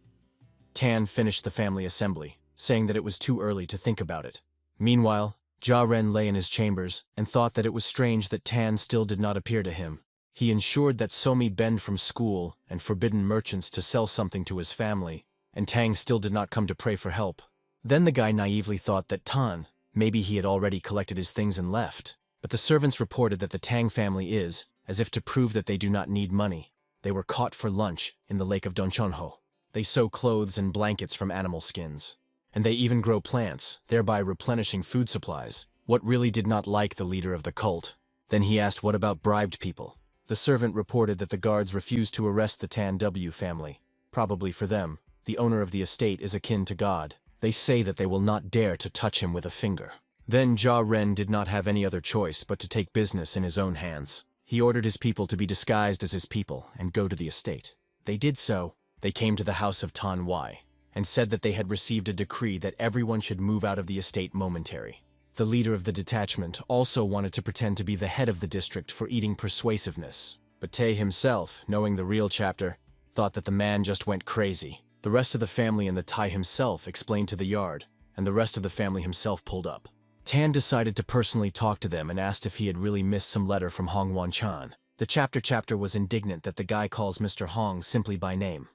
Tan finished the family assembly, saying that it was too early to think about it. Meanwhile, Ja Ren lay in his chambers and thought that it was strange that Tan still did not appear to him. He ensured that Somi banned from school and forbidden merchants to sell something to his family, and Tang still did not come to pray for help. Then the guy naively thought that Tan, maybe he had already collected his things and left. But the servants reported that the Tang family is, as if to prove that they do not need money. They were caught for lunch in the lake of Donchonho. They sew clothes and blankets from animal skins. And they even grow plants, thereby replenishing food supplies. What really did not like the leader of the cult. Then he asked what about bribed people. The servant reported that the guards refused to arrest the Tan W family. Probably for them, the owner of the estate is akin to God. They say that they will not dare to touch him with a finger. Then Ja Ren did not have any other choice but to take business in his own hands. He ordered his people to be disguised as his people and go to the estate. They did so. They came to the house of Tan Wai and said that they had received a decree that everyone should move out of the estate momentary. The leader of the detachment also wanted to pretend to be the head of the district for eating persuasiveness. But Tae himself, knowing the real chapter, thought that the man just went crazy. The rest of the family and the Thai himself explained to the yard, and the rest of the family himself pulled up. Tan decided to personally talk to them and asked if he had really missed some letter from Hong Wan-chan. The chapter was indignant that the guy calls Mr. Hong simply by name.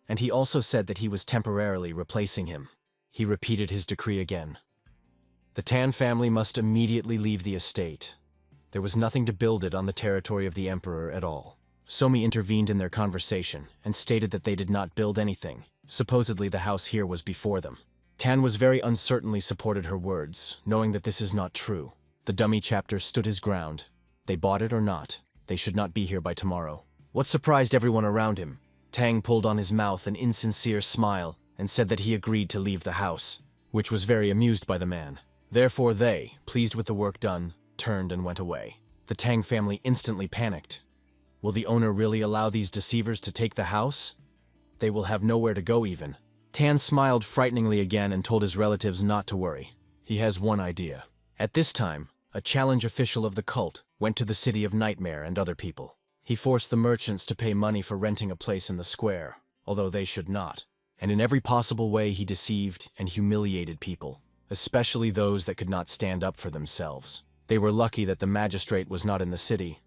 And he also said that he was temporarily replacing him. He repeated his decree again. The Tan family must immediately leave the estate. There was nothing to build it on the territory of the emperor at all. Somi intervened in their conversation and stated that they did not build anything. Supposedly the house here was before them. Tan was very uncertainly supported her words, knowing that this is not true. The dummy chapter stood his ground. They bought it or not, they should not be here by tomorrow. What surprised everyone around him? Tang pulled on his mouth an insincere smile and said that he agreed to leave the house, which was very amused by the man. Therefore they, pleased with the work done, turned and went away. The Tang family instantly panicked. Will the owner really allow these deceivers to take the house? They will have nowhere to go even. Tan smiled frighteningly again and told his relatives not to worry. He has one idea. At this time, a challenge official of the cult went to the City of Nightmare and other people. He forced the merchants to pay money for renting a place in the square, although they should not. And in every possible way he deceived and humiliated people, especially those that could not stand up for themselves. They were lucky that the magistrate was not in the city.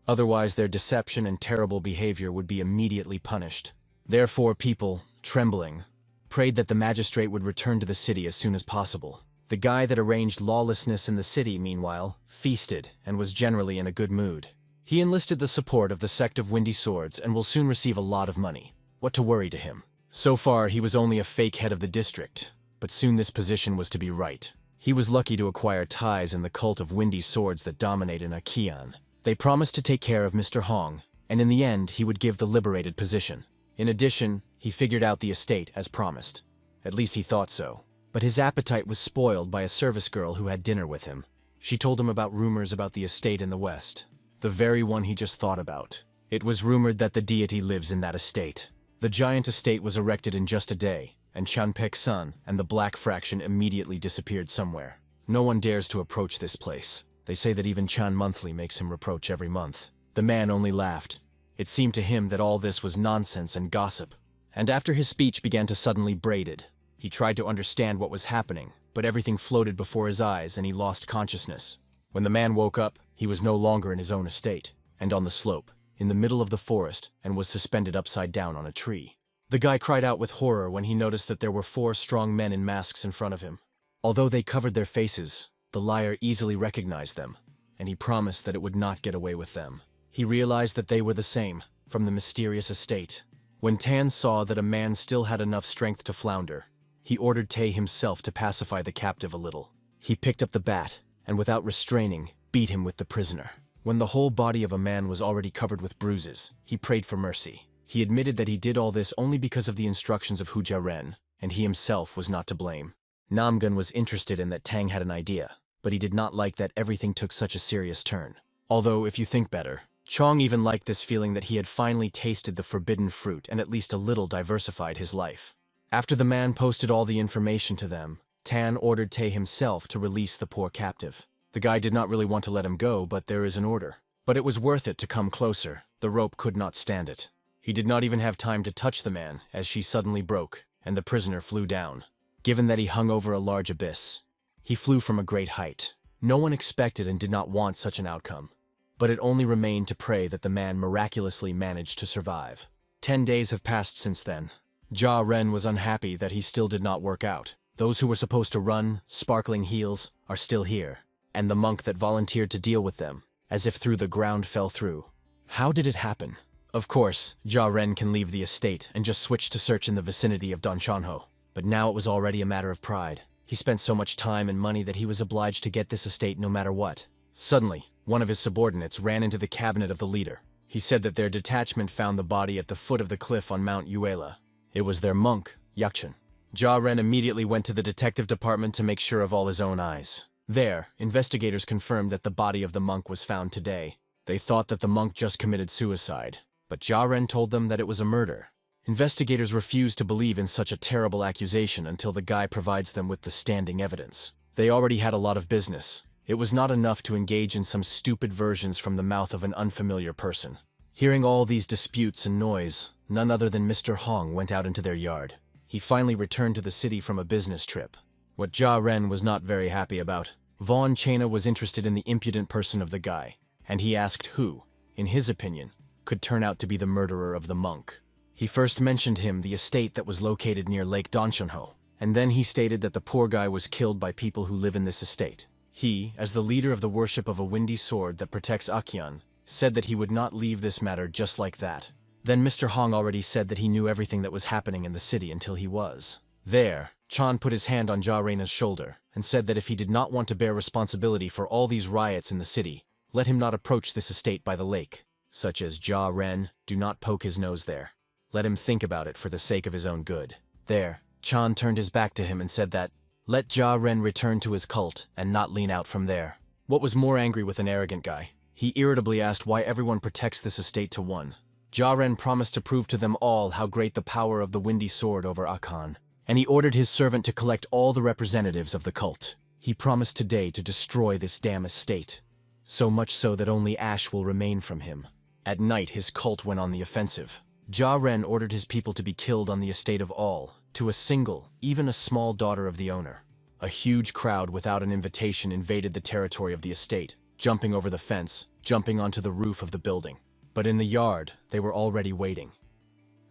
Otherwise their deception and terrible behavior would be immediately punished. Therefore people, trembling, prayed that the magistrate would return to the city as soon as possible. The guy that arranged lawlessness in the city, meanwhile, feasted and was generally in a good mood. He enlisted the support of the sect of Windy Swords and will soon receive a lot of money. What to worry to him? So far he was only a fake head of the district, but soon this position was to be right. He was lucky to acquire ties in the cult of Windy Swords that dominate in Akian. They promised to take care of Mr. Hong, and in the end he would give the liberated position. In addition, he figured out the estate as promised. At least he thought so. But his appetite was spoiled by a service girl who had dinner with him. She told him about rumors about the estate in the west, the very one he just thought about. It was rumored that the deity lives in that estate. The giant estate was erected in just a day, and Chanpek's son and the Black Fraction immediately disappeared somewhere. No one dares to approach this place. They say that even Chan Monthly makes him reproach every month. The man only laughed. It seemed to him that all this was nonsense and gossip. And after his speech began to suddenly braided, he tried to understand what was happening, but everything floated before his eyes and he lost consciousness. When the man woke up, he was no longer in his own estate, and on the slope, in the middle of the forest, and was suspended upside down on a tree. The guy cried out with horror when he noticed that there were 4 strong men in masks in front of him. Although they covered their faces, the liar easily recognized them, and he promised that it would not get away with them. He realized that they were the same, from the mysterious estate. When Tan saw that a man still had enough strength to flounder, he ordered Tay himself to pacify the captive a little. He picked up the bat, and without restraining, beat him with the prisoner. When the whole body of a man was already covered with bruises, he prayed for mercy. He admitted that he did all this only because of the instructions of Hu Jiaren, and he himself was not to blame. Namgun was interested in that Tang had an idea, but he did not like that everything took such a serious turn. Although, if you think better, Chong even liked this feeling that he had finally tasted the forbidden fruit and at least a little diversified his life. After the man posted all the information to them, Tan ordered Tay himself to release the poor captive. The guy did not really want to let him go, but there is an order. But it was worth it to come closer. The rope could not stand it. He did not even have time to touch the man, as she suddenly broke, and the prisoner flew down. Given that he hung over a large abyss, he flew from a great height. No one expected and did not want such an outcome. But it only remained to pray that the man miraculously managed to survive. 10 days have passed since then. Jia Ren was unhappy that he still did not work out. Those who were supposed to run, sparkling heels, are still here. And the monk that volunteered to deal with them, as if through the ground fell through. How did it happen? Of course, Jia Ren can leave the estate and just switch to search in the vicinity of Donshanho. But now it was already a matter of pride. He spent so much time and money that he was obliged to get this estate no matter what. Suddenly, one of his subordinates ran into the cabinet of the leader. He said that their detachment found the body at the foot of the cliff on Mount Yuela. It was their monk, Yakchen. Jia Ren immediately went to the detective department to make sure of all his own eyes. There, investigators confirmed that the body of the monk was found today. They thought that the monk just committed suicide, but Jia Ren told them that it was a murder. Investigators refused to believe in such a terrible accusation until the guy provides them with the standing evidence. They already had a lot of business. It was not enough to engage in some stupid versions from the mouth of an unfamiliar person. Hearing all these disputes and noise, none other than Mr. Hong went out into their yard. He finally returned to the city from a business trip. What Jia Ren was not very happy about. Vaughn Chena was interested in the impudent person of the guy, and he asked who, in his opinion, could turn out to be the murderer of the monk. He first mentioned him the estate that was located near Lake Donshanho, and then he stated that the poor guy was killed by people who live in this estate. He, as the leader of the worship of a windy sword that protects Akian, said that he would not leave this matter just like that. Then Mr. Hong already said that he knew everything that was happening in the city until he was. There, Chan put his hand on Jia Rena's shoulder and said that if he did not want to bear responsibility for all these riots in the city, let him not approach this estate by the lake. Such as Jia Ren, do not poke his nose there. Let him think about it for the sake of his own good. There, Chan turned his back to him and said that, let Jia Ren return to his cult and not lean out from there. What was more angry with an arrogant guy? He irritably asked why everyone protects this estate to one. Ja-ren promised to prove to them all how great the power of the windy sword over Akan, and he ordered his servant to collect all the representatives of the cult. He promised today to destroy this damn estate, so much so that only ash will remain from him. At night, his cult went on the offensive. Ja-ren ordered his people to be killed on the estate of all, to a single, even a small daughter of the owner. A huge crowd without an invitation invaded the territory of the estate, jumping over the fence, jumping onto the roof of the building. But in the yard, they were already waiting.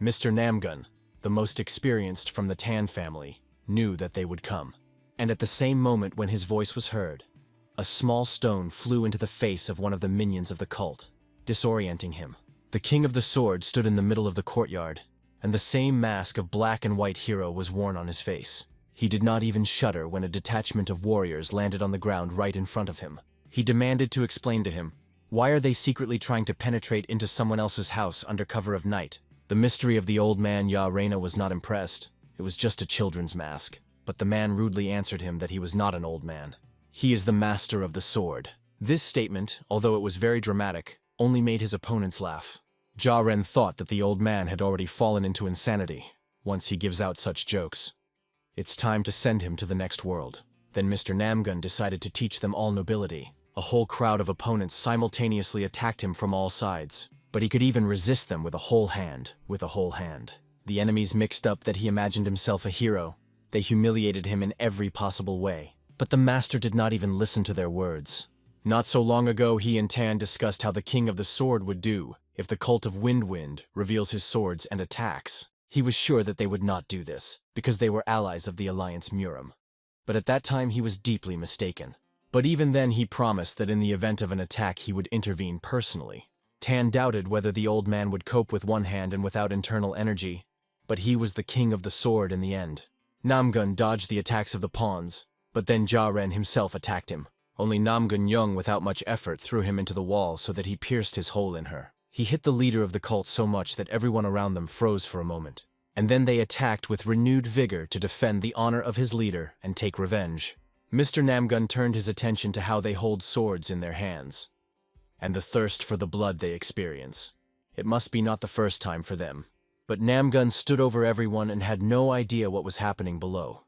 Mr. Namgun, the most experienced from the Tan family, knew that they would come. And at the same moment when his voice was heard, a small stone flew into the face of one of the minions of the cult, disorienting him. The King of the Sword stood in the middle of the courtyard, and the same mask of black and white hero was worn on his face. He did not even shudder when a detachment of warriors landed on the ground right in front of him. He demanded to explain to him, why are they secretly trying to penetrate into someone else's house under cover of night? The mystery of the old man Ya-Reina was not impressed. It was just a children's mask. But the man rudely answered him that he was not an old man. He is the master of the sword. This statement, although it was very dramatic, only made his opponents laugh. Ja-Ren thought that the old man had already fallen into insanity once he gives out such jokes. It's time to send him to the next world. Then Mr. Namgun decided to teach them all nobility. A whole crowd of opponents simultaneously attacked him from all sides, but he could even resist them with a whole hand. The enemies mixed up that he imagined himself a hero. They humiliated him in every possible way, but the master did not even listen to their words. Not so long ago, he and Tan discussed how the King of the Sword would do if the cult of Wind reveals his swords and attacks. He was sure that they would not do this, because they were allies of the Alliance Muram. But at that time, he was deeply mistaken. But even then, he promised that in the event of an attack, he would intervene personally. Tan doubted whether the old man would cope with one hand and without internal energy, but he was the King of the Sword in the end. Namgun dodged the attacks of the pawns, but then Ja-Ren himself attacked him. Only Namgun Young, without much effort, threw him into the wall so that he pierced his hole in her. He hit the leader of the cult so much that everyone around them froze for a moment, and then they attacked with renewed vigor to defend the honor of his leader and take revenge. Mr. Namgun turned his attention to how they hold swords in their hands, and the thirst for the blood they experience. It must be not the first time for them. But Namgun stood over everyone and had no idea what was happening below.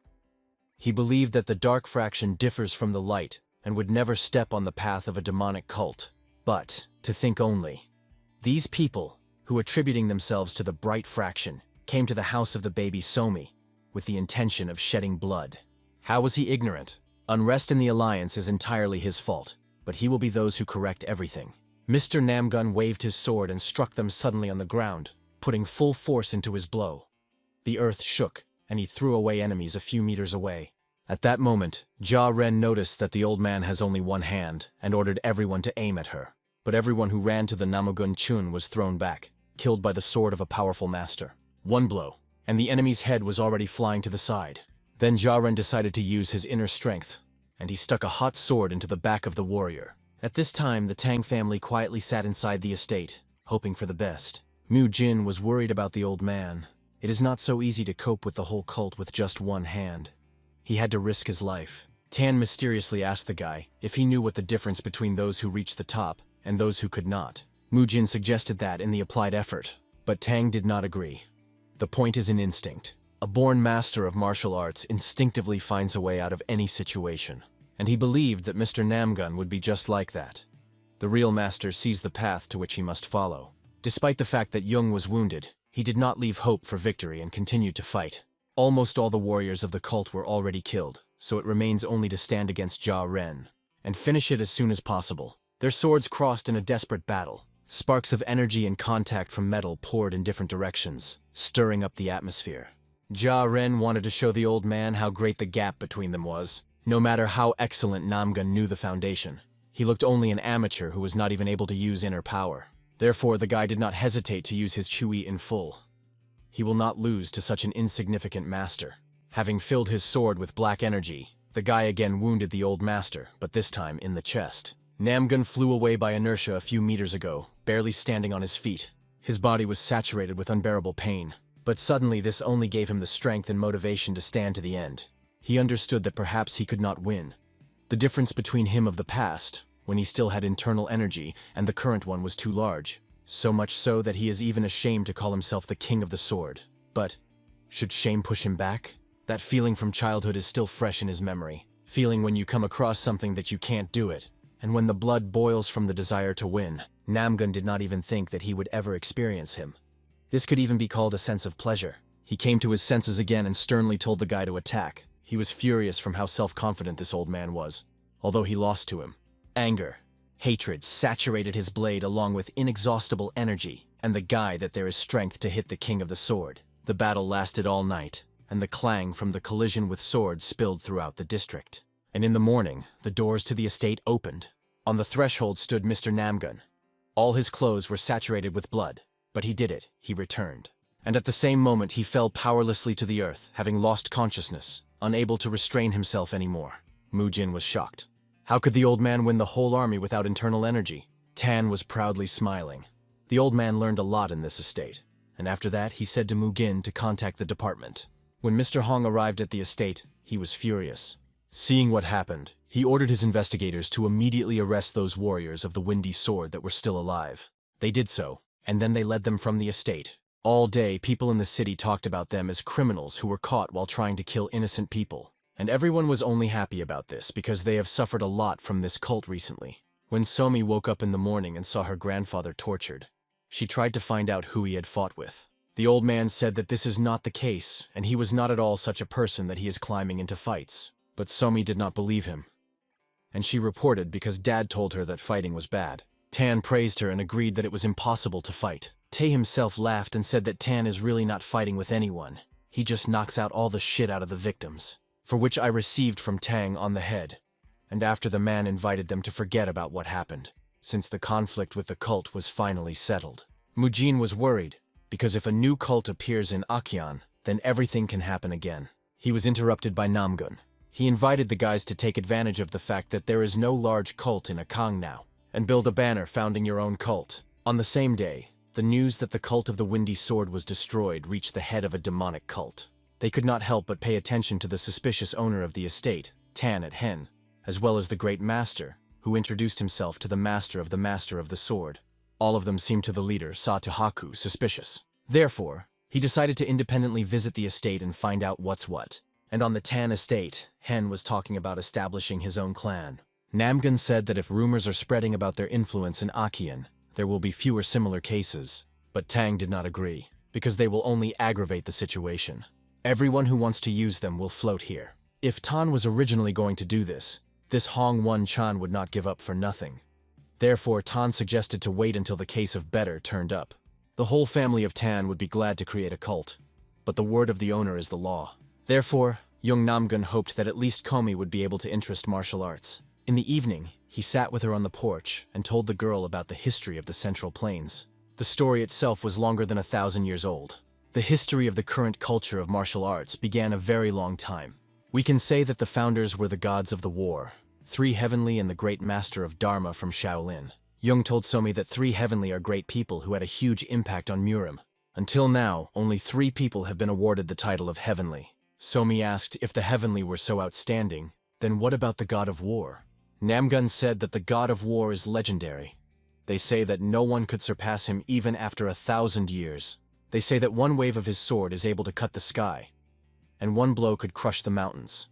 He believed that the dark fraction differs from the light and would never step on the path of a demonic cult. But, to think only, these people, who attributing themselves to the bright fraction, came to the house of the baby Somi with the intention of shedding blood. How was he ignorant? Unrest in the Alliance is entirely his fault, but he will be those who correct everything. Mr. Namgun waved his sword and struck them suddenly on the ground, putting full force into his blow. The earth shook, and he threw away enemies a few meters away. At that moment, Ja-Ren noticed that the old man has only one hand and ordered everyone to aim at her. But everyone who ran to the Namagun Chun was thrown back, killed by the sword of a powerful master. One blow, and the enemy's head was already flying to the side. Then Ja-Ren decided to use his inner strength, and he stuck a hot sword into the back of the warrior. At this time, the Tang family quietly sat inside the estate, hoping for the best. Mu Jin was worried about the old man. It is not so easy to cope with the whole cult with just one hand. He had to risk his life. Tan mysteriously asked the guy if he knew what the difference between those who reached the top and those who could not. Mu Jin suggested that in the applied effort, but Tang did not agree. The point is in instinct. A born master of martial arts instinctively finds a way out of any situation, and he believed that Mr. Namgun would be just like that. The real master sees the path to which he must follow. Despite the fact that Jung was wounded, he did not leave hope for victory and continued to fight. Almost all the warriors of the cult were already killed, so it remains only to stand against Ja-Ren and finish it as soon as possible. Their swords crossed in a desperate battle. Sparks of energy and contact from metal poured in different directions, stirring up the atmosphere. Ja-Ren wanted to show the old man how great the gap between them was. No matter how excellent Namgun knew the foundation, he looked only an amateur who was not even able to use inner power. Therefore, the guy did not hesitate to use his Chui in full. He will not lose to such an insignificant master. Having filled his sword with black energy, the guy again wounded the old master, but this time in the chest. Namgun flew away by inertia a few meters ago, barely standing on his feet. His body was saturated with unbearable pain. But suddenly this only gave him the strength and motivation to stand to the end. He understood that perhaps he could not win. The difference between him of the past when he still had internal energy and the current one was too large. So much so that he is even ashamed to call himself the king of the sword. But should shame push him back? That feeling from childhood is still fresh in his memory. Feeling when you come across something that you can't do it, and when the blood boils from the desire to win. Namgun did not even think that he would ever experience him. This could even be called a sense of pleasure. He came to his senses again and sternly told the guy to attack. He was furious from how self-confident this old man was, although he lost to him. Anger, hatred saturated his blade along with inexhaustible energy, and the guy that there is strength to hit the king of the sword. The battle lasted all night, and the clang from the collision with swords spilled throughout the district. And in the morning, the doors to the estate opened. On the threshold stood Mr. Namgun. All his clothes were saturated with blood, but he did it, he returned. And at the same moment he fell powerlessly to the earth, having lost consciousness, unable to restrain himself anymore. Mujin was shocked. How could the old man win the whole army without internal energy? Tan was proudly smiling. The old man learned a lot in this estate, and after that he said to Mugin to contact the department. When Mr. Hong arrived at the estate, he was furious. Seeing what happened, he ordered his investigators to immediately arrest those warriors of the Windy Sword that were still alive. They did so, and then they led them from the estate. All day, people in the city talked about them as criminals who were caught while trying to kill innocent people. And everyone was only happy about this because they have suffered a lot from this cult recently. When Somi woke up in the morning and saw her grandfather tortured, she tried to find out who he had fought with. The old man said that this is not the case, and he was not at all such a person that he is climbing into fights. But Somi did not believe him, and she reported because Dad told her that fighting was bad. Tan praised her and agreed that it was impossible to fight. Tae himself laughed and said that Tan is really not fighting with anyone. He just knocks out all the shit out of the victims, for which I received from Tang on the head. And after the man invited them to forget about what happened, since the conflict with the cult was finally settled. Mujin was worried, because if a new cult appears in Acheon, then everything can happen again. He was interrupted by Namgun. He invited the guys to take advantage of the fact that there is no large cult in Akang now, and build a banner founding your own cult. On the same day, the news that the cult of the Windy Sword was destroyed reached the head of a demonic cult. They could not help but pay attention to the suspicious owner of the estate, Tan at Hen, as well as the Great Master, who introduced himself to the Master of the Sword. All of them seemed to the leader, Satu Haku, suspicious. Therefore, he decided to independently visit the estate and find out what's what. And on the Tan estate, Hen was talking about establishing his own clan. Namgun said that if rumors are spreading about their influence in Acheon, there will be fewer similar cases. But Tang did not agree, because they will only aggravate the situation. Everyone who wants to use them will float here. If Tan was originally going to do this, this Hong Wen Chan would not give up for nothing. Therefore, Tan suggested to wait until the case of Better turned up. The whole family of Tan would be glad to create a cult, but the word of the owner is the law. Therefore, young Namgun hoped that at least Komi would be able to interest martial arts. In the evening, he sat with her on the porch and told the girl about the history of the Central Plains. The story itself was longer than 1,000 years old. The history of the current culture of martial arts began a very long time. We can say that the founders were the gods of the war, Three Heavenly and the Great Master of Dharma from Shaolin. Jung told Somi that Three Heavenly are great people who had a huge impact on Murim. Until now, only 3 people have been awarded the title of Heavenly. Somi asked if the Heavenly were so outstanding, then what about the God of War? Namgun said that the God of War is legendary. They say that no one could surpass him even after 1,000 years. They say that one wave of his sword is able to cut the sky, and one blow could crush the mountains.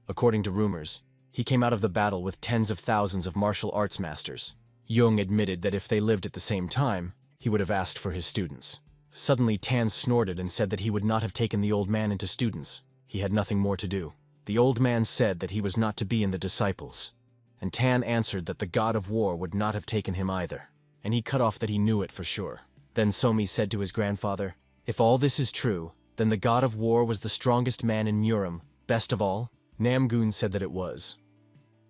According to rumors, he came out of the battle with tens of thousands of martial arts masters. Jung admitted that if they lived at the same time, he would have asked for his students. Suddenly Tan snorted and said that he would not have taken the old man into students. He had nothing more to do. The old man said that he was not to be in the disciples, and Tan answered that the God of War would not have taken him either, and he cut off that he knew it for sure. Then Somi said to his grandfather, if all this is true, then the God of War was the strongest man in Murim. Best of all, Namgun said that it was.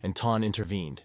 And Tan intervened.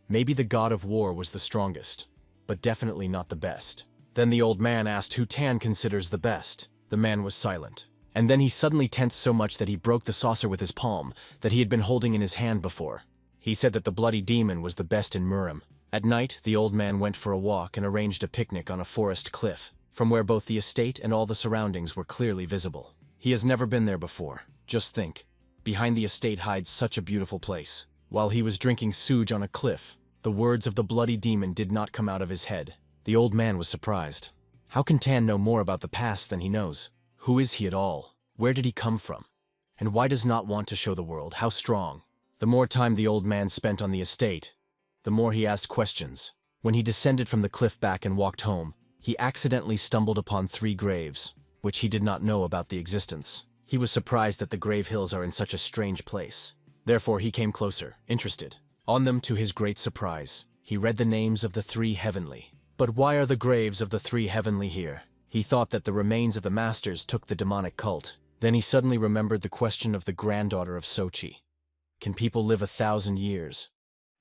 Maybe the God of War was the strongest, but definitely not the best. Then the old man asked who Tan considers the best. The man was silent. And then he suddenly tensed so much that he broke the saucer with his palm that he had been holding in his hand before. He said that the bloody demon was the best in Murim. At night, the old man went for a walk and arranged a picnic on a forest cliff, from where both the estate and all the surroundings were clearly visible. He has never been there before. Just think. Behind the estate hides such a beautiful place. While he was drinking suj on a cliff, The words of the bloody demon did not come out of his head. The old man was surprised. How can Tan know more about the past than he knows? Who is he at all? Where did he come from? And why does not want to show the world how strong? The more time the old man spent on the estate, the more he asked questions. When he descended from the cliff back and walked home, he accidentally stumbled upon 3 graves, which he did not know about the existence. He was surprised that the grave hills are in such a strange place. Therefore he came closer, interested. On them, to his great surprise, he read the names of the 3 heavenly. But why are the graves of the 3 heavenly here? He thought that the remains of the masters took the demonic cult. Then he suddenly remembered the question of the granddaughter of Sochi. Can people live 1,000 years?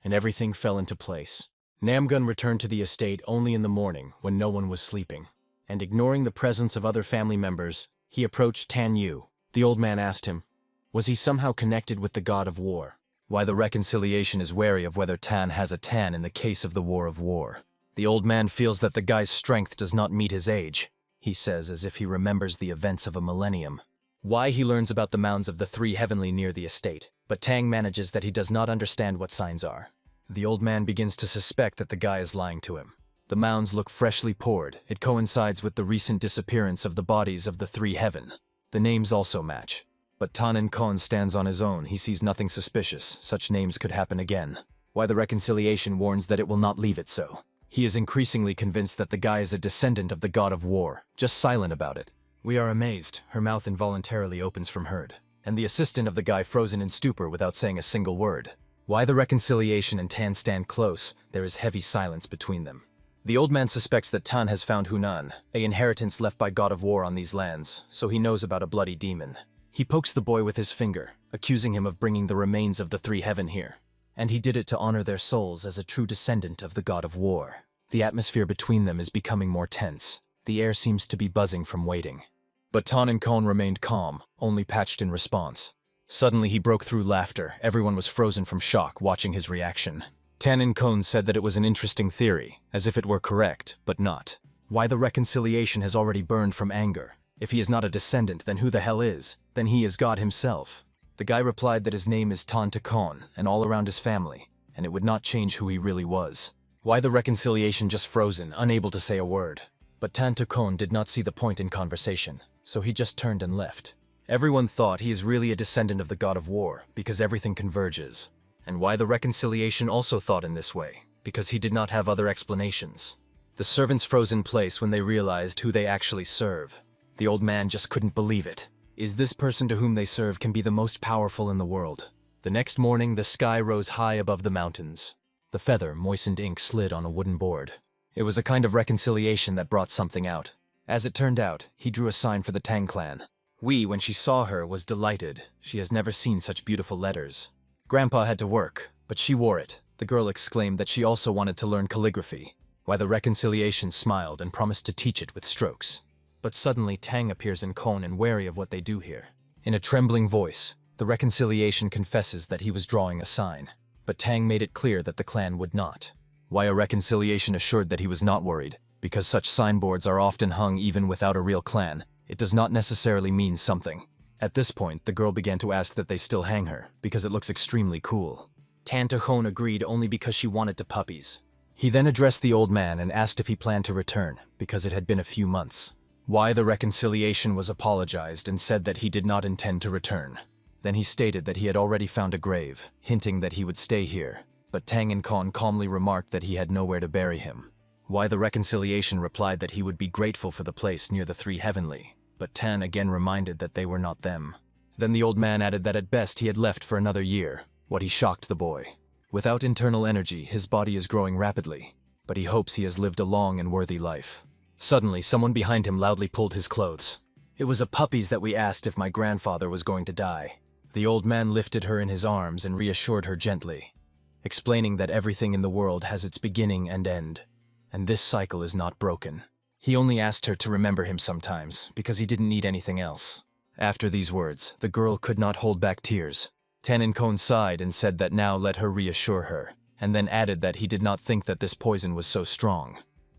And everything fell into place. Namgun returned to the estate only in the morning when no one was sleeping. And ignoring the presence of other family members, he approached Tan Yu. The old man asked him, was he somehow connected with the god of war? Why the reconciliation is wary of whether Tan has a Tan in the case of the war of war. The old man feels that the guy's strength does not meet his age, he says as if he remembers the events of a millennium. Why he learns about the mounds of the 3 heavenly near the estate, but Tang manages that he does not understand what signs are. The old man begins to suspect that the guy is lying to him. The mounds look freshly poured. It coincides with the recent disappearance of the bodies of the 3 heaven. The names also match. But Tanin Kon stands on his own. He sees nothing suspicious. Such names could happen again. Why the reconciliation warns that it will not leave it so. He is increasingly convinced that the guy is a descendant of the god of war, just silent about it. We are amazed. Her mouth involuntarily opens from herd. And the assistant of the guy frozen in stupor without saying a single word. Why the reconciliation and Tan stand close, there is heavy silence between them. The old man suspects that Tan has found Hunan, an inheritance left by god of war on these lands, so he knows about a bloody demon. He pokes the boy with his finger, accusing him of bringing the remains of the 3 heaven here. And he did it to honor their souls as a true descendant of the god of war. The atmosphere between them is becoming more tense. The air seems to be buzzing from waiting. But Tan and Kon remained calm, only patched in response. Suddenly he broke through laughter. Everyone was frozen from shock, watching his reaction. Tan and Kon said that it was an interesting theory, as if it were correct, but not. Why the reconciliation has already burned from anger. If he is not a descendant, then who the hell is? Then he is God himself. The guy replied that his name is Tan Kon, and all around his family, and it would not change who he really was. Why the reconciliation just frozen, unable to say a word. But Tan Kon did not see the point in conversation, so he just turned and left. Everyone thought he is really a descendant of the god of war, because everything converges. And why the reconciliation also thought in this way, because he did not have other explanations. The servants froze in place when they realized who they actually serve. The old man just couldn't believe it. Is this person to whom they serve can be the most powerful in the world? The next morning, the sky rose high above the mountains. The feather, moistened ink slid on a wooden board. It was a kind of reconciliation that brought something out. As it turned out, he drew a sign for the Tang clan. Wee, when she saw her, was delighted. She has never seen such beautiful letters. Grandpa had to work, but she wore it. The girl exclaimed that she also wanted to learn calligraphy. Why the reconciliation smiled and promised to teach it with strokes. But suddenly Tang appears in Kon and wary of what they do here. In a trembling voice, the reconciliation confesses that he was drawing a sign. But Tang made it clear that the clan would not. Why a reconciliation assured that he was not worried. Because such signboards are often hung even without a real clan. It does not necessarily mean something. At this point, the girl began to ask that they still hang her, because it looks extremely cool. Tan Tahone agreed only because she wanted to puppies. He then addressed the old man and asked if he planned to return, because it had been a few months. Why the reconciliation was apologized and said that he did not intend to return. Then he stated that he had already found a grave, hinting that he would stay here, but Tang and Kon calmly remarked that he had nowhere to bury him. Why the reconciliation replied that he would be grateful for the place near the 3 heavenly. But Tan again reminded that they were not them. Then the old man added that at best he had left for another year, what he shocked the boy. Without internal energy, his body is growing rapidly, but he hopes he has lived a long and worthy life. Suddenly, someone behind him loudly pulled his clothes. It was a puppies that we asked if my grandfather was going to die. The old man lifted her in his arms and reassured her gently, explaining that everything in the world has its beginning and end, and this cycle is not broken. He only asked her to remember him sometimes, because he didn't need anything else. After these words, the girl could not hold back tears. Tan and Kon sighed and said that now let her reassure her, and then added that he did not think that this poison was so strong.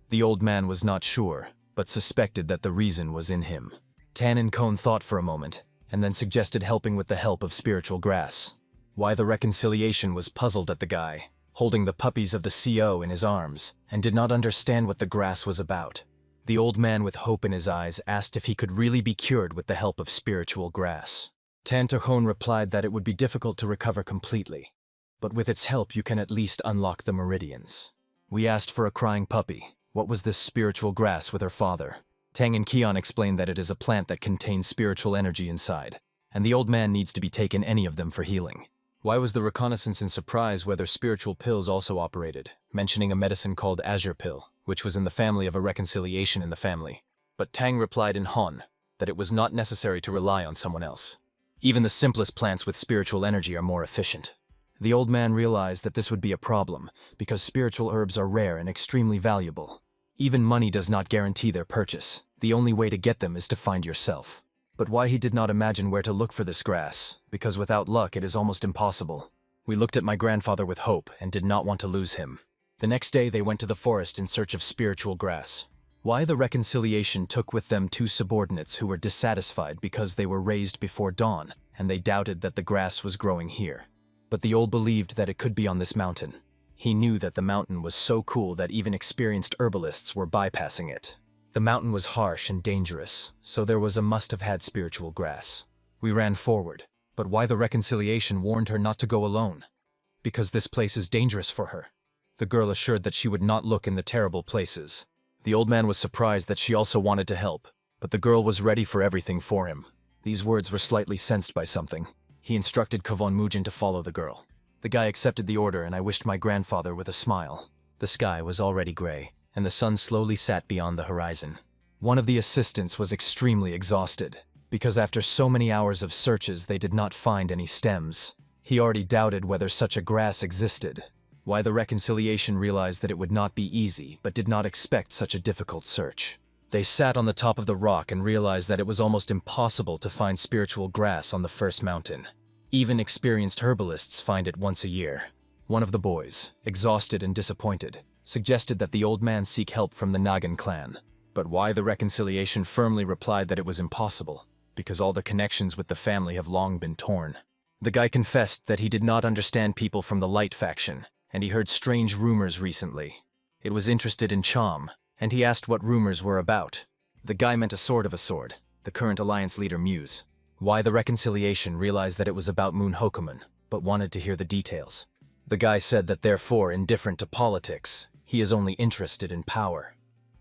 The old man was not sure, but suspected that the reason was in him. Tan and Kon thought for a moment, and then suggested helping with the help of spiritual grass. Why the reconciliation was puzzled at the guy. holding the puppies of the CO in his arms, and did not understand what the grass was about. The old man with hope in his eyes asked if he could really be cured with the help of spiritual grass. Tanterhone replied that it would be difficult to recover completely, but with its help you can at least unlock the meridians. We asked for a crying puppy. What was this spiritual grass with her father? Tang and Kion explained that it is a plant that contains spiritual energy inside, and the old man needs to be taken any of them for healing. Why was the reconnaissance in surprise whether spiritual pills also operated, mentioning a medicine called Azure Pill, which was in the family of a reconciliation in the family. But Tang replied in Han that it was not necessary to rely on someone else. Even the simplest plants with spiritual energy are more efficient. The old man realized that this would be a problem, because spiritual herbs are rare and extremely valuable. Even money does not guarantee their purchase. The only way to get them is to find yourself. But why he did not imagine where to look for this grass, because without luck it is almost impossible. We looked at my grandfather with hope and did not want to lose him. The next day they went to the forest in search of spiritual grass. Why the reconciliation took with them 2 subordinates who were dissatisfied because they were raised before dawn, and they doubted that the grass was growing here. But the old believed that it could be on this mountain. He knew that the mountain was so cool that even experienced herbalists were bypassing it. The mountain was harsh and dangerous, so there was a must-have-had spiritual grass. We ran forward, but why the reconciliation warned her not to go alone? Because this place is dangerous for her. The girl assured that she would not look in the terrible places. The old man was surprised that she also wanted to help, but the girl was ready for everything for him. These words were slightly sensed by something. He instructed Kvon Mujin to follow the girl. The guy accepted the order and I wished my grandfather with a smile. The sky was already gray, and the sun slowly sat beyond the horizon. One of the assistants was extremely exhausted, because after so many hours of searches they did not find any stems. He already doubted whether such a grass existed. Why the reconciliation realized that it would not be easy, but did not expect such a difficult search. They sat on the top of the rock and realized that it was almost impossible to find spiritual grass on the first mountain. Even experienced herbalists find it once a year. One of the boys, exhausted and disappointed, suggested that the old man seek help from the Nagan clan. But why the reconciliation firmly replied that it was impossible, because all the connections with the family have long been torn. The guy confessed that he did not understand people from the Light faction, and he heard strange rumors recently. It was interested in Chom, and he asked what rumors were about. The guy meant a sword of a sword, the current alliance leader Muse. Why the reconciliation realized that it was about Moon Hokumun, but wanted to hear the details. The guy said that therefore, indifferent to politics, he is only interested in power.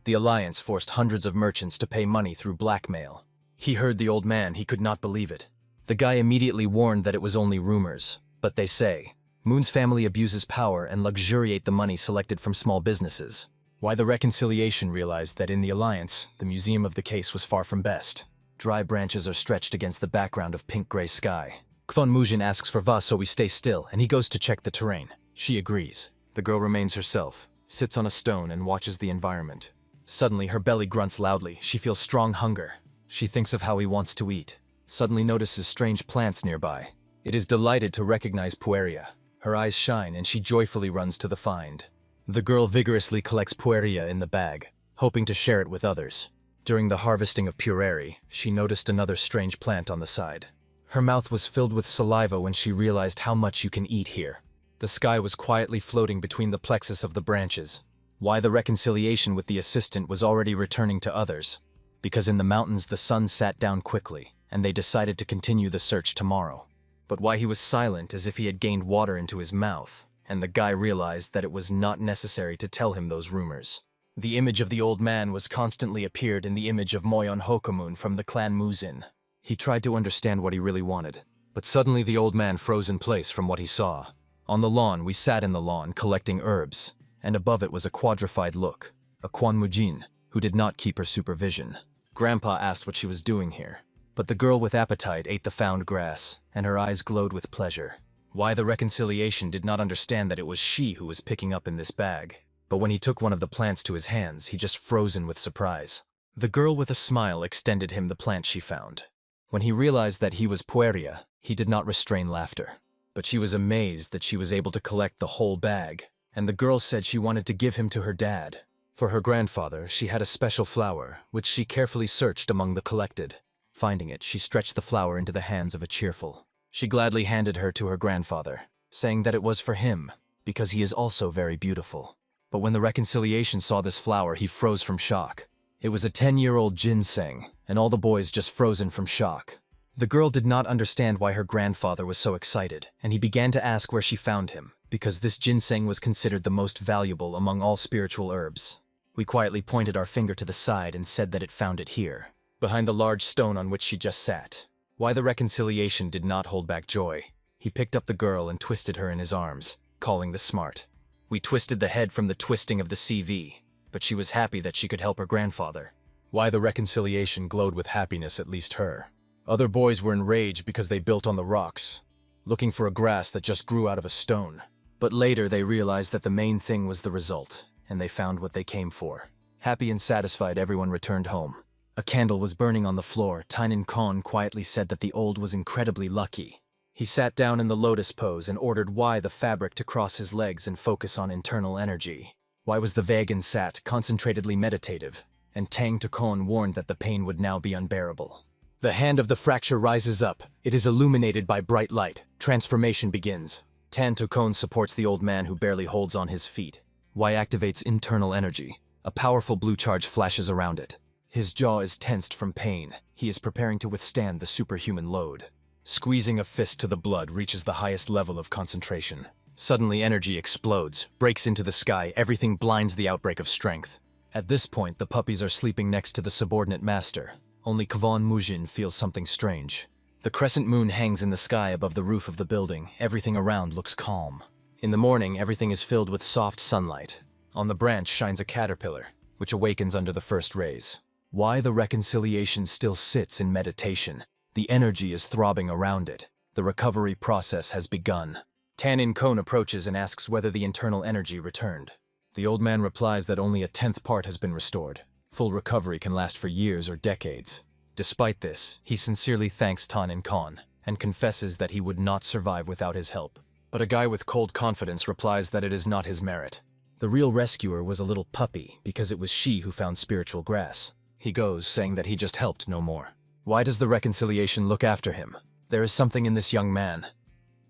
The alliance forced hundreds of merchants to pay money through blackmail. He heard the old man, he could not believe it. The guy immediately warned that it was only rumors, but they say, Moon's family abuses power and luxuriate the money selected from small businesses. Why the reconciliation realized that in the alliance, the museum of the case was far from best. Dry branches are stretched against the background of pink-gray sky. Kvon Mujin asks for Va so we stay still, and he goes to check the terrain. She agrees. The girl remains herself, sits on a stone and watches the environment. Suddenly, her belly grunts loudly. She feels strong hunger. She thinks of how he wants to eat. Suddenly notices strange plants nearby. It is delighted to recognize Pueria. Her eyes shine and she joyfully runs to the find. The girl vigorously collects Pueria in the bag, hoping to share it with others. During the harvesting of Pureri, she noticed another strange plant on the side. Her mouth was filled with saliva when she realized how much you can eat here. The sky was quietly floating between the plexus of the branches. Why the reconciliation with the assistant was already returning to others? Because in the mountains the sun sat down quickly, and they decided to continue the search tomorrow. But why he was silent as if he had gained water into his mouth, and the guy realized that it was not necessary to tell him those rumors. The image of the old man was constantly appeared in the image of Moyon Hokumun from the clan Muzin. He tried to understand what he really wanted, but suddenly the old man froze in place from what he saw. On the lawn, we sat in the lawn collecting herbs, and above it was a quadrified look, a Kvon Mujin, who did not keep her supervision. Grandpa asked what she was doing here, but the girl with appetite ate the found grass, and her eyes glowed with pleasure. Why the reconciliation did not understand that it was she who was picking up in this bag. But when he took one of the plants to his hands, he just frozen with surprise. The girl with a smile extended him the plant she found. When he realized that he was Pueria, he did not restrain laughter. But she was amazed that she was able to collect the whole bag, and the girl said she wanted to give him to her dad. For her grandfather, she had a special flower, which she carefully searched among the collected. Finding it, she stretched the flower into the hands of a cheerful. She gladly handed her to her grandfather, saying that it was for him. because he is also very beautiful. But when the reconciliation saw this flower, he froze from shock. It was a 10-year-old ginseng, and all the boys just frozen from shock. The girl did not understand why her grandfather was so excited, and he began to ask where she found him, because this ginseng was considered the most valuable among all spiritual herbs. We quietly pointed our finger to the side and said that it found it here, behind the large stone on which she just sat. Why the reconciliation did not hold back joy. He picked up the girl and twisted her in his arms, calling the smart. We twisted the head from the twisting of the CV, but she was happy that she could help her grandfather. Why the reconciliation glowed with happiness, at least her. Other boys were enraged because they built on the rocks, looking for a grass that just grew out of a stone. But later they realized that the main thing was the result, and they found what they came for. Happy and satisfied, everyone returned home. A candle was burning on the floor. Tynan Kon quietly said that the old was incredibly lucky. He sat down in the lotus pose and ordered Y the fabric to cross his legs and focus on internal energy. Y was the vegan sat, concentratedly meditative, and Tang to Kon warned that the pain would now be unbearable. The hand of the fracture rises up. It is illuminated by bright light. Transformation begins. Tan to Kon supports the old man who barely holds on his feet. Y activates internal energy. A powerful blue charge flashes around it. His jaw is tensed from pain. He is preparing to withstand the superhuman load. Squeezing a fist to the blood reaches the highest level of concentration. Suddenly energy explodes, breaks into the sky, everything blinds the outbreak of strength. At this point, the puppies are sleeping next to the subordinate master. Only Kwon Mujin feels something strange. The crescent moon hangs in the sky above the roof of the building. Everything around looks calm. In the morning, everything is filled with soft sunlight. On the branch shines a caterpillar, which awakens under the first rays. Why the reconciliation still sits in meditation. The energy is throbbing around it. The recovery process has begun. Tanin Kon approaches and asks whether the internal energy returned. The old man replies that only a 10th part has been restored. Full recovery can last for years or decades. Despite this, he sincerely thanks Tanin Kon and confesses that he would not survive without his help. But a guy with cold confidence replies that it is not his merit. The real rescuer was a little puppy because it was she who found spiritual grass. He goes, saying that he just helped no more. Why does the reconciliation look after him? There is something in this young man.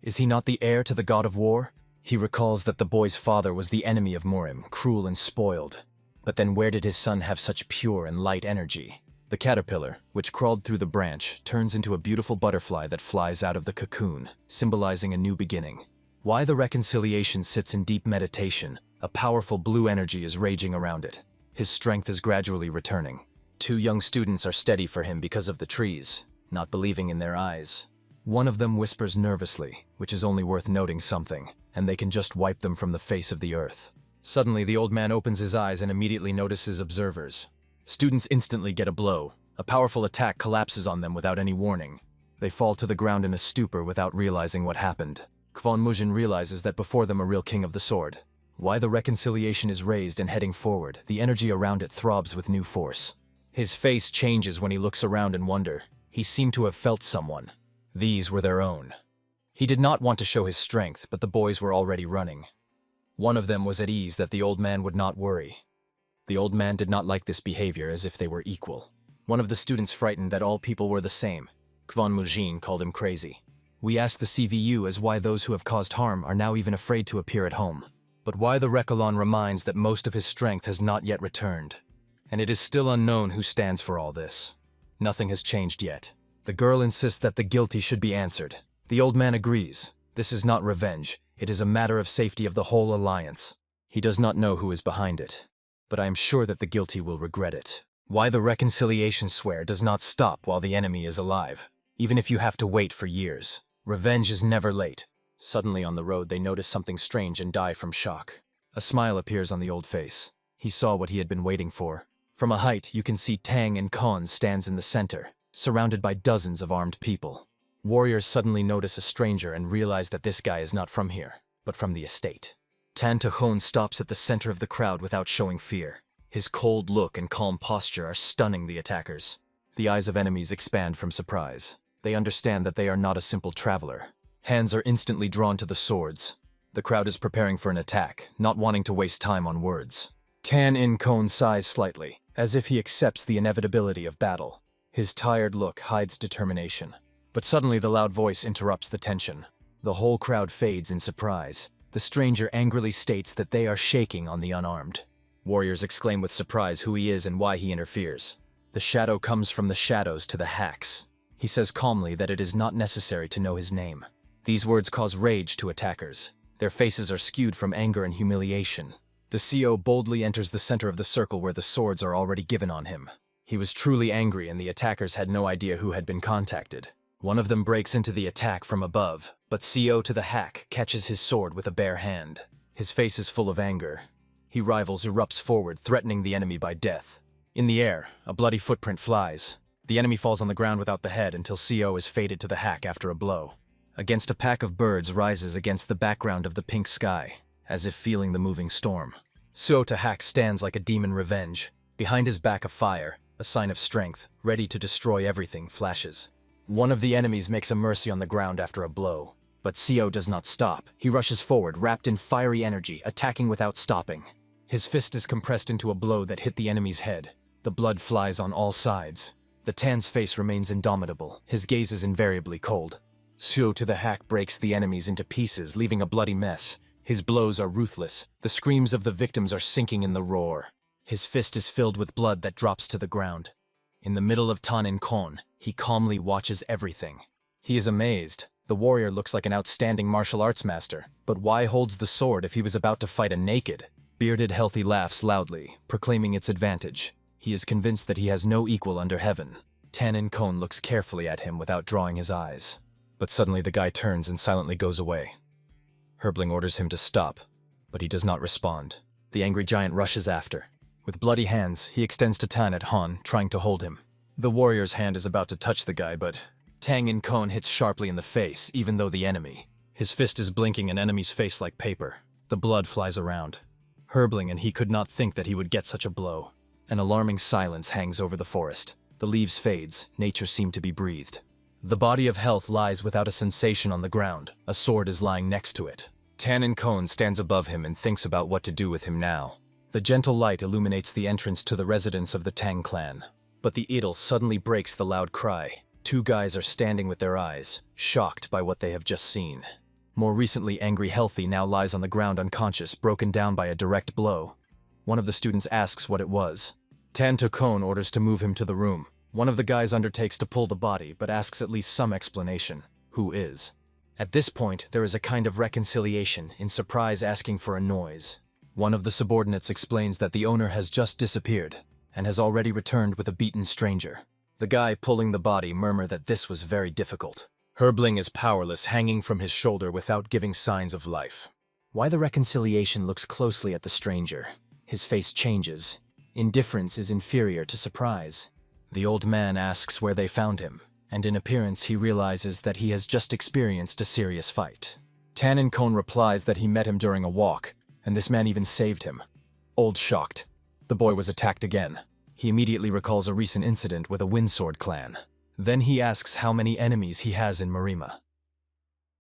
Is he not the heir to the god of war? He recalls that the boy's father was the enemy of Murim, cruel and spoiled. But then where did his son have such pure and light energy? The caterpillar, which crawled through the branch, turns into a beautiful butterfly that flies out of the cocoon, symbolizing a new beginning. Why the reconciliation sits in deep meditation. A powerful blue energy is raging around it. His strength is gradually returning. 2 young students are steady for him because of the trees, not believing in their eyes. One of them whispers nervously, which is only worth noting something, and they can just wipe them from the face of the earth. Suddenly, the old man opens his eyes and immediately notices observers. Students instantly get a blow. A powerful attack collapses on them without any warning. They fall to the ground in a stupor without realizing what happened. Kwon Mujin realizes that before them a real king of the sword. Why the reconciliation is raised and heading forward, the energy around it throbs with new force. His face changes when he looks around in wonder. He seemed to have felt someone. These were their own. He did not want to show his strength, but the boys were already running. One of them was at ease that the old man would not worry. The old man did not like this behavior, as if they were equal. One of the students frightened that all people were the same. Kwon Mujin called him crazy. We asked the CVU as why those who have caused harm are now even afraid to appear at home. But why the Recolon reminds that most of his strength has not yet returned. And it is still unknown who stands for all this. Nothing has changed yet. The girl insists that the guilty should be answered. The old man agrees. This is not revenge. It is a matter of safety of the whole alliance. He does not know who is behind it. But I am sure that the guilty will regret it. Why the reconciliation swear does not stop while the enemy is alive, even if you have to wait for years. Revenge is never late. Suddenly on the road they notice something strange and die from shock. A smile appears on the old face. He saw what he had been waiting for. From a height, you can see Tang and Kon stands in the center, surrounded by dozens of armed people. Warriors suddenly notice a stranger and realize that this guy is not from here, but from the estate. Tan Tahon stops at the center of the crowd without showing fear. His cold look and calm posture are stunning the attackers. The eyes of enemies expand from surprise. They understand that they are not a simple traveler. Hands are instantly drawn to the swords. The crowd is preparing for an attack, not wanting to waste time on words. Tan In Kon sighs slightly, as if he accepts the inevitability of battle. His tired look hides determination. But suddenly the loud voice interrupts the tension. The whole crowd fades in surprise. The stranger angrily states that they are shaking on the unarmed. Warriors exclaim with surprise who he is and why he interferes. The shadow comes from the shadows to the hacks. He says calmly that it is not necessary to know his name. These words cause rage to attackers. Their faces are skewed from anger and humiliation. The CO boldly enters the center of the circle where the swords are already given on him. He was truly angry and the attackers had no idea who had been contacted. One of them breaks into the attack from above, but CO to the hack catches his sword with a bare hand. His face is full of anger. He rivals erupts forward, threatening the enemy by death. In the air, a bloody footprint flies. The enemy falls on the ground without the head until CO is fated to the hack after a blow. Against a pack of birds rises against the background of the pink sky, as if feeling the moving storm. CO to hack stands like a demon revenge. Behind his back a fire, a sign of strength, ready to destroy everything, flashes. One of the enemies makes a mercy on the ground after a blow. But CO does not stop. He rushes forward, wrapped in fiery energy, attacking without stopping. His fist is compressed into a blow that hit the enemy's head. The blood flies on all sides. The Tan's face remains indomitable. His gaze is invariably cold. CO to the hack breaks the enemies into pieces, leaving a bloody mess. His blows are ruthless. The screams of the victims are sinking in the roar. His fist is filled with blood that drops to the ground. In the middle of Tan and Kon, he calmly watches everything. He is amazed. The warrior looks like an outstanding martial arts master, but why holds the sword if he was about to fight a naked? Bearded Healthy laughs loudly, proclaiming its advantage. He is convinced that he has no equal under heaven. Tan and Kon looks carefully at him without drawing his eyes. But suddenly the guy turns and silently goes away. Herbling orders him to stop, but he does not respond. The angry giant rushes after. With bloody hands, he extends to Tan at Han, trying to hold him. The warrior's hand is about to touch the guy, but Tang and Kon hits sharply in the face, even though the enemy. His fist is blinking an enemy's face like paper. The blood flies around. Herbling and he could not think that he would get such a blow. An alarming silence hangs over the forest. The leaves fades, nature seemed to be breathed. The body of Health lies without a sensation on the ground. A sword is lying next to it. Tan and Kon stands above him and thinks about what to do with him now. The gentle light illuminates the entrance to the residence of the Tang clan. But the idol suddenly breaks the loud cry. Two guys are standing with their eyes, shocked by what they have just seen. More recently angry Healthy now lies on the ground unconscious, broken down by a direct blow. One of the students asks what it was. Tan to Kon orders to move him to the room. One of the guys undertakes to pull the body, but asks at least some explanation. Who is? At this point, there is a kind of reconciliation, in surprise asking for a noise. One of the subordinates explains that the owner has just disappeared, and has already returned with a beaten stranger. The guy pulling the body murmur that this was very difficult. Herbling is powerless, hanging from his shoulder without giving signs of life. Why the reconciliation looks closely at the stranger. His face changes. Indifference is inferior to surprise. The old man asks where they found him, and in appearance he realizes that he has just experienced a serious fight. Tan and Kon replies that he met him during a walk, and this man even saved him. Old shocked. The boy was attacked again. He immediately recalls a recent incident with a Windsword clan. Then he asks how many enemies he has in Marima.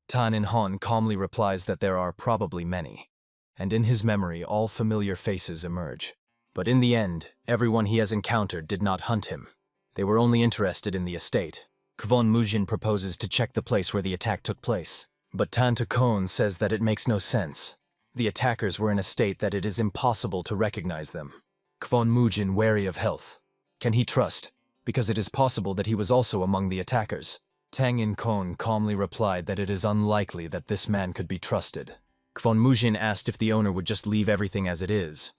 Tan and Han calmly replies that there are probably many, and in his memory all familiar faces emerge. But in the end, everyone he has encountered did not hunt him. They were only interested in the estate. Kwon Mujin proposes to check the place where the attack took place, but Tan to Kon says that it makes no sense. The attackers were in a state that it is impossible to recognize them. Kwon Mujin wary of Health. Can he trust? Because it is possible that he was also among the attackers. Tang and Kon calmly replied that it is unlikely that this man could be trusted. Kwon Mujin asked if the owner would just leave everything as it is.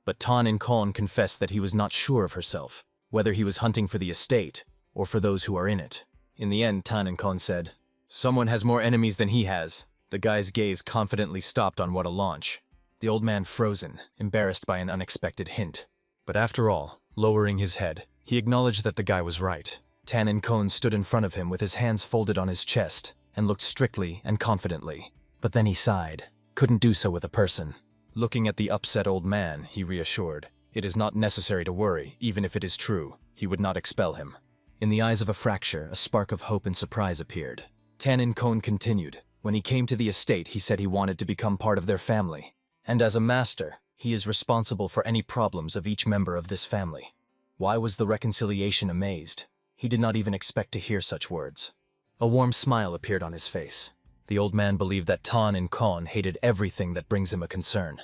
But Tan and Kon confessed that he was not sure of herself, whether he was hunting for the estate or for those who are in it. In the end, Tan and Kon said, "Someone has more enemies than he has." The guy's gaze confidently stopped on what a launch. The old man frozen, embarrassed by an unexpected hint. But after all, lowering his head, he acknowledged that the guy was right. Tan and Kon stood in front of him with his hands folded on his chest and looked strictly and confidently. But then he sighed. Couldn't do so with a person. Looking at the upset old man, he reassured, "It is not necessary to worry, even if it is true. He would not expel him." In the eyes of a fracture, a spark of hope and surprise appeared. Tan and Kon continued. When he came to the estate, he said he wanted to become part of their family. And as a master, he is responsible for any problems of each member of this family. Why was the reconciliation amazed? He did not even expect to hear such words. A warm smile appeared on his face. The old man believed that Tan and Kon hated everything that brings him a concern.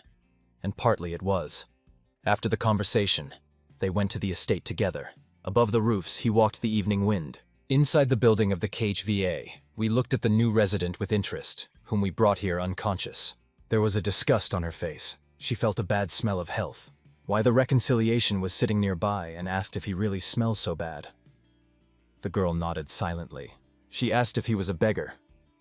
And partly it was. After the conversation, they went to the estate together. Above the roofs, he walked the evening wind. Inside the building of the KHVA, we looked at the new resident with interest, whom we brought here unconscious. There was a disgust on her face. She felt a bad smell of health. Why the reconciliation was sitting nearby and asked if he really smells so bad. The girl nodded silently. She asked if he was a beggar.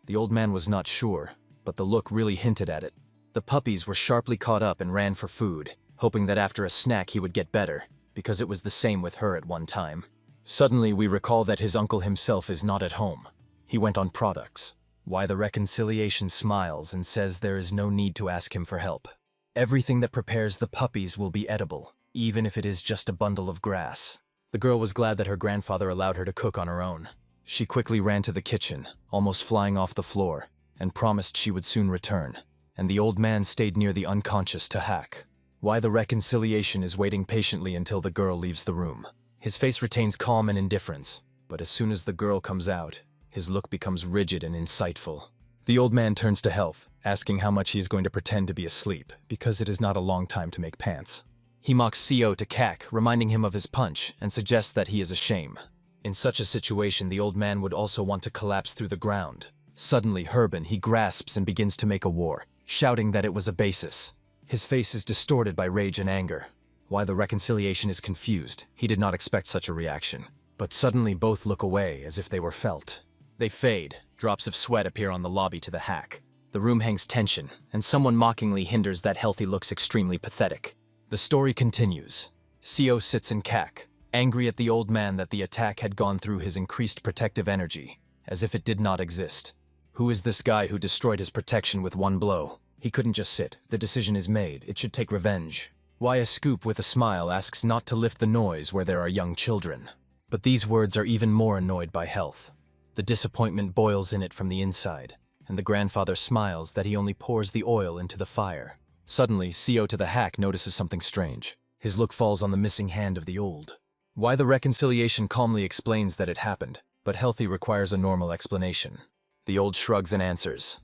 The old man was not sure, but the look really hinted at it. The puppies were sharply caught up and ran for food, hoping that after a snack he would get better, because it was the same with her at one time. Suddenly we recall that his uncle himself is not at home. He went on products. Why the reconciliation smiles and says there is no need to ask him for help. Everything that prepares the puppies will be edible, even if it is just a bundle of grass. The girl was glad that her grandfather allowed her to cook on her own. She quickly ran to the kitchen, almost flying off the floor, and promised she would soon return. And the old man stayed near the unconscious to hack. Why the reconciliation is waiting patiently until the girl leaves the room. His face retains calm and indifference, but as soon as the girl comes out, his look becomes rigid and insightful. The old man turns to Health, asking how much he is going to pretend to be asleep, because it is not a long time to make pants. He mocks CO to Kak, reminding him of his punch, and suggests that he is a shame. In such a situation, the old man would also want to collapse through the ground. Suddenly, Herben, he grasps and begins to make a war, shouting that it was a basis. His face is distorted by rage and anger. Why the reconciliation is confused, he did not expect such a reaction. But suddenly both look away as if they were felt. They fade, drops of sweat appear on the lobby to the hack. The room hangs tension, and someone mockingly hinders that Healthy looks extremely pathetic. The story continues. CO sits in Kak, angry at the old man that the attack had gone through his increased protective energy, as if it did not exist. Who is this guy who destroyed his protection with one blow? He couldn't just sit. The decision is made. It should take revenge. Why a Scoop with a smile asks not to lift the noise where there are young children. But these words are even more annoyed by Health. The disappointment boils in it from the inside, and the grandfather smiles that he only pours the oil into the fire. Suddenly, CO to the hack notices something strange. His look falls on the missing hand of the old. Why the reconciliation calmly explains that it happened, but Healthy requires a normal explanation. The old shrugs and answers.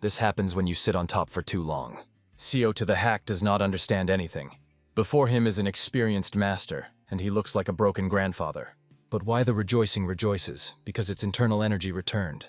This happens when you sit on top for too long. CO to the hack does not understand anything. Before him is an experienced master, and he looks like a broken grandfather. But why the rejoicing rejoices? Because its internal energy returned.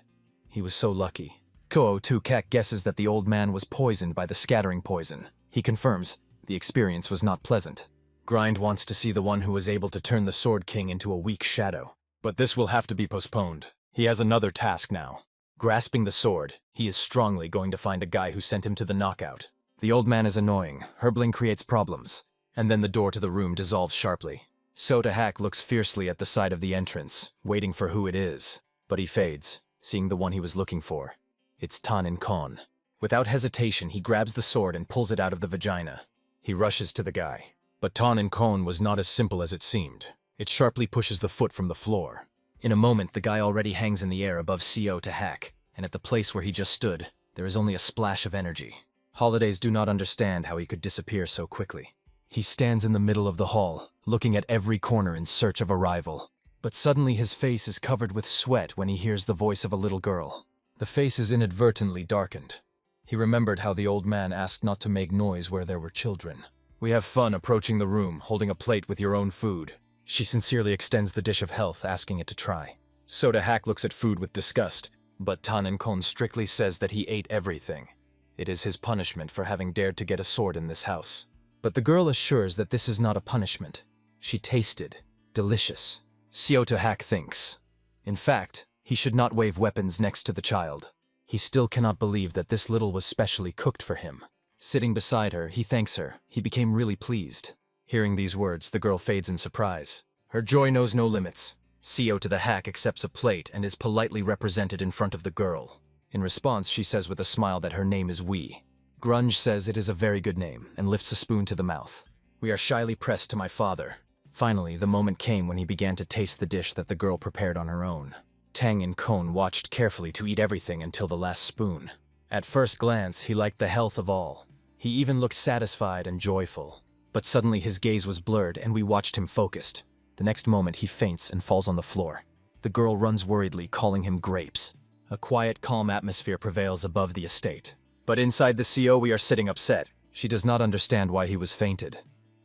He was so lucky. Ko to Kak guesses that the old man was poisoned by the scattering poison. He confirms the experience was not pleasant. Grind wants to see the one who was able to turn the Sword King into a weak shadow. But this will have to be postponed. He has another task now. Grasping the sword, he is strongly going to find a guy who sent him to the knockout. The old man is annoying. Herbling creates problems. And then the door to the room dissolves sharply. Sota Hack looks fiercely at the side of the entrance, waiting for who it is. But he fades, seeing the one he was looking for. It's Tan and Kon. Without hesitation, he grabs the sword and pulls it out of the vagina. He rushes to the guy. But Tan and Kon was not as simple as it seemed. It sharply pushes the foot from the floor. In a moment, the guy already hangs in the air above CO to Hack, and at the place where he just stood, there is only a splash of energy. Holidays do not understand how he could disappear so quickly. He stands in the middle of the hall, looking at every corner in search of a rival. But suddenly his face is covered with sweat when he hears the voice of a little girl. The face is inadvertently darkened. He remembered how the old man asked not to make noise where there were children. We have fun approaching the room, holding a plate with your own food. She sincerely extends the dish of health, asking it to try. Sota Hack looks at food with disgust, but Tan and Kon strictly says that he ate everything. It is his punishment for having dared to get a sword in this house. But the girl assures that this is not a punishment. She tasted delicious. Sota Hack thinks. In fact, he should not wave weapons next to the child. He still cannot believe that this little was specially cooked for him. Sitting beside her, he thanks her. He became really pleased. Hearing these words, the girl fades in surprise. Her joy knows no limits. CO to the Hack accepts a plate and is politely represented in front of the girl. In response, she says with a smile that her name is Wee. Grunge says it is a very good name and lifts a spoon to the mouth. We are shyly pressed to my father. Finally, the moment came when he began to taste the dish that the girl prepared on her own. Tang and Kon watched carefully to eat everything until the last spoon. At first glance, he liked the health of all. He even looked satisfied and joyful. But suddenly his gaze was blurred and we watched him focused. The next moment he faints and falls on the floor. The girl runs worriedly, calling him grapes. A quiet, calm atmosphere prevails above the estate. But inside the CO we are sitting upset. She does not understand why he was fainted.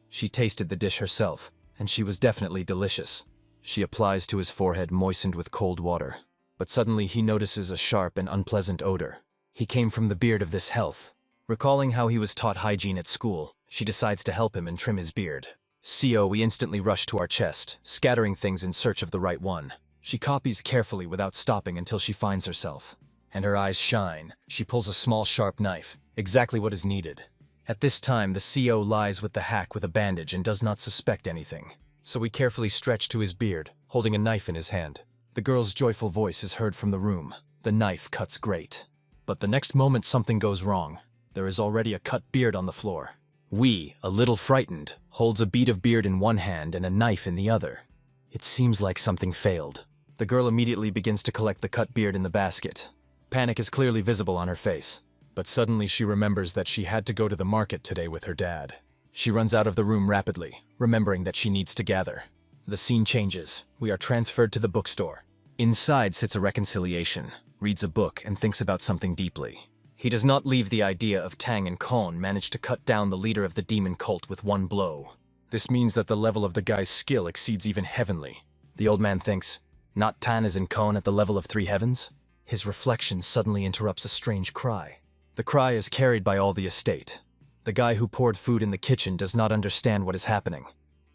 She tasted the dish herself, and she was definitely delicious. She applies to his forehead moistened with cold water. But suddenly he notices a sharp and unpleasant odor. He came from the beard of this health. Recalling how he was taught hygiene at school, she decides to help him and trim his beard. CO, we instantly rush to our chest, scattering things in search of the right one. She copies carefully without stopping until she finds herself. And her eyes shine. She pulls a small sharp knife, exactly what is needed. At this time, the CO lies with the hack with a bandage and does not suspect anything. So we carefully stretch to his beard, holding a knife in his hand. The girl's joyful voice is heard from the room. The knife cuts great. But the next moment something goes wrong. There is already a cut beard on the floor. We, a little frightened, holds a bead of beard in one hand and a knife in the other. It seems like something failed. The girl immediately begins to collect the cut beard in the basket. Panic is clearly visible on her face. But suddenly she remembers that she had to go to the market today with her dad. She runs out of the room rapidly, remembering that she needs to gather. The scene changes. We are transferred to the bookstore. Inside sits a reconciliation, reads a book, and thinks about something deeply. He does not leave the idea of Tang and Kon managed to cut down the leader of the demon cult with one blow. This means that the level of the guy's skill exceeds even heavenly. The old man thinks, not Tan is in Kon at the level of 3 heavens? His reflection suddenly interrupts a strange cry. The cry is carried by all the estate. The guy who poured food in the kitchen does not understand what is happening.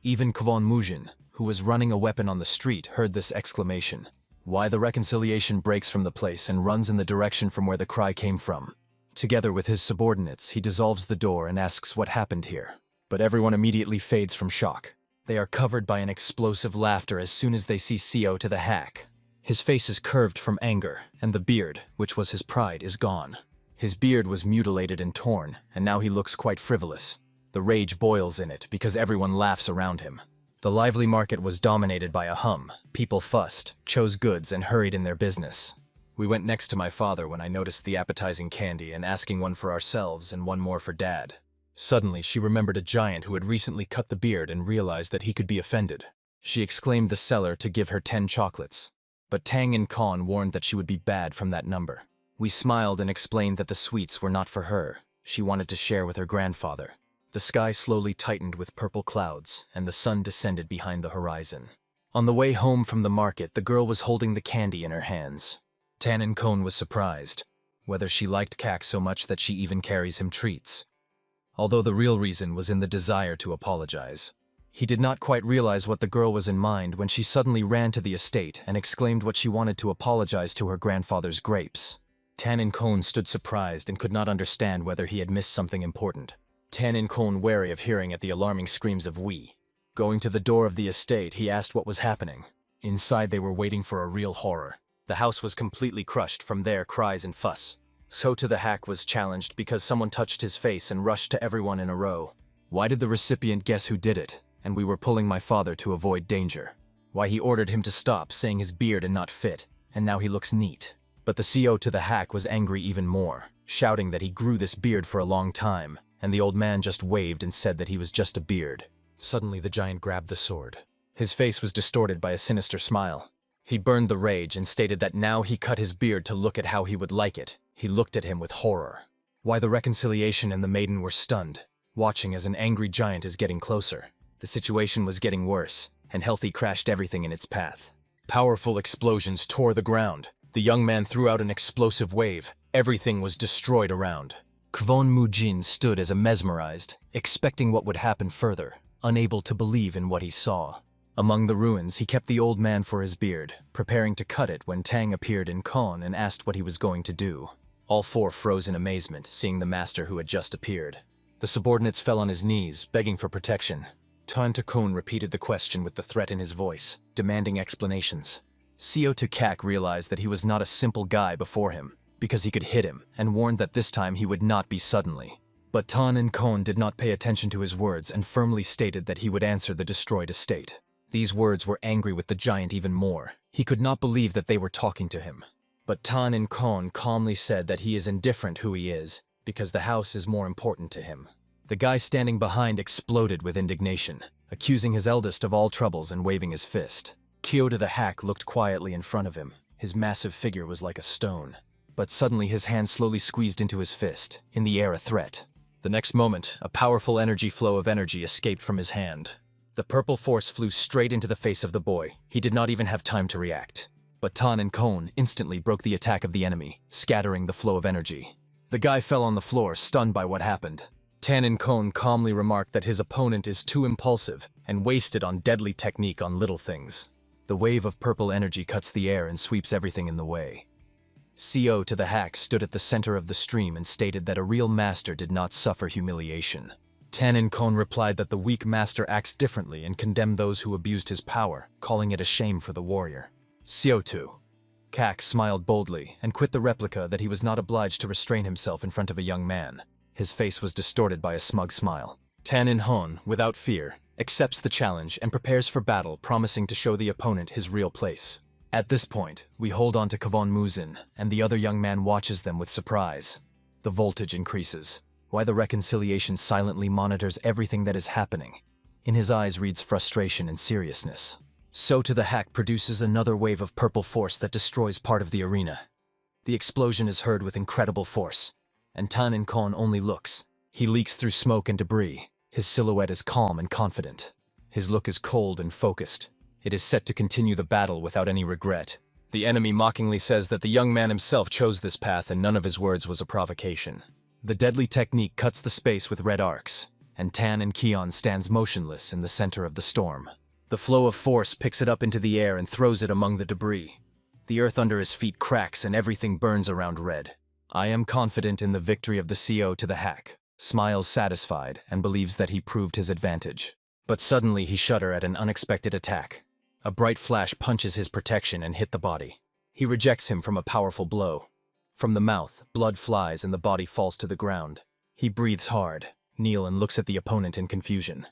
Even Kwon Mujin, who was running a weapon on the street, heard this exclamation. Why the reconciliation breaks from the place and runs in the direction from where the cry came from. Together with his subordinates, he dissolves the door and asks what happened here. But everyone immediately fades from shock. They are covered by an explosive laughter as soon as they see CO to the hack. His face is curved from anger, and the beard, which was his pride, is gone. His beard was mutilated and torn, and now he looks quite frivolous. The rage boils in it because everyone laughs around him. The lively market was dominated by a hum. People fussed, chose goods, and hurried in their business. We went next to my father when I noticed the appetizing candy and asking one for ourselves and one more for Dad. Suddenly, she remembered a giant who had recently cut the beard and realized that he could be offended. She exclaimed the seller to give her 10 chocolates. But Tang and Kon warned that she would be bad from that number. We smiled and explained that the sweets were not for her. She wanted to share with her grandfather. The sky slowly tightened with purple clouds, and the sun descended behind the horizon. On the way home from the market, the girl was holding the candy in her hands. Tan and Kon was surprised, whether she liked Kak so much that she even carries him treats. Although the real reason was in the desire to apologize. He did not quite realize what the girl was in mind when she suddenly ran to the estate and exclaimed what she wanted to apologize to her grandfather's grapes. Tan and Kon stood surprised and could not understand whether he had missed something important. Tan and Kon wary of hearing at the alarming screams of "we." Going to the door of the estate, he asked what was happening. Inside they were waiting for a real horror. The house was completely crushed, from there cries and fuss. So to the hack was challenged because someone touched his face and rushed to everyone in a row. Why did the recipient guess who did it? And we were pulling my father to avoid danger. Why he ordered him to stop, saying his beard and not fit, and now he looks neat. But the CO to the hack was angry even more, shouting that he grew this beard for a long time, and the old man just waved and said that he was just a beard. Suddenly the giant grabbed the sword. His face was distorted by a sinister smile. He burned the rage and stated that now he cut his beard to look at how he would like it. He looked at him with horror. Why the reconciliation and the maiden were stunned, watching as an angry giant is getting closer. The situation was getting worse, and Healthy crashed everything in its path. Powerful explosions tore the ground. The young man threw out an explosive wave. Everything was destroyed around. Kwon Mujin stood as a mesmerized, expecting what would happen further, unable to believe in what he saw. Among the ruins, he kept the old man for his beard, preparing to cut it when Tang appeared in Kon and asked what he was going to do. All four froze in amazement, seeing the master who had just appeared. The subordinates fell on his knees, begging for protection. Tan to Kon repeated the question with the threat in his voice, demanding explanations. CO to Kak realized that he was not a simple guy before him, because he could hit him, and warned that this time he would not be suddenly. But Tan and Kon did not pay attention to his words and firmly stated that he would answer the destroyed estate. These words were angry with the giant even more. He could not believe that they were talking to him. But Tan and Kon calmly said that he is indifferent who he is, because the house is more important to him. The guy standing behind exploded with indignation, accusing his eldest of all troubles and waving his fist. Kyo to the hack looked quietly in front of him. His massive figure was like a stone. But suddenly his hand slowly squeezed into his fist, in the air a threat. The next moment, a powerful flow of energy escaped from his hand. The purple force flew straight into the face of the boy. He did not even have time to react. But Tan and Kon instantly broke the attack of the enemy, scattering the flow of energy. The guy fell on the floor, stunned by what happened. Tan and Kon calmly remarked that his opponent is too impulsive and wasted on deadly technique on little things. The wave of purple energy cuts the air and sweeps everything in the way. CO to the hack stood at the center of the stream and stated that a real master did not suffer humiliation. Tan and Kon replied that the weak master acts differently and condemned those who abused his power, calling it a shame for the warrior. CO2. Kak smiled boldly and quit the replica that he was not obliged to restrain himself in front of a young man. His face was distorted by a smug smile. Tan and Hon, without fear, accepts the challenge and prepares for battle, promising to show the opponent his real place. At this point, we hold on to Kwon Muzin, and the other young man watches them with surprise. The voltage increases. Why the reconciliation silently monitors everything that is happening. In his eyes reads frustration and seriousness. So to the hack produces another wave of purple force that destroys part of the arena. The explosion is heard with incredible force, and Tan and Kon only looks. He leaks through smoke and debris. His silhouette is calm and confident. His look is cold and focused. It is set to continue the battle without any regret. The enemy mockingly says that the young man himself chose this path and none of his words was a provocation. The deadly technique cuts the space with red arcs, and Tan and Keon stands motionless in the center of the storm. The flow of force picks it up into the air and throws it among the debris. The earth under his feet cracks and everything burns around red. I am confident in the victory of the CO to the hack, smiles satisfied and believes that he proved his advantage. But suddenly he shudder at an unexpected attack. A bright flash punches his protection and hit the body. He rejects him from a powerful blow. From the mouth, blood flies and the body falls to the ground. He breathes hard, kneel and looks at the opponent in confusion.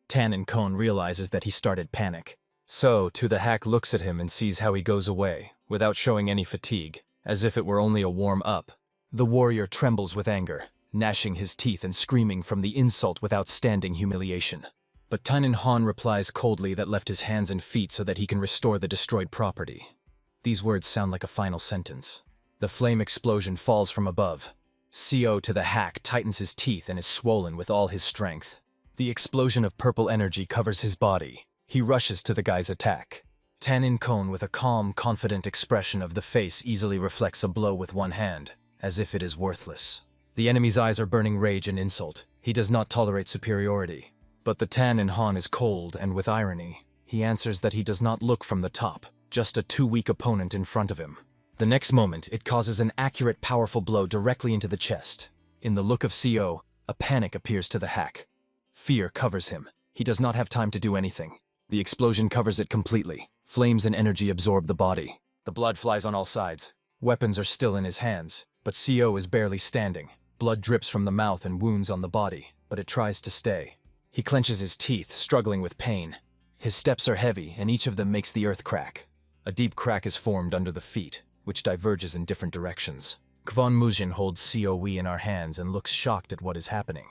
Tan and Kon realizes that he started panic. So, to the hack looks at him and sees how he goes away, without showing any fatigue, as if it were only a warm-up. The warrior trembles with anger, gnashing his teeth and screaming from the insult without standing humiliation. But Tan and Han replies coldly that left his hands and feet so that he can restore the destroyed property. These words sound like a final sentence. The flame explosion falls from above. CO to the hack tightens his teeth and is swollen with all his strength. The explosion of purple energy covers his body. He rushes to the guy's attack. Tan and Kon with a calm, confident expression of the face easily reflects a blow with one hand, as if it is worthless. The enemy's eyes are burning rage and insult. He does not tolerate superiority. But the Tan in Han is cold and with irony. He answers that he does not look from the top, just a too weak opponent in front of him. The next moment, it causes an accurate, powerful blow directly into the chest. In the look of CO, a panic appears to the hack. Fear covers him. He does not have time to do anything. The explosion covers it completely. Flames and energy absorb the body. The blood flies on all sides. Weapons are still in his hands, but CO is barely standing. Blood drips from the mouth and wounds on the body, but it tries to stay. He clenches his teeth, struggling with pain. His steps are heavy, and each of them makes the earth crack. A deep crack is formed under the feet, which diverges in different directions. Kwon Muzin holds COE in our hands and looks shocked at what is happening.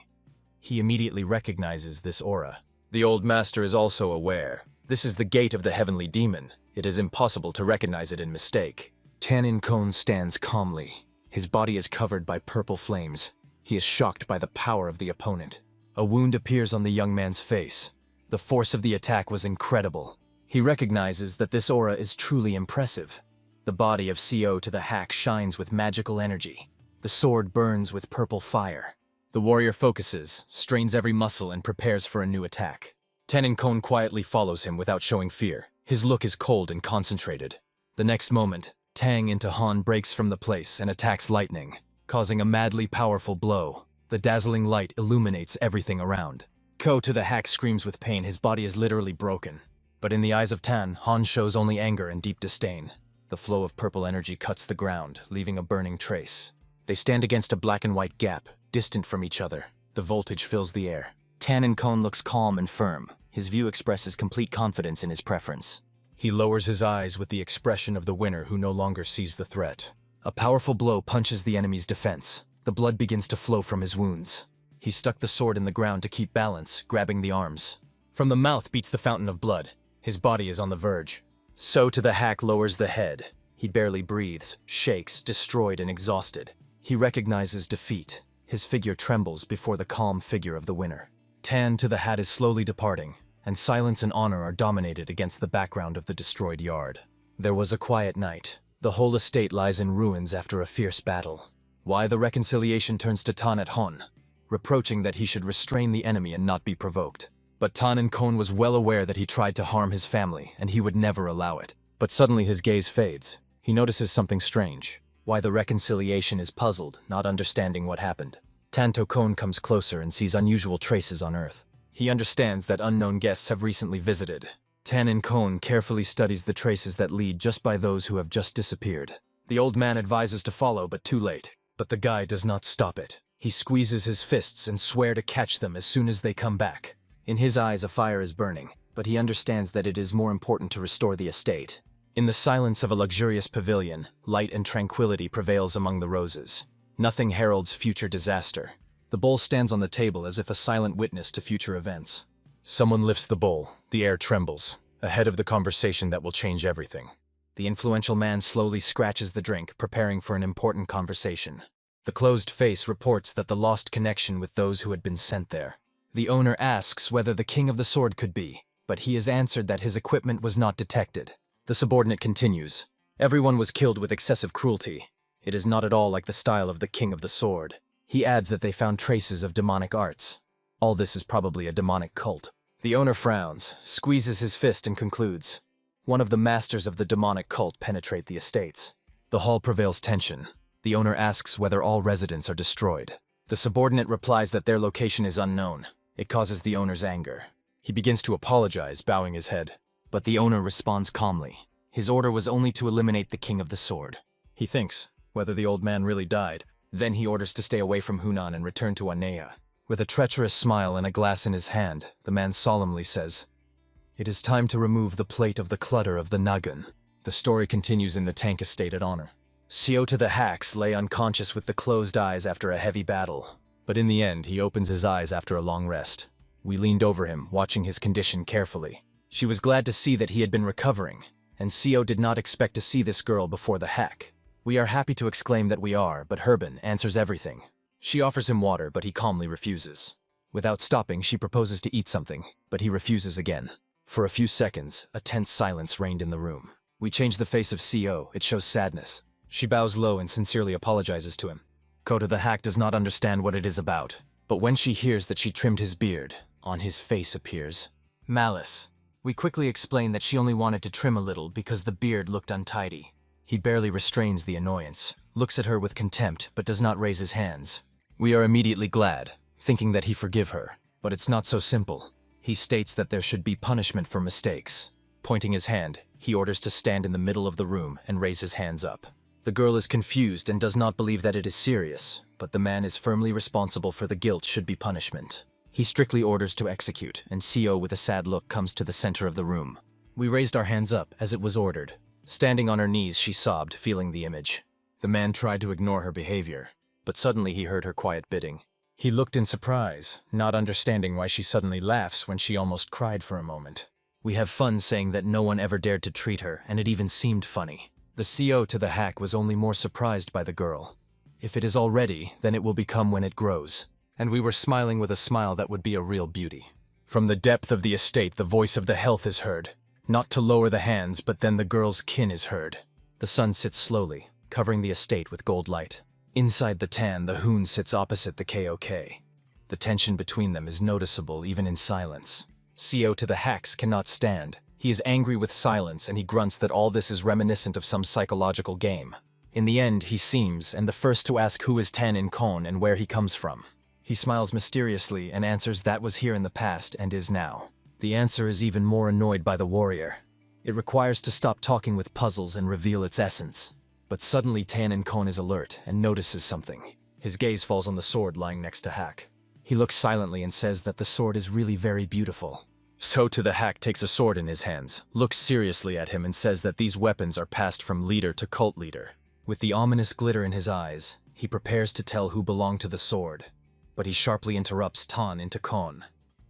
He immediately recognizes this aura. The old master is also aware. This is the gate of the heavenly demon. It is impossible to recognize it in mistake. Tan In Kon stands calmly. His body is covered by purple flames. He is shocked by the power of the opponent. A wound appears on the young man's face. The force of the attack was incredible. He recognizes that this aura is truly impressive. The body of CO to the hack shines with magical energy. The sword burns with purple fire. The warrior focuses, strains every muscle, and prepares for a new attack. Tan In Kon quietly follows him without showing fear. His look is cold and concentrated. The next moment, Tang into Han breaks from the place and attacks lightning, causing a madly powerful blow. The dazzling light illuminates everything around. Ko to the hack screams with pain. His body is literally broken. But in the eyes of Tan, Han shows only anger and deep disdain. The flow of purple energy cuts the ground, leaving a burning trace. They stand against a black and white gap, distant from each other. The voltage fills the air. Tan In Kon looks calm and firm. His view expresses complete confidence in his preference. He lowers his eyes with the expression of the winner who no longer sees the threat. A powerful blow punches the enemy's defense. The blood begins to flow from his wounds. He stuck the sword in the ground to keep balance, grabbing the arms. From the mouth beats the fountain of blood. His body is on the verge. So to the hack lowers the head. He barely breathes, shakes, destroyed and exhausted. He recognizes defeat. His figure trembles before the calm figure of the winner. Tan to the hat is slowly departing, and silence and honor are dominated against the background of the destroyed yard. There was a quiet night. The whole estate lies in ruins after a fierce battle. Why the reconciliation turns to Tan at Hon, reproaching that he should restrain the enemy and not be provoked. But Tan and Kon was well aware that he tried to harm his family, and he would never allow it. But suddenly his gaze fades. He notices something strange. Why the reconciliation is puzzled, not understanding what happened. Tan to Kon comes closer and sees unusual traces on Earth. He understands that unknown guests have recently visited. Tan and Kon carefully studies the traces that lead just by those who have just disappeared. The old man advises to follow, but too late. But the guy does not stop it. He squeezes his fists and swears to catch them as soon as they come back. In his eyes a fire is burning, but he understands that it is more important to restore the estate. In the silence of a luxurious pavilion, light and tranquility prevails among the roses. Nothing heralds future disaster. The bowl stands on the table as if a silent witness to future events. Someone lifts the bowl. The air trembles, ahead of the conversation that will change everything. The influential man slowly scratches the drink, preparing for an important conversation. The closed face reports that the lost connection with those who had been sent there. The owner asks whether the king of the sword could be, but he is answered that his equipment was not detected. The subordinate continues. Everyone was killed with excessive cruelty. It is not at all like the style of the king of the sword. He adds that they found traces of demonic arts. All this is probably a demonic cult. The owner frowns, squeezes his fist and concludes. One of the masters of the demonic cult penetrate the estates. The hall prevails tension. The owner asks whether all residents are destroyed. The subordinate replies that their location is unknown. It causes the owner's anger. He begins to apologize, bowing his head. But the owner responds calmly. His order was only to eliminate the king of the sword. He thinks whether the old man really died. Then he orders to stay away from Hunan and return to Anea. With a treacherous smile and a glass in his hand, the man solemnly says, "It is time to remove the plate of the clutter of the Nagan." The story continues in the tank estate at Honor. Seo to the hacks lay unconscious with the closed eyes after a heavy battle. But in the end, he opens his eyes after a long rest. We leaned over him, watching his condition carefully. She was glad to see that he had been recovering, and Seo did not expect to see this girl before the hack. We are happy to exclaim that we are, but Herben answers everything. She offers him water, but he calmly refuses. Without stopping, she proposes to eat something, but he refuses again. For a few seconds, a tense silence reigned in the room. We change the face of Seo. It shows sadness. She bows low and sincerely apologizes to him. Kota the hack does not understand what it is about, but when she hears that she trimmed his beard, on his face appears malice. We quickly explain that she only wanted to trim a little because the beard looked untidy. He barely restrains the annoyance, looks at her with contempt, but does not raise his hands. We are immediately glad, thinking that he forgive her, but it's not so simple. He states that there should be punishment for mistakes. Pointing his hand, he orders to stand in the middle of the room and raise his hands up. The girl is confused and does not believe that it is serious, but the man is firmly responsible for the guilt should be punishment. He strictly orders to execute, and Seo with a sad look comes to the center of the room. We raised our hands up, as it was ordered. Standing on her knees, she sobbed, feeling the image. The man tried to ignore her behavior, but suddenly he heard her quiet bidding. He looked in surprise, not understanding why she suddenly laughs when she almost cried for a moment. We have fun saying that no one ever dared to treat her, and it even seemed funny. The Seo to the hack was only more surprised by the girl. If it is already, then it will become when it grows. And we were smiling with a smile that would be a real beauty. From the depth of the estate, the voice of the health is heard. Not to lower the hands, but then the girl's kin is heard. The sun sits slowly, covering the estate with gold light. Inside the tan, the Hoon sits opposite the KOK. The tension between them is noticeable even in silence. Seo to the hacks cannot stand. He is angry with silence, and he grunts that all this is reminiscent of some psychological game. In the end, he seems, and the first to ask who is Tan in Kon and where he comes from. He smiles mysteriously and answers that was here in the past and is now. The answer is even more annoyed by the warrior. It requires to stop talking with puzzles and reveal its essence. But suddenly Tan in Kon is alert and notices something. His gaze falls on the sword lying next to Hack. He looks silently and says that the sword is really very beautiful. So to the hack takes a sword in his hands, looks seriously at him and says that these weapons are passed from leader to cult leader. With the ominous glitter in his eyes, he prepares to tell who belonged to the sword. But he sharply interrupts Tan into Kon.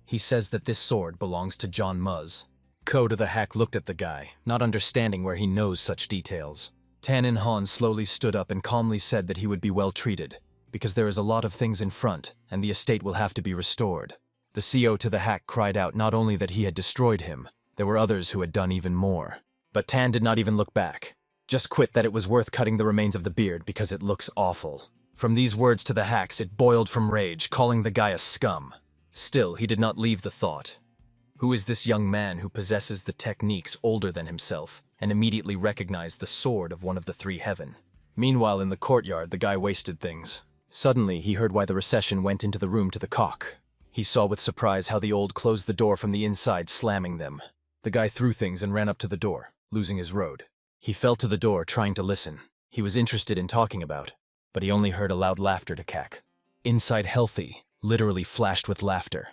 He says that this sword belongs to John Muzz. Ko to the hack looked at the guy, not understanding where he knows such details. Tan In Han slowly stood up and calmly said that he would be well treated, because there is a lot of things in front, and the estate will have to be restored. The CO to the hack cried out not only that he had destroyed him, there were others who had done even more. But Tan did not even look back. Just quit that it was worth cutting the remains of the beard because it looks awful. From these words to the hacks, it boiled from rage, calling the guy a scum. Still, he did not leave the thought. Who is this young man who possesses the techniques older than himself, and immediately recognized the sword of one of the three heaven? Meanwhile, in the courtyard, the guy wasted things. Suddenly, he heard why the recession went into the room to the cock. He saw with surprise how the old closed the door from the inside, slamming them. The guy threw things and ran up to the door, losing his road. He fell to the door, trying to listen. He was interested in talking about, but he only heard a loud laughter to cack. Inside Healthy literally flashed with laughter.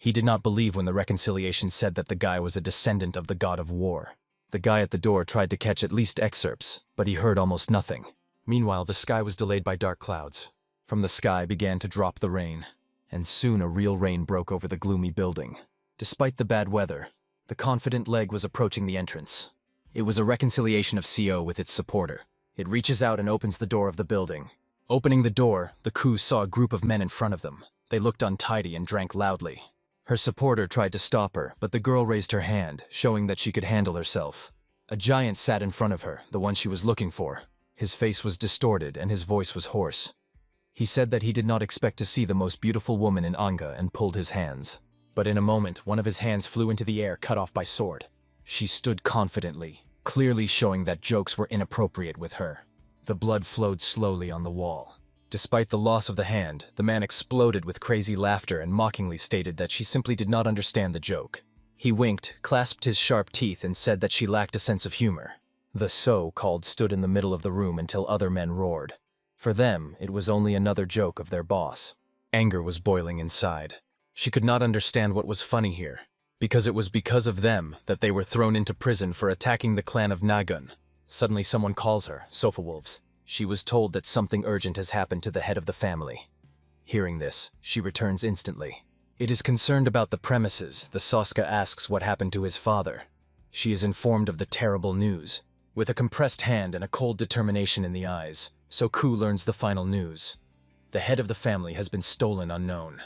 He did not believe when the reconciliation said that the guy was a descendant of the god of war. The guy at the door tried to catch at least excerpts, but he heard almost nothing. Meanwhile, the sky was delayed by dark clouds. From the sky began to drop the rain, and soon a real rain broke over the gloomy building. Despite the bad weather, the confident leg was approaching the entrance. It was a reconciliation of CO with its supporter. It reaches out and opens the door of the building. Opening the door, the coup saw a group of men in front of them. They looked untidy and drank loudly. Her supporter tried to stop her, but the girl raised her hand, showing that she could handle herself. A giant sat in front of her, the one she was looking for. His face was distorted and his voice was hoarse. He said that he did not expect to see the most beautiful woman in Manga and pulled his hands. But in a moment, one of his hands flew into the air, cut off by sword. She stood confidently, clearly showing that jokes were inappropriate with her. The blood flowed slowly on the wall. Despite the loss of the hand, the man exploded with crazy laughter and mockingly stated that she simply did not understand the joke. He winked, clasped his sharp teeth, and said that she lacked a sense of humor. The so-called stood in the middle of the room until other men roared. For them, it was only another joke of their boss. Anger was boiling inside. She could not understand what was funny here, because it was because of them that they were thrown into prison for attacking the clan of Nagun. Suddenly someone calls her, Sofa Wolves. She was told that something urgent has happened to the head of the family. Hearing this, she returns instantly. It is concerned about the premises. The Soska asks what happened to his father. She is informed of the terrible news. With a compressed hand and a cold determination in the eyes, Soku learns the final news. The head of the family has been stolen unknown.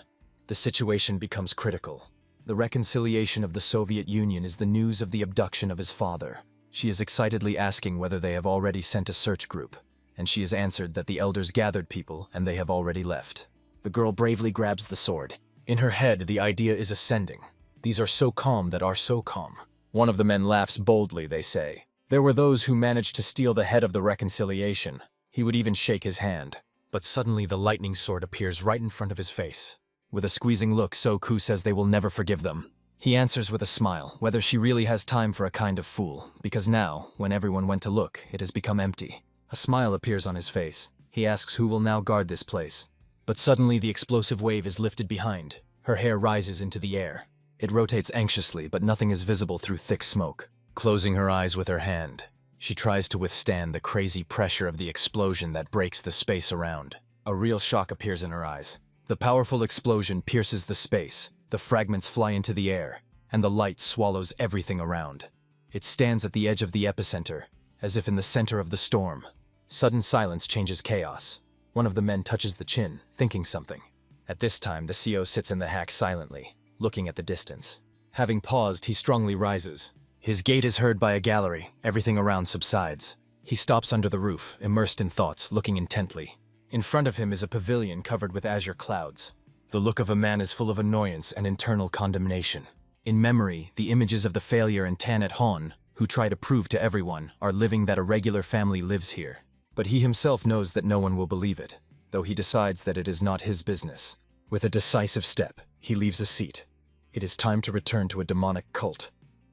The situation becomes critical. The reconciliation of the Soviet Union is the news of the abduction of his father. She is excitedly asking whether they have already sent a search group, and she is answered that the elders gathered people and they have already left. The girl bravely grabs the sword. In her head, the idea is ascending. These are so calm that are so calm. One of the men laughs boldly, they say. There were those who managed to steal the head of the reconciliation. He would even shake his hand. But suddenly the lightning sword appears right in front of his face. With a squeezing look, Soku says they will never forgive them. He answers with a smile, whether she really has time for a kind of fool, because now, when everyone went to look, it has become empty. A smile appears on his face. He asks who will now guard this place. But suddenly the explosive wave is lifted behind. Her hair rises into the air. It rotates anxiously, but nothing is visible through thick smoke. Closing her eyes with her hand, she tries to withstand the crazy pressure of the explosion that breaks the space around. A real shock appears in her eyes. The powerful explosion pierces the space, the fragments fly into the air, and the light swallows everything around. It stands at the edge of the epicenter, as if in the center of the storm. Sudden silence changes chaos. One of the men touches the chin, thinking something. At this time, the CO sits in the hack silently, looking at the distance. Having paused, he strongly rises. His gait is heard by a gallery. Everything around subsides. He stops under the roof, immersed in thoughts, looking intently. In front of him is a pavilion covered with azure clouds. The look of a man is full of annoyance and internal condemnation. In memory, the images of the failure and Tan at Hon, who try to prove to everyone, are living that a regular family lives here. But he himself knows that no one will believe it, though he decides that it is not his business. With a decisive step, he leaves a seat. It is time to return to a demonic cult.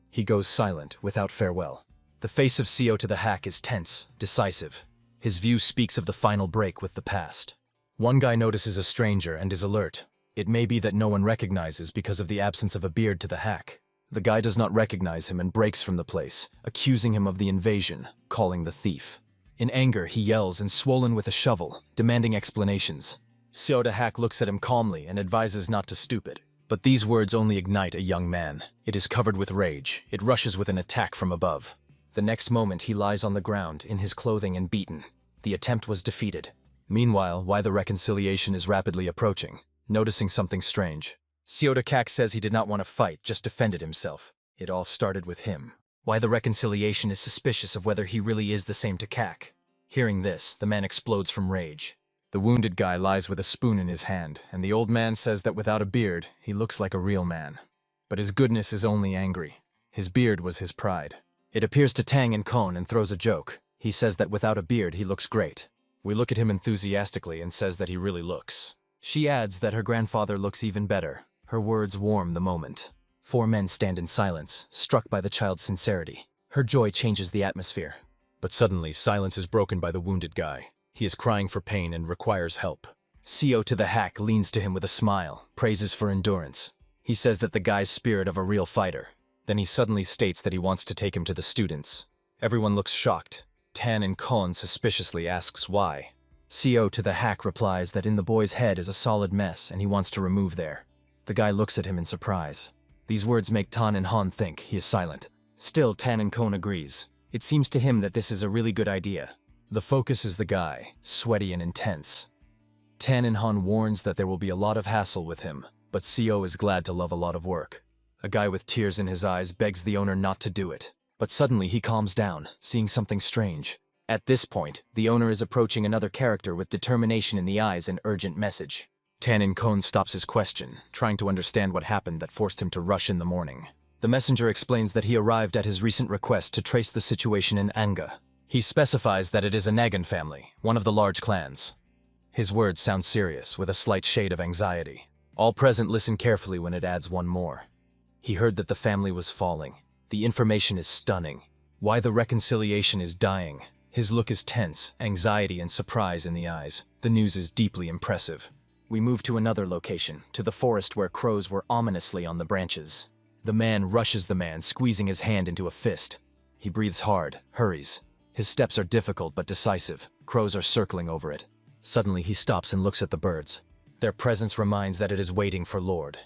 He goes silent, without farewell. The face of CO to the hack is tense, decisive. His view speaks of the final break with the past. One guy notices a stranger and is alert. It may be that no one recognizes because of the absence of a beard to the hack. The guy does not recognize him and breaks from the place, accusing him of the invasion, calling the thief. In anger, he yells and swollen with a shovel, demanding explanations. Seo the hack looks at him calmly and advises not to stoop it. But these words only ignite a young man. It is covered with rage. It rushes with an attack from above. The next moment he lies on the ground, in his clothing and beaten. The attempt was defeated. Meanwhile, why the reconciliation is rapidly approaching, noticing something strange. Seo to Kak says he did not want to fight, just defended himself. It all started with him. Why the reconciliation is suspicious of whether he really is the same to Kak. Hearing this, the man explodes from rage. The wounded guy lies with a spoon in his hand, and the old man says that without a beard, he looks like a real man. But his goodness is only angry. His beard was his pride. It appears to Tang and Kon and throws a joke. He says that without a beard, he looks great. We look at him enthusiastically and says that he really looks. She adds that her grandfather looks even better. Her words warm the moment. 4 men stand in silence, struck by the child's sincerity. Her joy changes the atmosphere. But suddenly, silence is broken by the wounded guy. He is crying for pain and requires help. Seo to the hack leans to him with a smile, praises for endurance. He says that the guy's spirit of a real fighter. Then he suddenly states that he wants to take him to the students. Everyone looks shocked. Tan and Kon suspiciously asks why. Seo to the hack replies that in the boy's head is a solid mess and he wants to remove there. The guy looks at him in surprise. These words make Tan and Han think. He is silent. Still, Tan and Kon agrees. It seems to him that this is a really good idea. The focus is the guy, sweaty and intense. Tan and Han warns that there will be a lot of hassle with him, but Seo is glad to love a lot of work. A guy with tears in his eyes begs the owner not to do it. But suddenly he calms down, seeing something strange. At this point, the owner is approaching another character with determination in the eyes and urgent message. Tan and Kon stops his question, trying to understand what happened that forced him to rush in the morning. The messenger explains that he arrived at his recent request to trace the situation in Anga. He specifies that it is a Nagan family, one of the large clans. His words sound serious, with a slight shade of anxiety. All present listen carefully when it adds one more. He heard that the family was falling. The information is stunning. Why the reconciliation is dying. His look is tense, anxiety and surprise in the eyes. The news is deeply impressive. We move to another location, to the forest where crows were ominously on the branches. The man rushes the man, squeezing his hand into a fist. He breathes hard, hurries. His steps are difficult but decisive. Crows are circling over it. Suddenly he stops and looks at the birds. Their presence reminds that it is waiting for Lord.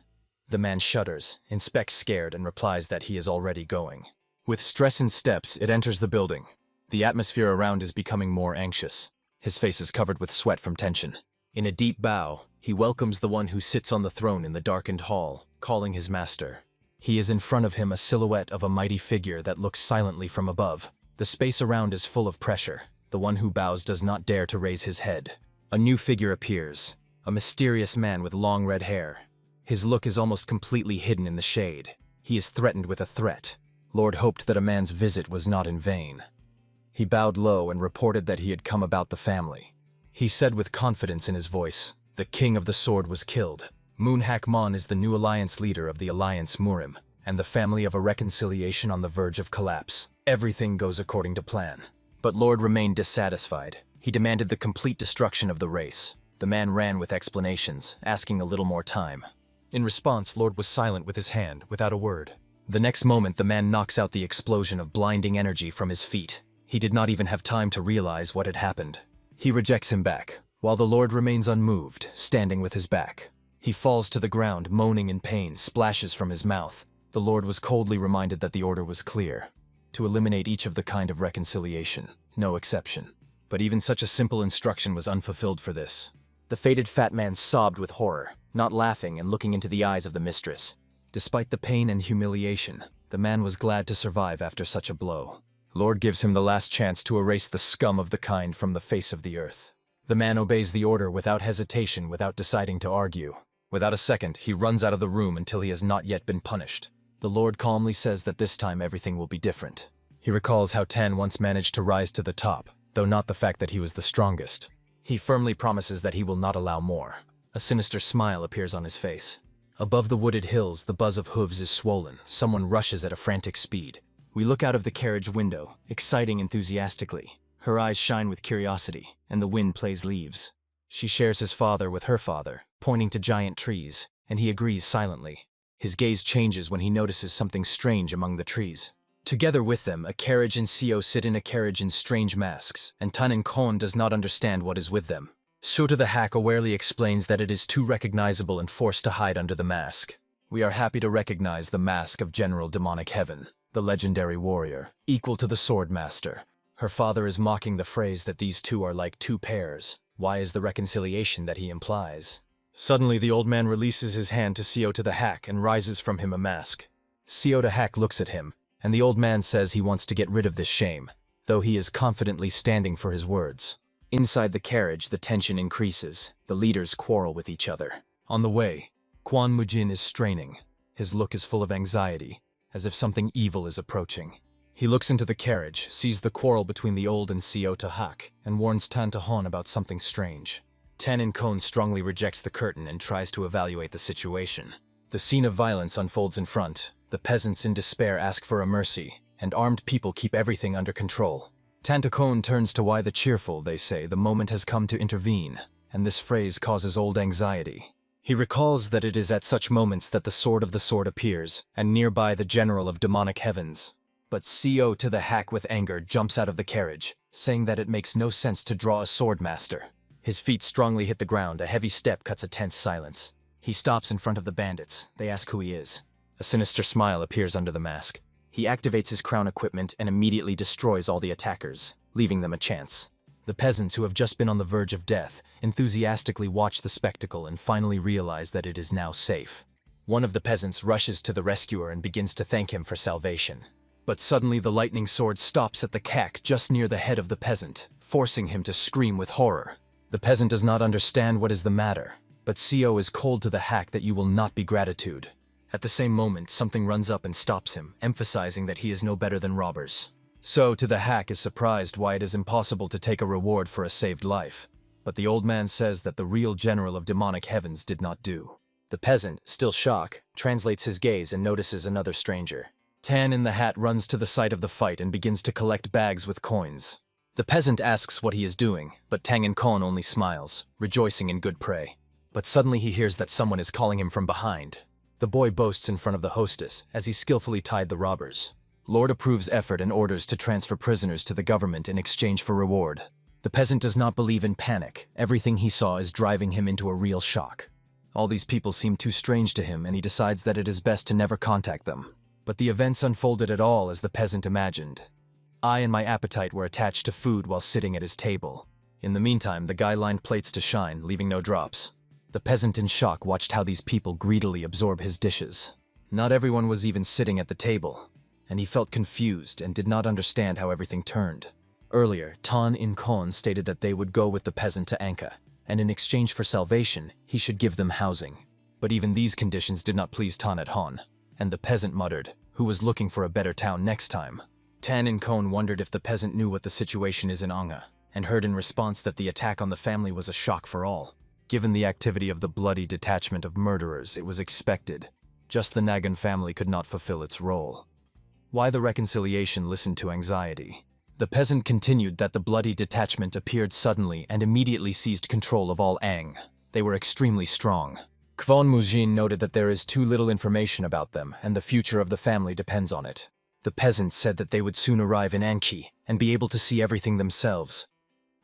The man shudders, inspects scared, and replies that he is already going. With stress in steps, it enters the building. The atmosphere around is becoming more anxious. His face is covered with sweat from tension. In a deep bow, he welcomes the one who sits on the throne in the darkened hall, calling his master. He is in front of him, a silhouette of a mighty figure that looks silently from above. The space around is full of pressure. The one who bows does not dare to raise his head. A new figure appears, a mysterious man with long red hair. His look is almost completely hidden in the shade. He is threatened with a threat. Lord hoped that a man's visit was not in vain. He bowed low and reported that he had come about the family. He said with confidence in his voice, "The king of the sword was killed. Moonhak Mon is the new alliance leader of the Alliance Murim, and the family of a reconciliation on the verge of collapse. Everything goes according to plan." But Lord remained dissatisfied. He demanded the complete destruction of the race. The man ran with explanations, asking a little more time. In response, Lord was silent with his hand, without a word. The next moment, the man knocks out the explosion of blinding energy from his feet. He did not even have time to realize what had happened. He rejects him back, while the Lord remains unmoved, standing with his back. He falls to the ground, moaning in pain, splashes from his mouth. The Lord was coldly reminded that the order was clear, to eliminate each of the kind of reconciliation, no exception. But even such a simple instruction was unfulfilled for this. The faded fat man sobbed with horror, not laughing and looking into the eyes of the mistress. Despite the pain and humiliation, the man was glad to survive after such a blow. Lord gives him the last chance to erase the scum of the kind from the face of the earth. The man obeys the order without hesitation, without deciding to argue. Without a second, he runs out of the room until he has not yet been punished. The Lord calmly says that this time everything will be different. He recalls how Tan once managed to rise to the top, though not the fact that he was the strongest. He firmly promises that he will not allow more. A sinister smile appears on his face. Above the wooded hills, the buzz of hooves is swollen. Someone rushes at a frantic speed. We look out of the carriage window, exciting enthusiastically. Her eyes shine with curiosity, and the wind plays leaves. She shares his father with her father, pointing to giant trees, and he agrees silently. His gaze changes when he notices something strange among the trees. Together with them, a carriage and Seo sit in a carriage in strange masks, and Tan and Kon does not understand what is with them. Suta the hack awarely explains that it is too recognizable and forced to hide under the mask. We are happy to recognize the mask of General Demonic Heaven. the legendary warrior, equal to the sword master. Her father is mocking the phrase that these two are like two pairs. Why is the reconciliation that he implies? Suddenly, the old man releases his hand to Seo to the hack and rises from him a mask. Seo to hack looks at him, and the old man says he wants to get rid of this shame, though he is confidently standing for his words. Inside the carriage, the tension increases. The leaders quarrel with each other. On the way, Kwon Mujin is straining. His look is full of anxiety, as if something evil is approaching. He looks into the carriage, sees the quarrel between the old and Seo to Hak, and warns Tan to Hon about something strange. Tan in Kon strongly rejects the curtain and tries to evaluate the situation. The scene of violence unfolds in front. The peasants in despair ask for a mercy, and armed people keep everything under control. Tan to Kon turns to Why the Cheerful, they say the moment has come to intervene, and this phrase causes old anxiety. He recalls that it is at such moments that the sword of the sword appears, and nearby the general of demonic heavens. But Seo to the hack with anger jumps out of the carriage, saying that it makes no sense to draw a sword master. His feet strongly hit the ground, a heavy step cuts a tense silence. He stops in front of the bandits. They ask who he is. A sinister smile appears under the mask. He activates his crown equipment and immediately destroys all the attackers, leaving them a chance. The peasants who have just been on the verge of death enthusiastically watch the spectacle and finally realize that it is now safe. One of the peasants rushes to the rescuer and begins to thank him for salvation. But suddenly the lightning sword stops at the cack just near the head of the peasant, forcing him to scream with horror. The peasant does not understand what is the matter, but Seo is cold to the hack that you will not be gratitude. At the same moment, something runs up and stops him, emphasizing that he is no better than robbers. So, to the hack is surprised why it is impossible to take a reward for a saved life. But the old man says that the real general of demonic heavens did not do. The peasant, still shocked, translates his gaze and notices another stranger. Tan in the hat runs to the site of the fight and begins to collect bags with coins. The peasant asks what he is doing, but Tang in Kon only smiles, rejoicing in good prey. But suddenly he hears that someone is calling him from behind. The boy boasts in front of the hostess as he skillfully tied the robbers. Lord approves effort and orders to transfer prisoners to the government in exchange for reward. The peasant does not believe in panic. Everything he saw is driving him into a real shock. All these people seem too strange to him and he decides that it is best to never contact them. But the events unfolded at all as the peasant imagined. I and my appetite were attached to food while sitting at his table. In the meantime, the guy lined plates to shine, leaving no drops. The peasant in shock watched how these people greedily absorb his dishes. Not everyone was even sitting at the table, and he felt confused and did not understand how everything turned. Earlier, Tan in Kon stated that they would go with the peasant to Anka, and in exchange for salvation, he should give them housing. But even these conditions did not please Tan at Hon, and the peasant muttered, who was looking for a better town next time. Tan in Kon wondered if the peasant knew what the situation is in Anga, and heard in response that the attack on the family was a shock for all. Given the activity of the bloody detachment of murderers, it was expected. Just the Nagan family could not fulfill its role. Why the reconciliation listened to anxiety. The peasant continued that the bloody detachment appeared suddenly and immediately seized control of all Ang. They were extremely strong. Kwon Mujin noted that there is too little information about them, and the future of the family depends on it. The peasants said that they would soon arrive in Anki and be able to see everything themselves.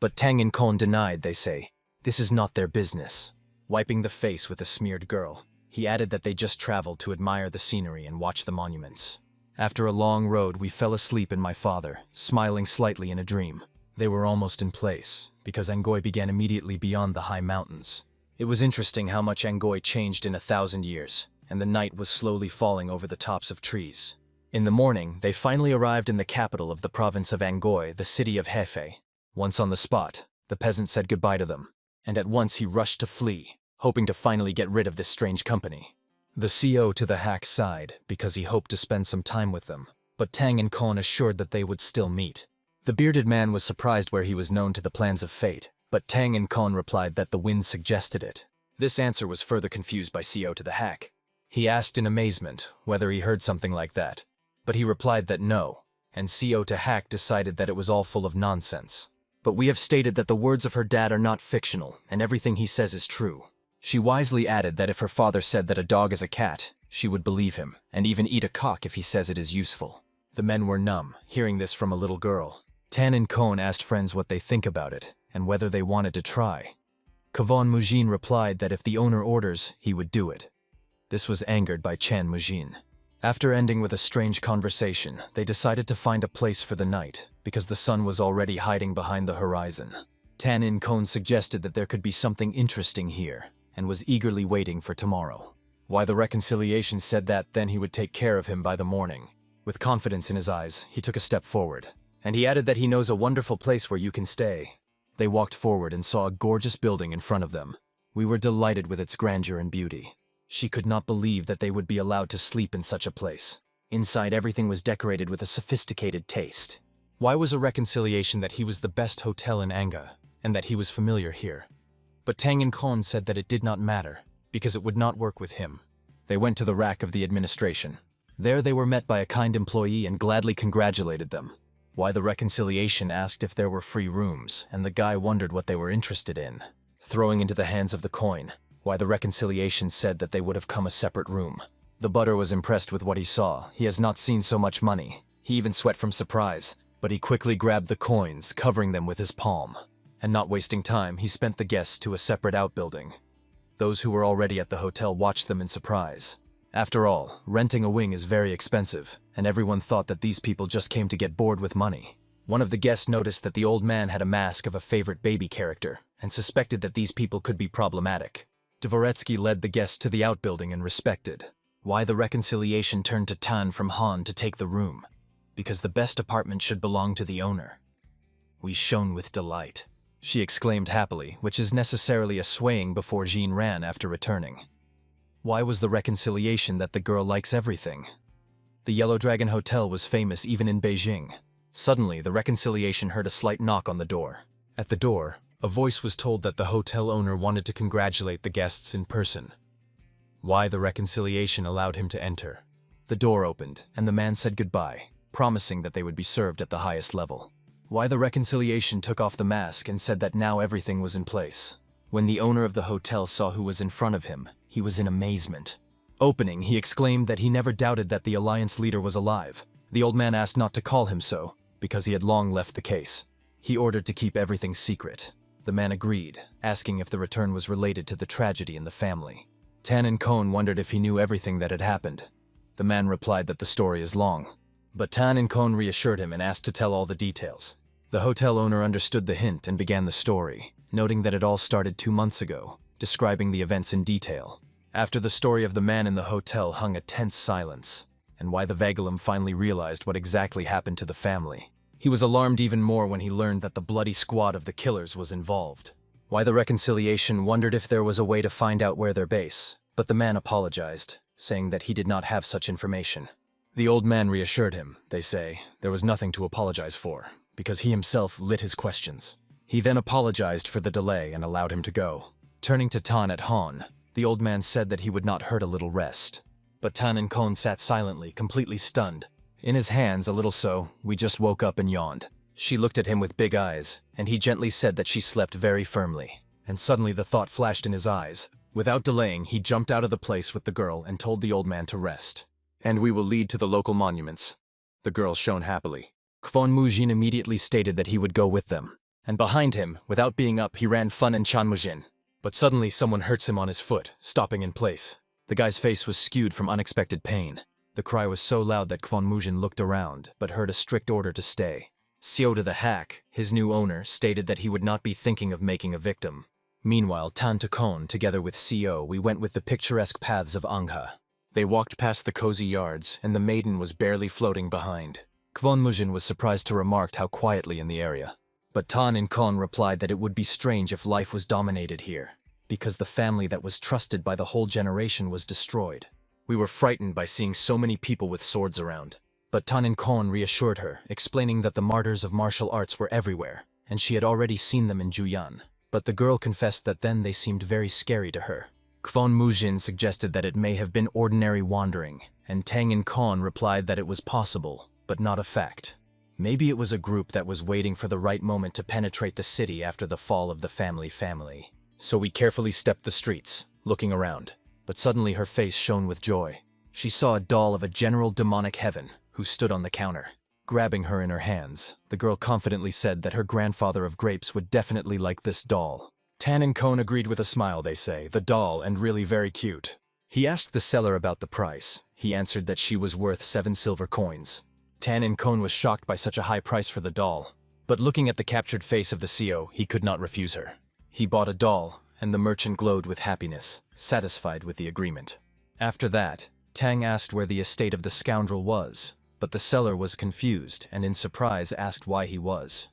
But Tang in Kon denied, they say. This is not their business. Wiping the face with a smeared girl, he added that they just traveled to admire the scenery and watch the monuments. After a long road, we fell asleep in my father, smiling slightly in a dream. They were almost in place, because Angoi began immediately beyond the high mountains. It was interesting how much Angoi changed in 1,000 years, and the night was slowly falling over the tops of trees. In the morning, they finally arrived in the capital of the province of Angoi, the city of Hefei. Once on the spot, the peasant said goodbye to them, and at once he rushed to flee, hoping to finally get rid of this strange company. The CO to the hack sighed, because he hoped to spend some time with them, but Tang and Kon assured that they would still meet. The bearded man was surprised where he was known to the plans of fate, but Tang and Kon replied that the wind suggested it. This answer was further confused by CO to the hack. He asked in amazement whether he heard something like that, but he replied that no, and CO to hack decided that it was all full of nonsense. But we have stated that the words of her dad are not fictional, and everything he says is true. She wisely added that if her father said that a dog is a cat, she would believe him, and even eat a cock if he says it is useful. The men were numb, hearing this from a little girl. Tan and Kon asked friends what they think about it, and whether they wanted to try. Kwon Mujin replied that if the owner orders, he would do it. This was angered by Chan Mujin. After ending with a strange conversation, they decided to find a place for the night, because the sun was already hiding behind the horizon. Tan In-kon suggested that there could be something interesting here, and was eagerly waiting for tomorrow. Why the reconciliation said that then he would take care of him by the morning. With confidence in his eyes, he took a step forward, and he added that he knows a wonderful place where you can stay. They walked forward and saw a gorgeous building in front of them. We were delighted with its grandeur and beauty. She could not believe that they would be allowed to sleep in such a place. Inside, everything was decorated with a sophisticated taste. Why was a reconciliation that he was the best hotel in Anga, and that he was familiar here? But Tang In-kon said that it did not matter, because it would not work with him. They went to the rack of the administration. There they were met by a kind employee and gladly congratulated them. Why the reconciliation asked if there were free rooms, and the guy wondered what they were interested in. Throwing into the hands of the coin, why the reconciliation said that they would have come a separate room. The butter was impressed with what he saw. He has not seen so much money. He even sweat from surprise, but he quickly grabbed the coins, covering them with his palm. And not wasting time, he spent the guests to a separate outbuilding. Those who were already at the hotel watched them in surprise. After all, renting a wing is very expensive, and everyone thought that these people just came to get bored with money. One of the guests noticed that the old man had a mask of a favorite baby character, and suspected that these people could be problematic. Dvoretsky led the guests to the outbuilding and respected. Why the reconciliation turned to Tan from Han to take the room? Because the best apartment should belong to the owner. We shone with delight, she exclaimed happily, which is necessarily a swaying before Jean ran after returning. Why was the reconciliation that the girl likes everything? The Yellow Dragon Hotel was famous even in Beijing. Suddenly, the reconciliation heard a slight knock on the door. At the door, a voice was told that the hotel owner wanted to congratulate the guests in person. Why the reconciliation allowed him to enter. The door opened, and the man said goodbye, promising that they would be served at the highest level. Why the reconciliation took off the mask and said that now everything was in place. When the owner of the hotel saw who was in front of him, he was in amazement. Opening, he exclaimed that he never doubted that the alliance leader was alive. The old man asked not to call him so, because he had long left the case. He ordered to keep everything secret. The man agreed, asking if the return was related to the tragedy in the family. Tan In-kon wondered if he knew everything that had happened. The man replied that the story is long. But Tan In-kon reassured him and asked to tell all the details. The hotel owner understood the hint and began the story, noting that it all started 2 months ago, describing the events in detail. After the story of the man in the hotel hung a tense silence, and why the Vagalum finally realized what exactly happened to the family. He was alarmed even more when he learned that the bloody squad of the killers was involved. Why the reconciliation wondered if there was a way to find out where their base, but the man apologized, saying that he did not have such information. The old man reassured him, they say, there was nothing to apologize for, because he himself lit his questions. He then apologized for the delay and allowed him to go. Turning to Tan at Han, the old man said that he would not hurt a little rest. But Tan In-kon sat silently, completely stunned. In his hands, a little so, we just woke up and yawned. She looked at him with big eyes, and he gently said that she slept very firmly. And suddenly the thought flashed in his eyes. Without delaying, he jumped out of the place with the girl and told the old man to rest. And we will lead to the local monuments. The girl shone happily. Kwon Mujin immediately stated that he would go with them. And behind him, without being up, he ran Fun and Chan Mujin. But suddenly someone hurts him on his foot, stopping in place. The guy's face was skewed from unexpected pain. The cry was so loud that Kwon Mujin looked around, but heard a strict order to stay. Seo the hack, his new owner, stated that he would not be thinking of making a victim. Meanwhile, Tan Takon, together with Seo, we went with the picturesque paths of Angha. They walked past the cozy yards, and the maiden was barely floating behind. Kwon Mujin was surprised to remark how quietly in the area. But Tan In-kon replied that it would be strange if life was dominated here, because the family that was trusted by the whole generation was destroyed. We were frightened by seeing so many people with swords around. But Tan In-kon reassured her, explaining that the martyrs of martial arts were everywhere, and she had already seen them in Juyan. But the girl confessed that then they seemed very scary to her. Kwon Mujin suggested that it may have been ordinary wandering, and Tang In-kon replied that it was possible, but not a fact. Maybe it was a group that was waiting for the right moment to penetrate the city after the fall of the family. So we carefully stepped the streets, looking around. But suddenly her face shone with joy. She saw a doll of a general demonic heaven, who stood on the counter. Grabbing her in her hands, the girl confidently said that her grandfather of grapes would definitely like this doll. Tan In-kon agreed with a smile, they say, the doll, and really very cute. He asked the seller about the price. He answered that she was worth 7 silver coins. Tan and Kon was shocked by such a high price for the doll, but looking at the captured face of the CO, he could not refuse her. He bought a doll, and the merchant glowed with happiness, satisfied with the agreement. After that, Tang asked where the estate of the scoundrel was, but the seller was confused and in surprise asked why he was.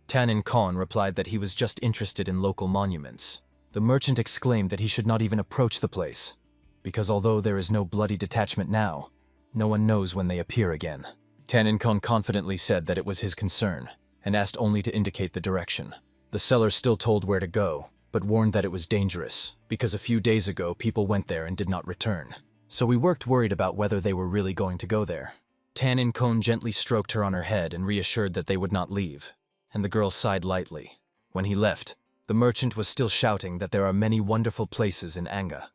Tan and Kon replied that he was just interested in local monuments. The merchant exclaimed that he should not even approach the place, because although there is no bloody detachment now, no one knows when they appear again. Tan and Kon confidently said that it was his concern, and asked only to indicate the direction. The seller still told where to go, but warned that it was dangerous, because a few days ago people went there and did not return. So we worked worried about whether they were really going to go there. Tan and Kon gently stroked her on her head and reassured that they would not leave, and the girl sighed lightly. When he left, the merchant was still shouting that there are many wonderful places in Anga,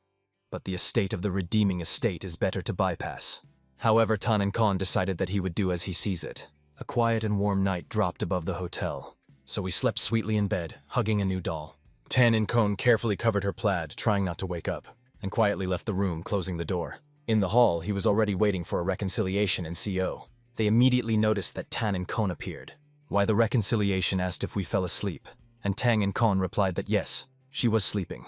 but the estate of the redeeming estate is better to bypass. However, Tan and Kon decided that he would do as he sees it. A quiet and warm night dropped above the hotel, so we slept sweetly in bed, hugging a new doll. Tan and Kon carefully covered her plaid, trying not to wake up, and quietly left the room, closing the door. In the hall, he was already waiting for a reconciliation and CO. They immediately noticed that Tan and Kon appeared. Why the reconciliation asked if we fell asleep, and Tang and Kon replied that yes, she was sleeping,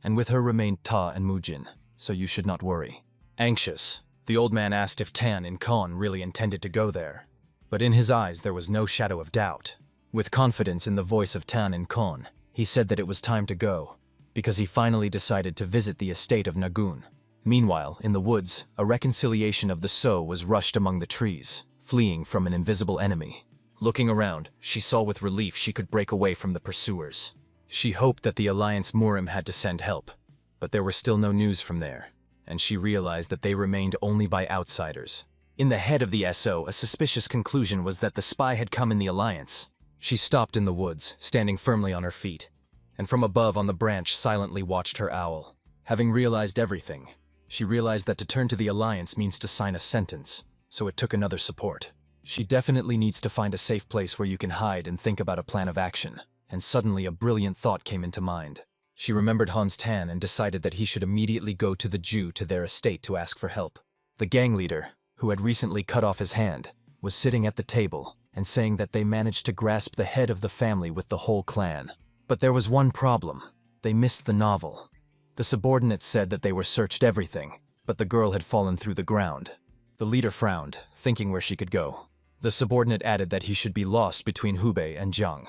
and with her remained Ta and Mujin, so you should not worry. Anxious, the old man asked if Tan and Kon really intended to go there, but in his eyes there was no shadow of doubt. With confidence in the voice of Tan and Kon, he said that it was time to go, because he finally decided to visit the estate of Nagun. Meanwhile, in the woods, a reconciliation of the So was rushed among the trees, fleeing from an invisible enemy. Looking around, she saw with relief she could break away from the pursuers. She hoped that the Alliance Murim had to send help, but there were still no news from there, and she realized that they remained only by outsiders. In the head of the SO, a suspicious conclusion was that the spy had come in the Alliance. She stopped in the woods, standing firmly on her feet, and from above on the branch silently watched her owl. Having realized everything, she realized that to turn to the Alliance means to sign a sentence, so it took another support. She definitely needs to find a safe place where you can hide and think about a plan of action, and suddenly a brilliant thought came into mind. She remembered Hans Tan and decided that he should immediately go to the Jew to their estate to ask for help. The gang leader, who had recently cut off his hand, was sitting at the table and saying that they managed to grasp the head of the family with the whole clan. But there was one problem. They missed the novel. The subordinates said that they were searched everything, but the girl had fallen through the ground. The leader frowned, thinking where she could go. The subordinate added that he should be lost between Hubei and Jiang.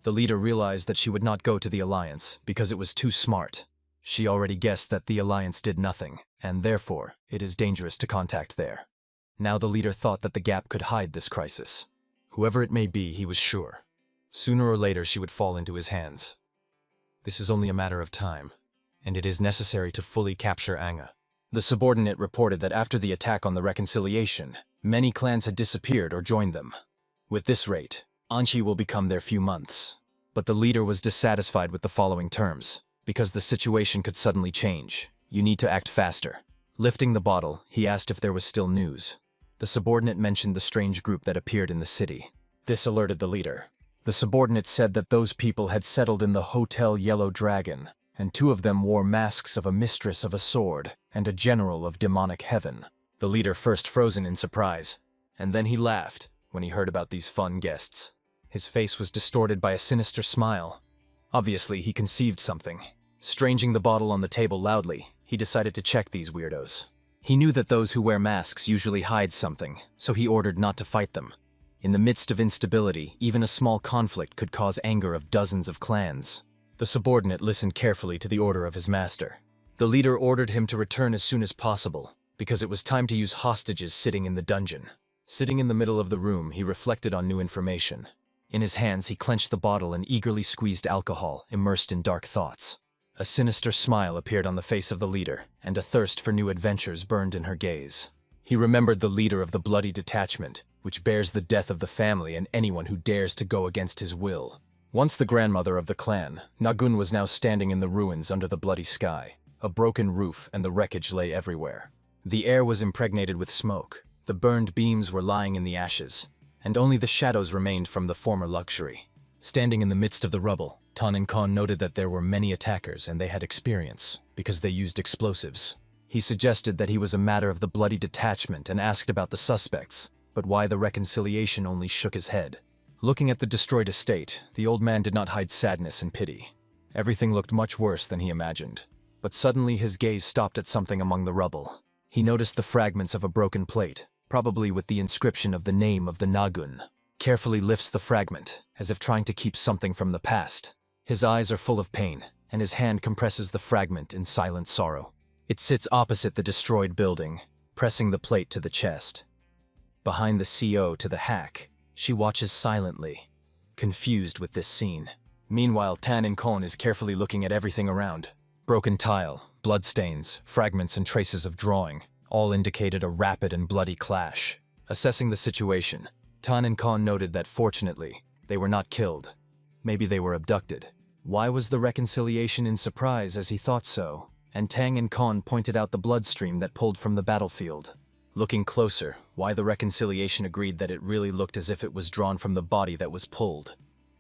The leader realized that she would not go to the Alliance because it was too smart. She already guessed that the Alliance did nothing, and therefore, it is dangerous to contact there. Now the leader thought that the gap could hide this crisis. Whoever it may be, he was sure. Sooner or later she would fall into his hands. This is only a matter of time, and it is necessary to fully capture Anga. The subordinate reported that after the attack on the reconciliation, many clans had disappeared or joined them. With this rate, Anchi will become their few months. But the leader was dissatisfied with the following terms. Because the situation could suddenly change, you need to act faster. Lifting the bottle, he asked if there was still news. The subordinate mentioned the strange group that appeared in the city. This alerted the leader. The subordinate said that those people had settled in the Hotel Yellow Dragon, and 2 of them wore masks of a mistress of a sword and a general of demonic heaven. The leader first frozen in surprise, and then he laughed when he heard about these fun guests. His face was distorted by a sinister smile. Obviously, he conceived something. Stranging the bottle on the table loudly, he decided to check these weirdos. He knew that those who wear masks usually hide something, so he ordered not to fight them. In the midst of instability, even a small conflict could cause anger of dozens of clans. The subordinate listened carefully to the order of his master. The leader ordered him to return as soon as possible, because it was time to use hostages sitting in the dungeon. Sitting in the middle of the room, he reflected on new information. In his hands, he clenched the bottle and eagerly squeezed alcohol, immersed in dark thoughts. A sinister smile appeared on the face of the leader, and a thirst for new adventures burned in her gaze. He remembered the leader of the bloody detachment, which bears the death of the family and anyone who dares to go against his will. Once the grandmother of the clan, Nagun was now standing in the ruins under the bloody sky. A broken roof and the wreckage lay everywhere. The air was impregnated with smoke. The burned beams were lying in the ashes, and only the shadows remained from the former luxury. Standing in the midst of the rubble, Tan and Kon noted that there were many attackers and they had experience, because they used explosives. He suggested that he was a matter of the bloody detachment and asked about the suspects, but why the reconciliation only shook his head. Looking at the destroyed estate, the old man did not hide sadness and pity. Everything looked much worse than he imagined. But suddenly his gaze stopped at something among the rubble. He noticed the fragments of a broken plate, probably with the inscription of the name of the Nagun. Carefully lifts the fragment, as if trying to keep something from the past. His eyes are full of pain, and his hand compresses the fragment in silent sorrow. It sits opposite the destroyed building, pressing the plate to the chest. Behind the CO to the hack, she watches silently, confused with this scene. Meanwhile, Tan and Kon is carefully looking at everything around. Broken tile, bloodstains, fragments and traces of drawing, all indicated a rapid and bloody clash. Assessing the situation, Tan and Kon noted that fortunately, they were not killed. Maybe they were abducted. Why was the reconciliation in surprise as he thought so? And Tang and Kon pointed out the bloodstream that pulled from the battlefield. Looking closer, why the reconciliation agreed that it really looked as if it was drawn from the body that was pulled.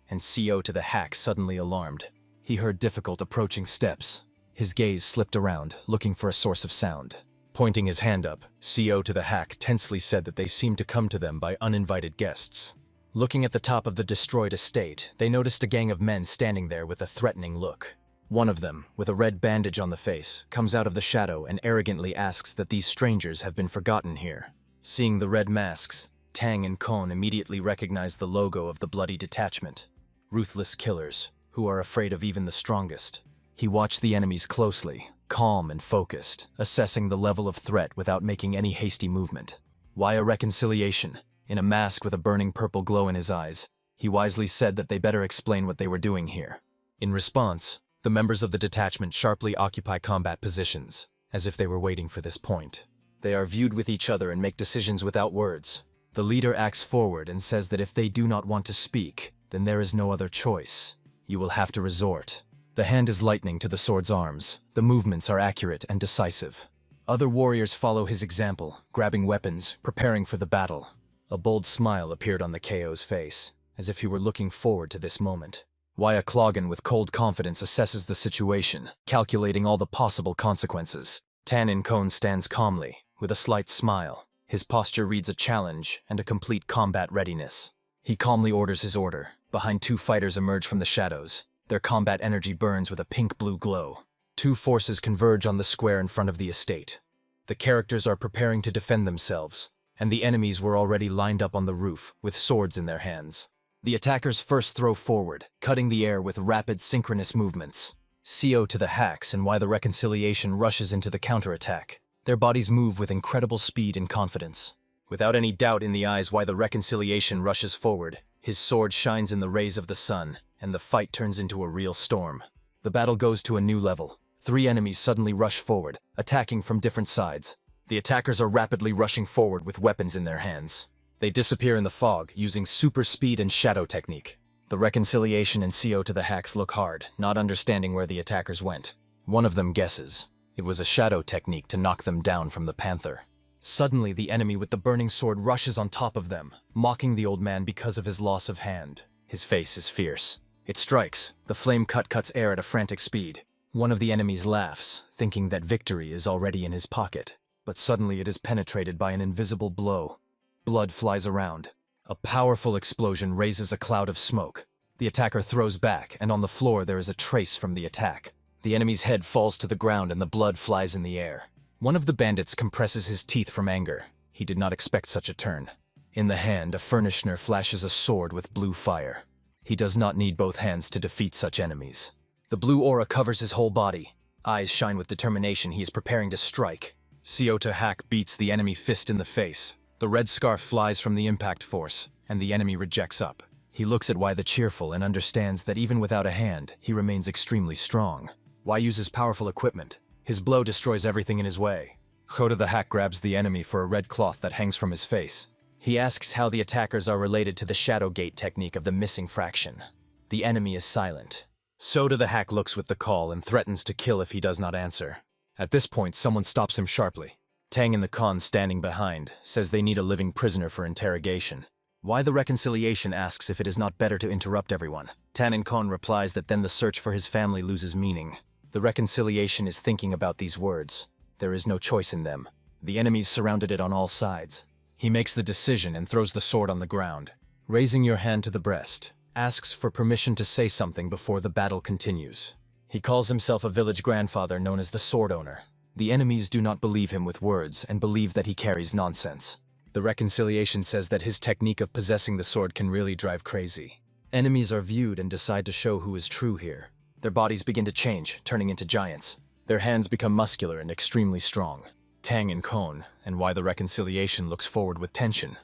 And CO to the hack suddenly alarmed. He heard difficult approaching steps. His gaze slipped around, looking for a source of sound. Pointing his hand up, CO to the hack tensely said that they seemed to come to them by uninvited guests. Looking at the top of the destroyed estate, they noticed a gang of men standing there with a threatening look. One of them, with a red bandage on the face, comes out of the shadow and arrogantly asks that these strangers have been forgotten here. Seeing the red masks, Tang and Kon immediately recognize the logo of the bloody detachment. Ruthless killers, who are afraid of even the strongest. He watched the enemies closely, calm and focused, assessing the level of threat without making any hasty movement. Why a reconciliation? In a mask with a burning purple glow in his eyes, he wisely said that they better explain what they were doing here. In response, the members of the detachment sharply occupy combat positions, as if they were waiting for this point. They are viewed with each other and make decisions without words. The leader acts forward and says that if they do not want to speak, then there is no other choice. You will have to resort. The hand is lightning to the sword's arms. The movements are accurate and decisive. Other warriors follow his example, grabbing weapons, preparing for the battle. A bold smile appeared on the KO's face, as if he were looking forward to this moment. Why a Clogan with cold confidence assesses the situation, calculating all the possible consequences. Tan in Kon stands calmly, with a slight smile. His posture reads a challenge and a complete combat readiness. He calmly orders his order. Behind two fighters emerge from the shadows. Their combat energy burns with a pink-blue glow. Two forces converge on the square in front of the estate. The characters are preparing to defend themselves, and the enemies were already lined up on the roof, with swords in their hands. The attackers first throw forward, cutting the air with rapid synchronous movements. CO to the hacks and why the reconciliation rushes into the counterattack. Their bodies move with incredible speed and confidence. Without any doubt in the eyes why the reconciliation rushes forward, his sword shines in the rays of the sun, and the fight turns into a real storm. The battle goes to a new level. Three enemies suddenly rush forward, attacking from different sides. The attackers are rapidly rushing forward with weapons in their hands. They disappear in the fog, using super speed and shadow technique. The reconciliation and CO to the hacks look hard, not understanding where the attackers went. One of them guesses. It was a shadow technique to knock them down from the panther. Suddenly, the enemy with the burning sword rushes on top of them, mocking the old man because of his loss of hand. His face is fierce. It strikes. The flame cuts air at a frantic speed. One of the enemies laughs, thinking that victory is already in his pocket. But suddenly it is penetrated by an invisible blow. Blood flies around. A powerful explosion raises a cloud of smoke. The attacker throws back, and on the floor there is a trace from the attack. The enemy's head falls to the ground and the blood flies in the air. One of the bandits compresses his teeth from anger. He did not expect such a turn. In the hand, a furnishner flashes a sword with blue fire. He does not need both hands to defeat such enemies. The blue aura covers his whole body. Eyes shine with determination. He is preparing to strike. Cyota Hack beats the enemy fist in the face. The red scarf flies from the impact force, and the enemy rejects up. He looks at Why the Cheerful and understands that even without a hand, he remains extremely strong. Why uses powerful equipment? His blow destroys everything in his way. Khoda the Hack grabs the enemy for a red cloth that hangs from his face. He asks how the attackers are related to the Shadow Gate technique of the missing fraction. The enemy is silent. Soda the Hack looks with the call and threatens to kill if he does not answer. At this point, someone stops him sharply. Tang and the Khan standing behind says they need a living prisoner for interrogation. Why the Reconciliation asks if it is not better to interrupt everyone. Tan and Khan replies that then the search for his family loses meaning. The Reconciliation is thinking about these words. There is no choice in them. The enemies surrounded it on all sides. He makes the decision and throws the sword on the ground. Raising your hand to the breast, asks for permission to say something before the battle continues. He calls himself a village grandfather known as the Sword Owner. The enemies do not believe him with words and believe that he carries nonsense. The reconciliation says that his technique of possessing the sword can really drive crazy. Enemies are viewed and decide to show who is true here. Their bodies begin to change, turning into giants. Their hands become muscular and extremely strong. Tang and Kon, and why the reconciliation looks forward with tension.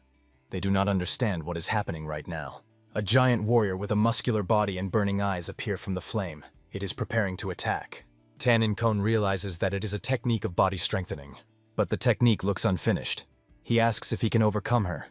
They do not understand what is happening right now. A giant warrior with a muscular body and burning eyes appear from the flame. It is preparing to attack. Tan and Kon realizes that it is a technique of body strengthening, but the technique looks unfinished. He asks if he can overcome her.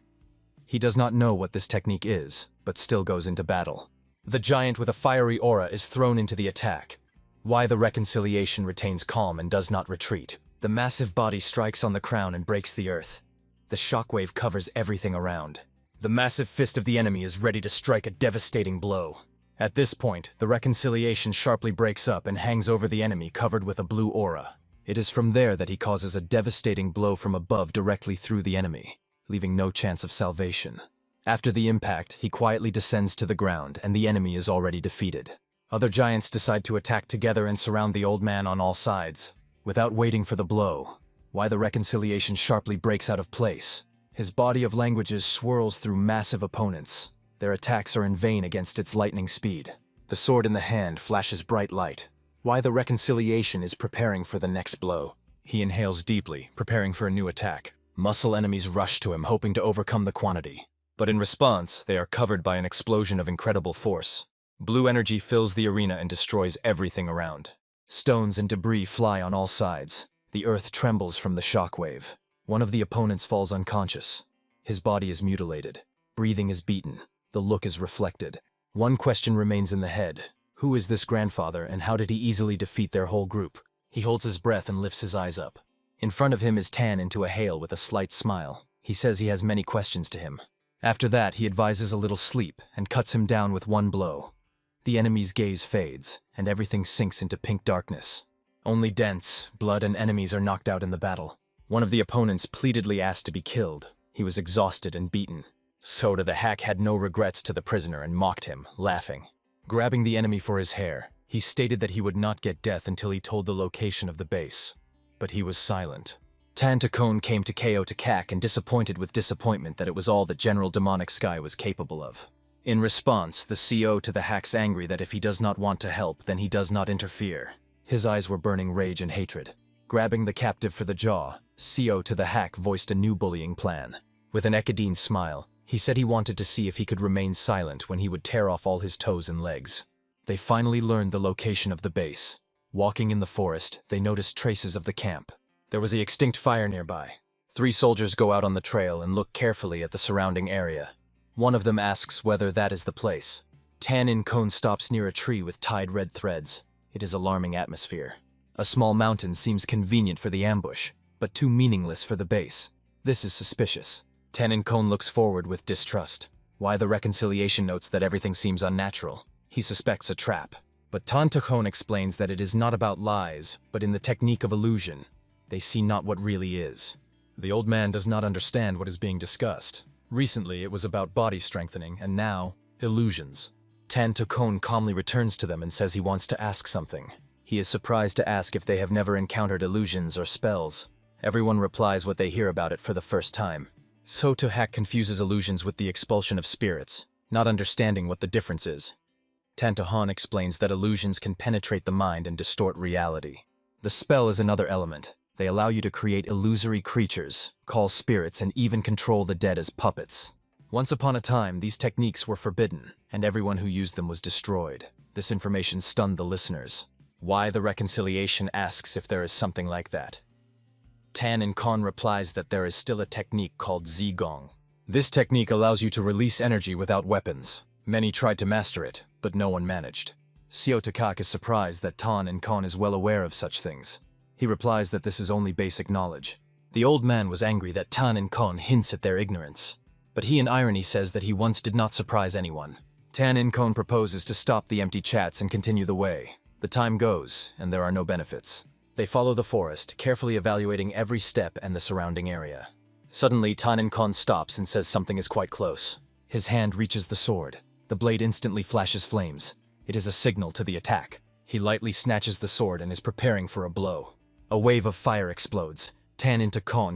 He does not know what this technique is, but still goes into battle. The giant with a fiery aura is thrown into the attack. Why the reconciliation retains calm and does not retreat. The massive body strikes on the crown and breaks the earth. The shockwave covers everything around. The massive fist of the enemy is ready to strike a devastating blow. At this point, the reconciliation sharply breaks up and hangs over the enemy covered with a blue aura. It is from there that he causes a devastating blow from above directly through the enemy, leaving no chance of salvation. After the impact, he quietly descends to the ground and the enemy is already defeated. Other giants decide to attack together and surround the old man on all sides. Without waiting for the blow, why the reconciliation sharply breaks out of place. His body of languages swirls through massive opponents. Their attacks are in vain against its lightning speed. The sword in the hand flashes bright light. Why the reconciliation is preparing for the next blow. He inhales deeply, preparing for a new attack. Muscle enemies rush to him, hoping to overcome the quantity. But in response, they are covered by an explosion of incredible force. Blue energy fills the arena and destroys everything around. Stones and debris fly on all sides. The earth trembles from the shockwave. One of the opponents falls unconscious. His body is mutilated. Breathing is beaten. The look is reflected. One question remains in the head. Who is this grandfather and how did he easily defeat their whole group? He holds his breath and lifts his eyes up. In front of him is Tan into a hail with a slight smile. He says he has many questions to him. After that, he advises a little sleep and cuts him down with one blow. The enemy's gaze fades, and everything sinks into pink darkness. Only dents, blood, and enemies are knocked out in the battle. One of the opponents pleadedly asked to be killed. He was exhausted and beaten. Soda the hack had no regrets to the prisoner and mocked him, laughing. Grabbing the enemy for his hair, he stated that he would not get death until he told the location of the base. But he was silent. Tantacone came to KO to Kak and disappointed with disappointment that it was all that General Demonic Sky was capable of. In response, the CO to the hack's angry that if he does not want to help, then he does not interfere. His eyes were burning rage and hatred. Grabbing the captive for the jaw, CO to the hack voiced a new bullying plan. With an Ekadine smile, he said he wanted to see if he could remain silent when he would tear off all his toes and legs. They finally learned the location of the base. Walking in the forest, they noticed traces of the camp. There was the extinct fire nearby. 3 soldiers go out on the trail and look carefully at the surrounding area. One of them asks whether that is the place. Tan Cone stops near a tree with tied red threads. It is alarming atmosphere. A small mountain seems convenient for the ambush, but too meaningless for the base. This is suspicious. Tan Cone looks forward with distrust. Why the reconciliation notes that everything seems unnatural. He suspects a trap. But Tantacone explains that it is not about lies, but in the technique of illusion. They see not what really is. The old man does not understand what is being discussed. Recently, it was about body strengthening, and now, illusions. Tantacone calmly returns to them and says he wants to ask something. He is surprised to ask if they have never encountered illusions or spells. Everyone replies what they hear about it for the first time. So Hack confuses illusions with the expulsion of spirits, not understanding what the difference is. Tantahan explains that illusions can penetrate the mind and distort reality. The spell is another element. They allow you to create illusory creatures, call spirits, and even control the dead as puppets. Once upon a time, these techniques were forbidden, and everyone who used them was destroyed. This information stunned the listeners. Why the reconciliation asks if there is something like that. Tan and Kon replies that there is still a technique called Zigong. This technique allows you to release energy without weapons. Many tried to master it, but no one managed. Siotakak is surprised that Tan and Kon is well aware of such things. He replies that this is only basic knowledge. The old man was angry that Tan and Kon hints at their ignorance. But he in irony says that he once did not surprise anyone. Tan and Kon proposes to stop the empty chats and continue the way. The time goes, and there are no benefits. They follow the forest, carefully evaluating every step and the surrounding area. Suddenly, Tan stops and says something is quite close. His hand reaches the sword. The blade instantly flashes flames. It is a signal to the attack. He lightly snatches the sword and is preparing for a blow. A wave of fire explodes. Tan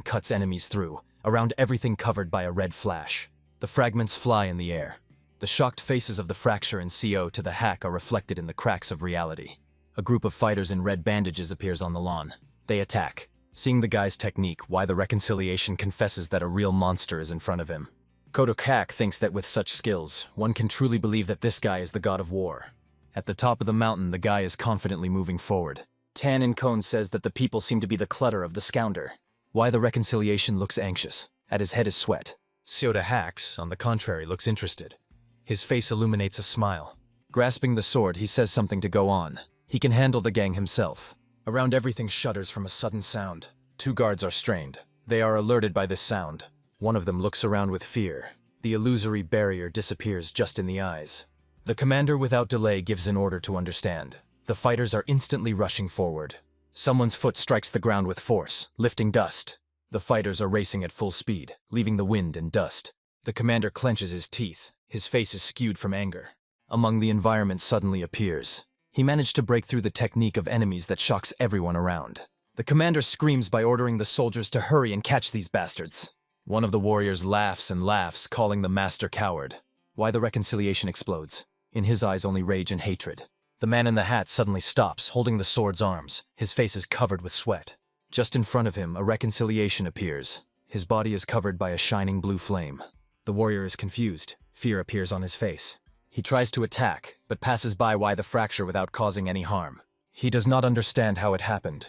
cuts enemies through, around everything covered by a red flash. The fragments fly in the air. The shocked faces of the fracture and CO to the hack are reflected in the cracks of reality. A group of fighters in red bandages appears on the lawn. They attack. Seeing the guy's technique, Why the Reconciliation confesses that a real monster is in front of him. Kodokak thinks that with such skills, one can truly believe that this guy is the god of war. At the top of the mountain, the guy is confidently moving forward. Tan says that the people seem to be the clutter of the scounder. Why the Reconciliation looks anxious. At his head is sweat. Seota Hacks, on the contrary, looks interested. His face illuminates a smile. Grasping the sword, he says something to go on. He can handle the gang himself. Around everything shudders from a sudden sound. 2 guards are strained. They are alerted by this sound. One of them looks around with fear. The illusory barrier disappears just in the eyes. The commander without delay gives an order to understand. The fighters are instantly rushing forward. Someone's foot strikes the ground with force, lifting dust. The fighters are racing at full speed, leaving the wind and dust. The commander clenches his teeth. His face is skewed from anger. Among the environment suddenly appears. He managed to break through the technique of enemies that shocks everyone around. The commander screams by ordering the soldiers to hurry and catch these bastards. One of the warriors laughs and laughs, calling the master coward. Why the Reconciliation explodes. In his eyes only rage and hatred. The man in the hat suddenly stops, holding the sword's arms. His face is covered with sweat. Just in front of him, a Reconciliation appears. His body is covered by a shining blue flame. The warrior is confused. Fear appears on his face. He tries to attack, but passes by Why the Fracture without causing any harm. He does not understand how it happened.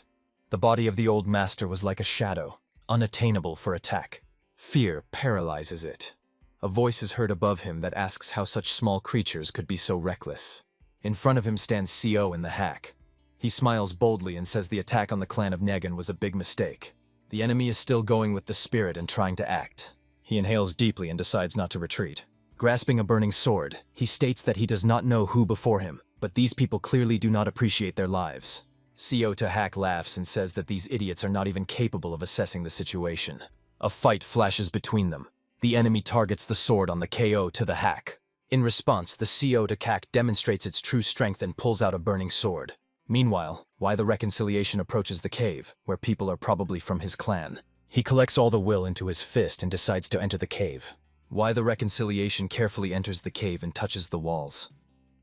The body of the old master was like a shadow, unattainable for attack. Fear paralyzes it. A voice is heard above him that asks how such small creatures could be so reckless. In front of him stands CO in the hack. He smiles boldly and says the attack on the clan of Negan was a big mistake. The enemy is still going with the spirit and trying to act. He inhales deeply and decides not to retreat. Grasping a burning sword, he states that he does not know who before him, but these people clearly do not appreciate their lives. CO to Hack laughs and says that these idiots are not even capable of assessing the situation. A fight flashes between them. The enemy targets the sword on the KO to the Hack. In response, the CO to Hack demonstrates its true strength and pulls out a burning sword. Meanwhile, Why the Reconciliation approaches the cave, where people are probably from his clan. He collects all the will into his fist and decides to enter the cave. Why the Reconciliation carefully enters the cave and touches the walls.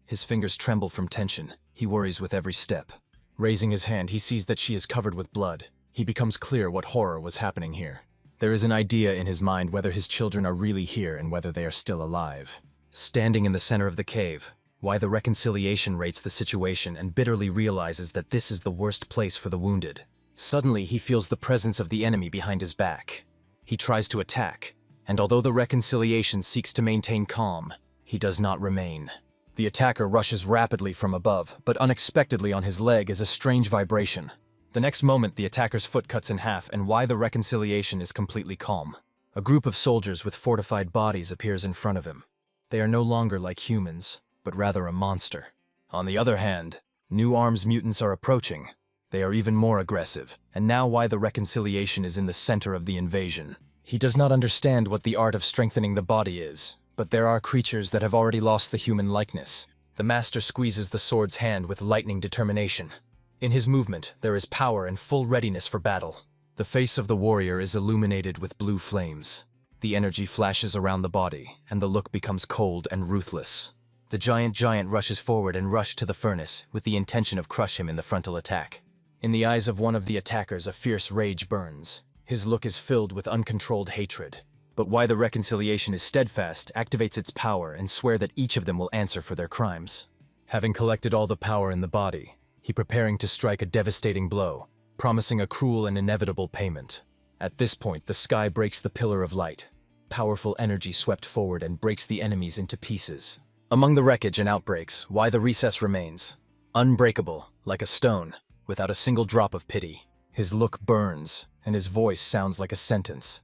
His fingers tremble from tension. He worries with every step. Raising his hand, he sees that she is covered with blood. He becomes clear what horror was happening here. There is an idea in his mind whether his children are really here and whether they are still alive. Standing in the center of the cave, Why the Reconciliation rates the situation and bitterly realizes that this is the worst place for the wounded. Suddenly, he feels the presence of the enemy behind his back. He tries to attack, and although the Reconciliation seeks to maintain calm, he does not remain. The attacker rushes rapidly from above, but unexpectedly on his leg is a strange vibration. The next moment, the attacker's foot cuts in half, and Why the Reconciliation is completely calm. A group of soldiers with fortified bodies appears in front of him. They are no longer like humans, but rather a monster. On the other hand, new arms mutants are approaching. They are even more aggressive, and now Why the Reconciliation is in the center of the invasion. He does not understand what the art of strengthening the body is, but there are creatures that have already lost the human likeness. The master squeezes the sword's hand with lightning determination. In his movement, there is power and full readiness for battle. The face of the warrior is illuminated with blue flames. The energy flashes around the body, and the look becomes cold and ruthless. The giant rushes forward and rushes to the furnace, with the intention of crushing him in the frontal attack. In the eyes of one of the attackers, a fierce rage burns. His look is filled with uncontrolled hatred. But Why the Reconciliation is steadfast, activates its power, and swears that each of them will answer for their crimes. Having collected all the power in the body, he preparing to strike a devastating blow, promising a cruel and inevitable payment. At this point, the sky breaks the pillar of light. Powerful energy swept forward and breaks the enemies into pieces. Among the wreckage and outbreaks, Why the Recess remains. Unbreakable, like a stone, without a single drop of pity. His look burns, and his voice sounds like a sentence.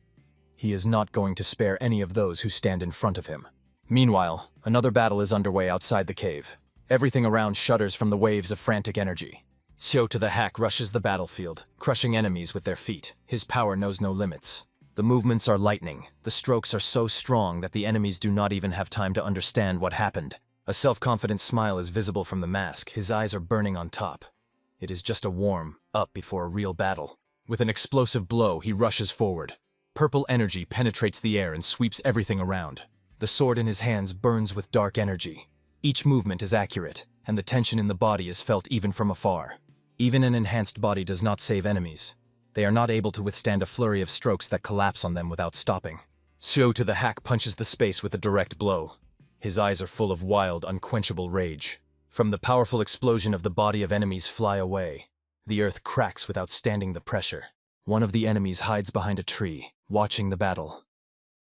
He is not going to spare any of those who stand in front of him. Meanwhile, another battle is underway outside the cave. Everything around shudders from the waves of frantic energy. Xiao to the hack rushes the battlefield, crushing enemies with their feet. His power knows no limits. The movements are lightning. The strokes are so strong that the enemies do not even have time to understand what happened. A self-confident smile is visible from the mask. His eyes are burning on top. It is just a warm-up before a real battle. With an explosive blow, he rushes forward. Purple energy penetrates the air and sweeps everything around. The sword in his hands burns with dark energy. Each movement is accurate, and the tension in the body is felt even from afar. Even an enhanced body does not save enemies. They are not able to withstand a flurry of strokes that collapse on them without stopping. Xiao to the hack punches the space with a direct blow. His eyes are full of wild, unquenchable rage. From the powerful explosion of the body of enemies fly away. The earth cracks without standing the pressure. One of the enemies hides behind a tree, watching the battle.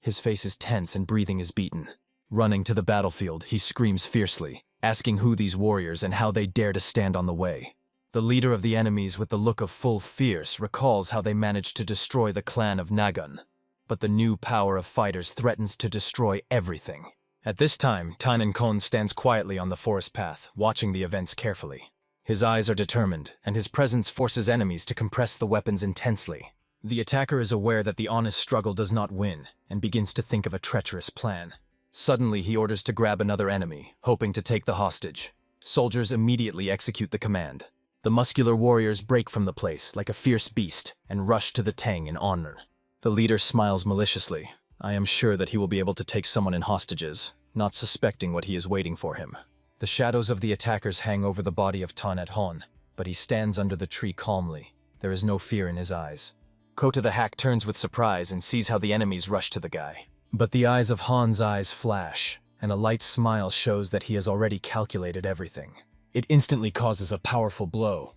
His face is tense and breathing is beaten. Running to the battlefield, he screams fiercely, asking who these warriors and how they dare to stand on the way. The leader of the enemies, with the look of full fierce, recalls how they managed to destroy the clan of Nagun. But the new power of fighters threatens to destroy everything. At this time, Tan and Kon stands quietly on the forest path, watching the events carefully. His eyes are determined, and his presence forces enemies to compress the weapons intensely. The attacker is aware that the honest struggle does not win, and begins to think of a treacherous plan. Suddenly, he orders to grab another enemy, hoping to take the hostage. Soldiers immediately execute the command. The muscular warriors break from the place like a fierce beast and rush to the Tang in honor. The leader smiles maliciously. I am sure that he will be able to take someone in hostages, not suspecting what he is waiting for him. The shadows of the attackers hang over the body of Tan at Hon, but he stands under the tree calmly. There is no fear in his eyes. Kota the hack turns with surprise and sees how the enemies rush to the guy. But the eyes of Han's eyes flash, and a light smile shows that he has already calculated everything. It instantly causes a powerful blow.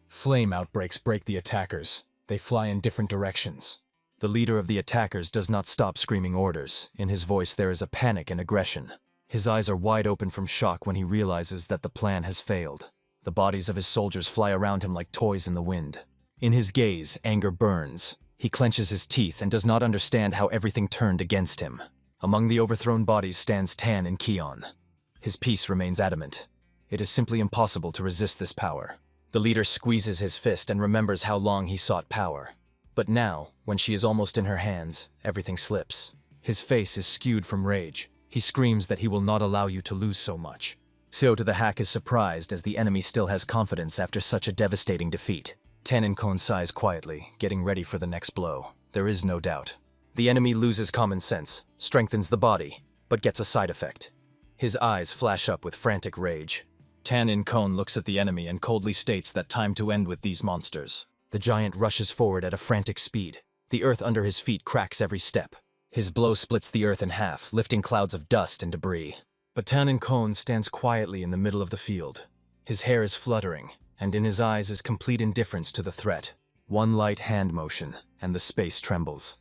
Flame outbreaks break the attackers. They fly in different directions. The leader of the attackers does not stop screaming orders. In his voice there is a panic and aggression. His eyes are wide open from shock when he realizes that the plan has failed. The bodies of his soldiers fly around him like toys in the wind. In his gaze, anger burns. He clenches his teeth and does not understand how everything turned against him. Among the overthrown bodies stands Tan and Kion. His peace remains adamant. It is simply impossible to resist this power. The leader squeezes his fist and remembers how long he sought power. But now, when she is almost in her hands, everything slips. His face is skewed from rage. He screams that he will not allow you to lose so much. Xiao to the hack is surprised as the enemy still has confidence after such a devastating defeat. Tan and Kon sighs quietly, getting ready for the next blow. There is no doubt. The enemy loses common sense, strengthens the body, but gets a side effect. His eyes flash up with frantic rage. Tan and Kon looks at the enemy and coldly states that time to end with these monsters. The giant rushes forward at a frantic speed. The earth under his feet cracks every step. His blow splits the earth in half, lifting clouds of dust and debris. But Tan and Kon stands quietly in the middle of the field. His hair is fluttering, and in his eyes is complete indifference to the threat. One light hand motion, and the space trembles.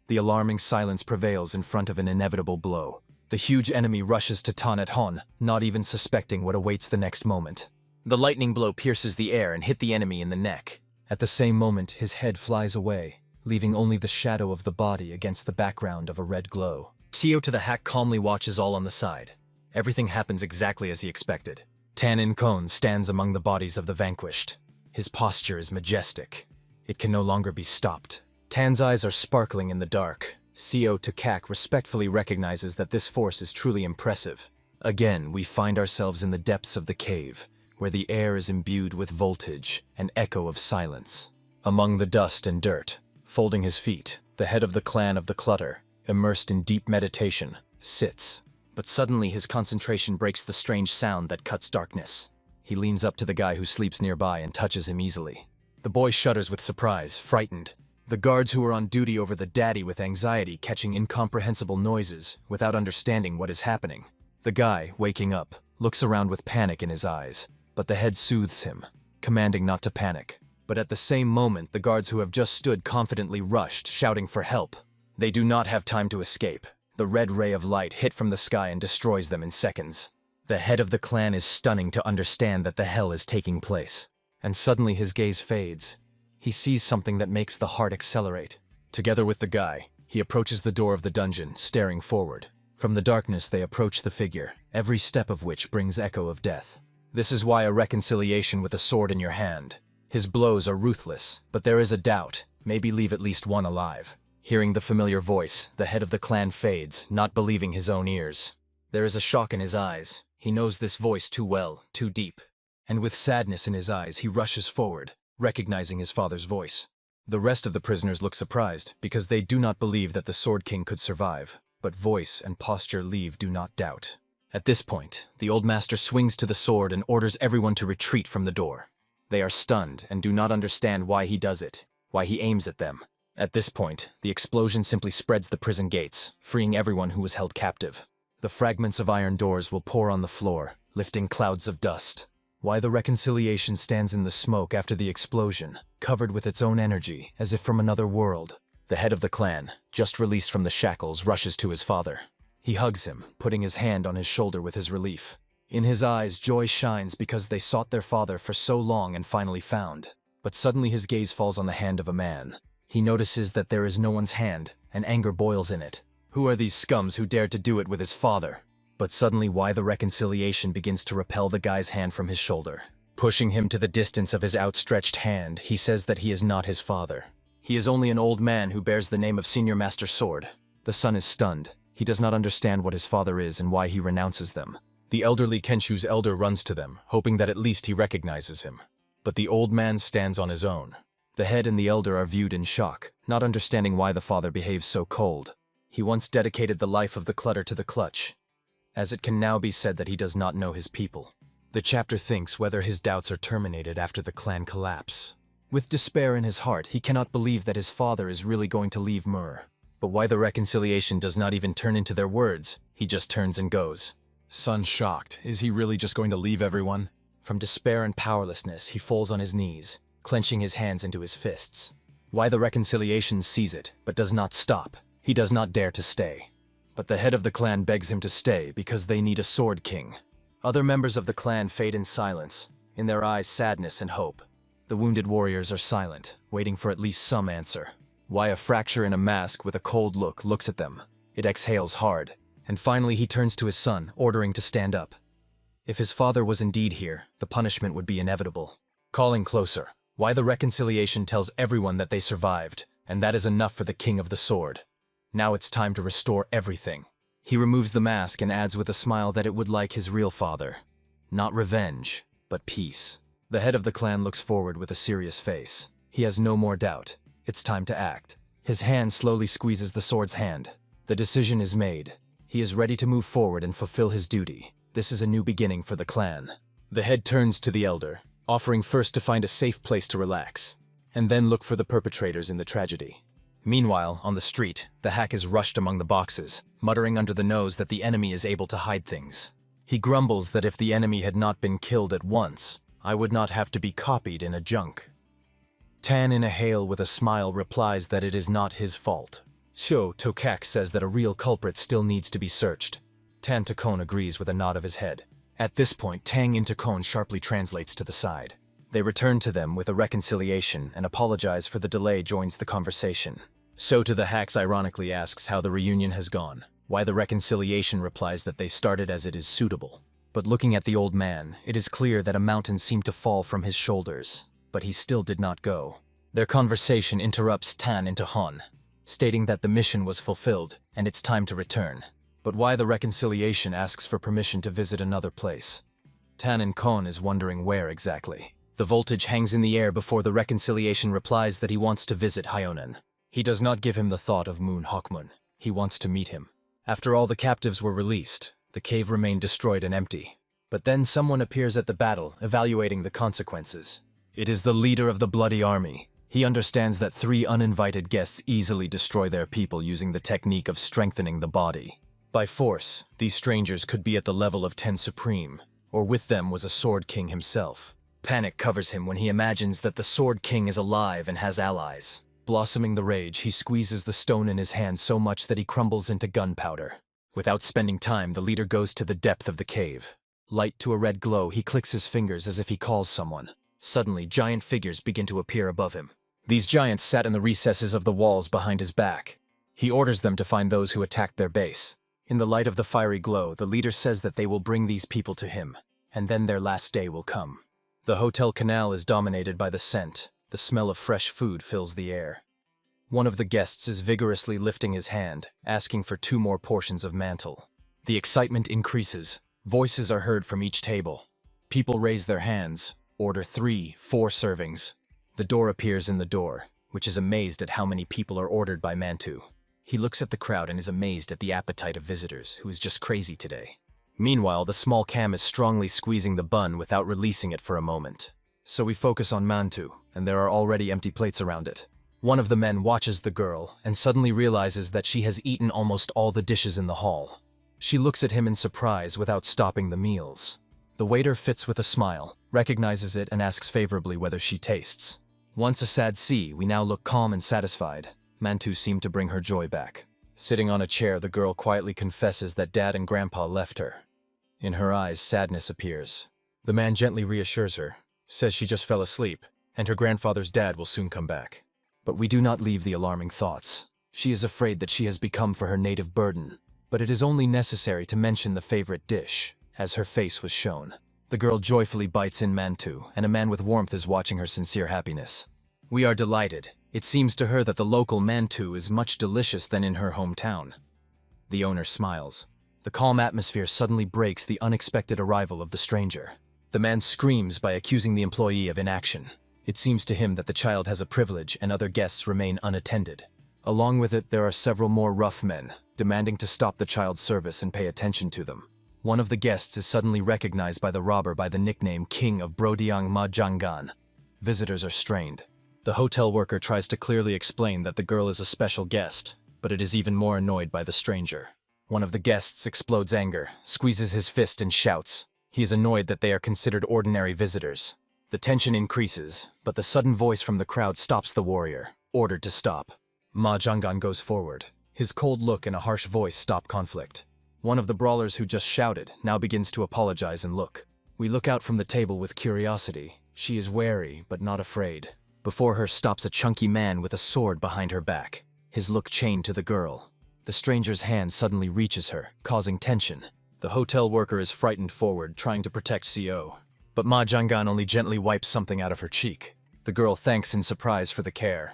The alarming silence prevails in front of an inevitable blow. The huge enemy rushes to Tan at Hon, not even suspecting what awaits the next moment. The lightning blow pierces the air and hit the enemy in the neck. At the same moment, his head flies away, leaving only the shadow of the body against the background of a red glow. Xiao to the hack calmly watches all on the side. Everything happens exactly as he expected. Tan and Kon stands among the bodies of the vanquished. His posture is majestic. It can no longer be stopped. Tan's eyes are sparkling in the dark. Xiao to Kak respectfully recognizes that this force is truly impressive. Again, we find ourselves in the depths of the cave, where the air is imbued with voltage, an echo of silence. Among the dust and dirt, folding his feet, the head of the clan of the Clutter, immersed in deep meditation, sits. But suddenly his concentration breaks the strange sound that cuts darkness. He leans up to the guy who sleeps nearby and touches him easily. The boy shudders with surprise, frightened. The guards who are on duty over the daddy with anxiety catching incomprehensible noises without understanding what is happening. The guy, waking up, looks around with panic in his eyes, but the head soothes him, commanding not to panic. But at the same moment, the guards who have just stood confidently rushed, shouting for help. They do not have time to escape. The red ray of light hit from the sky and destroys them in seconds. The head of the clan is stunning to understand that the hell is taking place. And suddenly his gaze fades. He sees something that makes the heart accelerate. Together with the guy, he approaches the door of the dungeon, staring forward. From the darkness they approach the figure, every step of which brings echo of death. This is why a reconciliation with a sword in your hand. His blows are ruthless, but there is a doubt, maybe leave at least one alive. Hearing the familiar voice, the head of the clan fades, not believing his own ears. There is a shock in his eyes. He knows this voice too well, too deep. And with sadness in his eyes, he rushes forward, recognizing his father's voice. The rest of the prisoners look surprised, because they do not believe that the Sword King could survive, but voice and posture leave do not doubt. At this point, the old master swings to the sword and orders everyone to retreat from the door. They are stunned and do not understand why he does it, why he aims at them. At this point, the explosion simply spreads the prison gates, freeing everyone who was held captive. The fragments of iron doors will pour on the floor, lifting clouds of dust. Why the reconciliation stands in the smoke after the explosion, covered with its own energy, as if from another world. The head of the clan, just released from the shackles, rushes to his father. He hugs him, putting his hand on his shoulder with his relief. In his eyes, joy shines because they sought their father for so long and finally found. But suddenly his gaze falls on the hand of a man. He notices that there is no one's hand, and anger boils in it. Who are these scums who dared to do it with his father? But suddenly why the reconciliation begins to repel the guy's hand from his shoulder. Pushing him to the distance of his outstretched hand, he says that he is not his father. He is only an old man who bears the name of Senior Master Sword. The son is stunned. He does not understand what his father is and why he renounces them. The elderly Kenshu's elder runs to them, hoping that at least he recognizes him. But the old man stands on his own. The head and the elder are viewed in shock, not understanding why the father behaves so cold. He once dedicated the life of the clutter to the clutch, as it can now be said that he does not know his people. The chapter thinks whether his doubts are terminated after the clan collapse. With despair in his heart, he cannot believe that his father is really going to leave Mur. But why the reconciliation does not even turn into their words, he just turns and goes. Son shocked, is he really just going to leave everyone? From despair and powerlessness, he falls on his knees, clenching his hands into his fists. Why the reconciliation sees it, but does not stop. He does not dare to stay. But the head of the clan begs him to stay because they need a Sword King. Other members of the clan fade in silence, in their eyes sadness and hope. The wounded warriors are silent, waiting for at least some answer. Why a fracture in a mask with a cold look looks at them. It exhales hard, and finally he turns to his son, ordering to stand up. If his father was indeed here, the punishment would be inevitable. Calling closer, why the reconciliation tells everyone that they survived, and that is enough for the King of the Sword. Now it's time to restore everything. He removes the mask and adds with a smile that it would like his real father. Not revenge, but peace. The head of the clan looks forward with a serious face. He has no more doubt. It's time to act. His hand slowly squeezes the sword's hand. The decision is made. He is ready to move forward and fulfill his duty. This is a new beginning for the clan. The head turns to the elder, offering first to find a safe place to relax, and then look for the perpetrators in the tragedy. Meanwhile, on the street, the hack is rushed among the boxes, muttering under the nose that the enemy is able to hide things. He grumbles that if the enemy had not been killed at once, I would not have to be copied in a junk. Tan in a hail with a smile replies that it is not his fault. Sho Tokak says that a real culprit still needs to be searched. Tan Takon agrees with a nod of his head. At this point, Tang in Takon sharply translates to the side. They return to them with a reconciliation and apologize for the delay joins the conversation. So to the hacks ironically asks how the reunion has gone, why the reconciliation replies that they started as it is suitable. But looking at the old man, it is clear that a mountain seemed to fall from his shoulders, but he still did not go. Their conversation interrupts Tan into Han, stating that the mission was fulfilled and it's time to return. But why the reconciliation asks for permission to visit another place. Tan and Kon is wondering where exactly. The voltage hangs in the air before the reconciliation replies that he wants to visit Hyonan. He does not give him the thought of Moon Hawkmoon. He wants to meet him. After all the captives were released, the cave remained destroyed and empty. But then someone appears at the battle, evaluating the consequences. It is the leader of the bloody army. He understands that 3 uninvited guests easily destroy their people using the technique of strengthening the body. By force, these strangers could be at the level of 10 Supreme, or with them was a Sword King himself. Panic covers him when he imagines that the Sword King is alive and has allies. Blossoming the rage, he squeezes the stone in his hand so much that he crumbles into gunpowder. Without spending time, the leader goes to the depth of the cave. Light to a red glow, he clicks his fingers as if he calls someone. Suddenly, giant figures begin to appear above him. These giants sat in the recesses of the walls behind his back. He orders them to find those who attacked their base. In the light of the fiery glow, the leader says that they will bring these people to him, and then their last day will come. The hotel canal is dominated by the scent. The smell of fresh food fills the air. One of the guests is vigorously lifting his hand, asking for 2 more portions of mantle. The excitement increases. Voices are heard from each table. People raise their hands, order 3, 4 servings. The door appears in the door, which is amazed at how many people are ordered by Mantu. He looks at the crowd and is amazed at the appetite of visitors, who is just crazy today. Meanwhile, the small cam is strongly squeezing the bun without releasing it for a moment. So we focus on Mantu, and there are already empty plates around it. One of the men watches the girl and suddenly realizes that she has eaten almost all the dishes in the hall. She looks at him in surprise without stopping the meals. The waiter fits with a smile, recognizes it and asks favorably whether she tastes. Once a sad sea, we now look calm and satisfied. Mantu seemed to bring her joy back. Sitting on a chair, the girl quietly confesses that Dad and Grandpa left her. In her eyes, sadness appears. The man gently reassures her, says she just fell asleep, and her grandfather's dad will soon come back. But we do not leave the alarming thoughts. She is afraid that she has become for her native burden, but it is only necessary to mention the favorite dish, as her face was shown. The girl joyfully bites in Mantu, and a man with warmth is watching her sincere happiness. We are delighted. It seems to her that the local Mantu is much delicious than in her hometown. The owner smiles. The calm atmosphere suddenly breaks the unexpected arrival of the stranger. The man screams by accusing the employee of inaction. It seems to him that the child has a privilege and other guests remain unattended. Along with it, there are several more rough men, demanding to stop the child's service and pay attention to them. One of the guests is suddenly recognized by the robber by the nickname King of Brodiang Majangan. Visitors are strained. The hotel worker tries to clearly explain that the girl is a special guest, but it is even more annoyed by the stranger. One of the guests explodes anger, squeezes his fist and shouts. He is annoyed that they are considered ordinary visitors. The tension increases, but the sudden voice from the crowd stops the warrior, ordered to stop. Ma Jangan goes forward. His cold look and a harsh voice stop conflict. One of the brawlers who just shouted now begins to apologize and look. We look out from the table with curiosity. She is wary, but not afraid. Before her stops a chunky man with a sword behind her back, his look chained to the girl. The stranger's hand suddenly reaches her, causing tension. The hotel worker is frightened forward, trying to protect CO. But Ma Jangan only gently wipes something out of her cheek. The girl thanks in surprise for the care.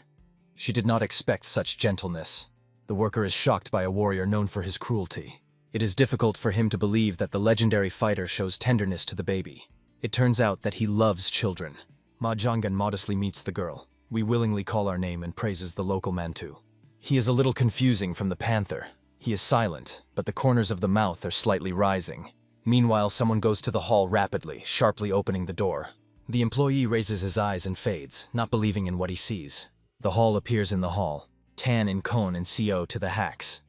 She did not expect such gentleness. The worker is shocked by a warrior known for his cruelty. It is difficult for him to believe that the legendary fighter shows tenderness to the baby. It turns out that he loves children. Ma Jangan modestly meets the girl. We willingly call our name and praises the local Mantu. He is a little confusing from the panther. He is silent, but the corners of the mouth are slightly rising. Meanwhile, someone goes to the hall rapidly, sharply opening the door. The employee raises his eyes and fades, not believing in what he sees. The hall appears in the hall. Tan and Kon and CO to the hacks.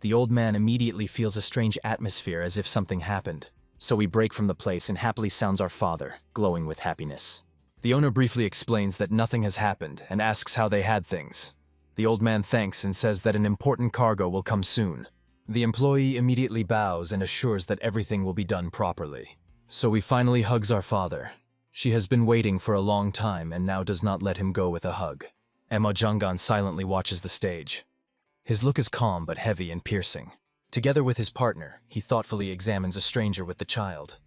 The old man immediately feels a strange atmosphere as if something happened. So we break from the place and happily sounds our father, glowing with happiness. The owner briefly explains that nothing has happened and asks how they had things. The old man thanks and says that an important cargo will come soon. The employee immediately bows and assures that everything will be done properly. So he finally hugs our father. She has been waiting for a long time and now does not let him go with a hug. Emma Jangan silently watches the stage. His look is calm but heavy and piercing. Together with his partner, he thoughtfully examines a stranger with the child.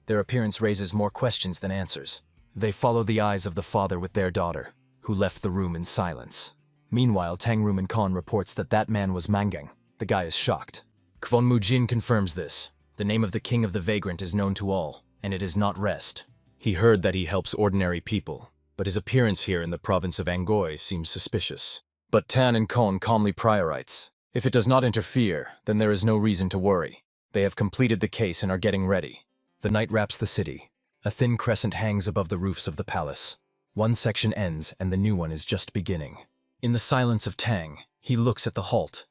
Their appearance raises more questions than answers. They follow the eyes of the father with their daughter, who left the room in silence. Meanwhile, Tangruman Khan reports that man was Mangang. The guy is shocked. Kwon Mujin confirms this. The name of the king of the vagrant is known to all, and it is not Rest. He heard that he helps ordinary people, but his appearance here in the province of Angoy seems suspicious. But Tan and Kon calmly priorites. If it does not interfere, then there is no reason to worry. They have completed the case and are getting ready. The night wraps the city. A thin crescent hangs above the roofs of the palace. One section ends and the new one is just beginning. In the silence of Tang, he looks at the halt.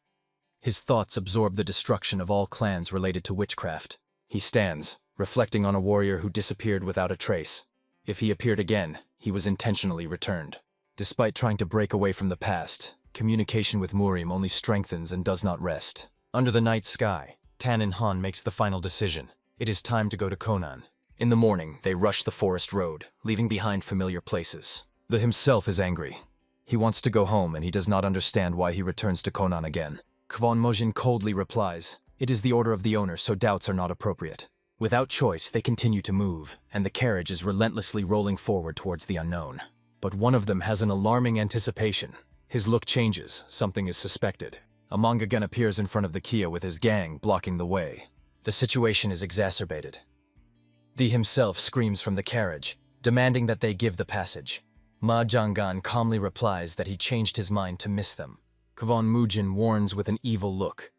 His thoughts absorb the destruction of all clans related to witchcraft. He stands, reflecting on a warrior who disappeared without a trace. If he appeared again, he was intentionally returned. Despite trying to break away from the past, communication with Murim only strengthens and does not rest. Under the night sky, Tan and Han makes the final decision. It is time to go to Konan. In the morning, they rush the forest road, leaving behind familiar places. The himself is angry. He wants to go home and he does not understand why he returns to Konan again. Kwon Mojin coldly replies, "It is the order of the owner, so doubts are not appropriate." Without choice, they continue to move, and the carriage is relentlessly rolling forward towards the unknown. But one of them has an alarming anticipation. His look changes, something is suspected. A manga gun appears in front of the Kia with his gang, blocking the way. The situation is exacerbated. The himself screams from the carriage, demanding that they give the passage. Ma Jangan calmly replies that he changed his mind to miss them. Kwon Mujin warns with an evil look.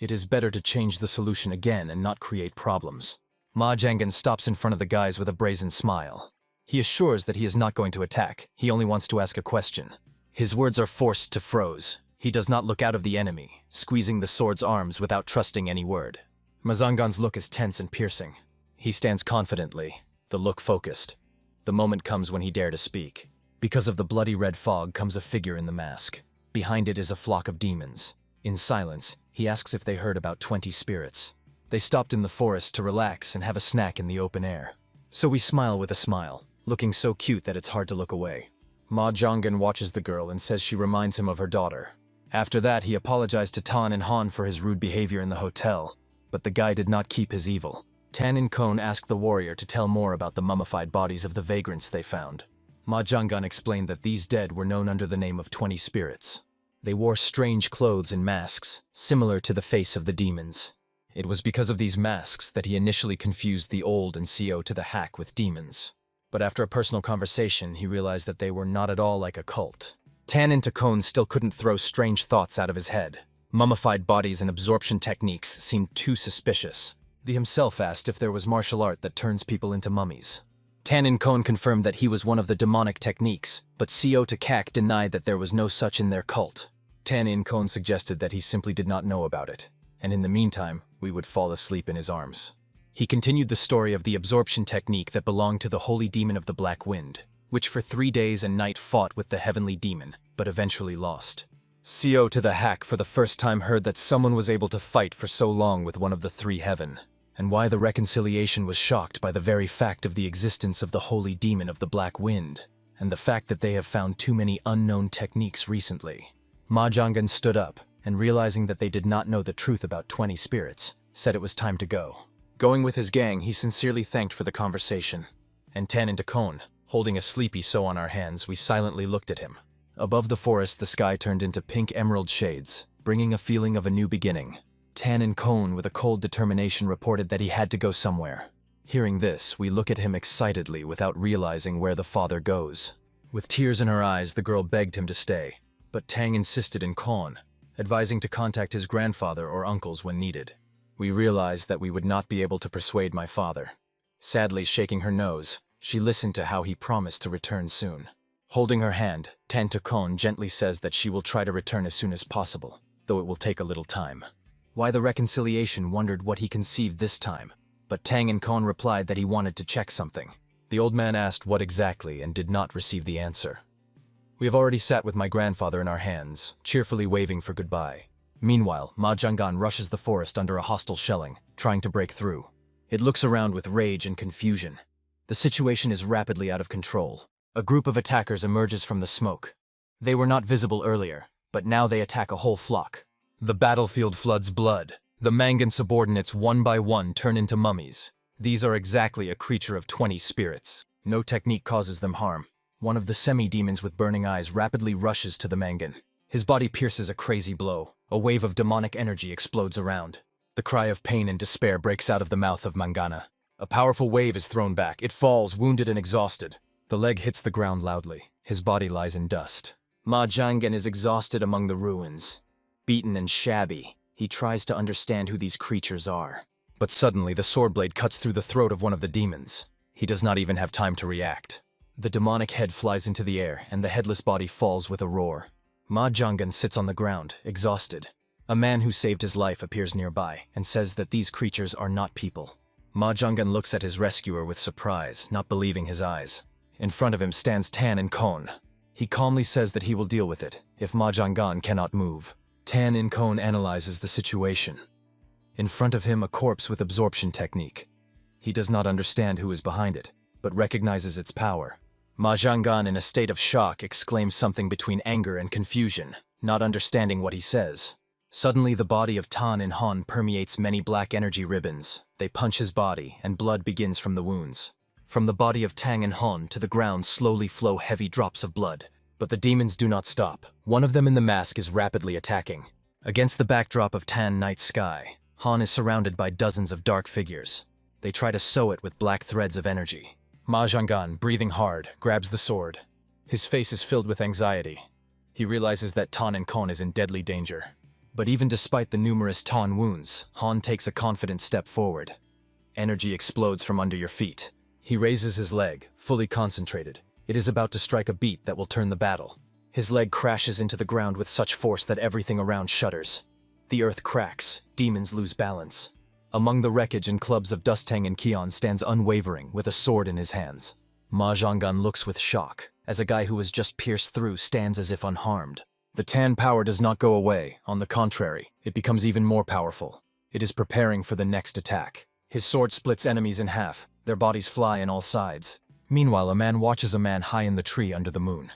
It is better to change the solution again and not create problems. Ma Jangan stops in front of the guys with a brazen smile. He assures that he is not going to attack, he only wants to ask a question. His words are forced to froze. He does not look out of the enemy, squeezing the sword's arms without trusting any word. Ma Jangan's look is tense and piercing. He stands confidently, the look focused. The moment comes when he dare to speak. Because of the bloody red fog comes a figure in the mask. Behind it is a flock of demons. In silence, he asks if they heard about 20 spirits. They stopped in the forest to relax and have a snack in the open air. So we smile with a smile, looking so cute that it's hard to look away. Ma Jangan watches the girl and says she reminds him of her daughter. After that, he apologized to Tan and Han for his rude behavior in the hotel, but the guy did not keep his evil. Tan and Kon asked the warrior to tell more about the mummified bodies of the vagrants they found. Ma Jangan explained that these dead were known under the name of 20 spirits. They wore strange clothes and masks, similar to the face of the demons. It was because of these masks that he initially confused the old and CO to the hack with demons. But after a personal conversation, he realized that they were not at all like a cult. Tan and Takone still couldn't throw strange thoughts out of his head. Mummified bodies and absorption techniques seemed too suspicious. He himself asked if there was martial art that turns people into mummies. Tan and Kon confirmed that he was one of the demonic techniques, but CO to Kak denied that there was no such in their cult. Tan and Kon suggested that he simply did not know about it, and in the meantime, we would fall asleep in his arms. He continued the story of the absorption technique that belonged to the holy demon of the Black Wind, which for 3 days and night fought with the heavenly demon, but eventually lost. CO to the hack for the first time heard that someone was able to fight for so long with one of the 3 heaven, and why the reconciliation was shocked by the very fact of the existence of the holy demon of the Black Wind, and the fact that they have found too many unknown techniques recently. Ma Jangan stood up, and realizing that they did not know the truth about 20 spirits, said it was time to go. Going with his gang, he sincerely thanked for the conversation. And Tan and Takone, holding a sleepy so on our hands, we silently looked at him. Above the forest, the sky turned into pink emerald shades, bringing a feeling of a new beginning. Tan and Kon, with a cold determination, reported that he had to go somewhere. Hearing this, we look at him excitedly without realizing where the father goes. With tears in her eyes, the girl begged him to stay, but Tang insisted in Kon, advising to contact his grandfather or uncles when needed. We realized that we would not be able to persuade my father. Sadly shaking her nose, she listened to how he promised to return soon. Holding her hand, Tan Takone gently says that she will try to return as soon as possible, though it will take a little time. Why the reconciliation wondered what he conceived this time, but Tang and Kon replied that he wanted to check something. The old man asked what exactly and did not receive the answer. We have already sat with my grandfather in our hands, cheerfully waving for goodbye. Meanwhile, Ma Jangan rushes the forest under a hostile shelling, trying to break through. It looks around with rage and confusion. The situation is rapidly out of control. A group of attackers emerges from the smoke. They were not visible earlier, but now they attack a whole flock. The battlefield floods blood. The Mangan subordinates one by one turn into mummies. These are exactly a creature of 20 spirits. No technique causes them harm. One of the semi-demons with burning eyes rapidly rushes to the Mangan. His body pierces a crazy blow. A wave of demonic energy explodes around. The cry of pain and despair breaks out of the mouth of Mangana. A powerful wave is thrown back. It falls, wounded and exhausted. The leg hits the ground loudly. His body lies in dust. Ma Jangan is exhausted among the ruins. Beaten and shabby, he tries to understand who these creatures are. But suddenly, the sword blade cuts through the throat of one of the demons. He does not even have time to react. The demonic head flies into the air, and the headless body falls with a roar. Ma Jangan sits on the ground, exhausted. A man who saved his life appears nearby, and says that these creatures are not people. Ma Jangan looks at his rescuer with surprise, not believing his eyes. In front of him stands Tan and Kon. He calmly says that he will deal with it, if Ma Jangan cannot move. Tan and Kon analyzes the situation. In front of him, a corpse with absorption technique. He does not understand who is behind it, but recognizes its power. Ma Jangan, in a state of shock, exclaims something between anger and confusion, not understanding what he says. Suddenly, the body of Tan and Han permeates many black energy ribbons. They punch his body, and blood begins from the wounds. From the body of Tang and Han to the ground slowly flow heavy drops of blood. But the demons do not stop. One of them in the mask is rapidly attacking. Against the backdrop of tan night sky, Han is surrounded by dozens of dark figures. They try to sew it with black threads of energy. Ma Zhanggan, breathing hard, grabs the sword. His face is filled with anxiety. He realizes that Tan and Kon is in deadly danger. But even despite the numerous Tan wounds, Han takes a confident step forward. Energy explodes from under your feet. He raises his leg, fully concentrated. It is about to strike a beat that will turn the battle. His leg crashes into the ground with such force that everything around shudders. The earth cracks, demons lose balance. Among the wreckage and clubs of Dustang and Kion stands unwavering, with a sword in his hands. Ma Zhanggan looks with shock, as a guy who was just pierced through stands as if unharmed. The Tan power does not go away. On the contrary, it becomes even more powerful. It is preparing for the next attack. His sword splits enemies in half. Their bodies fly in all sides. Meanwhile, a man watches a man high in the tree under the moon.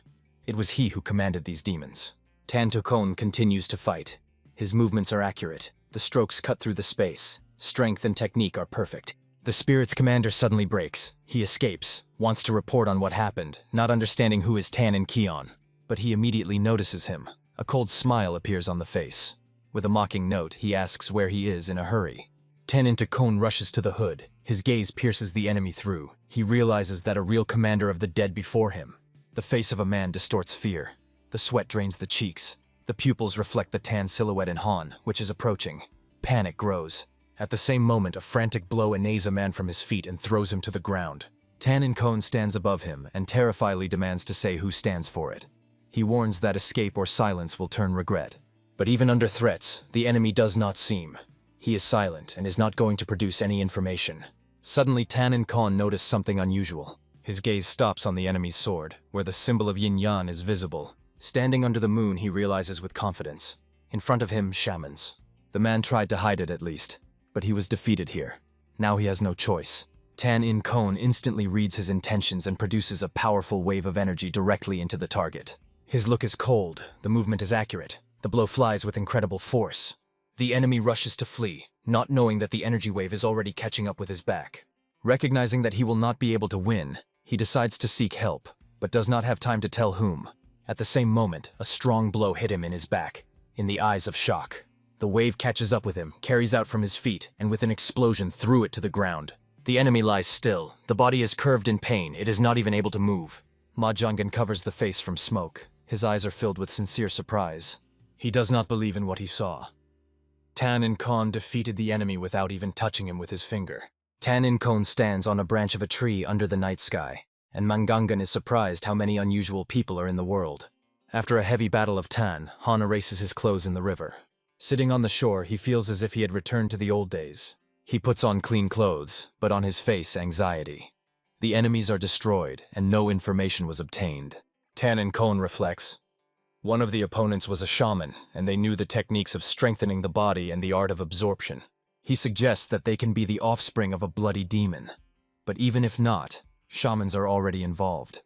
It was he who commanded these demons. Tan Tokon continues to fight. His movements are accurate. The strokes cut through the space. Strength and technique are perfect. The spirit's commander suddenly breaks. He escapes, wants to report on what happened, not understanding who is Tan and Kion. But he immediately notices him. A cold smile appears on the face. With a mocking note, he asks where he is in a hurry. Tan Tokon rushes to the hood. His gaze pierces the enemy through. He realizes that a real commander of the dead before him. The face of a man distorts fear. The sweat drains the cheeks. The pupils reflect the tan silhouette in Han, which is approaching. Panic grows. At the same moment, a frantic blow enays a man from his feet and throws him to the ground. Tan Kon stands above him and terrifiedly demands to say who stands for it. He warns that escape or silence will turn regret. But even under threats, the enemy does not seem. He is silent and is not going to produce any information. Suddenly, Tan Kon notice something unusual. His gaze stops on the enemy's sword, where the symbol of yin-yang is visible. Standing under the moon, he realizes with confidence. In front of him, shamans. The man tried to hide it at least, but he was defeated here. Now he has no choice. Tan Kon instantly reads his intentions and produces a powerful wave of energy directly into the target. His look is cold, the movement is accurate. The blow flies with incredible force. The enemy rushes to flee, not knowing that the energy wave is already catching up with his back. Recognizing that he will not be able to win, he decides to seek help, but does not have time to tell whom. At the same moment, a strong blow hit him in his back, in the eyes of shock. The wave catches up with him, carries out from his feet, and with an explosion threw it to the ground. The enemy lies still. The body is curved in pain. It is not even able to move. Ma Zhanggan covers the face from smoke. His eyes are filled with sincere surprise. He does not believe in what he saw. Tan Kon defeated the enemy without even touching him with his finger. Tan Kon stands on a branch of a tree under the night sky, and Mangangan is surprised how many unusual people are in the world. After a heavy battle of Tan, Han erases his clothes in the river. Sitting on the shore, he feels as if he had returned to the old days. He puts on clean clothes, but on his face, anxiety. The enemies are destroyed, and no information was obtained. Tan Kon reflects. One of the opponents was a shaman, and they knew the techniques of strengthening the body and the art of absorption. He suggests that they can be the offspring of a bloody demon. But even if not, shamans are already involved.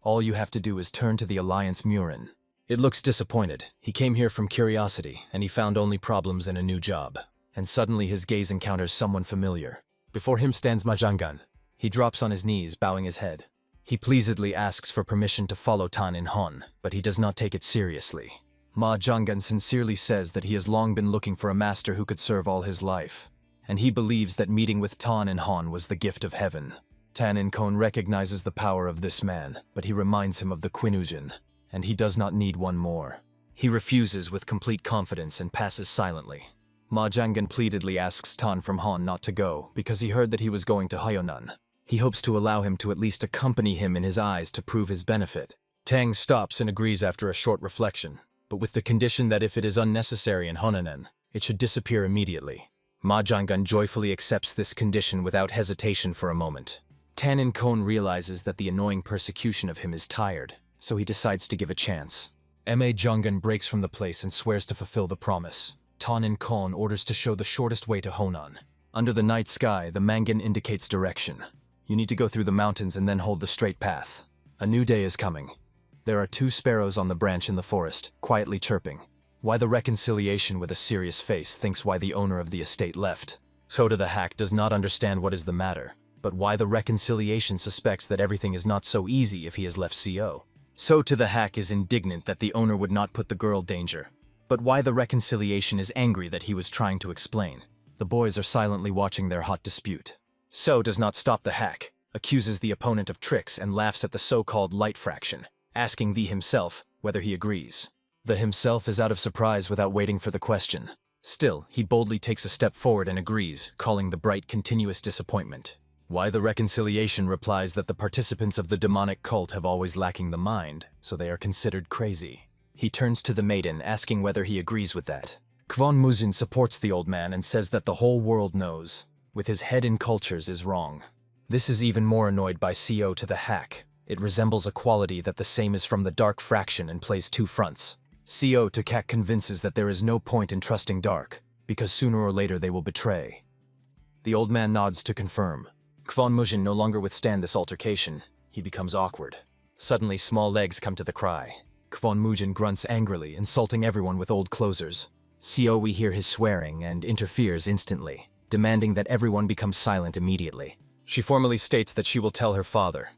All you have to do is turn to the Alliance Murin. It looks disappointed. He came here from curiosity, and he found only problems and a new job. And suddenly his gaze encounters someone familiar. Before him stands Ma Zhanggan. He drops on his knees, bowing his head. He pleasedly asks for permission to follow Tan and Han, but he does not take it seriously. Ma Zhanggan sincerely says that he has long been looking for a master who could serve all his life, and he believes that meeting with Tan and Han was the gift of heaven. Tan Kon recognizes the power of this man, but he reminds him of the Quinujin, and he does not need one more. He refuses with complete confidence and passes silently. Ma Zhanggan pleadedly asks Tan from Han not to go, because he heard that he was going to Hyonan. He hopes to allow him to at least accompany him in his eyes to prove his benefit. Tang stops and agrees after a short reflection, but with the condition that if it is unnecessary in Honanen, it should disappear immediately. Ma Zhanggan joyfully accepts this condition without hesitation for a moment. Tan Kon realizes that the annoying persecution of him is tired, so he decides to give a chance. Ma Zhanggan breaks from the place and swears to fulfill the promise. Tan Kon orders to show the shortest way to Honan. Under the night sky, the mangan indicates direction. You need to go through the mountains and then hold the straight path. A new day is coming. There are 2 sparrows on the branch in the forest, quietly chirping. Why the reconciliation with a serious face thinks why the owner of the estate left. Soda the hack does not understand what is the matter, but why the reconciliation suspects that everything is not so easy if he has left CO. So to the hack is indignant that the owner would not put the girl danger, but why the reconciliation is angry that he was trying to explain. The boys are silently watching their hot dispute. So does not stop the hack, accuses the opponent of tricks and laughs at the so-called light fraction, asking the himself whether he agrees. The himself is out of surprise without waiting for the question. Still, he boldly takes a step forward and agrees, calling the bright continuous disappointment. Why the reconciliation replies that the participants of the demonic cult have always lacking the mind, so they are considered crazy. He turns to the maiden, asking whether he agrees with that. Kwon Mujin supports the old man and says that the whole world knows, with his head in cultures is wrong. This is even more annoyed by CO to the hack. It resembles a quality that the same is from the dark fraction and plays two fronts. CO to Kak convinces that there is no point in trusting dark, because sooner or later they will betray. The old man nods to confirm. Kwon Mujin no longer withstand this altercation. He becomes awkward. Suddenly small legs come to the cry. Kwon Mujin grunts angrily, insulting everyone with old closers. CO we hear his swearing and interferes instantly, demanding that everyone become silent immediately. She formally states that she will tell her father.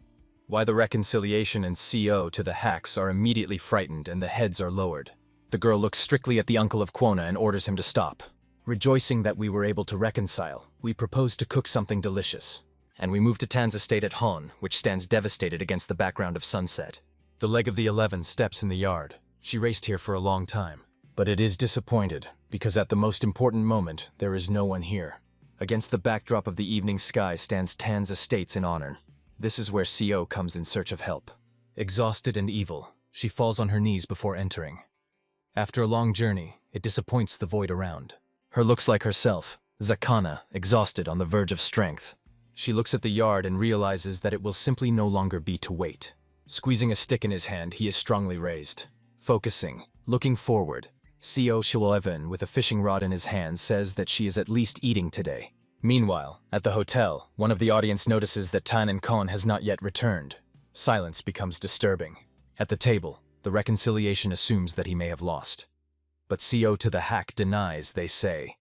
Why the reconciliation and CO to the hacks are immediately frightened and the heads are lowered. The girl looks strictly at the uncle of Kwona and orders him to stop. Rejoicing that we were able to reconcile, we propose to cook something delicious. And we move to Tan's estate at Hon, which stands devastated against the background of sunset. The leg of the 11 steps in the yard. She raced here for a long time. But it is disappointed, because at the most important moment, there is no one here. Against the backdrop of the evening sky stands Tan's estates in honor. This is where CO comes in search of help. Exhausted and evil, she falls on her knees before entering. After a long journey, it disappoints the void around. Her looks like herself, Zakana, exhausted on the verge of strength. She looks at the yard and realizes that it will simply no longer be to wait. Squeezing a stick in his hand, he is strongly raised. Focusing, looking forward, CO Shiloevan, with a fishing rod in his hand, says that she is at least eating today. Meanwhile, at the hotel, one of the audience notices that Tan and Kon has not yet returned. Silence becomes disturbing. At the table, the reconciliation assumes that he may have lost. But CO to the hack denies, they say.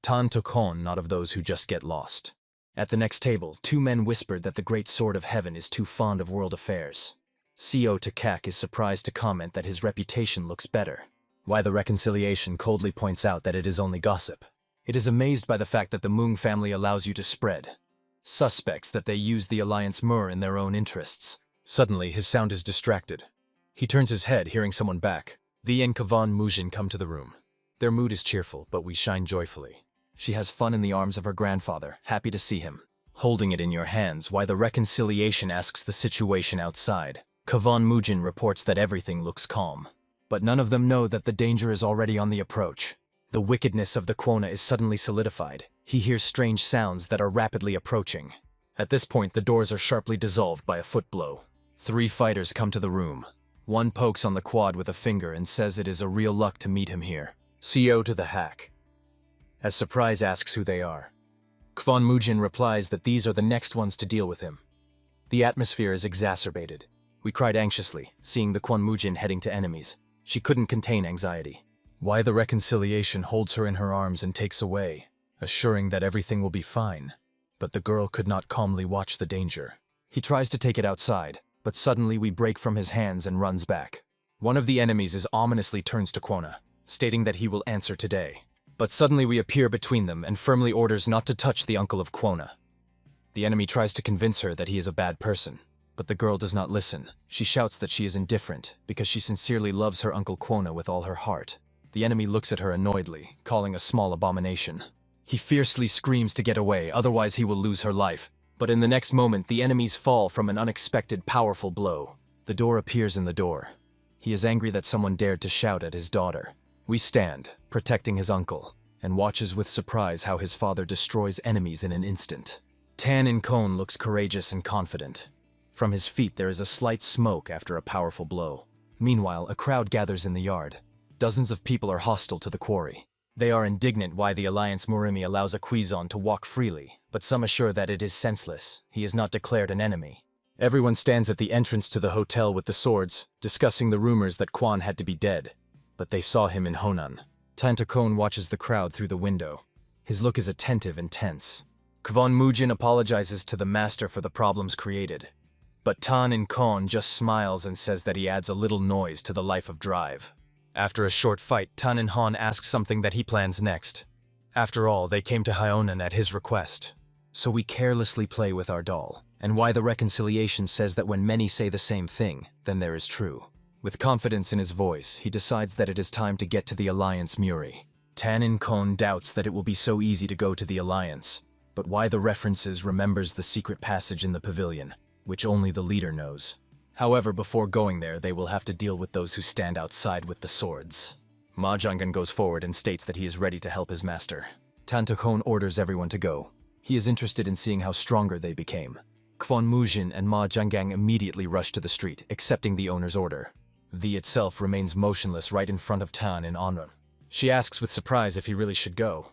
Tan to Kon, not of those who just get lost. At the next table, two men whispered that the great sword of heaven is too fond of world affairs. CO to Kak is surprised to comment that his reputation looks better. Why the reconciliation coldly points out that it is only gossip. It is amazed by the fact that the Mung family allows you to spread. Suspects that they use the Alliance Mur in their own interests. Suddenly, his sound is distracted. He turns his head, hearing someone back. The and Kavan Mujin come to the room. Their mood is cheerful, but we shine joyfully. She has fun in the arms of her grandfather, happy to see him. Holding it in your hands, why the reconciliation asks the situation outside. Kavan Mujin reports that everything looks calm. But none of them know that the danger is already on the approach. The wickedness of the Kwona is suddenly solidified. He hears strange sounds that are rapidly approaching. At this point, the doors are sharply dissolved by a foot blow. 3 fighters come to the room. One pokes on the quad with a finger and says it is a real luck to meet him here. CO to the hack. As Surprise asks who they are. Kwon Mujin replies that these are the next ones to deal with him. The atmosphere is exacerbated. We cried anxiously, seeing the Kwon Mujin heading to enemies. She couldn't contain anxiety. Why the reconciliation holds her in her arms and takes away, assuring that everything will be fine. But the girl could not calmly watch the danger. He tries to take it outside, but suddenly we break from his hands and runs back. One of the enemies ominously turns to Kwona, stating that he will answer today. But suddenly we appear between them and firmly orders not to touch the uncle of Kwona. The enemy tries to convince her that he is a bad person, but the girl does not listen. She shouts that she is indifferent because she sincerely loves her uncle Kwona with all her heart. The enemy looks at her annoyedly, calling a small abomination. He fiercely screams to get away, otherwise he will lose her life. But in the next moment, the enemies fall from an unexpected, powerful blow. The door appears in the door. He is angry that someone dared to shout at his daughter. We stand, protecting his uncle, and watches with surprise how his father destroys enemies in an instant. Tan in Kon looks courageous and confident. From his feet there is a slight smoke after a powerful blow. Meanwhile, a crowd gathers in the yard. Dozens of people are hostile to the quarry. They are indignant why the Alliance Murimi allows a Quizon to walk freely, but some assure that it is senseless. He is not declared an enemy. Everyone stands at the entrance to the hotel with the swords, discussing the rumors that Kwan had to be dead. but they saw him in Honan. Tantacone watches the crowd through the window. His look is attentive and tense. Kwon Mujin apologizes to the master for the problems created. But Tan In Kon just smiles and says that he adds a little noise to the life of drive. After a short fight, Tan In Han asks something that he plans next. After all, they came to Hyonan at his request. So we carelessly play with our doll, and why the reconciliation says that when many say the same thing, then there is true. With confidence in his voice, he decides that it is time to get to the Alliance Muri. Tan In Kon doubts that it will be so easy to go to the Alliance, but why the references remembers the secret passage in the pavilion, which only the leader knows. However, before going there, they will have to deal with those who stand outside with the swords. Ma Jungan goes forward and states that he is ready to help his master. Tantacone orders everyone to go. He is interested in seeing how stronger they became. Kwon Mujin and Ma Jungang immediately rush to the street, accepting the owner's order. The itself remains motionless right in front of Tan in honor. She asks with surprise if he really should go.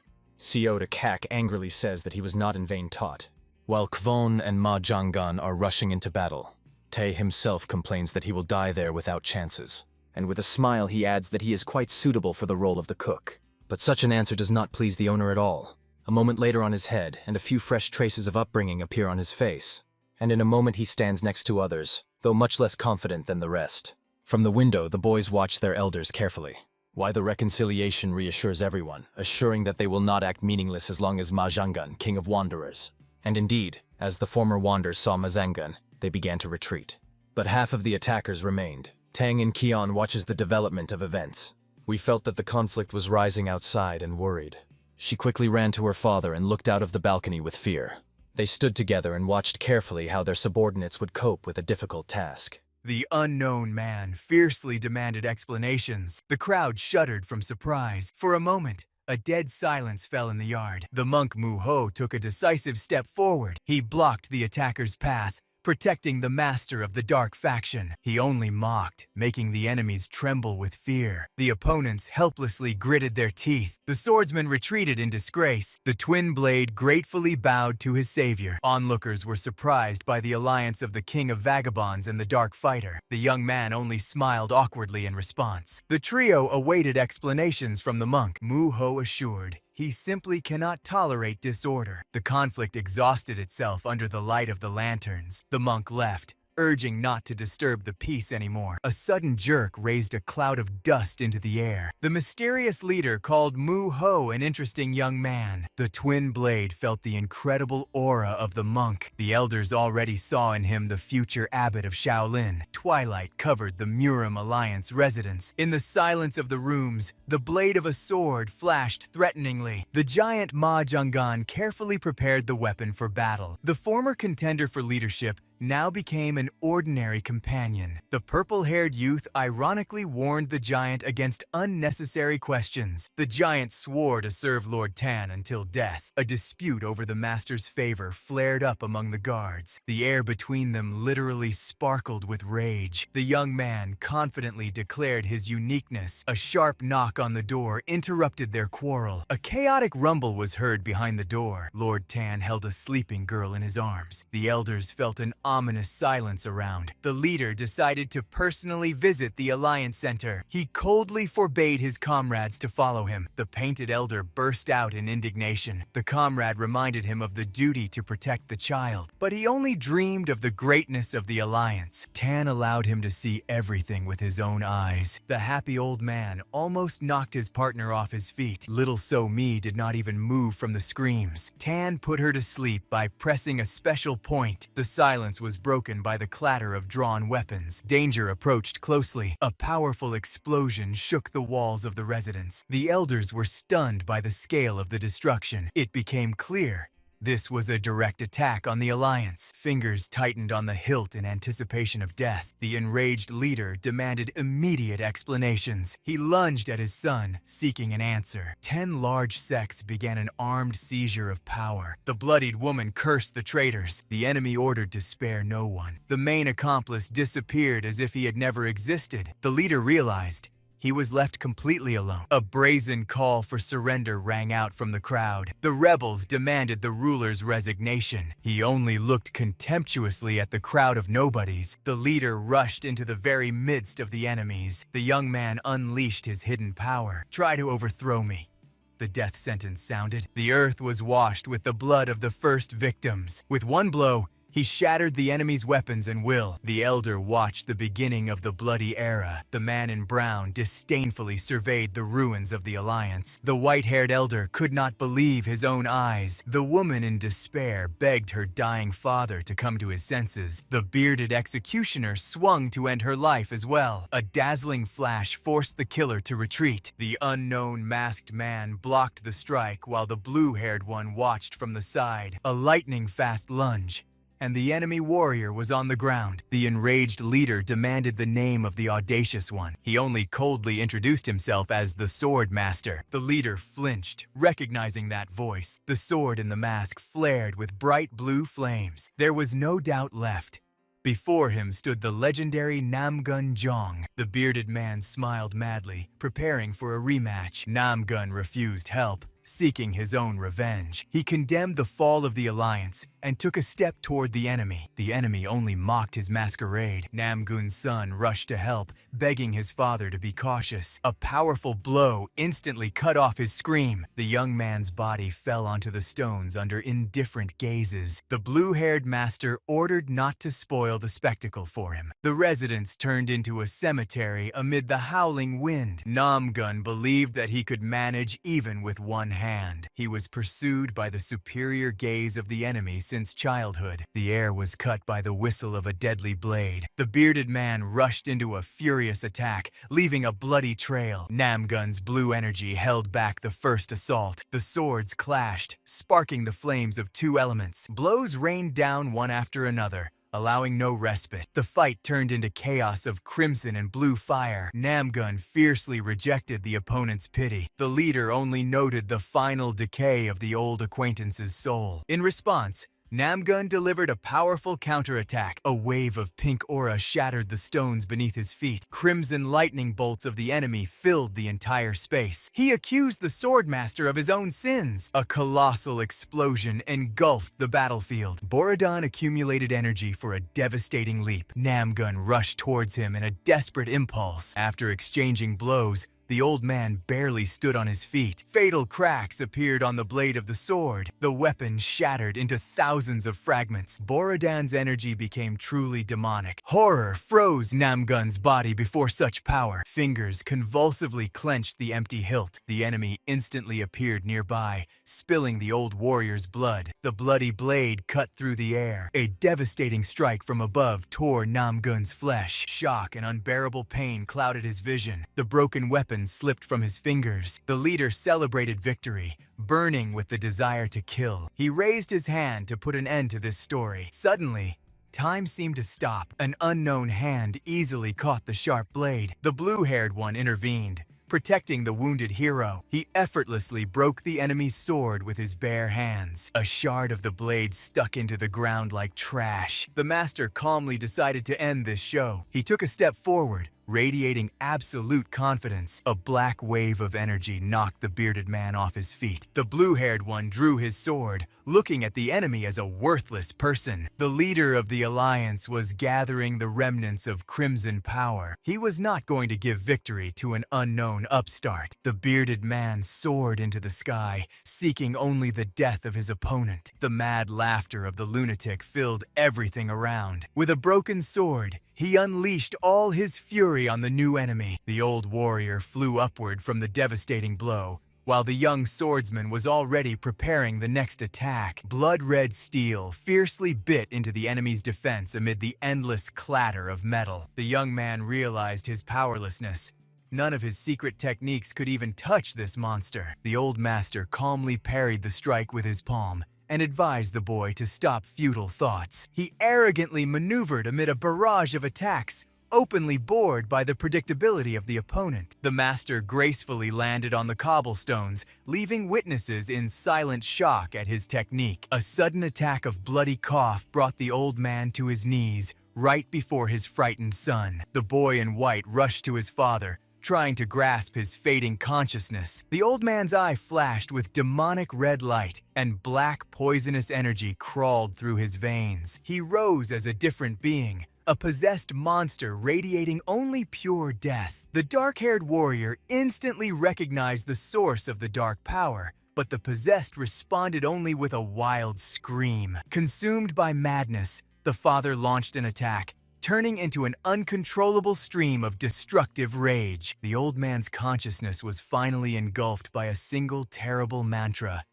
Co to Kak angrily says that he was not in vain taught. While Kwon and Ma Jungan are rushing into battle, Tae himself complains that he will die there without chances. And with a smile he adds that he is quite suitable for the role of the cook. But such an answer does not please the owner at all. A moment later on his head, and a few fresh traces of upbringing appear on his face. And in a moment he stands next to others, though much less confident than the rest. From the window, the boys watch their elders carefully. Why the reconciliation reassures everyone, assuring that they will not act meaningless as long as Ma Jungan, king of wanderers. And indeed, as the former wanderers saw Ma Jungan, they began to retreat. But half of the attackers remained. Tang and Kion watches the development of events. We felt that the conflict was rising outside and worried. She quickly ran to her father and looked out of the balcony with fear. They stood together and watched carefully how their subordinates would cope with a difficult task. The unknown man fiercely demanded explanations. The crowd shuddered from surprise. For a moment, a dead silence fell in the yard. The monk Mu Ho took a decisive step forward. He blocked the attacker's path, protecting the master of the dark faction. He only mocked, making the enemies tremble with fear. The opponents helplessly gritted their teeth. The swordsman retreated in disgrace. The twin blade gratefully bowed to his savior. Onlookers were surprised by the alliance of the king of vagabonds and the dark fighter. The young man only smiled awkwardly in response. The trio awaited explanations from the monk. Mu Ho assured, he simply cannot tolerate disorder. The conflict exhausted itself under the light of the lanterns. The monk left, urging not to disturb the peace anymore. A sudden jerk raised a cloud of dust into the air. The mysterious leader called Mu Ho an interesting young man. The twin blade felt the incredible aura of the monk. The elders already saw in him the future abbot of Shaolin. Twilight covered the Murim Alliance residence. In the silence of the rooms, the blade of a sword flashed threateningly. The giant Ma Jungan carefully prepared the weapon for battle. The former contender for leadership now became an ordinary companion. The purple-haired youth ironically warned the giant against unnecessary questions. The giant swore to serve Lord Tan until death. A dispute over the master's favor flared up among the guards. The air between them literally sparkled with rage. The young man confidently declared his uniqueness. A sharp knock on the door interrupted their quarrel. A chaotic rumble was heard behind the door. Lord Tan held a sleeping girl in his arms. The elders felt an ominous silence around. The leader decided to personally visit the Alliance Center. He coldly forbade his comrades to follow him. The painted elder burst out in indignation. The comrade reminded him of the duty to protect the child. But he only dreamed of the greatness of the Alliance. Tan allowed him to see everything with his own eyes. The happy old man almost knocked his partner off his feet. Little So Mi did not even move from the screams. Tan put her to sleep by pressing a special point. The silence was broken by the clatter of drawn weapons. Danger approached closely. A powerful explosion shook the walls of the residence. The elders were stunned by the scale of the destruction. It became clear this was a direct attack on the Alliance. Fingers tightened on the hilt in anticipation of death. The enraged leader demanded immediate explanations. He lunged at his son, seeking an answer. 10 large sects began an armed seizure of power. The bloodied woman cursed the traitors. The enemy ordered to spare no one. The main accomplice disappeared as if he had never existed. The leader realized he was left completely alone. A brazen call for surrender rang out from the crowd. The rebels demanded the ruler's resignation. He only looked contemptuously at the crowd of nobodies. The leader rushed into the very midst of the enemies. The young man unleashed his hidden power. "Try to overthrow me." The death sentence sounded. The earth was washed with the blood of the first victims. With one blow, he shattered the enemy's weapons and will. The elder watched the beginning of the bloody era. The man in brown disdainfully surveyed the ruins of the alliance. The white-haired elder could not believe his own eyes. The woman in despair begged her dying father to come to his senses. The bearded executioner swung to end her life as well. A dazzling flash forced the killer to retreat. The unknown masked man blocked the strike while the blue-haired one watched from the side. A lightning-fast lunge, and the enemy warrior was on the ground. The enraged leader demanded the name of the audacious one. He only coldly introduced himself as the Sword Master. The leader flinched, recognizing that voice. The sword in the mask flared with bright blue flames. There was no doubt left. Before him stood the legendary Namgun Jong. The bearded man smiled madly, preparing for a rematch. Namgun refused help, seeking his own revenge. He condemned the fall of the alliance and took a step toward the enemy. The enemy only mocked his masquerade. Namgun's son rushed to help, begging his father to be cautious. A powerful blow instantly cut off his scream. The young man's body fell onto the stones under indifferent gazes. The blue-haired master ordered not to spoil the spectacle for him. The residence turned into a cemetery amid the howling wind. Namgun believed that he could manage even with one hand. He was pursued by the superior gaze of the enemy since childhood. The air was cut by the whistle of a deadly blade. The bearded man rushed into a furious attack, leaving a bloody trail. Namgun's blue energy held back the first assault. The swords clashed, sparking the flames of two elements. Blows rained down one after another, allowing no respite. The fight turned into chaos of crimson and blue fire. Namgun fiercely rejected the opponent's pity. The leader only noted the final decay of the old acquaintance's soul. In response, Namgun delivered a powerful counterattack. A wave of pink aura shattered the stones beneath his feet. Crimson lightning bolts of the enemy filled the entire space. He accused the Swordmaster of his own sins. A colossal explosion engulfed the battlefield. Borodon accumulated energy for a devastating leap. Namgun rushed towards him in a desperate impulse. After exchanging blows, the old man barely stood on his feet. Fatal cracks appeared on the blade of the sword. The weapon shattered into thousands of fragments. Borodon's energy became truly demonic. Horror froze Namgun's body before such power. Fingers convulsively clenched the empty hilt. The enemy instantly appeared nearby, spilling the old warrior's blood. The bloody blade cut through the air. A devastating strike from above tore Namgun's flesh. Shock and unbearable pain clouded his vision. The broken weapon slipped from his fingers. The leader celebrated victory, burning with the desire to kill. He raised his hand to put an end to this story. Suddenly, time seemed to stop. An unknown hand easily caught the sharp blade. The blue-haired one intervened, protecting the wounded hero. He effortlessly broke the enemy's sword with his bare hands. A shard of the blade stuck into the ground like trash. The master calmly decided to end this show. He took a step forward, radiating absolute confidence. A black wave of energy knocked the bearded man off his feet. The blue-haired one drew his sword, looking at the enemy as a worthless person. The leader of the alliance was gathering the remnants of crimson power. He was not going to give victory to an unknown upstart. The bearded man soared into the sky, seeking only the death of his opponent. The mad laughter of the lunatic filled everything around. With a broken sword, he unleashed all his fury on the new enemy. The old warrior flew upward from the devastating blow, while the young swordsman was already preparing the next attack. Blood-red steel fiercely bit into the enemy's defense amid the endless clatter of metal. The young man realized his powerlessness. None of his secret techniques could even touch this monster. The old master calmly parried the strike with his palm and advised the boy to stop futile thoughts. He arrogantly maneuvered amid a barrage of attacks, openly bored by the predictability of the opponent. The master gracefully landed on the cobblestones, leaving witnesses in silent shock at his technique. A sudden attack of bloody cough brought the old man to his knees, right before his frightened son. The boy in white rushed to his father, trying to grasp his fading consciousness. The old man's eye flashed with demonic red light, and black poisonous energy crawled through his veins. He rose as a different being, a possessed monster radiating only pure death. The dark-haired warrior instantly recognized the source of the dark power, but the possessed responded only with a wild scream. Consumed by madness, the father launched an attack, turning into an uncontrollable stream of destructive rage. The old man's consciousness was finally engulfed by a single terrible mantra,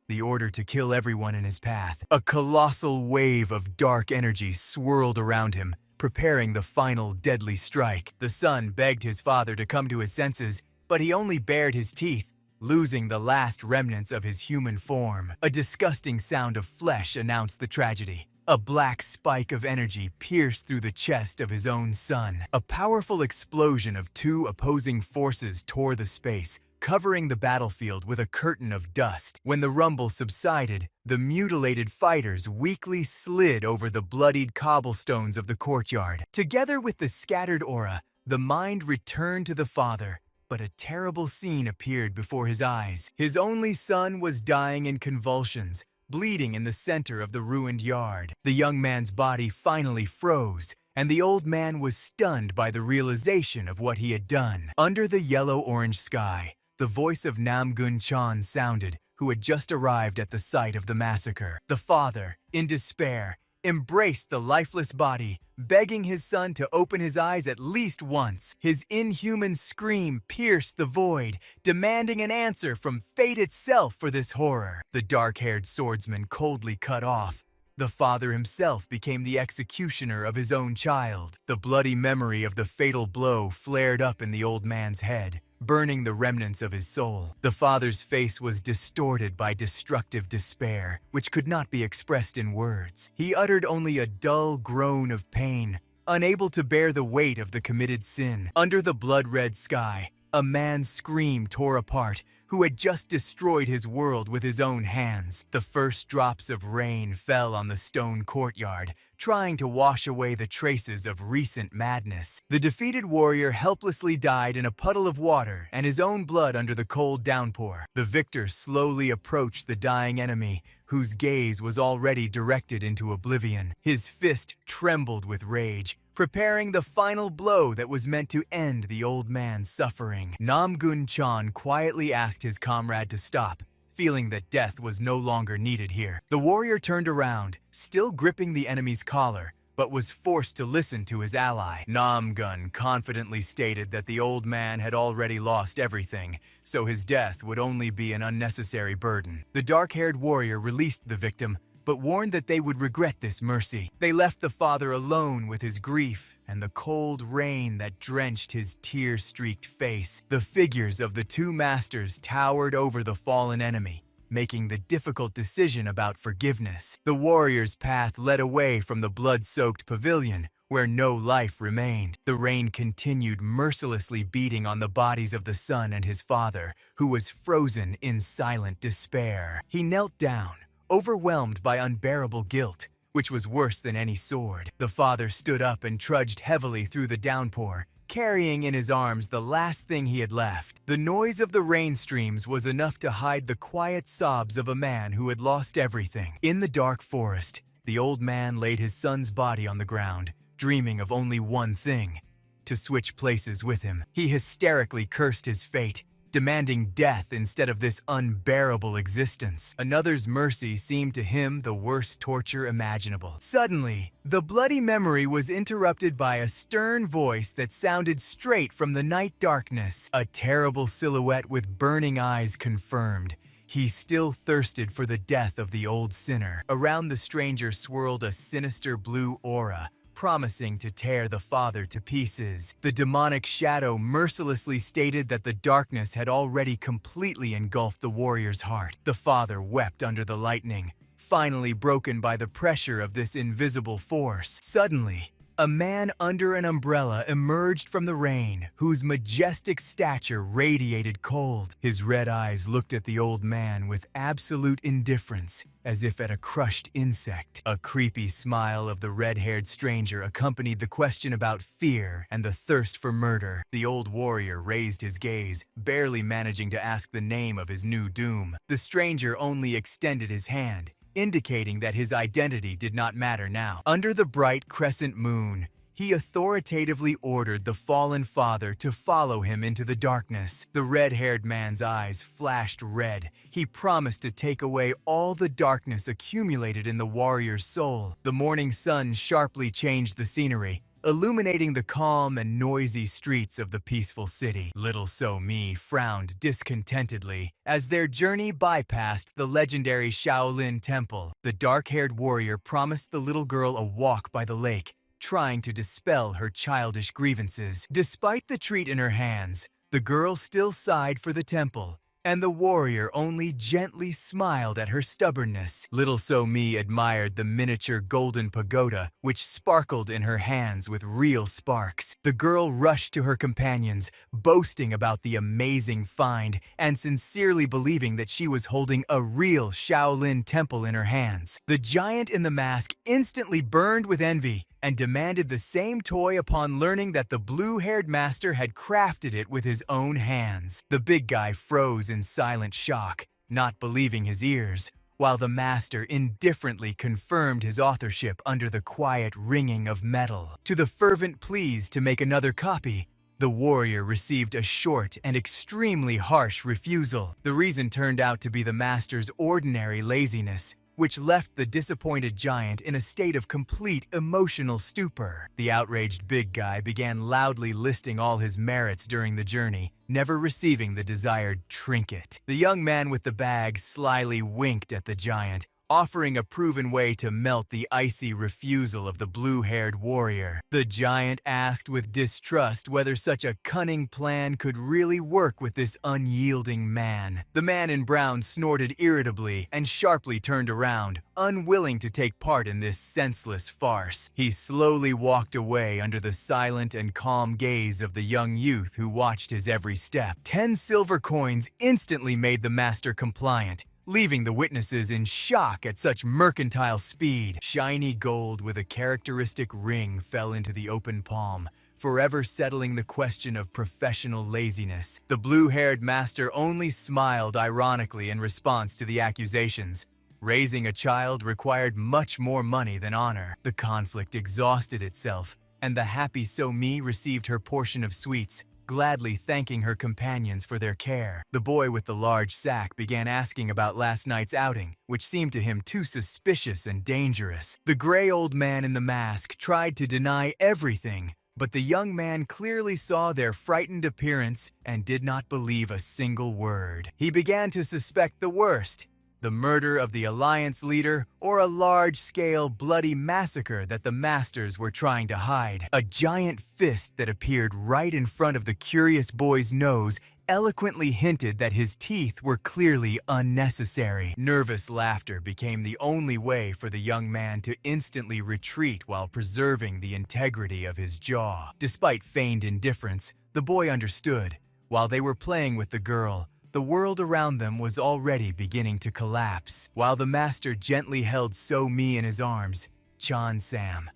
the order to kill everyone in his path. A colossal wave of dark energy swirled around him, preparing the final deadly strike. The son begged his father to come to his senses, but he only bared his teeth, losing the last remnants of his human form. A disgusting sound of flesh announced the tragedy. A black spike of energy pierced through the chest of his own son. A powerful explosion of two opposing forces tore the space, covering the battlefield with a curtain of dust. When the rumble subsided, the mutilated fighters weakly slid over the bloodied cobblestones of the courtyard. Together with the scattered aura, the mind returned to the father, but a terrible scene appeared before his eyes. His only son was dying in convulsions, bleeding in the center of the ruined yard. The young man's body finally froze, and the old man was stunned by the realization of what he had done. Under the yellow-orange sky, the voice of Namgun-chan sounded, who had just arrived at the site of the massacre. The father, in despair, embraced the lifeless body, begging his son to open his eyes at least once. His inhuman scream pierced the void, demanding an answer from fate itself for this horror. The dark-haired swordsman coldly cut off. The father himself became the executioner of his own child. The bloody memory of the fatal blow flared up in the old man's head, burning the remnants of his soul. The father's face was distorted by destructive despair, which could not be expressed in words. He uttered only a dull groan of pain, unable to bear the weight of the committed sin. Under the blood-red sky, a man's scream tore apart, who had just destroyed his world with his own hands. The first drops of rain fell on the stone courtyard, trying to wash away the traces of recent madness. The defeated warrior helplessly died in a puddle of water and his own blood under the cold downpour. The victor slowly approached the dying enemy, whose gaze was already directed into oblivion. His fist trembled with rage, preparing the final blow that was meant to end the old man's suffering. Namgun-chan quietly asked his comrade to stop, feeling that death was no longer needed here. The warrior turned around, still gripping the enemy's collar, but was forced to listen to his ally. Namgun confidently stated that the old man had already lost everything, so his death would only be an unnecessary burden. The dark-haired warrior released the victim, but warned that they would regret this mercy. They left the father alone with his grief and the cold rain that drenched his tear-streaked face. The figures of the two masters towered over the fallen enemy, making the difficult decision about forgiveness. The warrior's path led away from the blood-soaked pavilion, where no life remained. The rain continued mercilessly beating on the bodies of the son and his father, who was frozen in silent despair. He knelt down, overwhelmed by unbearable guilt, which was worse than any sword. The father stood up and trudged heavily through the downpour, carrying in his arms the last thing he had left. The noise of the rain streams was enough to hide the quiet sobs of a man who had lost everything. In the dark forest, the old man laid his son's body on the ground, dreaming of only one thing: to switch places with him. He hysterically cursed his fate, demanding death instead of this unbearable existence. Another's mercy seemed to him the worst torture imaginable. Suddenly, the bloody memory was interrupted by a stern voice that sounded straight from the night darkness. A terrible silhouette with burning eyes confirmed. He still thirsted for the death of the old sinner. Around the stranger swirled a sinister blue aura, promising to tear the father to pieces. The demonic shadow mercilessly stated that the darkness had already completely engulfed the warrior's heart. The father wept under the lightning, finally broken by the pressure of this invisible force. Suddenly, A man under an umbrella emerged from the rain, whose majestic stature radiated cold. His red eyes looked at the old man with absolute indifference, as if at a crushed insect. A creepy smile of the red-haired stranger accompanied the question about fear and the thirst for murder. The old warrior raised his gaze, barely managing to ask the name of his new doom. The stranger only extended his hand, indicating that his identity did not matter now. Under the bright crescent moon, he authoritatively ordered the fallen father to follow him into the darkness. The red-haired man's eyes flashed red. He promised to take away all the darkness accumulated in the warrior's soul. The morning sun sharply changed the scenery, illuminating the calm and noisy streets of the peaceful city. Little So-mi frowned discontentedly as their journey bypassed the legendary Shaolin Temple. The dark-haired warrior promised the little girl a walk by the lake, trying to dispel her childish grievances. Despite the treat in her hands, the girl still sighed for the temple, and the warrior only gently smiled at her stubbornness. Little So-mi admired the miniature golden pagoda, which sparkled in her hands with real sparks. The girl rushed to her companions, boasting about the amazing find and sincerely believing that she was holding a real Shaolin temple in her hands. The giant in the mask instantly burned with envy and demanded the same toy upon learning that the blue-haired master had crafted it with his own hands. The big guy froze in silent shock, not believing his ears, while the master indifferently confirmed his authorship under the quiet ringing of metal. To the fervent pleas to make another copy, the warrior received a short and extremely harsh refusal. The reason turned out to be the master's ordinary laziness, which left the disappointed giant in a state of complete emotional stupor. The outraged big guy began loudly listing all his merits during the journey, never receiving the desired trinket. The young man with the bag slyly winked at the giant, offering a proven way to melt the icy refusal of the blue-haired warrior. The giant asked with distrust whether such a cunning plan could really work with this unyielding man. The man in brown snorted irritably and sharply turned around, unwilling to take part in this senseless farce. He slowly walked away under the silent and calm gaze of the young youth who watched his every step. 10 silver coins instantly made the master compliant, leaving the witnesses in shock at such mercantile speed. Shiny gold with a characteristic ring fell into the open palm, forever settling the question of professional laziness. The blue-haired master only smiled ironically in response to the accusations. Raising a child required much more money than honor. The conflict exhausted itself, and the happy So-mi received her portion of sweets, gladly thanking her companions for their care. The boy with the large sack began asking about last night's outing, which seemed to him too suspicious and dangerous. The gray old man in the mask tried to deny everything, but the young man clearly saw their frightened appearance and did not believe a single word. He began to suspect the worst: the murder of the Alliance leader, or a large-scale bloody massacre that the masters were trying to hide. A giant fist that appeared right in front of the curious boy's nose eloquently hinted that his teeth were clearly unnecessary. Nervous laughter became the only way for the young man to instantly retreat while preserving the integrity of his jaw. Despite feigned indifference, the boy understood. While they were playing with the girl, the world around them was already beginning to collapse. While the master gently held So-mi in his arms, Chan-sam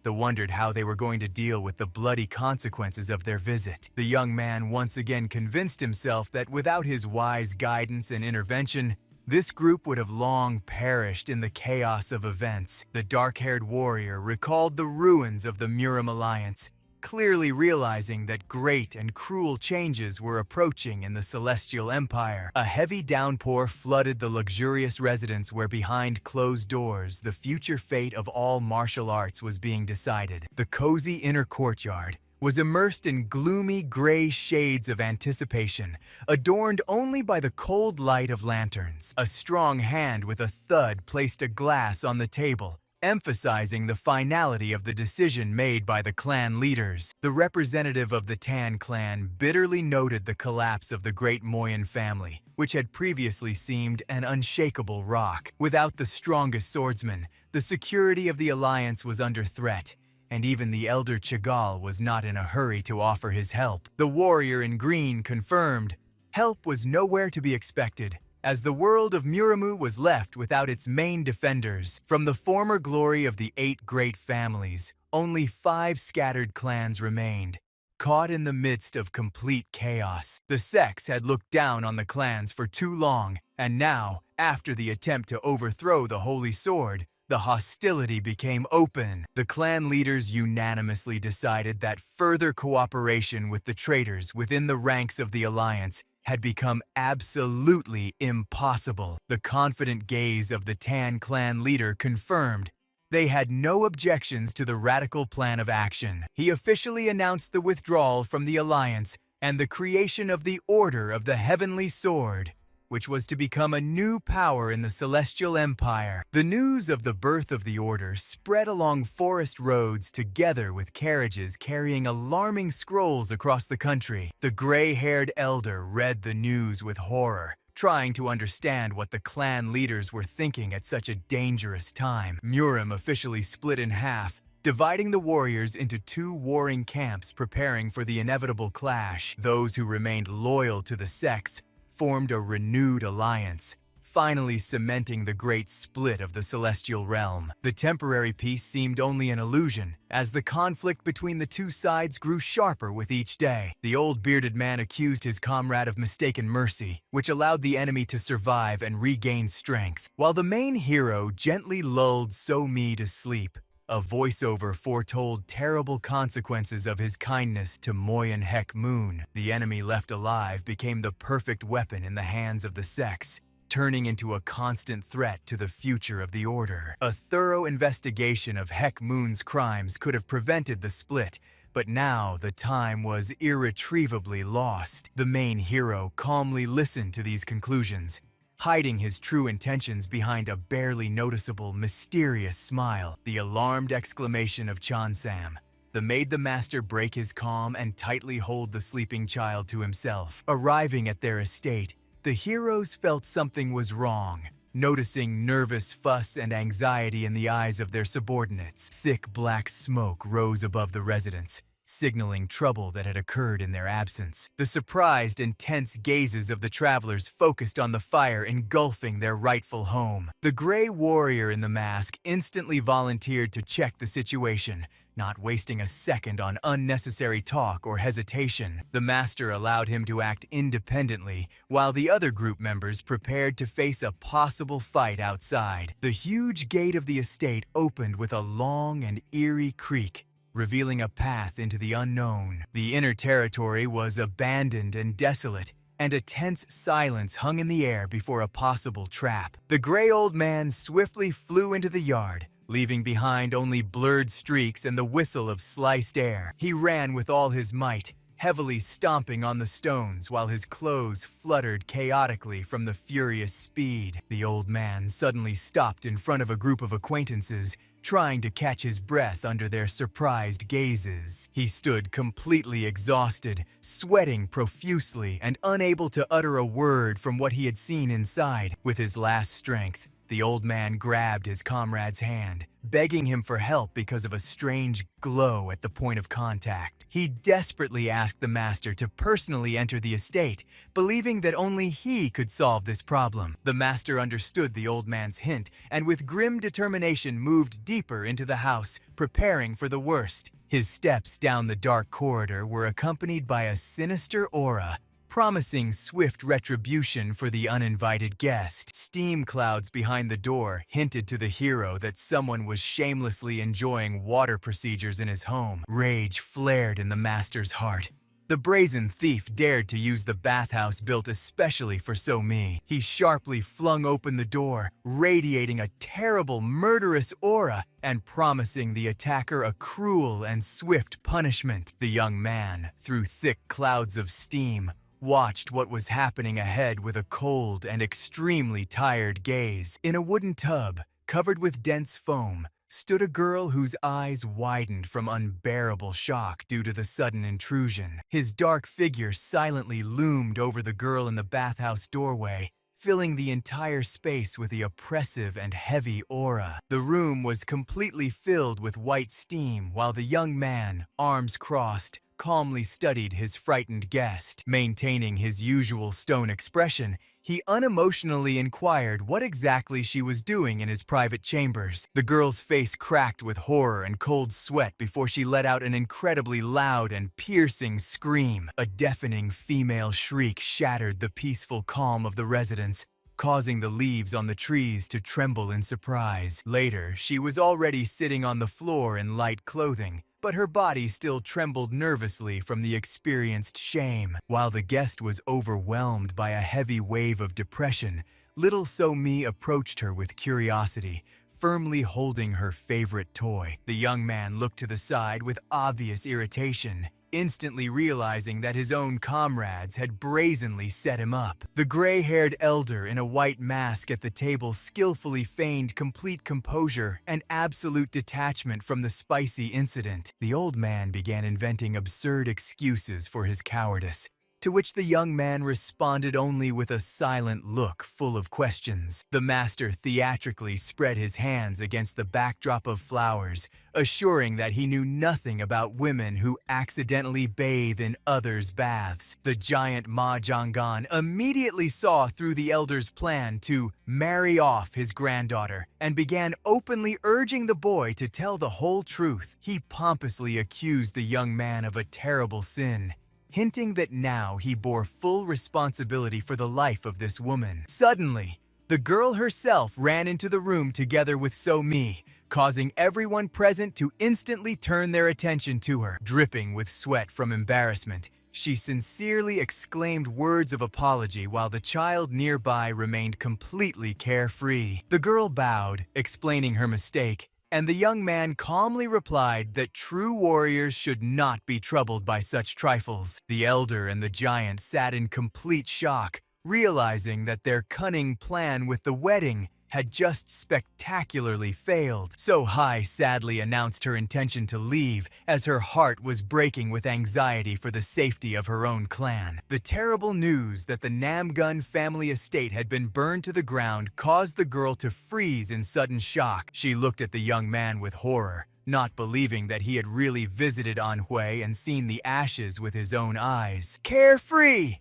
wondered how they were going to deal with the bloody consequences of their visit. The young man once again convinced himself that without his wise guidance and intervention, this group would have long perished in the chaos of events. The dark-haired warrior recalled the ruins of the Murim Alliance, clearly realizing that great and cruel changes were approaching in the Celestial Empire. A heavy downpour flooded the luxurious residence where behind closed doors the future fate of all martial arts was being decided. The cozy inner courtyard was immersed in gloomy gray shades of anticipation, adorned only by the cold light of lanterns. A strong hand with a thud placed a glass on the table, emphasizing the finality of the decision made by the clan leaders. The representative of the Tan clan bitterly noted the collapse of the great Moyen family, which had previously seemed an unshakable rock. Without the strongest swordsman, the security of the alliance was under threat, and even the elder Chagall was not in a hurry to offer his help. The warrior in green confirmed help was nowhere to be expected, as the world of Muramu was left without its main defenders. From the former glory of the 8 great families, only 5 scattered clans remained. Caught in the midst of complete chaos, the sects had looked down on the clans for too long, and now, after the attempt to overthrow the Holy Sword, the hostility became open. The clan leaders unanimously decided that further cooperation with the traitors within the ranks of the alliance had become absolutely impossible. The confident gaze of the Tan clan leader confirmed they had no objections to the radical plan of action. He officially announced the withdrawal from the alliance and the creation of the Order of the Heavenly Sword, which was to become a new power in the Celestial Empire. The news of the birth of the Order spread along forest roads together with carriages carrying alarming scrolls across the country. The gray-haired elder read the news with horror, trying to understand what the clan leaders were thinking at such a dangerous time. Muram officially split in half, dividing the warriors into 2 warring camps preparing for the inevitable clash. Those who remained loyal to the sects formed a renewed alliance, finally cementing the great split of the celestial realm. The temporary peace seemed only an illusion, as the conflict between the 2 sides grew sharper with each day. The old bearded man accused his comrade of mistaken mercy, which allowed the enemy to survive and regain strength. While the main hero gently lulled So-mi to sleep, a voiceover foretold terrible consequences of his kindness to Moyen Hek Moon. The enemy left alive became the perfect weapon in the hands of the sects, turning into a constant threat to the future of the Order. A thorough investigation of Hek Moon's crimes could have prevented the split, but now the time was irretrievably lost. The main hero calmly listened to these conclusions, hiding his true intentions behind a barely noticeable, mysterious smile. The alarmed exclamation of Chansam made the master break his calm and tightly hold the sleeping child to himself. Arriving at their estate, the heroes felt something was wrong, noticing nervous fuss and anxiety in the eyes of their subordinates. Thick black smoke rose above the residence, signaling trouble that had occurred in their absence. The surprised and tense gazes of the travelers focused on the fire engulfing their rightful home. The gray warrior in the mask instantly volunteered to check the situation, not wasting a second on unnecessary talk or hesitation. The master allowed him to act independently, while the other group members prepared to face a possible fight outside. The huge gate of the estate opened with a long and eerie creak, revealing a path into the unknown. The inner territory was abandoned and desolate, and a tense silence hung in the air before a possible trap. The gray old man swiftly flew into the yard, leaving behind only blurred streaks and the whistle of sliced air. He ran with all his might, heavily stomping on the stones while his clothes fluttered chaotically from the furious speed. The old man suddenly stopped in front of a group of acquaintances, trying to catch his breath under their surprised gazes. He stood completely exhausted, sweating profusely and unable to utter a word from what he had seen inside. With his last strength, the old man grabbed his comrade's hand, begging him for help because of a strange glow at the point of contact. He desperately asked the master to personally enter the estate, believing that only he could solve this problem. The master understood the old man's hint and with grim determination moved deeper into the house, preparing for the worst. His steps down the dark corridor were accompanied by a sinister aura, promising swift retribution for the uninvited guest. Steam clouds behind the door hinted to the hero that someone was shamelessly enjoying water procedures in his home. Rage flared in the master's heart. The brazen thief dared to use the bathhouse built especially for So-mi. He sharply flung open the door, radiating a terrible, murderous aura and promising the attacker a cruel and swift punishment. The young man, through thick clouds of steam, watched what was happening ahead with a cold and extremely tired gaze. In a wooden tub, covered with dense foam, stood a girl whose eyes widened from unbearable shock due to the sudden intrusion. His dark figure silently loomed over the girl in the bathhouse doorway, filling the entire space with the oppressive and heavy aura. The room was completely filled with white steam while the young man, arms crossed, calmly studied his frightened guest. Maintaining his usual stone expression, he unemotionally inquired what exactly she was doing in his private chambers. The girl's face cracked with horror and cold sweat before she let out an incredibly loud and piercing scream. A deafening female shriek shattered the peaceful calm of the residence, causing the leaves on the trees to tremble in surprise. Later, she was already sitting on the floor in light clothing, but her body still trembled nervously from the experienced shame. While the guest was overwhelmed by a heavy wave of depression, little So-mi approached her with curiosity, firmly holding her favorite toy. The young man looked to the side with obvious irritation, instantly realizing that his own comrades had brazenly set him up. The gray-haired elder in a white mask at the table skillfully feigned complete composure and absolute detachment from the spicy incident. The old man began inventing absurd excuses for his cowardice, to which the young man responded only with a silent look full of questions. The master theatrically spread his hands against the backdrop of flowers, assuring that he knew nothing about women who accidentally bathe in others' baths. The giant Mahjong immediately saw through the elder's plan to marry off his granddaughter and began openly urging the boy to tell the whole truth. He pompously accused the young man of a terrible sin, hinting that now he bore full responsibility for the life of this woman. Suddenly, the girl herself ran into the room together with So-mi, causing everyone present to instantly turn their attention to her. Dripping with sweat from embarrassment, she sincerely exclaimed words of apology while the child nearby remained completely carefree. The girl bowed, explaining her mistake, and the young man calmly replied that true warriors should not be troubled by such trifles. The elder and the giant sat in complete shock, realizing that their cunning plan with the wedding had just spectacularly failed. So-hi sadly announced her intention to leave as her heart was breaking with anxiety for the safety of her own clan. The terrible news that the Namgun family estate had been burned to the ground caused the girl to freeze in sudden shock. She looked at the young man with horror, not believing that he had really visited Anhui and seen the ashes with his own eyes. Carefree!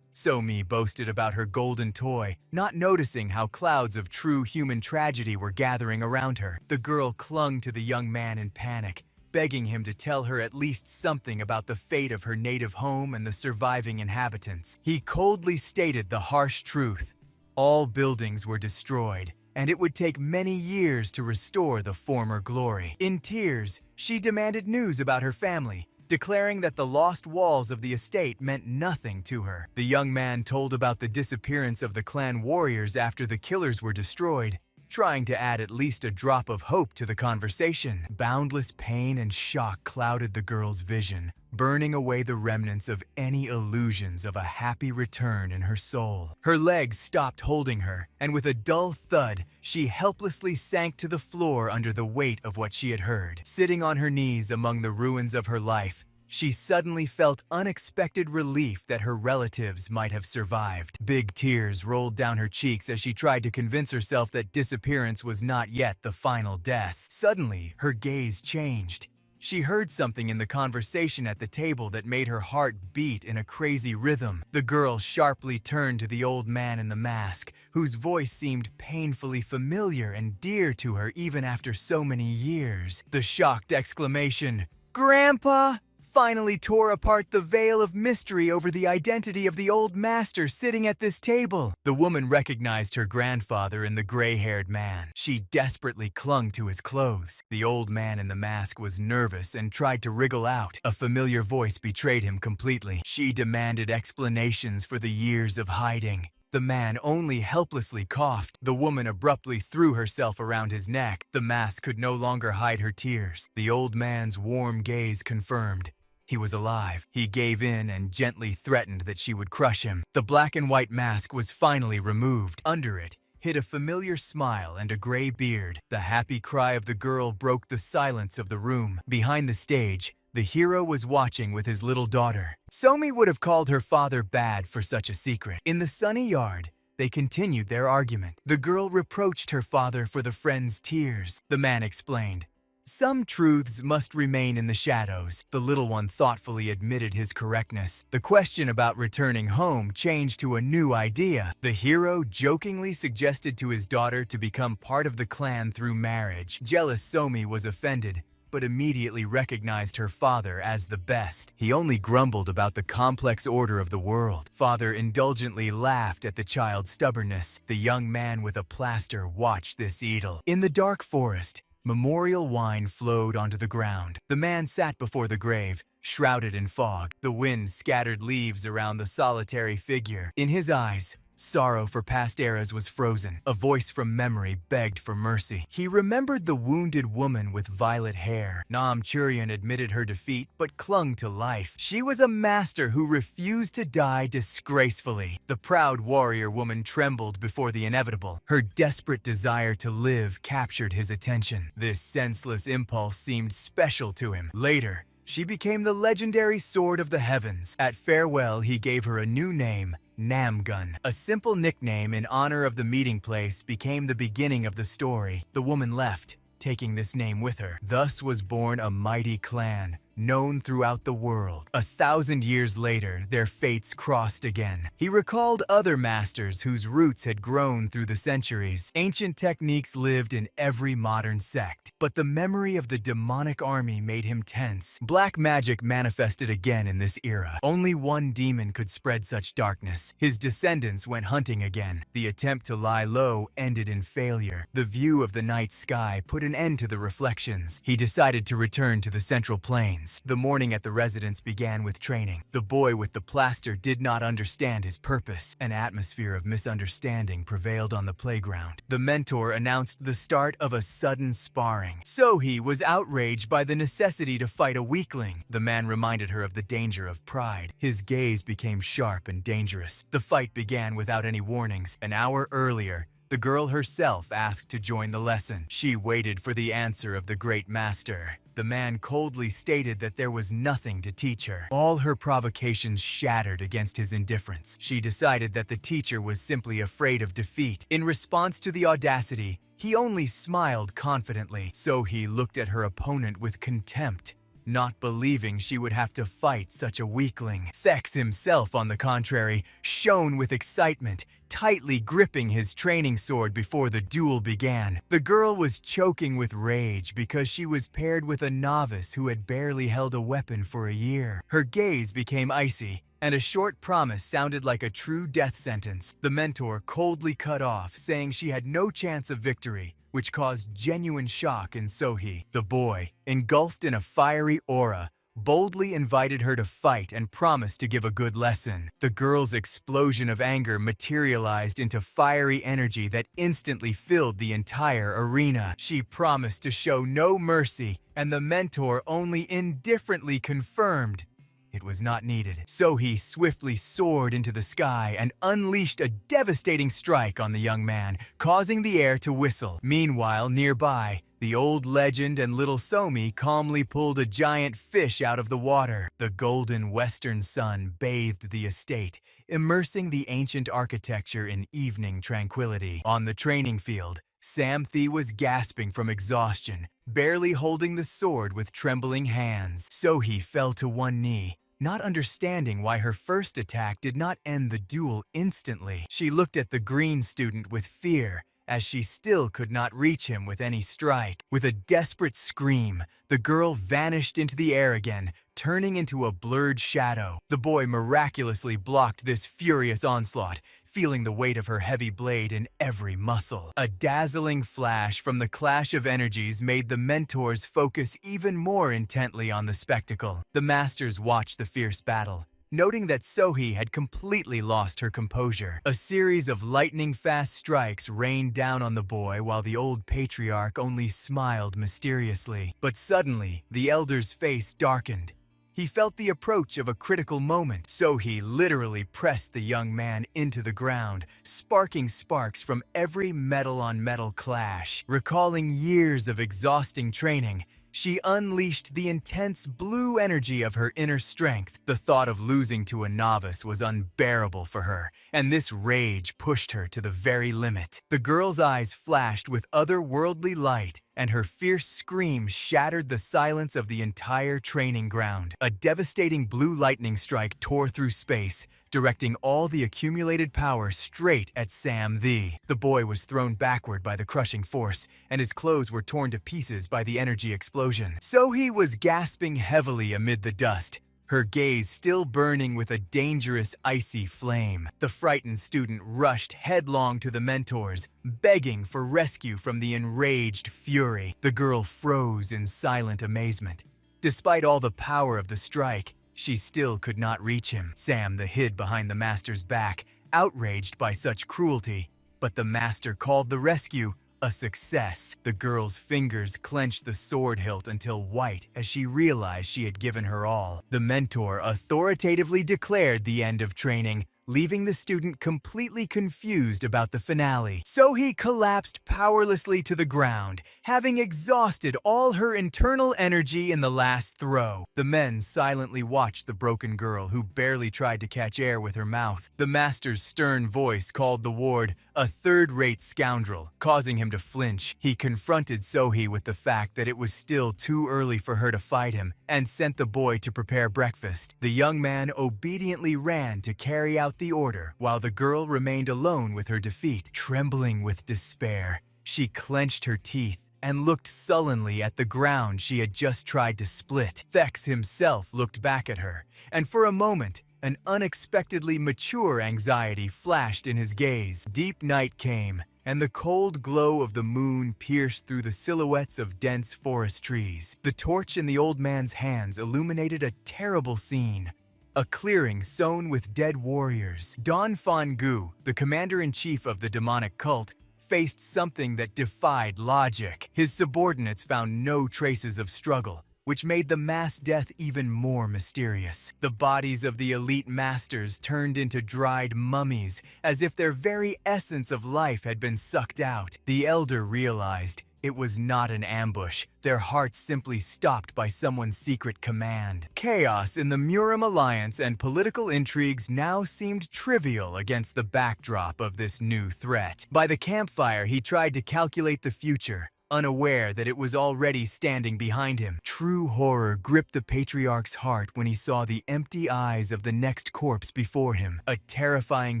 So-mi boasted about her golden toy, not noticing how clouds of true human tragedy were gathering around her. The girl clung to the young man in panic, begging him to tell her at least something about the fate of her native home and the surviving inhabitants. He coldly stated the harsh truth. All buildings were destroyed, and it would take many years to restore the former glory. In tears, she demanded news about her family, declaring that the lost walls of the estate meant nothing to her. The young man told about the disappearance of the clan warriors after the killers were destroyed, trying to add at least a drop of hope to the conversation. Boundless pain and shock clouded the girl's vision, burning away the remnants of any illusions of a happy return in her soul. Her legs stopped holding her, and with a dull thud, she helplessly sank to the floor under the weight of what she had heard. Sitting on her knees among the ruins of her life, she suddenly felt unexpected relief that her relatives might have survived. Big tears rolled down her cheeks as she tried to convince herself that disappearance was not yet the final death. Suddenly, her gaze changed. She heard something in the conversation at the table that made her heart beat in a crazy rhythm. The girl sharply turned to the old man in the mask, whose voice seemed painfully familiar and dear to her even after so many years. The shocked exclamation, "Grandpa!" finally tore apart the veil of mystery over the identity of the old master sitting at this table. The woman recognized her grandfather in the gray-haired man. She desperately clung to his clothes. The old man in the mask was nervous and tried to wriggle out. A familiar voice betrayed him completely. She demanded explanations for the years of hiding. The man only helplessly coughed. The woman abruptly threw herself around his neck. The mask could no longer hide her tears. The old man's warm gaze confirmed he was alive. He gave in and gently threatened that she would crush him. The black and white mask was finally removed. Under it hid a familiar smile and a gray beard. The happy cry of the girl broke the silence of the room. Behind the stage, the hero was watching with his little daughter. So-mi would have called her father bad for such a secret. In the sunny yard, They continued their argument. The girl reproached her father for the friend's tears. The man explained, "Some truths must remain in the shadows." The little one thoughtfully admitted his correctness. The question about returning home changed to a new idea. The hero jokingly suggested to his daughter to become part of the clan through marriage. Jealous Somi was offended, but immediately recognized her father as the best. He only grumbled about the complex order of the world. Father indulgently laughed at the child's stubbornness. The young man with a plaster watched this idyll. In the dark forest, memorial wine flowed onto the ground. The man sat before the grave, shrouded in fog. The wind scattered leaves around the solitary figure. In his eyes, sorrow for past eras was frozen. A voice from memory begged for mercy. He remembered the wounded woman with violet hair. Nam Churyan admitted her defeat, but clung to life. She was a master who refused to die disgracefully. The proud warrior woman trembled before the inevitable. Her desperate desire to live captured his attention. This senseless impulse seemed special to him. Later, she became the legendary Sword of the Heavens. At farewell, he gave her a new name, Namgun. A simple nickname in honor of the meeting place became the beginning of the story. The woman left, taking this name with her. Thus was born a mighty clan, known throughout the world. 1,000 years later, their fates crossed again. He recalled other masters whose roots had grown through the centuries. Ancient techniques lived in every modern sect, but the memory of the demonic army made him tense. Black magic manifested again in this era. Only one demon could spread such darkness. His descendants went hunting again. The attempt to lie low ended in failure. The view of the night sky put an end to the reflections. He decided to return to the central plains. The morning at the residence began with training. The boy with the plaster did not understand his purpose. An atmosphere of misunderstanding prevailed on the playground. The mentor announced the start of a sudden sparring. Sohee was outraged by the necessity to fight a weakling. The man reminded her of the danger of pride. His gaze became sharp and dangerous. The fight began without any warnings. An hour earlier, the girl herself asked to join the lesson. She waited for the answer of the great master. The man coldly stated that there was nothing to teach her. All her provocations shattered against his indifference. She decided that the teacher was simply afraid of defeat. In response to the audacity, he only smiled confidently. So he looked at her opponent with contempt, not believing she would have to fight such a weakling. Thex himself, on the contrary, shone with excitement, tightly gripping his training sword before the duel began. The girl was choking with rage because she was paired with a novice who had barely held a weapon for a year. Her gaze became icy, and a short promise sounded like a true death sentence. The mentor coldly cut off, saying she had no chance of victory, which caused genuine shock in Sohee. The boy, engulfed in a fiery aura, boldly invited her to fight and promised to give a good lesson. The girl's explosion of anger materialized into fiery energy that instantly filled the entire arena. She promised to show no mercy, and the mentor only indifferently confirmed it was not needed. Sohee swiftly soared into the sky and unleashed a devastating strike on the young man, causing the air to whistle. Meanwhile, nearby, the old legend and little Somi calmly pulled a giant fish out of the water. The golden western sun bathed the estate, immersing the ancient architecture in evening tranquility. On the training field, Samthi was gasping from exhaustion, barely holding the sword with trembling hands. Sohee fell to one knee, not understanding why her first attack did not end the duel instantly. She looked at the green student with fear, as she still could not reach him with any strike. With a desperate scream, the girl vanished into the air again, turning into a blurred shadow. The boy miraculously blocked this furious onslaught, feeling the weight of her heavy blade in every muscle. A dazzling flash from the clash of energies made the mentors focus even more intently on the spectacle. The masters watched the fierce battle, noting that Sohee had completely lost her composure. A series of lightning-fast strikes rained down on the boy while the old patriarch only smiled mysteriously. But suddenly, the elder's face darkened. He felt the approach of a critical moment. Sohee literally pressed the young man into the ground, sparking sparks from every metal-on-metal clash. Recalling years of exhausting training, she unleashed the intense blue energy of her inner strength. The thought of losing to a novice was unbearable for her, and this rage pushed her to the very limit. The girl's eyes flashed with otherworldly light, and her fierce scream shattered the silence of the entire training ground. A devastating blue lightning strike tore through space, directing all the accumulated power straight at Sam the. The boy was thrown backward by the crushing force, and his clothes were torn to pieces by the energy explosion. Sohee was gasping heavily amid the dust, her gaze still burning with a dangerous icy flame. The frightened student rushed headlong to the mentors, begging for rescue from the enraged fury. The girl froze in silent amazement. Despite all the power of the strike, she still could not reach him. Sam hid behind the master's back, outraged by such cruelty, but the master called the rescue a success. The girl's fingers clenched the sword hilt until white as she realized she had given her all. The mentor authoritatively declared the end of training, leaving the student completely confused about the finale. Sohee collapsed powerlessly to the ground, having exhausted all her internal energy in the last throw. The men silently watched the broken girl, who barely tried to catch air with her mouth. The master's stern voice called the ward a third-rate scoundrel, causing him to flinch. He confronted Sohee with the fact that it was still too early for her to fight him, and sent the boy to prepare breakfast. The young man obediently ran to carry out the order, while the girl remained alone with her defeat. Trembling with despair, she clenched her teeth and looked sullenly at the ground she had just tried to split. Thex himself looked back at her, and for a moment, an unexpectedly mature anxiety flashed in his gaze. Deep night came, and the cold glow of the moon pierced through the silhouettes of dense forest trees. The torch in the old man's hands illuminated a terrible scene. A clearing sown with dead warriors. Don Gu, the commander-in-chief of the demonic cult, faced something that defied logic. His subordinates found no traces of struggle, which made the mass death even more mysterious. The bodies of the elite masters turned into dried mummies, as if their very essence of life had been sucked out. The elder realized it was not an ambush. Their hearts simply stopped by someone's secret command. Chaos in the Murim alliance and political intrigues now seemed trivial against the backdrop of this new threat. By the campfire, he tried to calculate the future, unaware that it was already standing behind him. True horror gripped the patriarch's heart when he saw the empty eyes of the next corpse before him. A terrifying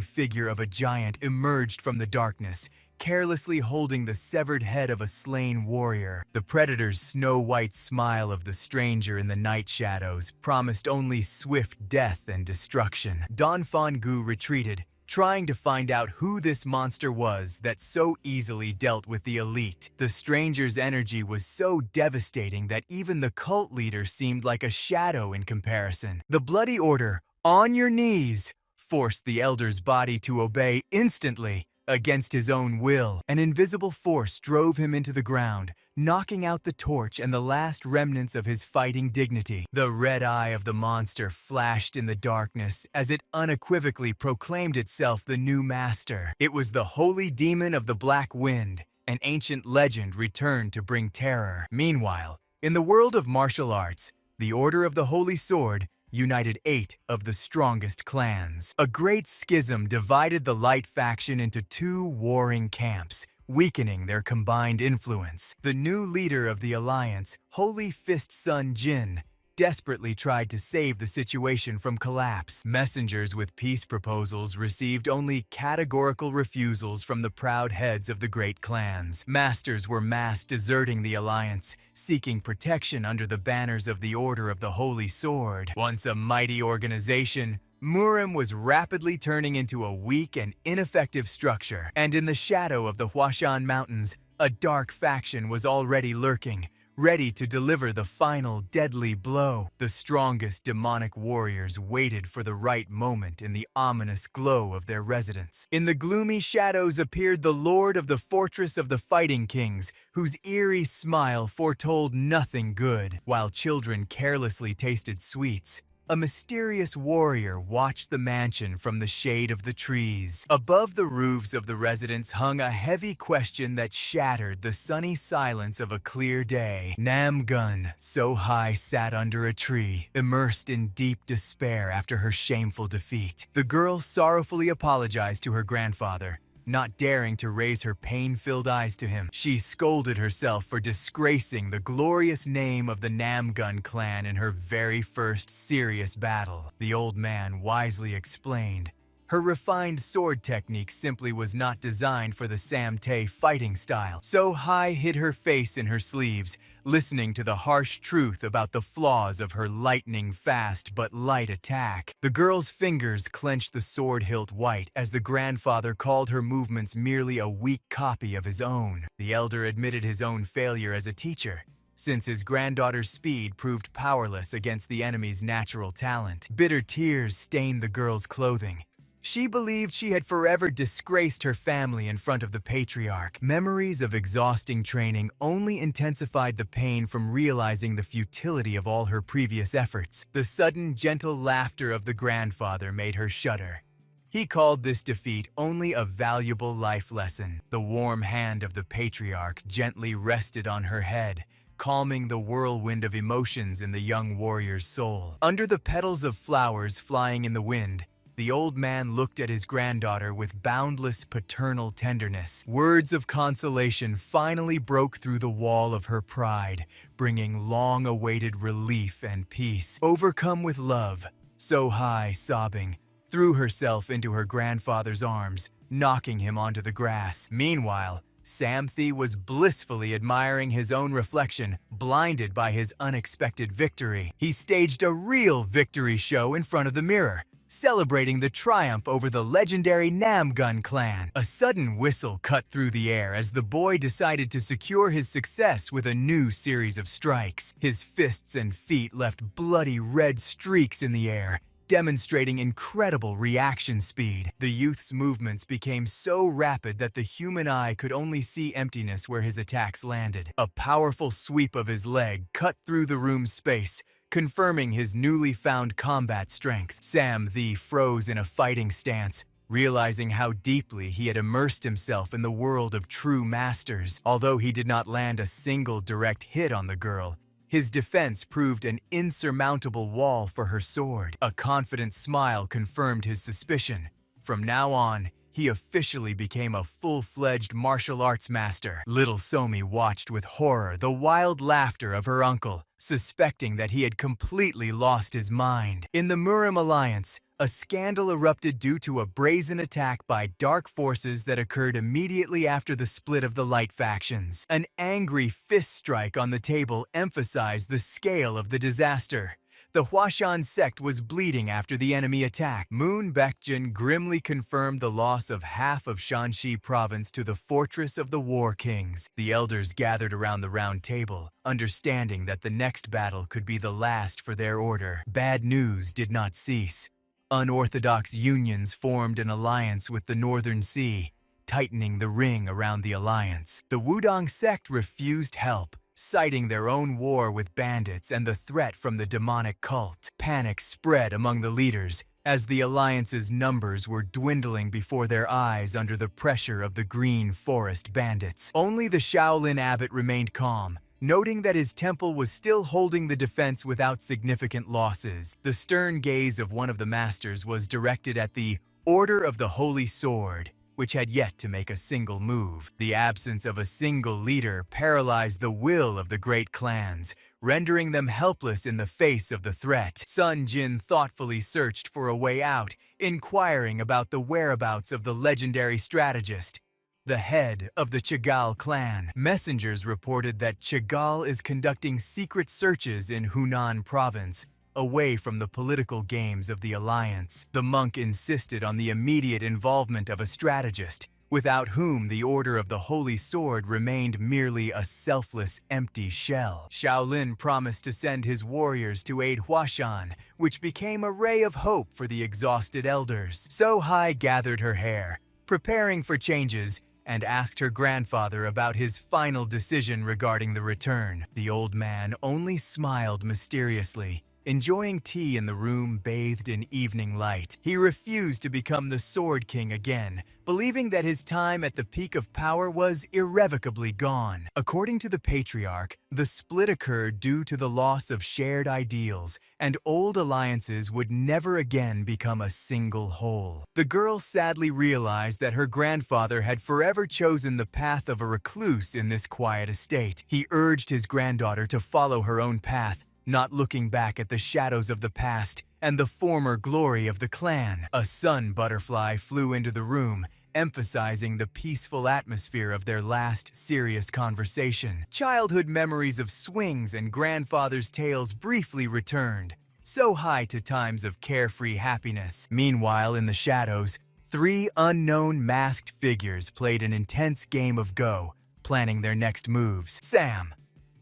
figure of a giant emerged from the darkness, carelessly holding the severed head of a slain warrior. The predator's snow-white smile of the stranger in the night shadows promised only swift death and destruction. Don Gu retreated, trying to find out who this monster was that so easily dealt with the elite. The stranger's energy was so devastating that even the cult leader seemed like a shadow in comparison. The bloody order, "On your knees," forced the elder's body to obey instantly. Against his own will, an invisible force drove him into the ground, knocking out the torch and the last remnants of his fighting dignity. The red eye of the monster flashed in the darkness as it unequivocally proclaimed itself the new master. It was the holy demon of the Black Wind, an ancient legend returned to bring terror. Meanwhile, in the world of martial arts, the Order of the Holy Sword united 8 of the strongest clans. A great schism divided the Light faction into 2 warring camps, weakening their combined influence. The new leader of the alliance, Holy Fist's son Jin, desperately tried to save the situation from collapse. Messengers with peace proposals received only categorical refusals from the proud heads of the great clans. Masters were mass deserting the alliance, seeking protection under the banners of the Order of the Holy Sword. Once a mighty organization, Murim was rapidly turning into a weak and ineffective structure. And in the shadow of the Huashan Mountains, a dark faction was already lurking, ready to deliver the final deadly blow. The strongest demonic warriors waited for the right moment in the ominous glow of their residence. In the gloomy shadows appeared the Lord of the Fortress of the Fighting Kings, whose eerie smile foretold nothing good. While children carelessly tasted sweets, A mysterious warrior watched the mansion from the shade of the trees. Above the roofs of the residence hung a heavy question that shattered the sunny silence of a clear day. Namgun So-Hai sat under a tree, immersed in deep despair after her shameful defeat. The girl sorrowfully apologized to her grandfather, not daring to raise her pain-filled eyes to him. She scolded herself for disgracing the glorious name of the Namgun clan in her very first serious battle. The old man wisely explained, her refined sword technique simply was not designed for the Samte fighting style. So-Hai hid her face in her sleeves, listening to the harsh truth about the flaws of her lightning-fast but light attack. The girl's fingers clenched the sword hilt white as the grandfather called her movements merely a weak copy of his own. The elder admitted his own failure as a teacher, since his granddaughter's speed proved powerless against the enemy's natural talent. Bitter tears stained the girl's clothing. She believed she had forever disgraced her family in front of the patriarch. Memories of exhausting training only intensified the pain from realizing the futility of all her previous efforts. The sudden, gentle laughter of the grandfather made her shudder. He called this defeat only a valuable life lesson. The warm hand of the patriarch gently rested on her head, calming the whirlwind of emotions in the young warrior's soul. Under the petals of flowers flying in the wind, the old man looked at his granddaughter with boundless paternal tenderness. Words of consolation finally broke through the wall of her pride, bringing long-awaited relief and peace. Overcome with love, So-Hai, sobbing, threw herself into her grandfather's arms, knocking him onto the grass. Meanwhile, Samthi was blissfully admiring his own reflection, blinded by his unexpected victory. He staged a real victory show in front of the mirror, celebrating the triumph over the legendary Namgun clan. A sudden whistle cut through the air as the boy decided to secure his success with a new series of strikes. His fists and feet left bloody red streaks in the air, demonstrating incredible reaction speed. The youth's movements became so rapid that the human eye could only see emptiness where his attacks landed. A powerful sweep of his leg cut through the room's space, confirming his newly found combat strength. Samthi froze in a fighting stance, realizing how deeply he had immersed himself in the world of true masters. Although he did not land a single direct hit on the girl, his defense proved an insurmountable wall for her sword. A confident smile confirmed his suspicion. From now on, he officially became a full-fledged martial arts master. Little Somi watched with horror the wild laughter of her uncle, suspecting that he had completely lost his mind. In the Murim Alliance, a scandal erupted due to a brazen attack by dark forces that occurred immediately after the split of the light factions. An angry fist strike on the table emphasized the scale of the disaster. The Huashan sect was bleeding after the enemy attack. Moon Baekjin grimly confirmed the loss of half of Shanxi province to the fortress of the War Kings. The elders gathered around the round table, understanding that the next battle could be the last for their order. Bad news did not cease. Unorthodox unions formed an alliance with the Northern Sea, tightening the ring around the alliance. The Wudong sect refused help, citing their own war with bandits and the threat from the demonic cult. Panic spread among the leaders as the alliance's numbers were dwindling before their eyes under the pressure of the Green Forest bandits. Only the Shaolin abbot remained calm, noting that his temple was still holding the defense without significant losses. The stern gaze of one of the masters was directed at the Order of the Holy Sword, which had yet to make a single move. The absence of a single leader paralyzed the will of the great clans, rendering them helpless in the face of the threat. Sun Jin thoughtfully searched for a way out, inquiring about the whereabouts of the legendary strategist, the head of the Chagall clan. Messengers reported that Chagall is conducting secret searches in Hunan province, away from the political games of the alliance. The monk insisted on the immediate involvement of a strategist, without whom the Order of the Holy Sword remained merely a selfless, empty shell. Shaolin promised to send his warriors to aid Huashan, which became a ray of hope for the exhausted elders. So-Hai gathered her hair, preparing for changes, and asked her grandfather about his final decision regarding the return. The old man only smiled mysteriously, enjoying tea in the room bathed in evening light. He refused to become the Sword King again, believing that his time at the peak of power was irrevocably gone. According to the patriarch, the split occurred due to the loss of shared ideals, and old alliances would never again become a single whole. The girl sadly realized that her grandfather had forever chosen the path of a recluse in this quiet estate. He urged his granddaughter to follow her own path, not looking back at the shadows of the past and the former glory of the clan. A sun butterfly flew into the room, emphasizing the peaceful atmosphere of their last serious conversation. Childhood memories of swings and grandfather's tales briefly returned, so high to times of carefree happiness. Meanwhile, in the shadows, three unknown masked figures played an intense game of Go, planning their next moves. Sam,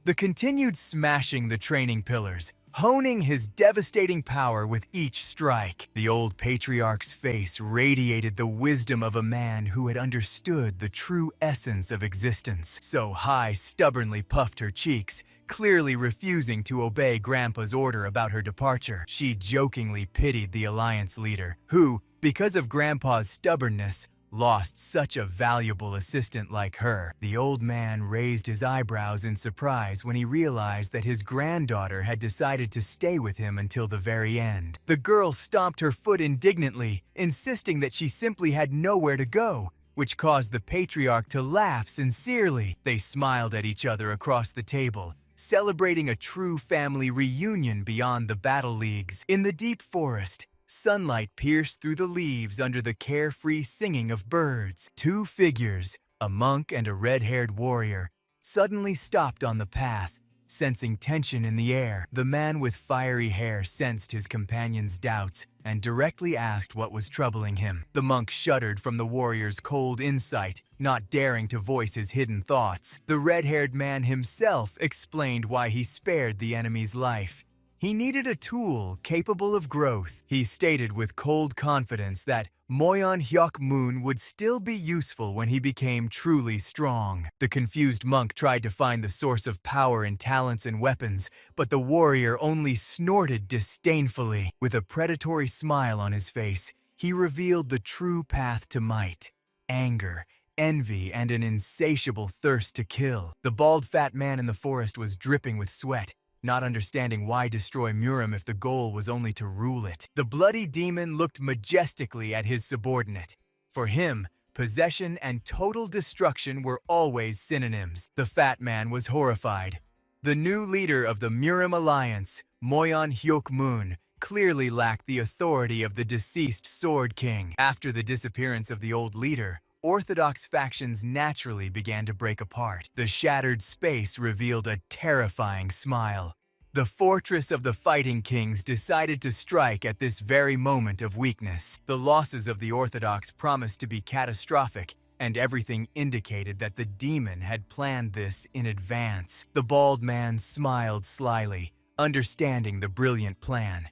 the continued smashing the training pillars, honing his devastating power with each strike. The old patriarch's face radiated the wisdom of a man who had understood the true essence of existence. So Hai stubbornly puffed her cheeks, clearly refusing to obey Grandpa's order about her departure. She jokingly pitied the Alliance leader, who, because of Grandpa's stubbornness, lost such a valuable assistant like her. The old man raised his eyebrows in surprise when he realized that his granddaughter had decided to stay with him until the very end. The girl stomped her foot indignantly, insisting that she simply had nowhere to go, which caused the patriarch to laugh sincerely. They smiled at each other across the table, celebrating a true family reunion beyond the battle leagues. In the deep forest, sunlight pierced through the leaves under the carefree singing of birds. Two figures, a monk and a red-haired warrior, suddenly stopped on the path, sensing tension in the air. The man with fiery hair sensed his companion's doubts and directly asked what was troubling him. The monk shuddered from the warrior's cold insight, not daring to voice his hidden thoughts. The red-haired man himself explained why he spared the enemy's life. He needed a tool capable of growth. He stated with cold confidence that Moyon Hyuk Moon would still be useful when he became truly strong. The confused monk tried to find the source of power in talents and weapons, but the warrior only snorted disdainfully. With a predatory smile on his face, he revealed the true path to might: anger, envy, and an insatiable thirst to kill. The bald fat man in the forest was dripping with sweat, not understanding why destroy Murim if the goal was only to rule it. The bloody demon looked majestically at his subordinate. For him, possession and total destruction were always synonyms. The fat man was horrified. The new leader of the Murim Alliance, Moyon Hyuk Moon, clearly lacked the authority of the deceased Sword King. After the disappearance of the old leader, Orthodox factions naturally began to break apart. The shattered space revealed a terrifying smile. The fortress of the Fighting Kings decided to strike at this very moment of weakness. The losses of the Orthodox promised to be catastrophic, and everything indicated that the demon had planned this in advance. The bald man smiled slyly, understanding the brilliant plan.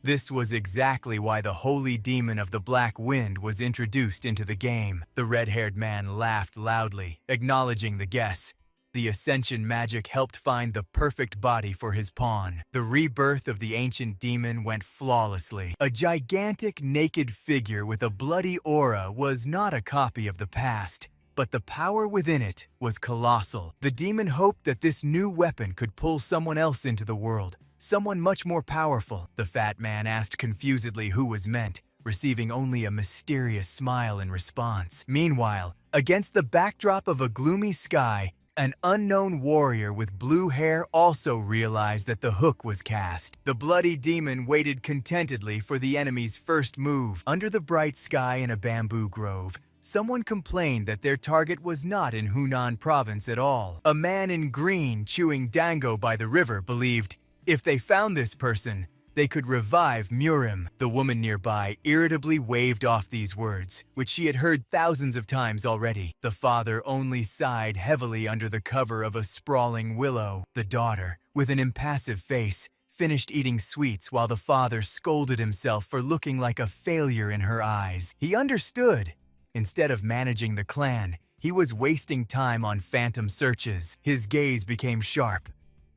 This was exactly why the holy demon of the Black Wind was introduced into the game. The red-haired man laughed loudly, acknowledging the guess. The ascension magic helped find the perfect body for his pawn. The rebirth of the ancient demon went flawlessly. A gigantic, naked figure with a bloody aura was not a copy of the past, but the power within it was colossal. The demon hoped that this new weapon could pull someone else into the world, someone much more powerful. The fat man asked confusedly who was meant, receiving only a mysterious smile in response. Meanwhile, against the backdrop of a gloomy sky, an unknown warrior with blue hair also realized that the hook was cast. The bloody demon waited contentedly for the enemy's first move. Under the bright sky in a bamboo grove, someone complained that their target was not in Hunan province at all. A man in green chewing dango by the river believed if they found this person, they could revive Murim. The woman nearby irritably waved off these words, which she had heard thousands of times already. The father only sighed heavily under the cover of a sprawling willow. The daughter, with an impassive face, finished eating sweets while the father scolded himself for looking like a failure in her eyes. He understood. Instead of managing the clan, he was wasting time on phantom searches. His gaze became sharp.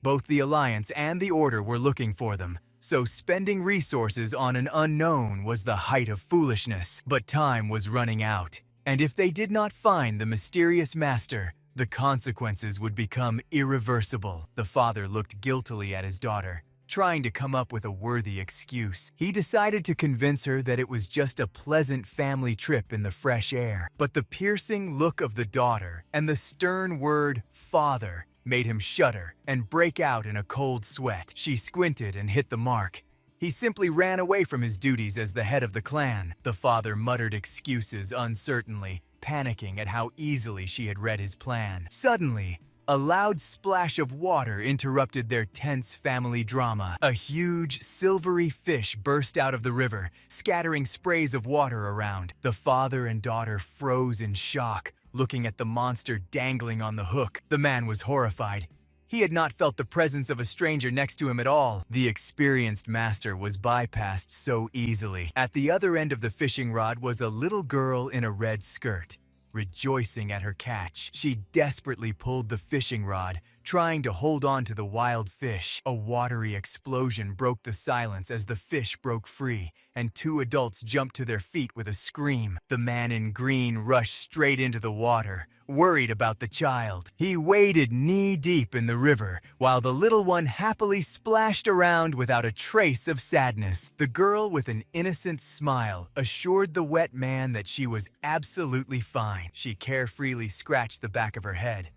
Both the Alliance and the Order were looking for them, so spending resources on an unknown was the height of foolishness. But time was running out, and if they did not find the mysterious master, the consequences would become irreversible. The father looked guiltily at his daughter, trying to come up with a worthy excuse. He decided to convince her that it was just a pleasant family trip in the fresh air. But the piercing look of the daughter and the stern word "father" made him shudder and break out in a cold sweat. She squinted and hit the mark. He simply ran away from his duties as the head of the clan. The father muttered excuses uncertainly, panicking at how easily she had read his plan. Suddenly, a loud splash of water interrupted their tense family drama. A huge, silvery fish burst out of the river, scattering sprays of water around. The father and daughter froze in shock, looking at the monster dangling on the hook. The man was horrified. He had not felt the presence of a stranger next to him at all. The experienced master was bypassed so easily. At the other end of the fishing rod was a little girl in a red skirt. Rejoicing at her catch, she desperately pulled the fishing rod, trying to hold on to the wild fish. A watery explosion broke the silence as the fish broke free, and two adults jumped to their feet with a scream. The man in green rushed straight into the water, worried about the child. He waded knee-deep in the river, while the little one happily splashed around without a trace of sadness. The girl, with an innocent smile, assured the wet man that she was absolutely fine. She carefreely scratched the back of her head.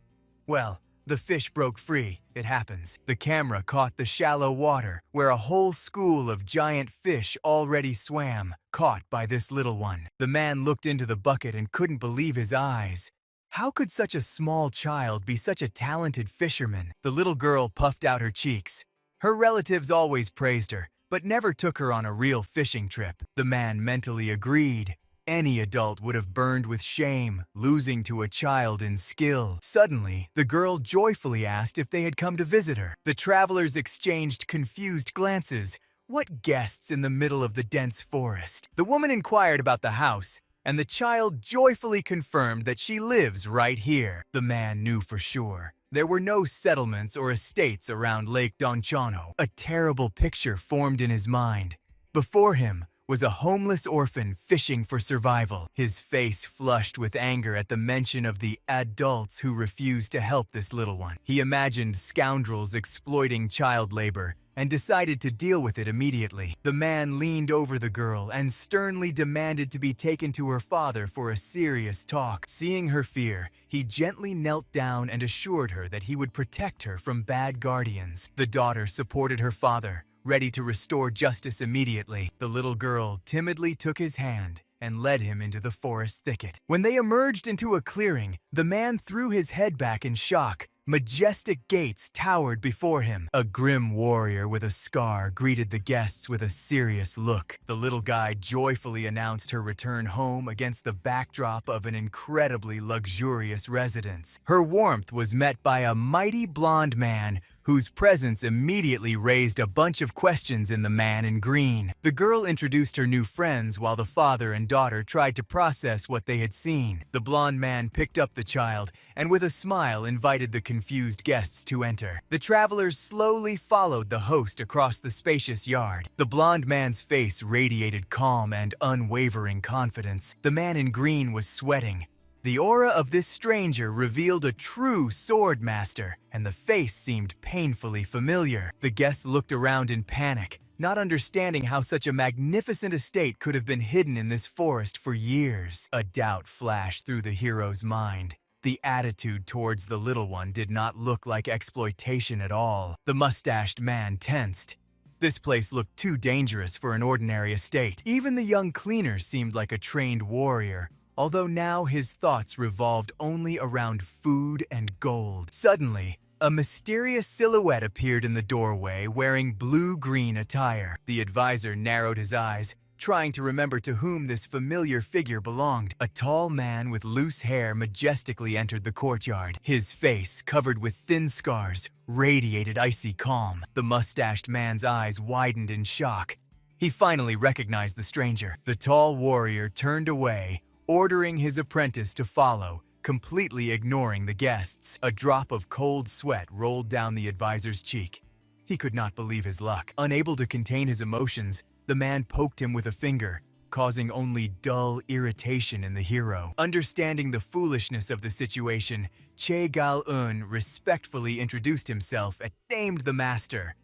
Well, the fish broke free. It happens. The camera caught the shallow water, where a whole school of giant fish already swam, caught by this little one. The man looked into the bucket and couldn't believe his eyes. How could such a small child be such a talented fisherman? The little girl puffed out her cheeks. Her relatives always praised her, but never took her on a real fishing trip. The man mentally agreed. Any adult would have burned with shame, losing to a child in skill. Suddenly, the girl joyfully asked if they had come to visit her. The travelers exchanged confused glances. What guests in the middle of the dense forest? The woman inquired about the house, and the child joyfully confirmed that she lives right here. The man knew for sure. There were no settlements or estates around Lake Donchano. A terrible picture formed in his mind. Before him was a homeless orphan fishing for survival. His face flushed with anger at the mention of the adults who refused to help this little one. He imagined scoundrels exploiting child labor and decided to deal with it immediately. The man leaned over the girl and sternly demanded to be taken to her father for a serious talk. Seeing her fear, he gently knelt down and assured her that he would protect her from bad guardians. The daughter supported her father, ready to restore justice immediately. The little girl timidly took his hand and led him into the forest thicket. When they emerged into a clearing, the man threw his head back in shock. Majestic gates towered before him. A grim warrior with a scar greeted the guests with a serious look. The little guy joyfully announced her return home against the backdrop of an incredibly luxurious residence. Her warmth was met by a mighty blonde man whose presence immediately raised a bunch of questions in the man in green. The girl introduced her new friends while the father and daughter tried to process what they had seen. The blonde man picked up the child and with a smile invited the confused guests to enter. The travelers slowly followed the host across the spacious yard. The blonde man's face radiated calm and unwavering confidence. The man in green was sweating. The aura of this stranger revealed a true sword master, and the face seemed painfully familiar. The guests looked around in panic, not understanding how such a magnificent estate could have been hidden in this forest for years. A doubt flashed through the hero's mind. The attitude towards the little one did not look like exploitation at all. The mustached man tensed. This place looked too dangerous for an ordinary estate. Even the young cleaner seemed like a trained warrior, although now his thoughts revolved only around food and gold. Suddenly, a mysterious silhouette appeared in the doorway wearing blue-green attire. The advisor narrowed his eyes, trying to remember to whom this familiar figure belonged. A tall man with loose hair majestically entered the courtyard. His face, covered with thin scars, radiated icy calm. The mustached man's eyes widened in shock. He finally recognized the stranger. The tall warrior turned away, ordering his apprentice to follow, completely ignoring the guests. A drop of cold sweat rolled down the advisor's cheek. He could not believe his luck. Unable to contain his emotions, the man poked him with a finger, causing only dull irritation in the hero. Understanding the foolishness of the situation, Che Gal-un respectfully introduced himself and named the master,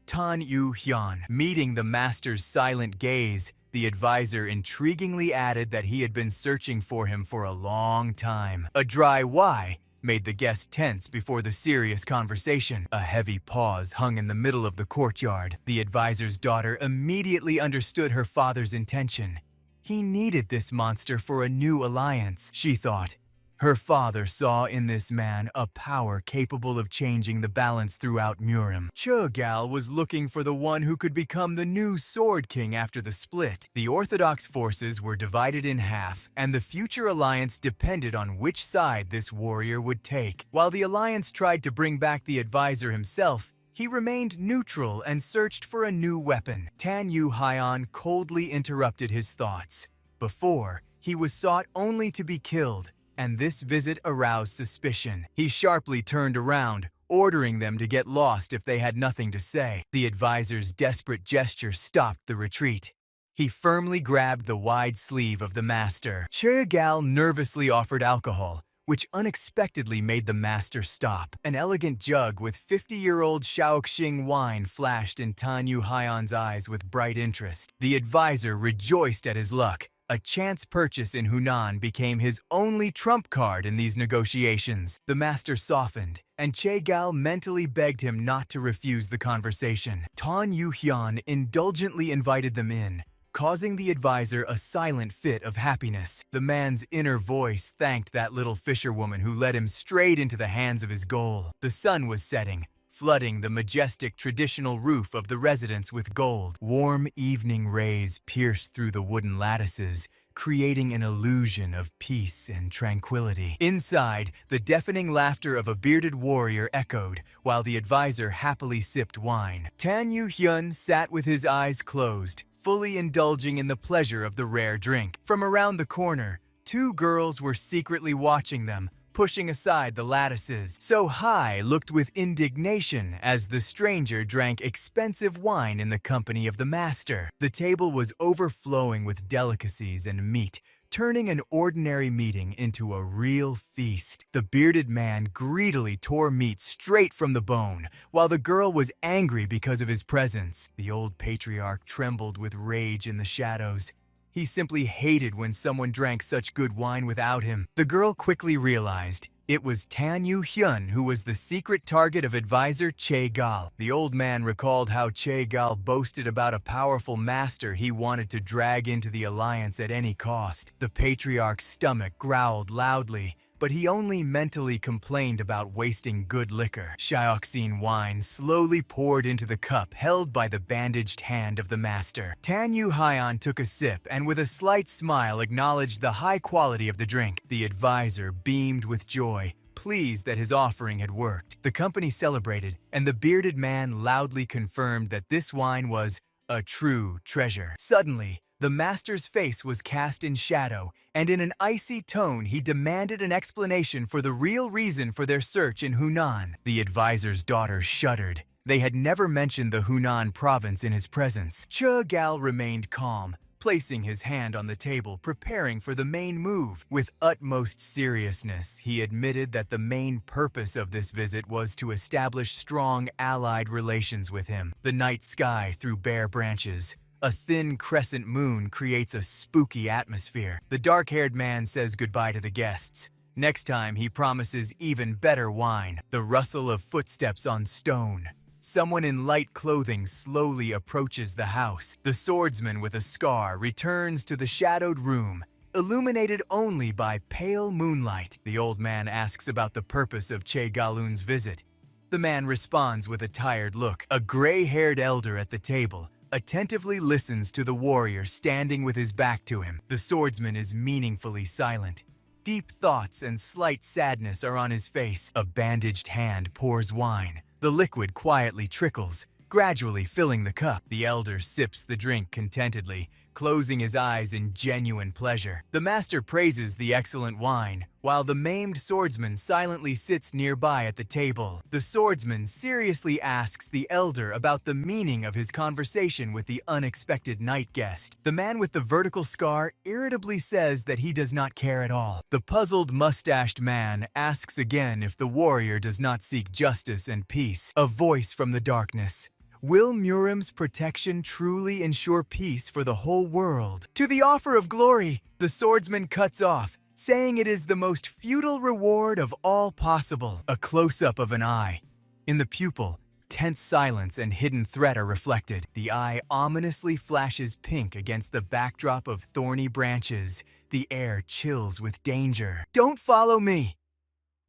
Tan Yu-hyun. Meeting the master's silent gaze, the advisor intriguingly added that he had been searching for him for a long time. A dry "why" made the guest tense before the serious conversation. A heavy pause hung in the middle of the courtyard. The advisor's daughter immediately understood her father's intention. He needed this monster for a new alliance, she thought. Her father saw in this man a power capable of changing the balance throughout Murim. Chogal was looking for the one who could become the new Sword King after the split. The Orthodox forces were divided in half, and the future alliance depended on which side this warrior would take. While the alliance tried to bring back the advisor himself, he remained neutral and searched for a new weapon. Tan Yu-hyun coldly interrupted his thoughts. Before, he was sought only to be killed, and this visit aroused suspicion. He sharply turned around, ordering them to get lost if they had nothing to say. The advisor's desperate gesture stopped the retreat. He firmly grabbed the wide sleeve of the master. Chogal nervously offered alcohol, which unexpectedly made the master stop. An elegant jug with 50-year-old Shaoxing wine flashed in Tan Yu-hyun's eyes with bright interest. The advisor rejoiced at his luck. A chance purchase in Hunan became his only trump card in these negotiations. The master softened, and Chogal mentally begged him not to refuse the conversation. Tan Yu-hyun indulgently invited them in, causing the advisor a silent fit of happiness. The man's inner voice thanked that little fisherwoman who led him straight into the hands of his goal. The sun was setting, flooding the majestic traditional roof of the residence with gold. Warm evening rays pierced through the wooden lattices, creating an illusion of peace and tranquility. Inside, the deafening laughter of a bearded warrior echoed, while the advisor happily sipped wine. Tan Yu-hyun sat with his eyes closed, fully indulging in the pleasure of the rare drink. From around the corner, two girls were secretly watching them, pushing aside the lattices. So Hai looked with indignation as the stranger drank expensive wine in the company of the master. The table was overflowing with delicacies and meat, turning an ordinary meeting into a real feast. The bearded man greedily tore meat straight from the bone, while the girl was angry because of his presence. The old patriarch trembled with rage in the shadows. He simply hated when someone drank such good wine without him. The girl quickly realized it was Tan Yu-hyun who was the secret target of advisor Chogal. The old man recalled how Chogal boasted about a powerful master he wanted to drag into the alliance at any cost. The patriarch's stomach growled loudly, but he only mentally complained about wasting good liquor. Shaoxing wine slowly poured into the cup held by the bandaged hand of the master. Tan Yu-hyun took a sip and with a slight smile acknowledged the high quality of the drink. The advisor beamed with joy, pleased that his offering had worked. The company celebrated, and the bearded man loudly confirmed that this wine was a true treasure. Suddenly, the master's face was cast in shadow, and in an icy tone he demanded an explanation for the real reason for their search in Hunan. The advisor's daughter shuddered. They had never mentioned the Hunan province in his presence. Chogal remained calm, placing his hand on the table, preparing for the main move. With utmost seriousness, he admitted that the main purpose of this visit was to establish strong allied relations with him. The night sky through bare branches. A thin crescent moon creates a spooky atmosphere. The dark-haired man says goodbye to the guests. Next time, he promises even better wine. The rustle of footsteps on stone. Someone in light clothing slowly approaches the house. The swordsman with a scar returns to the shadowed room, illuminated only by pale moonlight. The old man asks about the purpose of Chogal's visit. The man responds with a tired look. A gray-haired elder at the table attentively listens to the warrior standing with his back to him. The swordsman is meaningfully silent. Deep thoughts and slight sadness are on his face. A bandaged hand pours wine. The liquid quietly trickles, gradually filling the cup. The elder sips the drink contentedly, closing his eyes in genuine pleasure. The master praises the excellent wine, while the maimed swordsman silently sits nearby at the table. The swordsman seriously asks the elder about the meaning of his conversation with the unexpected night guest. The man with the vertical scar irritably says that he does not care at all. The puzzled mustached man asks again if the warrior does not seek justice and peace. A voice from the darkness. Will Murim's protection truly ensure peace for the whole world? To the offer of glory, the swordsman cuts off, saying it is the most futile reward of all possible. A close-up of an eye. In the pupil, tense silence and hidden threat are reflected. The eye ominously flashes pink against the backdrop of thorny branches. The air chills with danger. Don't follow me!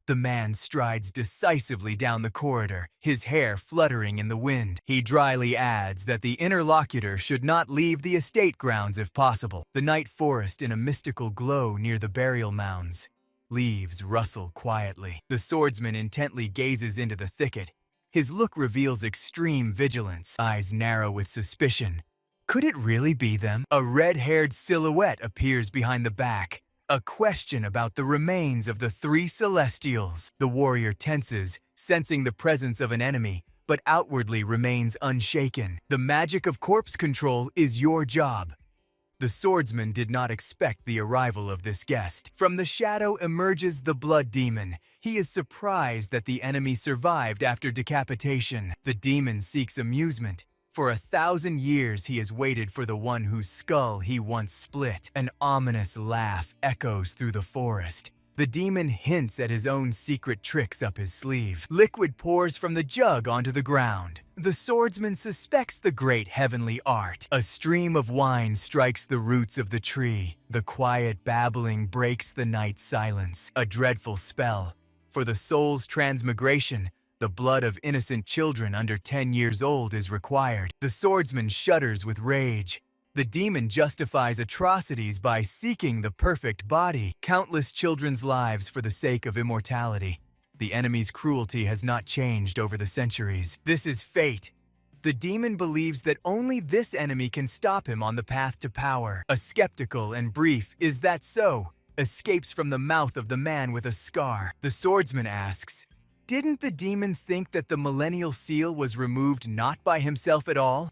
The man strides decisively down the corridor, his hair fluttering in the wind. He dryly adds that the interlocutor should not leave the estate grounds if possible. The night forest in a mystical glow near the burial mounds. Leaves rustle quietly. The swordsman intently gazes into the thicket. His look reveals extreme vigilance, eyes narrow with suspicion. Could it really be them? A red-haired silhouette appears behind the back. A question about the remains of the three celestials. The warrior tenses, sensing the presence of an enemy, but outwardly remains unshaken. The magic of corpse control is your job. The swordsman did not expect the arrival of this guest. From the shadow emerges the blood demon. He is surprised that the enemy survived after decapitation. The demon seeks amusement. For 1,000 years he has waited for the one whose skull he once split. An ominous laugh echoes through the forest. The demon hints at his own secret tricks up his sleeve. Liquid pours from the jug onto the ground. The swordsman suspects the great heavenly art. A stream of wine strikes the roots of the tree. The quiet babbling breaks the night silence. A dreadful spell. For the soul's transmigration, the blood of innocent children under 10 years old is required. The swordsman shudders with rage. The demon justifies atrocities by seeking the perfect body. Countless children's lives for the sake of immortality. The enemy's cruelty has not changed over the centuries. This is fate. The demon believes that only this enemy can stop him on the path to power. A skeptical and brief "Is that so?" escapes from the mouth of the man with a scar. The swordsman asks, didn't the demon think that the millennial seal was removed not by himself at all?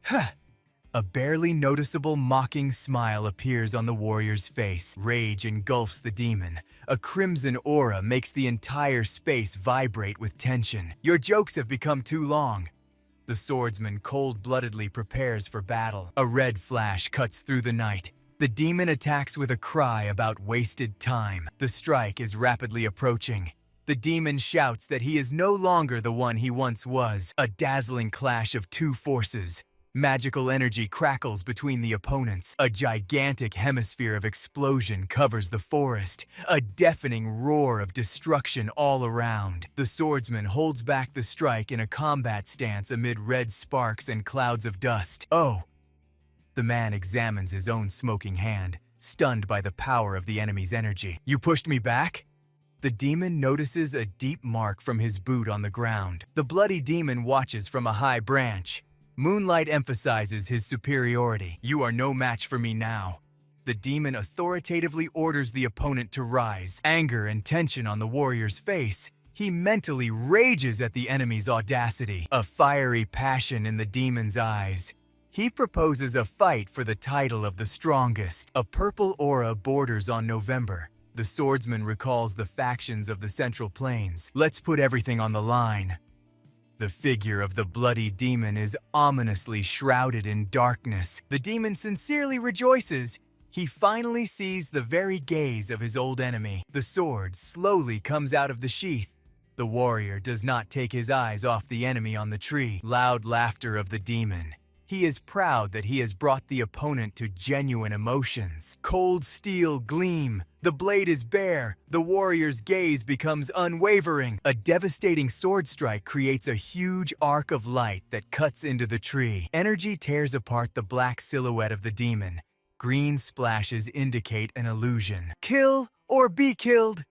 A barely noticeable mocking smile appears on the warrior's face. Rage engulfs the demon. A crimson aura makes the entire space vibrate with tension. Your jokes have become too long. The swordsman cold-bloodedly prepares for battle. A red flash cuts through the night. The demon attacks with a cry about wasted time. The strike is rapidly approaching. The demon shouts that he is no longer the one he once was. A dazzling clash of two forces. Magical energy crackles between the opponents. A gigantic hemisphere of explosion covers the forest. A deafening roar of destruction all around. The swordsman holds back the strike in a combat stance amid red sparks and clouds of dust. Oh! The man examines his own smoking hand, stunned by the power of the enemy's energy. You pushed me back? The demon notices a deep mark from his boot on the ground. The bloody demon watches from a high branch. Moonlight emphasizes his superiority. You are no match for me now. The demon authoritatively orders the opponent to rise. Anger and tension on the warrior's face. He mentally rages at the enemy's audacity. A fiery passion in the demon's eyes. He proposes a fight for the title of the strongest. A purple aura borders on November. The swordsman recalls the factions of the Central Plains. Let's put everything on the line. The figure of the bloody demon is ominously shrouded in darkness. The demon sincerely rejoices. He finally sees the very gaze of his old enemy. The sword slowly comes out of the sheath. The warrior does not take his eyes off the enemy on the tree. Loud laughter of the demon. He is proud that he has brought the opponent to genuine emotions. Cold steel gleam. The blade is bare. The warrior's gaze becomes unwavering. A devastating sword strike creates a huge arc of light that cuts into the tree. Energy tears apart the black silhouette of the demon. Green splashes indicate an illusion. Kill or be killed.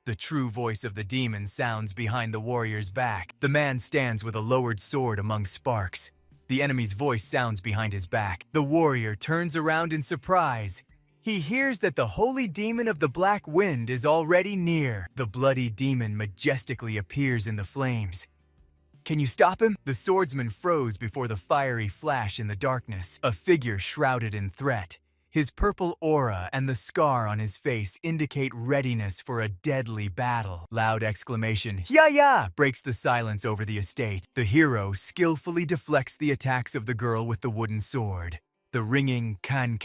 The true voice of the demon sounds behind the warrior's back. The man stands with a lowered sword among sparks. The enemy's voice sounds behind his back. The warrior turns around in surprise. He hears that the holy demon of the Black Wind is already near. The bloody demon majestically appears in the flames. Can you stop him? The swordsman froze before the fiery flash in the darkness, a figure shrouded in threat. His purple aura and the scar on his face indicate readiness for a deadly battle. Loud exclamation, "Ya!" breaks the silence over the estate. The hero skillfully deflects the attacks of the girl with the wooden sword. The ringing can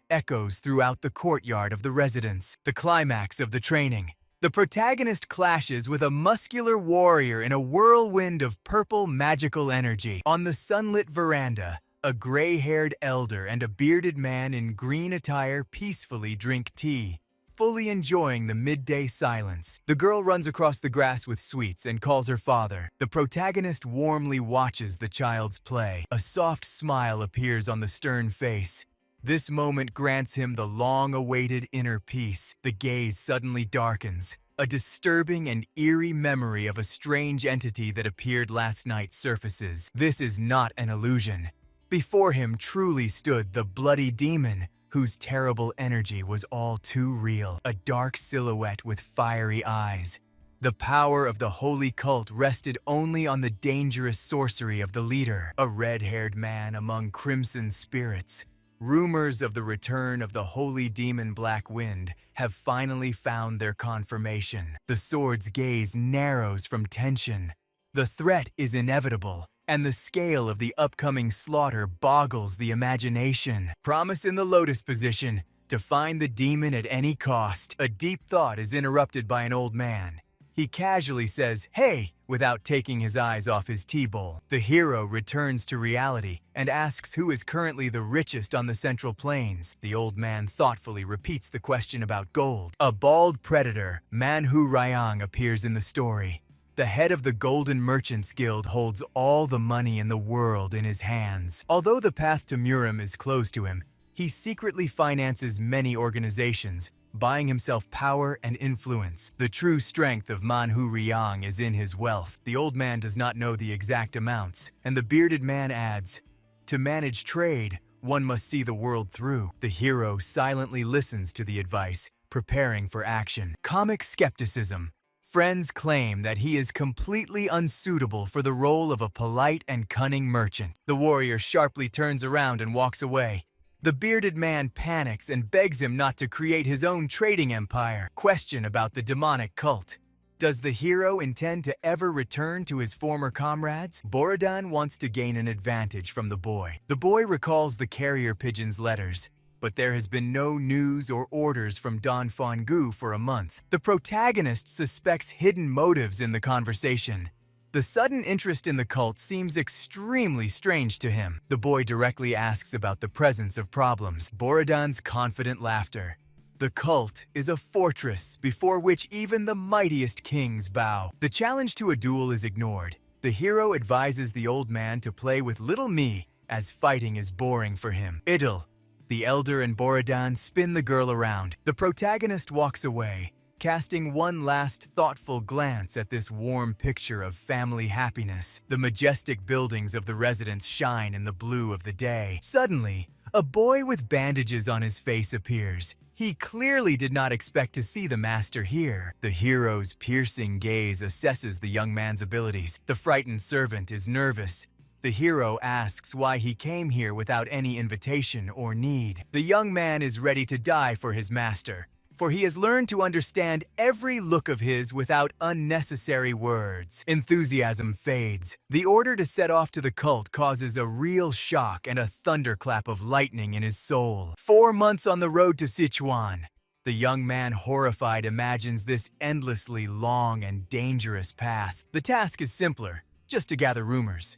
echoes throughout the courtyard of the residence, the climax of the training. The protagonist clashes with a muscular warrior in a whirlwind of purple magical energy. On the sunlit veranda, a gray-haired elder and a bearded man in green attire peacefully drink tea, fully enjoying the midday silence. The girl runs across the grass with sweets and calls her father. The protagonist warmly watches the child's play. A soft smile appears on the stern face. This moment grants him the long-awaited inner peace. The gaze suddenly darkens. A disturbing and eerie memory of a strange entity that appeared last night surfaces. This is not an illusion. Before him truly stood the bloody demon, whose terrible energy was all too real, a dark silhouette with fiery eyes. The power of the holy cult rested only on the dangerous sorcery of the leader, a red-haired man among crimson spirits. Rumors of the return of the holy demon Black Wind have finally found their confirmation. The sword's gaze narrows from tension. The threat is inevitable, and the scale of the upcoming slaughter boggles the imagination. Promise in the lotus position, to find the demon at any cost. A deep thought is interrupted by an old man. He casually says, "Hey," without taking his eyes off his tea bowl. The hero returns to reality and asks who is currently the richest on the Central Plains. The old man thoughtfully repeats the question about gold. A bald predator, Manhwa, appears in the story. The head of the Golden Merchants Guild holds all the money in the world in his hands. Although the path to Murim is closed to him, he secretly finances many organizations, buying himself power and influence. The true strength of Manhwa is in his wealth. The old man does not know the exact amounts, and the bearded man adds, "To manage trade, one must see the world through." The hero silently listens to the advice, preparing for action. Comic skepticism. Friends claim that he is completely unsuitable for the role of a polite and cunning merchant. The warrior sharply turns around and walks away. The bearded man panics and begs him not to create his own trading empire. Question about the demonic cult. Does the hero intend to ever return to his former comrades? Borodan wants to gain an advantage from the boy. The boy recalls the carrier pigeon's letters, but there has been no news or orders from Don Fongu for a month. The protagonist suspects hidden motives in the conversation. The sudden interest in the cult seems extremely strange to him. The boy directly asks about the presence of problems. Borodan's confident laughter. The cult is a fortress before which even the mightiest kings bow. The challenge to a duel is ignored. The hero advises the old man to play with little me, as fighting is boring for him. Idle. The elder and Borodan spin the girl around. The protagonist walks away, casting one last thoughtful glance at this warm picture of family happiness. The majestic buildings of the residence shine in the blue of the day. Suddenly, a boy with bandages on his face appears. He clearly did not expect to see the master here. The hero's piercing gaze assesses the young man's abilities. The frightened servant is nervous. The hero asks why he came here without any invitation or need. The young man is ready to die for his master, for he has learned to understand every look of his without unnecessary words. Enthusiasm fades. The order to set off to the cult causes a real shock and a thunderclap of lightning in his soul. 4 months on the road to Sichuan. The young man, horrified, imagines this endlessly long and dangerous path. The task is simpler, just to gather rumors.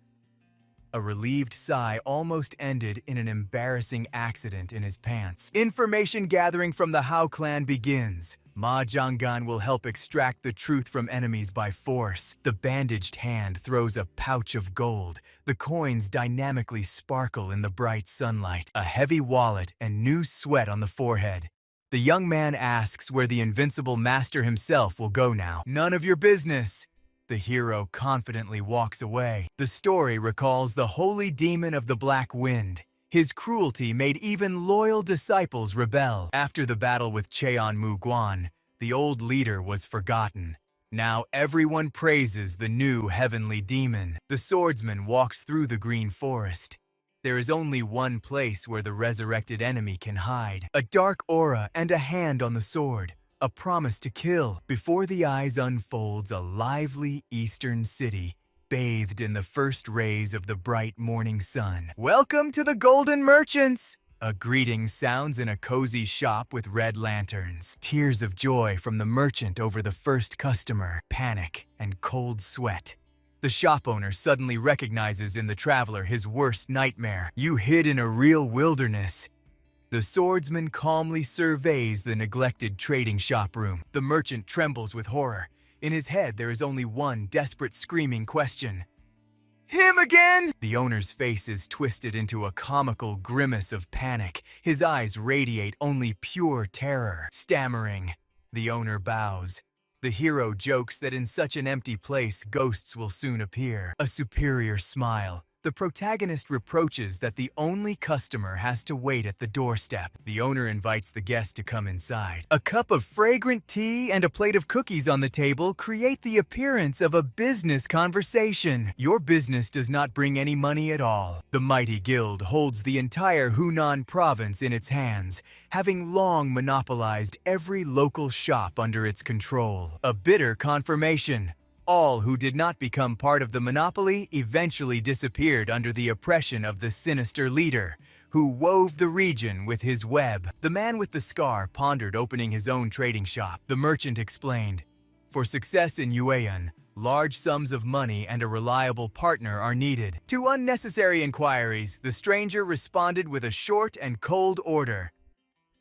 A relieved sigh almost ended in an embarrassing accident in his pants. Information gathering from the Hao clan begins. Ma Zhanggan will help extract the truth from enemies by force. The bandaged hand throws a pouch of gold. The coins dynamically sparkle in the bright sunlight. A heavy wallet and new sweat on the forehead. The young man asks where the invincible master himself will go now. None of your business. The hero confidently walks away. The story recalls the holy demon of the Black Wind. His cruelty made even loyal disciples rebel. After the battle with Cheon Mu Guan, the old leader was forgotten. Now everyone praises the new heavenly demon. The swordsman walks through the green forest. There is only one place where the resurrected enemy can hide. A dark aura and a hand on the sword. A promise to kill. Before the eyes unfolds a lively eastern city, bathed in the first rays of the bright morning sun. Welcome to the Golden Merchants! A greeting sounds in a cozy shop with red lanterns. Tears of joy from the merchant over the first customer. Panic and cold sweat. The shop owner suddenly recognizes in the traveler his worst nightmare. You hid in a real wilderness. The swordsman calmly surveys the neglected trading shop room. The merchant trembles with horror. In his head, there is only one desperate screaming question. Him again? The owner's face is twisted into a comical grimace of panic. His eyes radiate only pure terror. Stammering, the owner bows. The hero jokes that in such an empty place, ghosts will soon appear. A superior smile. The protagonist reproaches that the only customer has to wait at the doorstep. The owner invites the guest to come inside. A cup of fragrant tea and a plate of cookies on the table create the appearance of a business conversation. Your business does not bring any money at all. The mighty guild holds the entire Hunan province in its hands, having long monopolized every local shop under its control. A bitter confirmation. All who did not become part of the monopoly eventually disappeared under the oppression of the sinister leader, who wove the region with his web. The man with the scar pondered opening his own trading shop. The merchant explained, "For success in Yuan, large sums of money and a reliable partner are needed." To unnecessary inquiries, the stranger responded with a short and cold order.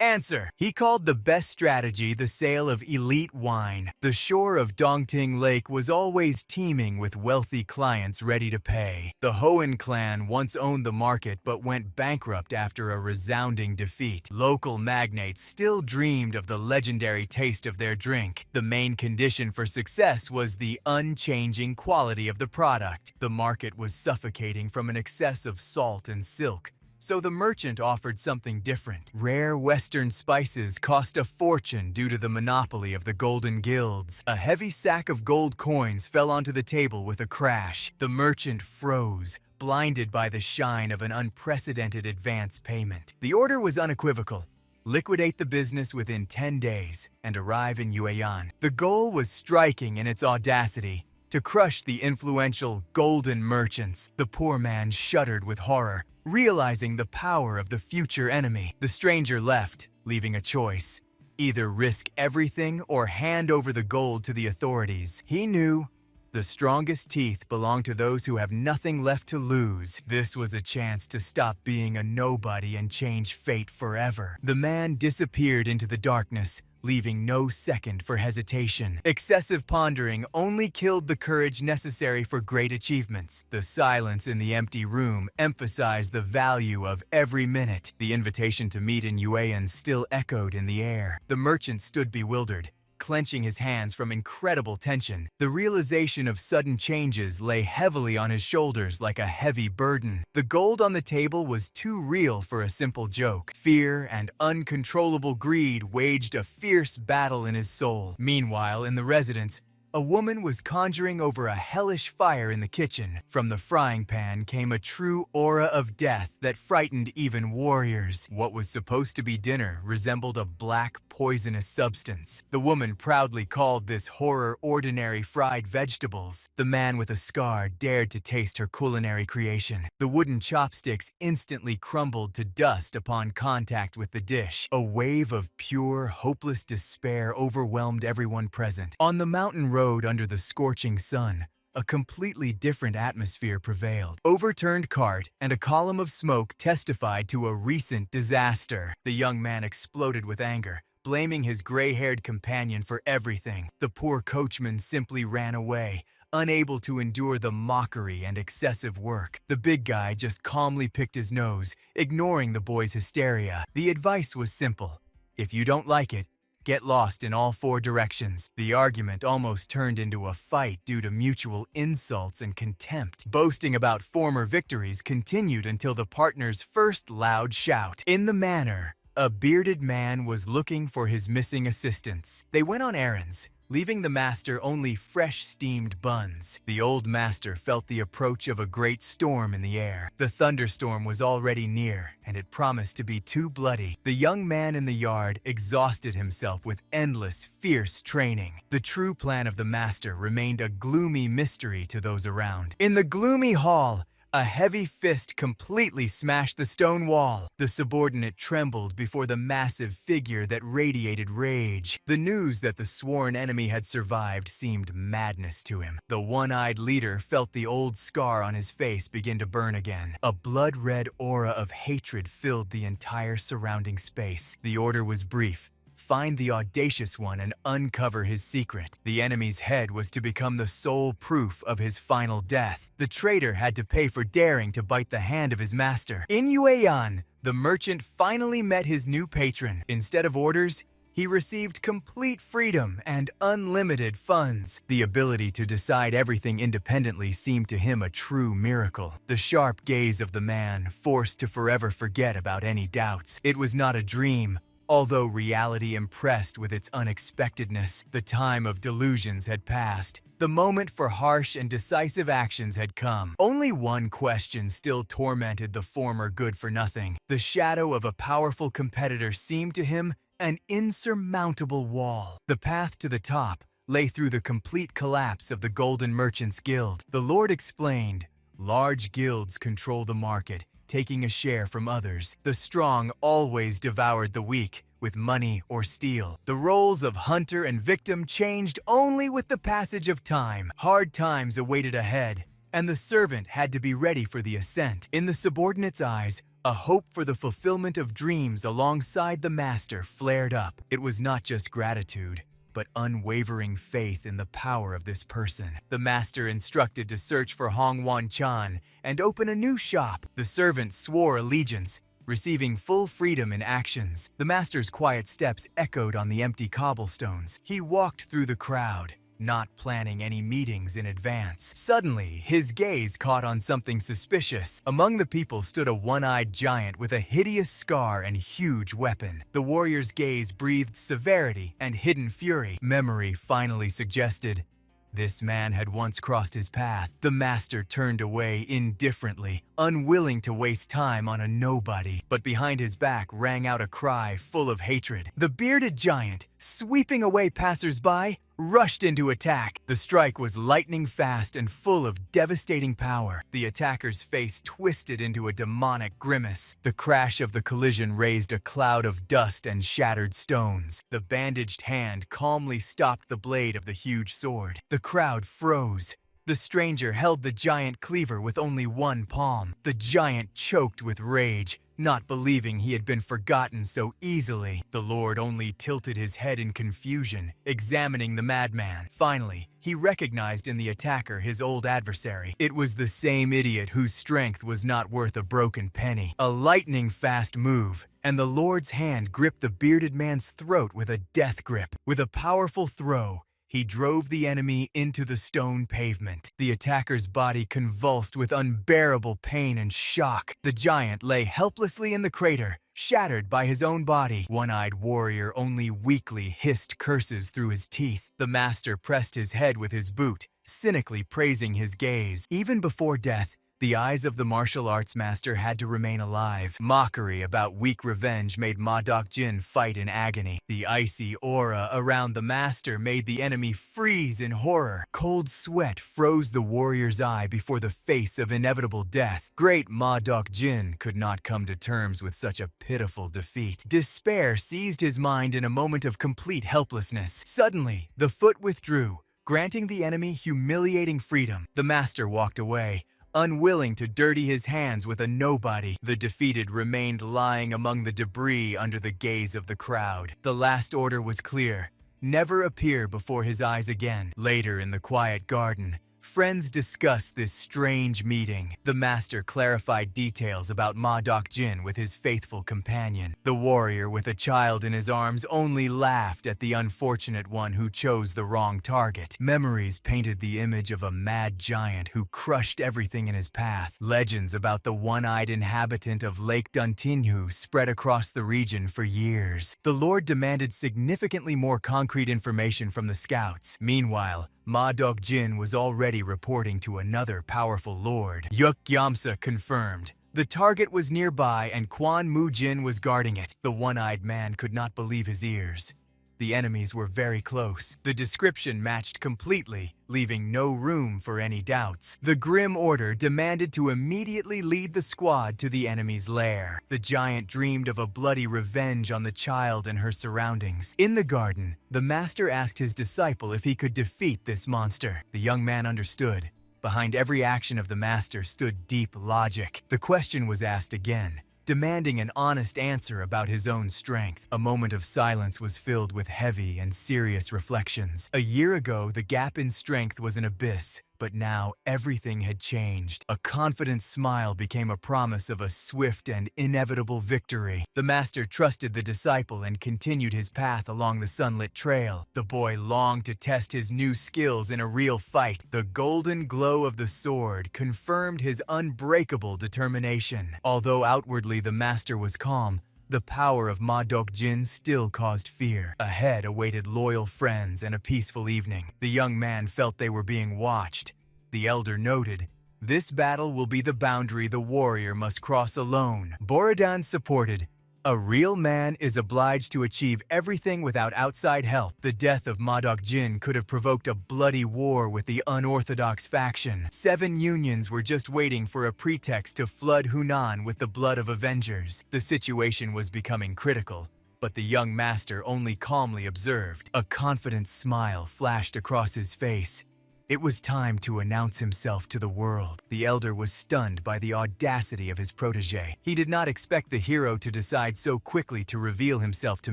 Answer. He called the best strategy the sale of elite wine. The shore of Dongting Lake was always teeming with wealthy clients ready to pay. The Hoan clan once owned the market but went bankrupt after a resounding defeat. Local magnates still dreamed of the legendary taste of their drink. The main condition for success was the unchanging quality of the product. The market was suffocating from an excess of salt and silk. So the merchant offered something different. Rare Western spices cost a fortune due to the monopoly of the golden guilds. A heavy sack of gold coins fell onto the table with a crash. The merchant froze, blinded by the shine of an unprecedented advance payment. The order was unequivocal. Liquidate the business within 10 days and arrive in Yuan. The goal was striking in its audacity. To crush the influential golden merchants. The poor man shuddered with horror, realizing the power of the future enemy. The stranger left, leaving a choice. Either risk everything or hand over the gold to the authorities. He knew the strongest teeth belong to those who have nothing left to lose. This was a chance to stop being a nobody and change fate forever. The man disappeared into the darkness, leaving no second for hesitation. Excessive pondering only killed the courage necessary for great achievements. The silence in the empty room emphasized the value of every minute. The invitation to meet in Yuan still echoed in the air. The merchant stood bewildered, clenching his hands from incredible tension. The realization of sudden changes lay heavily on his shoulders like a heavy burden. The gold on the table was too real for a simple joke. Fear and uncontrollable greed waged a fierce battle in his soul. Meanwhile, in the residence, a woman was conjuring over a hellish fire in the kitchen. From the frying pan came a true aura of death that frightened even warriors. What was supposed to be dinner resembled a black, poisonous substance. The woman proudly called this horror ordinary fried vegetables. The man with a scar dared to taste her culinary creation. The wooden chopsticks instantly crumbled to dust upon contact with the dish. A wave of pure, hopeless despair overwhelmed everyone present. On the mountain road under the scorching sun, a completely different atmosphere prevailed. Overturned cart and a column of smoke testified to a recent disaster. The young man exploded with anger, blaming his gray-haired companion for everything. The poor coachman simply ran away, unable to endure the mockery and excessive work. The big guy just calmly picked his nose, ignoring the boy's hysteria. The advice was simple. If you don't like it, get lost in all four directions. The argument almost turned into a fight due to mutual insults and contempt. Boasting about former victories continued until the partners' first loud shout. In the manor, a bearded man was looking for his missing assistants. They went on errands, leaving the master only fresh steamed buns. The old master felt the approach of a great storm in the air. The thunderstorm was already near, and it promised to be too bloody. The young man in the yard exhausted himself with endless, fierce training. The true plan of the master remained a gloomy mystery to those around. In the gloomy hall, a heavy fist completely smashed the stone wall. The subordinate trembled before the massive figure that radiated rage. The news that the sworn enemy had survived seemed madness to him. The one-eyed leader felt the old scar on his face begin to burn again. A blood-red aura of hatred filled the entire surrounding space. The order was brief. Find the audacious one and uncover his secret. The enemy's head was to become the sole proof of his final death. The traitor had to pay for daring to bite the hand of his master. In Yueyan, the merchant finally met his new patron. Instead of orders, he received complete freedom and unlimited funds. The ability to decide everything independently seemed to him a true miracle. The sharp gaze of the man forced to forever forget about any doubts. It was not a dream. Although reality impressed with its unexpectedness, the time of delusions had passed. The moment for harsh and decisive actions had come. Only one question still tormented the former good-for-nothing. The shadow of a powerful competitor seemed to him an insurmountable wall. The path to the top lay through the complete collapse of the Golden Merchants Guild. The Lord explained, "Large guilds control the market, taking a share from others. The strong always devoured the weak, with money or steel. The roles of hunter and victim changed only with the passage of time. Hard times awaited ahead, and the servant had to be ready for the ascent." In the subordinate's eyes, a hope for the fulfillment of dreams alongside the master flared up. It was not just gratitude, but unwavering faith in the power of this person. The master instructed to search for Hong Wan Chan and open a new shop. The servant swore allegiance, receiving full freedom in actions. The master's quiet steps echoed on the empty cobblestones. He walked through the crowd, not planning any meetings in advance. Suddenly, his gaze caught on something suspicious. Among the people stood a one-eyed giant with a hideous scar and huge weapon. The warrior's gaze breathed severity and hidden fury. Memory finally suggested, this man had once crossed his path. The master turned away indifferently, unwilling to waste time on a nobody. But behind his back rang out a cry full of hatred. The bearded giant, sweeping away passers-by, rushed into attack. The strike was lightning fast and full of devastating power. The attacker's face twisted into a demonic grimace. The crash of the collision raised a cloud of dust and shattered stones. The bandaged hand calmly stopped the blade of the huge sword. The crowd froze. The stranger held the giant cleaver with only one palm. The giant choked with rage, not believing he had been forgotten so easily. The Lord only tilted his head in confusion, examining the madman. Finally, he recognized in the attacker his old adversary. It was the same idiot whose strength was not worth a broken penny. A lightning-fast move, and the Lord's hand gripped the bearded man's throat with a death grip. With a powerful throw, he drove the enemy into the stone pavement. The attacker's body convulsed with unbearable pain and shock. The giant lay helplessly in the crater, shattered by his own body. One-eyed warrior only weakly hissed curses through his teeth. The master pressed his head with his boot, cynically praising his gaze. Even before death, the eyes of the martial arts master had to remain alive. Mockery about weak revenge made Ma Dok-jin fight in agony. The icy aura around the master made the enemy freeze in horror. Cold sweat froze the warrior's eye before the face of inevitable death. Great Ma Dok-jin could not come to terms with such a pitiful defeat. Despair seized his mind in a moment of complete helplessness. Suddenly, the foot withdrew, granting the enemy humiliating freedom. The master walked away, unwilling to dirty his hands with a nobody. The defeated remained lying among the debris under the gaze of the crowd. The last order was clear: never appear before his eyes again. Later in the quiet garden, Friends discussed this strange meeting. The master clarified details about Ma Dok-jin with his faithful companion. The warrior with a child in his arms only laughed at the unfortunate one who chose the wrong target. Memories painted the image of a mad giant who crushed everything in his path. Legends about the one-eyed inhabitant of Lake Duntinhu spread across the region for years. The Lord demanded significantly more concrete information from the scouts. Meanwhile, Ma Dok-jin was already reporting to another powerful lord. Yuk Yamsa confirmed. The target was nearby and Kwan Mu-jin was guarding it. The one-eyed man could not believe his ears. The enemies were very close. The description matched completely, leaving no room for any doubts. The grim order demanded to immediately lead the squad to the enemy's lair. The giant dreamed of a bloody revenge on the child and her surroundings. In the garden, the master asked his disciple if he could defeat this monster. The young man understood. Behind every action of the master stood deep logic. The question was asked again, demanding an honest answer about his own strength. A moment of silence was filled with heavy and serious reflections. A year ago, the gap in strength was an abyss, but now everything had changed. A confident smile became a promise of a swift and inevitable victory. The master trusted the disciple and continued his path along the sunlit trail. The boy longed to test his new skills in a real fight. The golden glow of the sword confirmed his unbreakable determination. Although outwardly the master was calm, the power of Ma Dok-jin still caused fear. Ahead awaited loyal friends and a peaceful evening. The young man felt they were being watched. The elder noted, "This battle will be the boundary the warrior must cross alone." Borodan supported, "A real man is obliged to achieve everything without outside help." The death of Ma Dok-jin could have provoked a bloody war with the unorthodox faction. 7 unions were just waiting for a pretext to flood Hunan with the blood of avengers. The situation was becoming critical, but the young master only calmly observed. A confident smile flashed across his face. It was time to announce himself to the world. The elder was stunned by the audacity of his protege. He did not expect the hero to decide so quickly to reveal himself to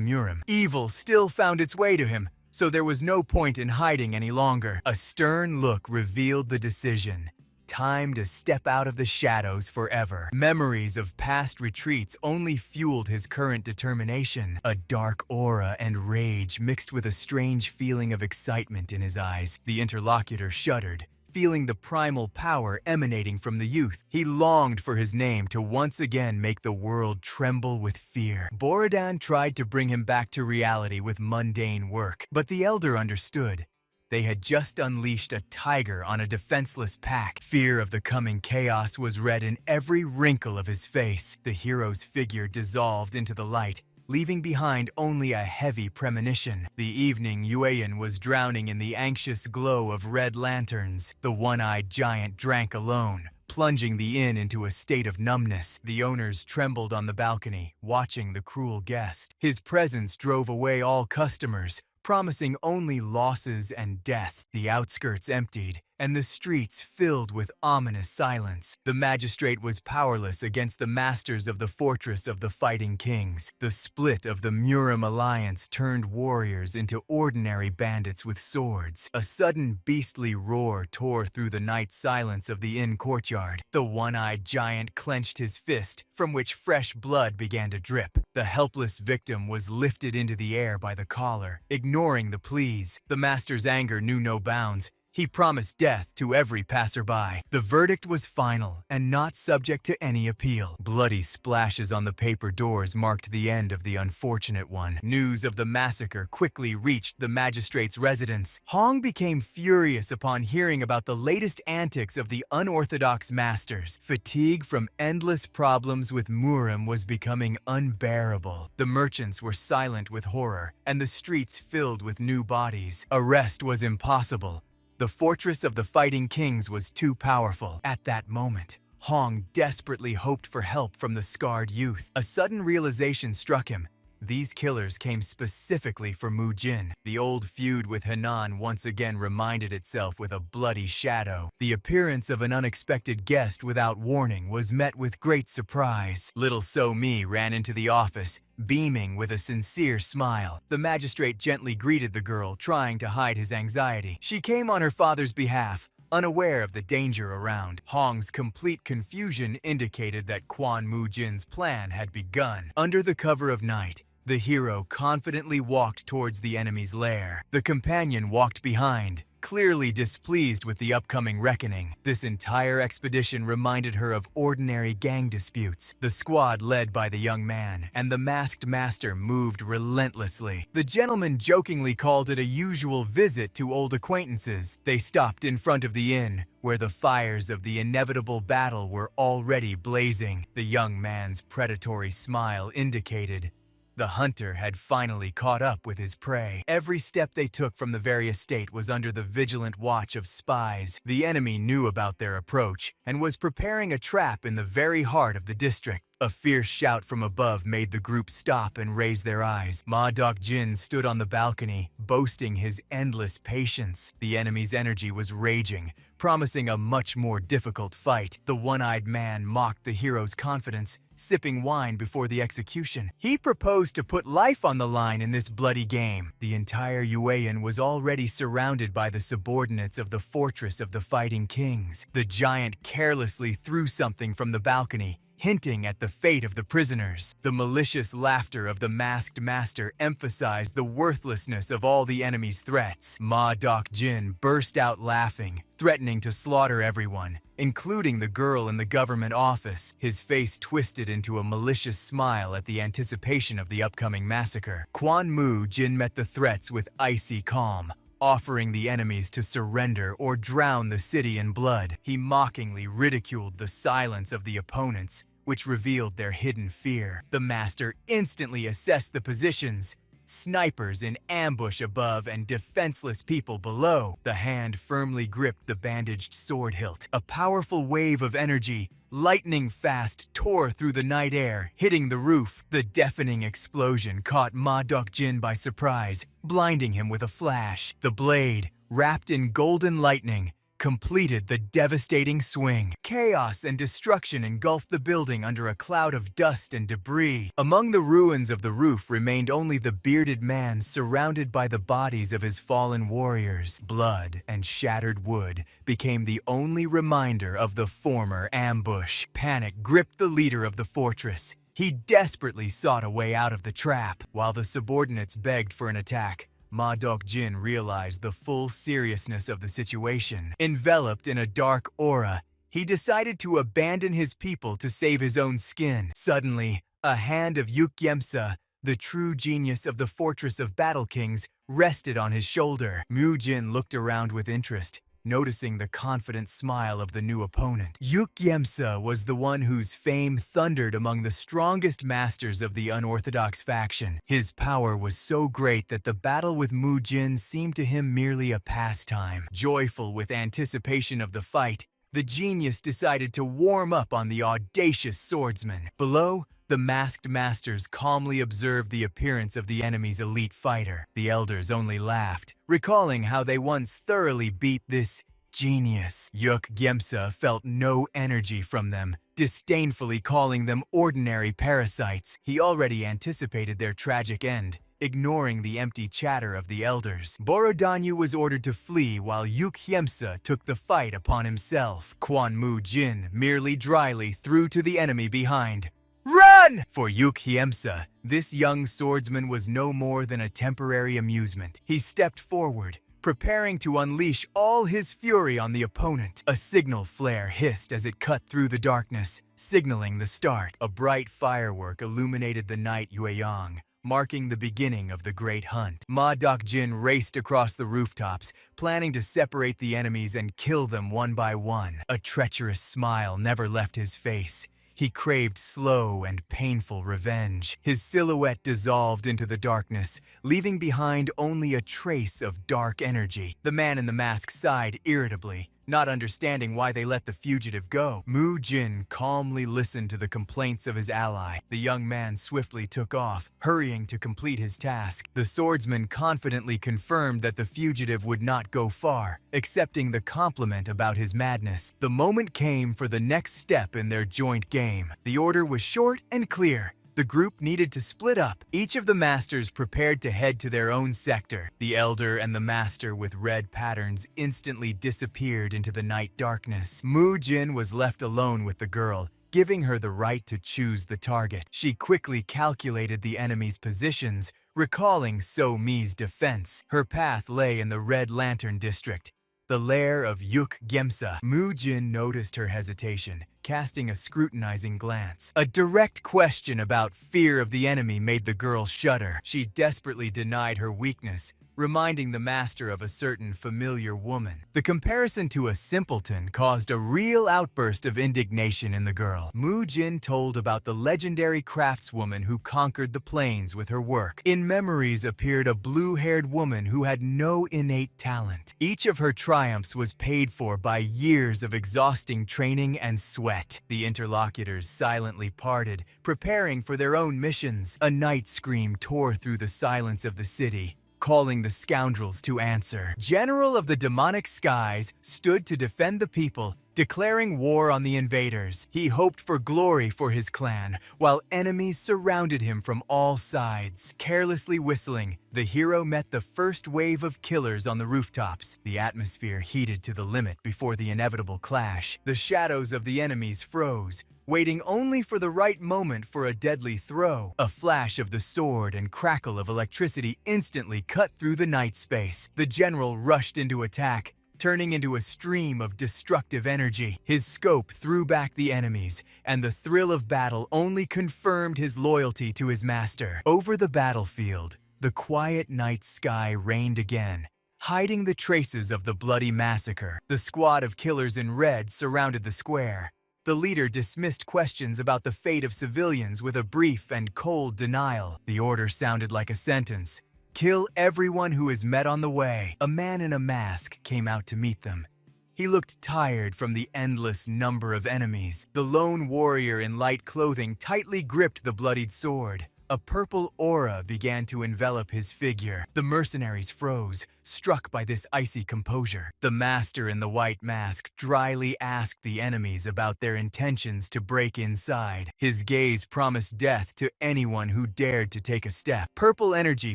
Murim. Evil still found its way to him, so there was no point in hiding any longer. A stern look revealed the decision. Time to step out of the shadows forever. Memories of past retreats only fueled his current determination. A dark aura and rage mixed with a strange feeling of excitement in his eyes. The interlocutor shuddered, feeling the primal power emanating from the youth. He longed for his name to once again make the world tremble with fear. Borodan tried to bring him back to reality with mundane work, but the elder understood. They had just unleashed a tiger on a defenseless pack. Fear of the coming chaos was read in every wrinkle of his face. The hero's figure dissolved into the light, leaving behind only a heavy premonition. The evening Yueyan was drowning in the anxious glow of red lanterns. The one-eyed giant drank alone, plunging the inn into a state of numbness. The owners trembled on the balcony, watching the cruel guest. His presence drove away all customers, promising only losses and death. The outskirts emptied, and the streets filled with ominous silence. The magistrate was powerless against the masters of the fortress of the fighting kings. The split of the Murim alliance turned warriors into ordinary bandits with swords. A sudden beastly roar tore through the night silence of the inn courtyard. The one-eyed giant clenched his fist, from which fresh blood began to drip. The helpless victim was lifted into the air by the collar, ignoring the pleas. The master's anger knew no bounds. He promised death to every passerby. The verdict was final and not subject to any appeal. Bloody splashes on the paper doors marked the end of the unfortunate one. News of the massacre quickly reached the magistrate's residence. Hong became furious upon hearing about the latest antics of the unorthodox masters. Fatigue from endless problems with Murim was becoming unbearable. The merchants were silent with horror, and the streets filled with new bodies. Arrest was impossible. The fortress of the fighting kings was too powerful. At that moment, Hong desperately hoped for help from the scarred youth. A sudden realization struck him. These killers came specifically for Mu Jin. The old feud with Henan once again reminded itself with a bloody shadow. The appearance of an unexpected guest without warning was met with great surprise. Little So Mi ran into the office, beaming with a sincere smile. The magistrate gently greeted the girl, trying to hide his anxiety. She came on her father's behalf, unaware of the danger around. Hong's complete confusion indicated that Quan Mu Jin's plan had begun. Under the cover of night, the hero confidently walked towards the enemy's lair. The companion walked behind, clearly displeased with the upcoming reckoning. This entire expedition reminded her of ordinary gang disputes. The squad led by the young man and the masked master moved relentlessly. The gentleman jokingly called it a usual visit to old acquaintances. They stopped in front of the inn, where the fires of the inevitable battle were already blazing. The young man's predatory smile indicated the hunter had finally caught up with his prey. Every step they took from the very estate was under the vigilant watch of spies. The enemy knew about their approach and was preparing a trap in the very heart of the district. A fierce shout from above made the group stop and raise their eyes. Ma Dok-jin stood on the balcony, boasting his endless patience. The enemy's energy was raging, promising a much more difficult fight. The one-eyed man mocked the hero's confidence, sipping wine before the execution. He proposed to put life on the line in this bloody game. The entire Yuean was already surrounded by the subordinates of the fortress of the Fighting Kings. The giant carelessly threw something from the balcony, hinting at the fate of the prisoners. The malicious laughter of the masked master emphasized the worthlessness of all the enemy's threats. Ma Dok-jin burst out laughing, threatening to slaughter everyone, including the girl in the government office. His face twisted into a malicious smile at the anticipation of the upcoming massacre. Quan Mu Jin met the threats with icy calm, offering the enemies to surrender or drown the city in blood. He mockingly ridiculed the silence of the opponents, which revealed their hidden fear. The master instantly assessed the positions: snipers in ambush above and defenseless people below. The hand firmly gripped the bandaged sword hilt. A powerful wave of energy, lightning fast, tore through the night air, hitting the roof. The deafening explosion caught Ma Dok-jin by surprise, blinding him with a flash. The blade, wrapped in golden lightning, completed the devastating swing. Chaos and destruction engulfed the building under a cloud of dust and debris. Among the ruins of the roof remained only the bearded man surrounded by the bodies of his fallen warriors. Blood and shattered wood became the only reminder of the former ambush. Panic gripped the leader of the fortress. He desperately sought a way out of the trap. While the subordinates begged for an attack, Ma Dok-jin realized the full seriousness of the situation. Enveloped in a dark aura, he decided to abandon his people to save his own skin. Suddenly, a hand of Yuk Yemsa, the true genius of the Fortress of Battle Kings, rested on his shoulder. Mu Jin looked around with interest, noticing the confident smile of the new opponent. Yuk Yemsa was the one whose fame thundered among the strongest masters of the unorthodox faction. His power was so great that the battle with Mu Jin seemed to him merely a pastime. Joyful with anticipation of the fight, the genius decided to warm up on the audacious swordsman. Below, the masked masters calmly observed the appearance of the enemy's elite fighter. The elders only laughed, recalling how they once thoroughly beat this genius. Yuk Gyemsa felt no energy from them, disdainfully calling them ordinary parasites. He already anticipated their tragic end, ignoring the empty chatter of the elders. Borodanyu was ordered to flee while Yuk Hyemsa took the fight upon himself. Quan Mu Jin merely dryly threw to the enemy behind. Run! For Yuk Hyemsa, this young swordsman was no more than a temporary amusement. He stepped forward, preparing to unleash all his fury on the opponent. A signal flare hissed as it cut through the darkness, signaling the start. A bright firework illuminated the night Yueyang, marking the beginning of the Great Hunt. Ma Dok-jin raced across the rooftops, planning to separate the enemies and kill them one by one. A treacherous smile never left his face. He craved slow and painful revenge. His silhouette dissolved into the darkness, leaving behind only a trace of dark energy. The man in the mask sighed irritably, not understanding why they let the fugitive go. Mu Jin calmly listened to the complaints of his ally. The young man swiftly took off, hurrying to complete his task. The swordsman confidently confirmed that the fugitive would not go far, accepting the compliment about his madness. The moment came for the next step in their joint game. The order was short and clear: The group needed to split up. Each of the masters prepared to head to their own sector. The elder and the master with red patterns instantly disappeared into the night darkness. Mu Jin was left alone with the girl, giving her the right to choose the target. She quickly calculated the enemy's positions, recalling So Mi's defense. Her path lay in the Red Lantern district, the lair of Yuk Gemsa. Mu Jin noticed her hesitation, casting a scrutinizing glance. A direct question about fear of the enemy made the girl shudder. She desperately denied her weakness, reminding the master of a certain familiar woman. The comparison to a simpleton caused a real outburst of indignation in the girl. Mu Jin told about the legendary craftswoman who conquered the plains with her work. In memories appeared a blue-haired woman who had no innate talent. Each of her triumphs was paid for by years of exhausting training and sweat. The interlocutors silently parted, preparing for their own missions. A night scream tore through the silence of the city, calling the scoundrels to answer. General of the demonic skies stood to defend the people, declaring war on the invaders. He hoped for glory for his clan, while enemies surrounded him from all sides. Carelessly whistling, the hero met the first wave of killers on the rooftops. The atmosphere heated to the limit before the inevitable clash. The shadows of the enemies froze, waiting only for the right moment for a deadly throw. A flash of the sword and crackle of electricity instantly cut through the night space. The general rushed into attack, turning into a stream of destructive energy. His scope threw back the enemies, and the thrill of battle only confirmed his loyalty to his master. Over the battlefield, the quiet night sky reigned again, hiding the traces of the bloody massacre. The squad of killers in red surrounded the square. The leader dismissed questions about the fate of civilians with a brief and cold denial. The order sounded like a sentence: kill everyone who is met on the way. A man in a mask came out to meet them. He looked tired from the endless number of enemies. The lone warrior in light clothing tightly gripped the bloodied sword. A purple aura began to envelop his figure. The mercenaries froze, struck by this icy composure. The master in the white mask dryly asked the enemies about their intentions to break inside. His gaze promised death to anyone who dared to take a step. Purple energy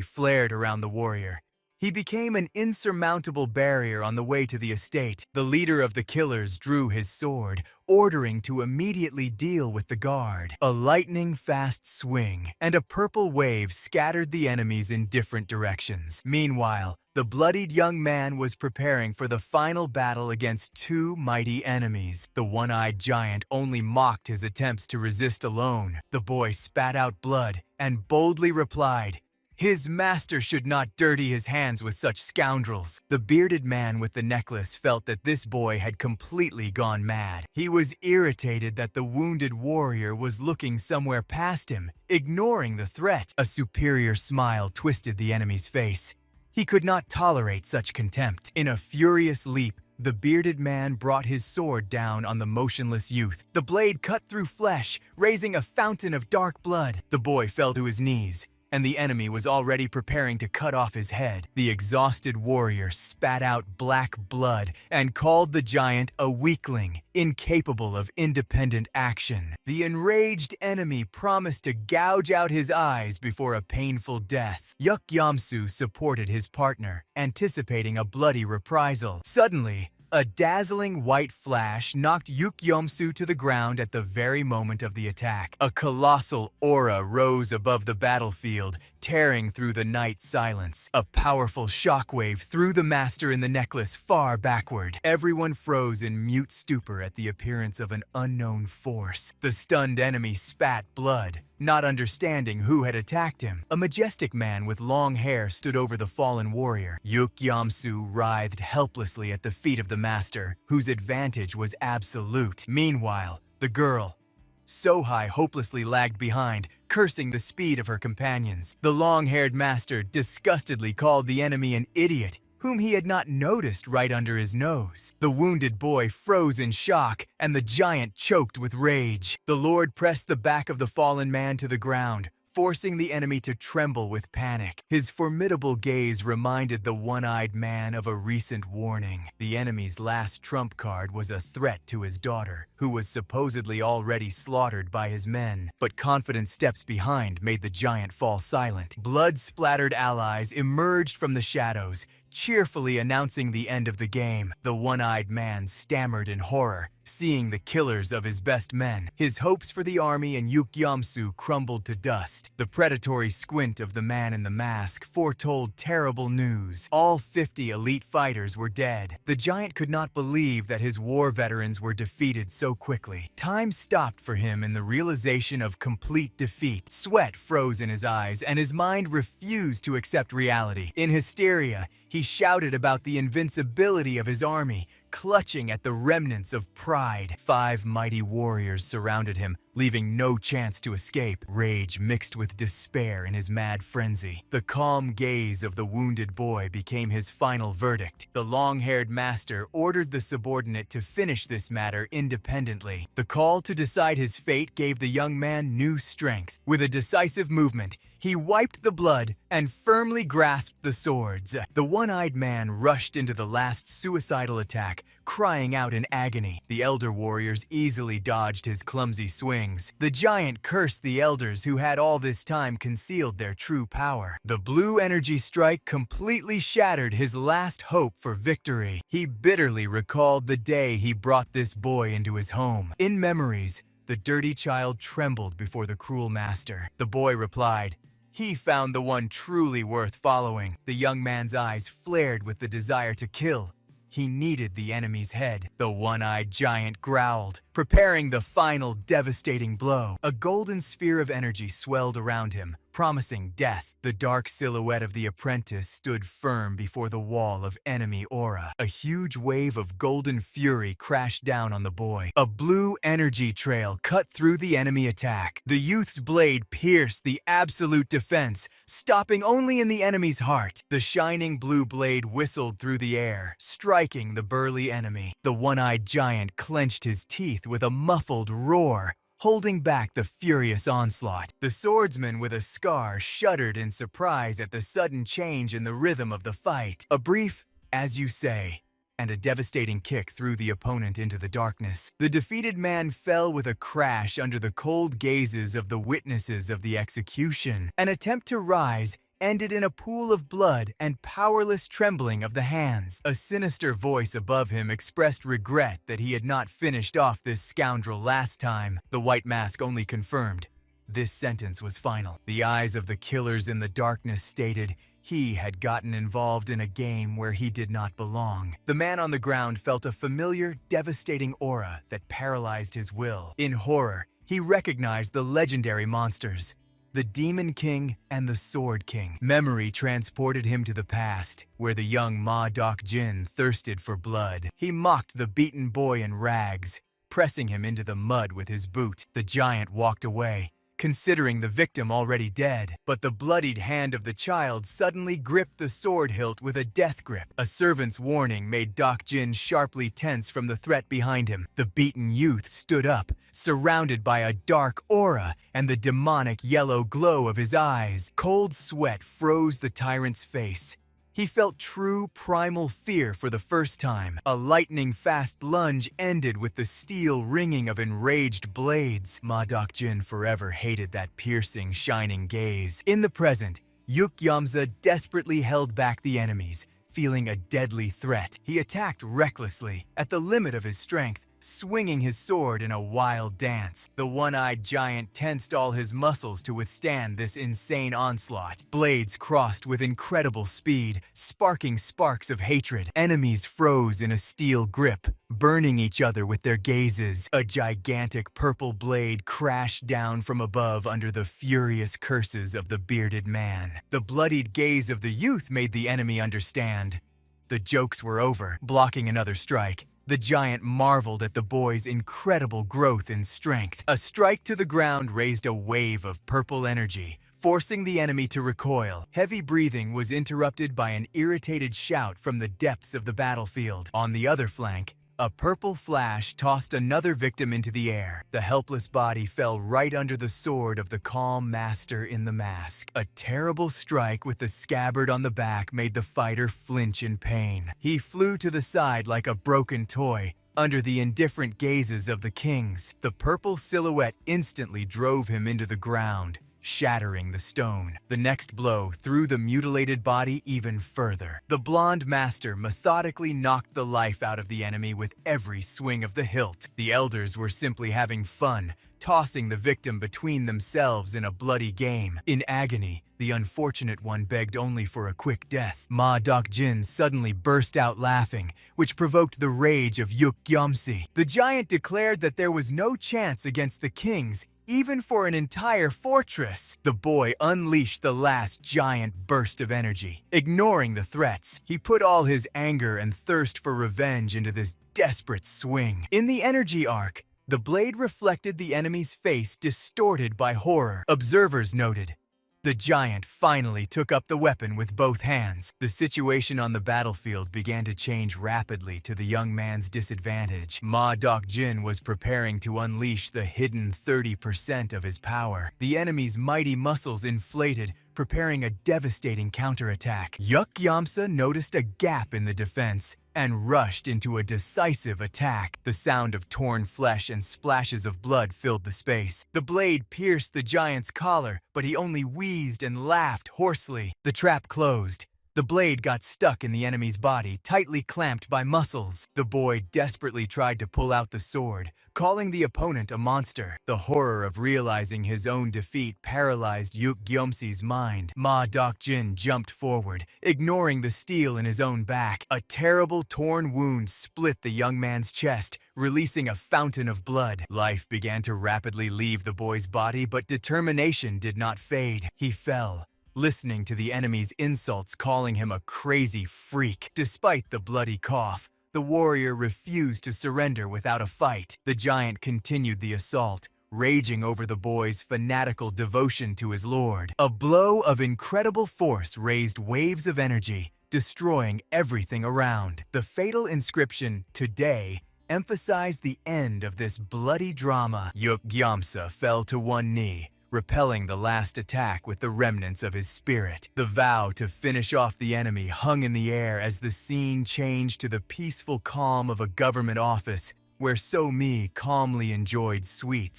flared around the warrior. He became an insurmountable barrier on the way to the estate. The leader of the killers drew his sword, ordering to immediately deal with the guard. A lightning-fast swing and a purple wave scattered the enemies in different directions. Meanwhile, the bloodied young man was preparing for the final battle against two mighty enemies. The one-eyed giant only mocked his attempts to resist alone. The boy spat out blood and boldly replied, "His master should not dirty his hands with such scoundrels." The bearded man with the necklace felt that this boy had completely gone mad. He was irritated that the wounded warrior was looking somewhere past him, ignoring the threat. A superior smile twisted the enemy's face. He could not tolerate such contempt. In a furious leap, the bearded man brought his sword down on the motionless youth. The blade cut through flesh, raising a fountain of dark blood. The boy fell to his knees, and the enemy was already preparing to cut off his head. The exhausted warrior spat out black blood and called the giant a weakling, incapable of independent action. The enraged enemy promised to gouge out his eyes before a painful death. Yuk Yamsu supported his partner, anticipating a bloody reprisal. Suddenly, a dazzling white flash knocked Yuk Yomsu to the ground at the very moment of the attack. A colossal aura rose above the battlefield, tearing through the night silence. A powerful shockwave threw the master in the necklace far backward. Everyone froze in mute stupor at the appearance of an unknown force. The stunned enemy spat blood, not understanding who had attacked him. A majestic man with long hair stood over the fallen warrior. Yuk Yamsu writhed helplessly at the feet of the master, whose advantage was absolute. Meanwhile, the girl, Sohai, hopelessly lagged behind, cursing the speed of her companions. The long-haired master disgustedly called the enemy an idiot, whom he had not noticed right under his nose. The wounded boy froze in shock, and the giant choked with rage. The lord pressed the back of the fallen man to the ground, forcing the enemy to tremble with panic. His formidable gaze reminded the one-eyed man of a recent warning. The enemy's last trump card was a threat to his daughter, who was supposedly already slaughtered by his men. But confident steps behind made the giant fall silent. Blood-splattered allies emerged from the shadows, cheerfully announcing the end of the game. The one-eyed man stammered in horror, seeing the killers of his best men. His hopes for the army and Yukyamsu crumbled to dust. The predatory squint of the man in the mask foretold terrible news. All 50 elite fighters were dead. The giant could not believe that his war veterans were defeated so quickly. Time stopped for him in the realization of complete defeat. Sweat froze in his eyes, and his mind refused to accept reality. In hysteria, he shouted about the invincibility of his army, clutching at the remnants of pride. 5 mighty warriors surrounded him, leaving no chance to escape. Rage mixed with despair in his mad frenzy. The calm gaze of the wounded boy became his final verdict. The long-haired master ordered the subordinate to finish this matter independently. The call to decide his fate gave the young man new strength. With a decisive movement, he wiped the blood and firmly grasped the swords. The one-eyed man rushed into the last suicidal attack, crying out in agony. The elder warriors easily dodged his clumsy swings. The giant cursed the elders who had all this time concealed their true power. The blue energy strike completely shattered his last hope for victory. He bitterly recalled the day he brought this boy into his home. In memories, the dirty child trembled before the cruel master. The boy replied, "He found the one truly worth following." The young man's eyes flared with the desire to kill. He needed the enemy's head. The one-eyed giant growled, preparing the final devastating blow. A golden sphere of energy swelled around him, promising death. The dark silhouette of the apprentice stood firm before the wall of enemy aura. A huge wave of golden fury crashed down on the boy. A blue energy trail cut through the enemy attack. The youth's blade pierced the absolute defense, stopping only in the enemy's heart. The shining blue blade whistled through the air, striking the burly enemy. The one-eyed giant clenched his teeth with a muffled roar, holding back the furious onslaught. The swordsman with a scar shuddered in surprise at the sudden change in the rhythm of the fight. A brief, "as you say," and a devastating kick threw the opponent into the darkness. The defeated man fell with a crash under the cold gazes of the witnesses of the execution. An attempt to rise ended in a pool of blood and powerless trembling of the hands. A sinister voice above him expressed regret that he had not finished off this scoundrel last time. The white mask only confirmed this sentence was final. The eyes of the killers in the darkness stated he had gotten involved in a game where he did not belong. The man on the ground felt a familiar, devastating aura that paralyzed his will. In horror, he recognized the legendary monsters, the Demon King and the Sword King. Memory transported him to the past, where the young Ma Dok Jin thirsted for blood. He mocked the beaten boy in rags, pressing him into the mud with his boot. The giant walked away, considering the victim already dead. But the bloodied hand of the child suddenly gripped the sword hilt with a death grip. A servant's warning made Dok Jin sharply tense from the threat behind him. The beaten youth stood up, surrounded by a dark aura and the demonic yellow glow of his eyes. Cold sweat froze the tyrant's face. He felt true primal fear for the first time. A lightning-fast lunge ended with the steel ringing of enraged blades. Ma Dok Jin forever hated that piercing, shining gaze. In the present, Yukyamsa desperately held back the enemies, feeling a deadly threat. He attacked recklessly, at the limit of his strength, swinging his sword in a wild dance. The one-eyed giant tensed all his muscles to withstand this insane onslaught. Blades crossed with incredible speed, sparking sparks of hatred. Enemies froze in a steel grip, burning each other with their gazes. A gigantic purple blade crashed down from above under the furious curses of the bearded man. The bloodied gaze of the youth made the enemy understand. The jokes were over. Blocking another strike, the giant marveled at the boy's incredible growth in strength. A strike to the ground raised a wave of purple energy, forcing the enemy to recoil. Heavy breathing was interrupted by an irritated shout from the depths of the battlefield. On the other flank, A purple flash tossed another victim into the air. The helpless body fell right under the sword of the calm master in the mask. A terrible strike with the scabbard on the back made the fighter flinch in pain. He flew to the side like a broken toy, under the indifferent gazes of the kings. The purple silhouette instantly drove him into the ground, shattering the stone. The next blow threw the mutilated body even further. The blonde master methodically knocked the life out of the enemy with every swing of the hilt. The elders were simply having fun, tossing the victim between themselves in a bloody game. In agony, the unfortunate one begged only for a quick death. Ma Dokjin suddenly burst out laughing, which provoked the rage of Yuk Gyamsi. The giant declared that there was no chance against the kings, even for an entire fortress. The boy unleashed the last giant burst of energy. Ignoring the threats, he put all his anger and thirst for revenge into this desperate swing. In the energy arc, the blade reflected the enemy's face, distorted by horror. Observers noted, the giant finally took up the weapon with both hands. The situation on the battlefield began to change rapidly to the young man's disadvantage. Ma Dokjin was preparing to unleash the hidden 30% of his power. The enemy's mighty muscles inflated, preparing a devastating counterattack. Yuk Yamsa noticed a gap in the defense and rushed into a decisive attack. The sound of torn flesh and splashes of blood filled the space. The blade pierced the giant's collar, but he only wheezed and laughed hoarsely. The trap closed. The blade got stuck in the enemy's body, tightly clamped by muscles. The boy desperately tried to pull out the sword, calling the opponent a monster. The horror of realizing his own defeat paralyzed Yuk Gyomsi's mind. Ma Dokjin jumped forward, ignoring the steel in his own back. A terrible torn wound split the young man's chest, releasing a fountain of blood. Life began to rapidly leave the boy's body, but determination did not fade. He fell, listening to the enemy's insults, calling him a crazy freak. Despite the bloody cough, the warrior refused to surrender without a fight. The giant continued the assault, raging over the boy's fanatical devotion to his lord. A blow of incredible force raised waves of energy, destroying everything around. The fatal inscription, "Today," emphasized the end of this bloody drama. Yuk Gyamsa fell to one knee, repelling the last attack with the remnants of his spirit. The vow to finish off the enemy hung in the air as the scene changed to the peaceful calm of a government office, where So Mi calmly enjoyed sweets.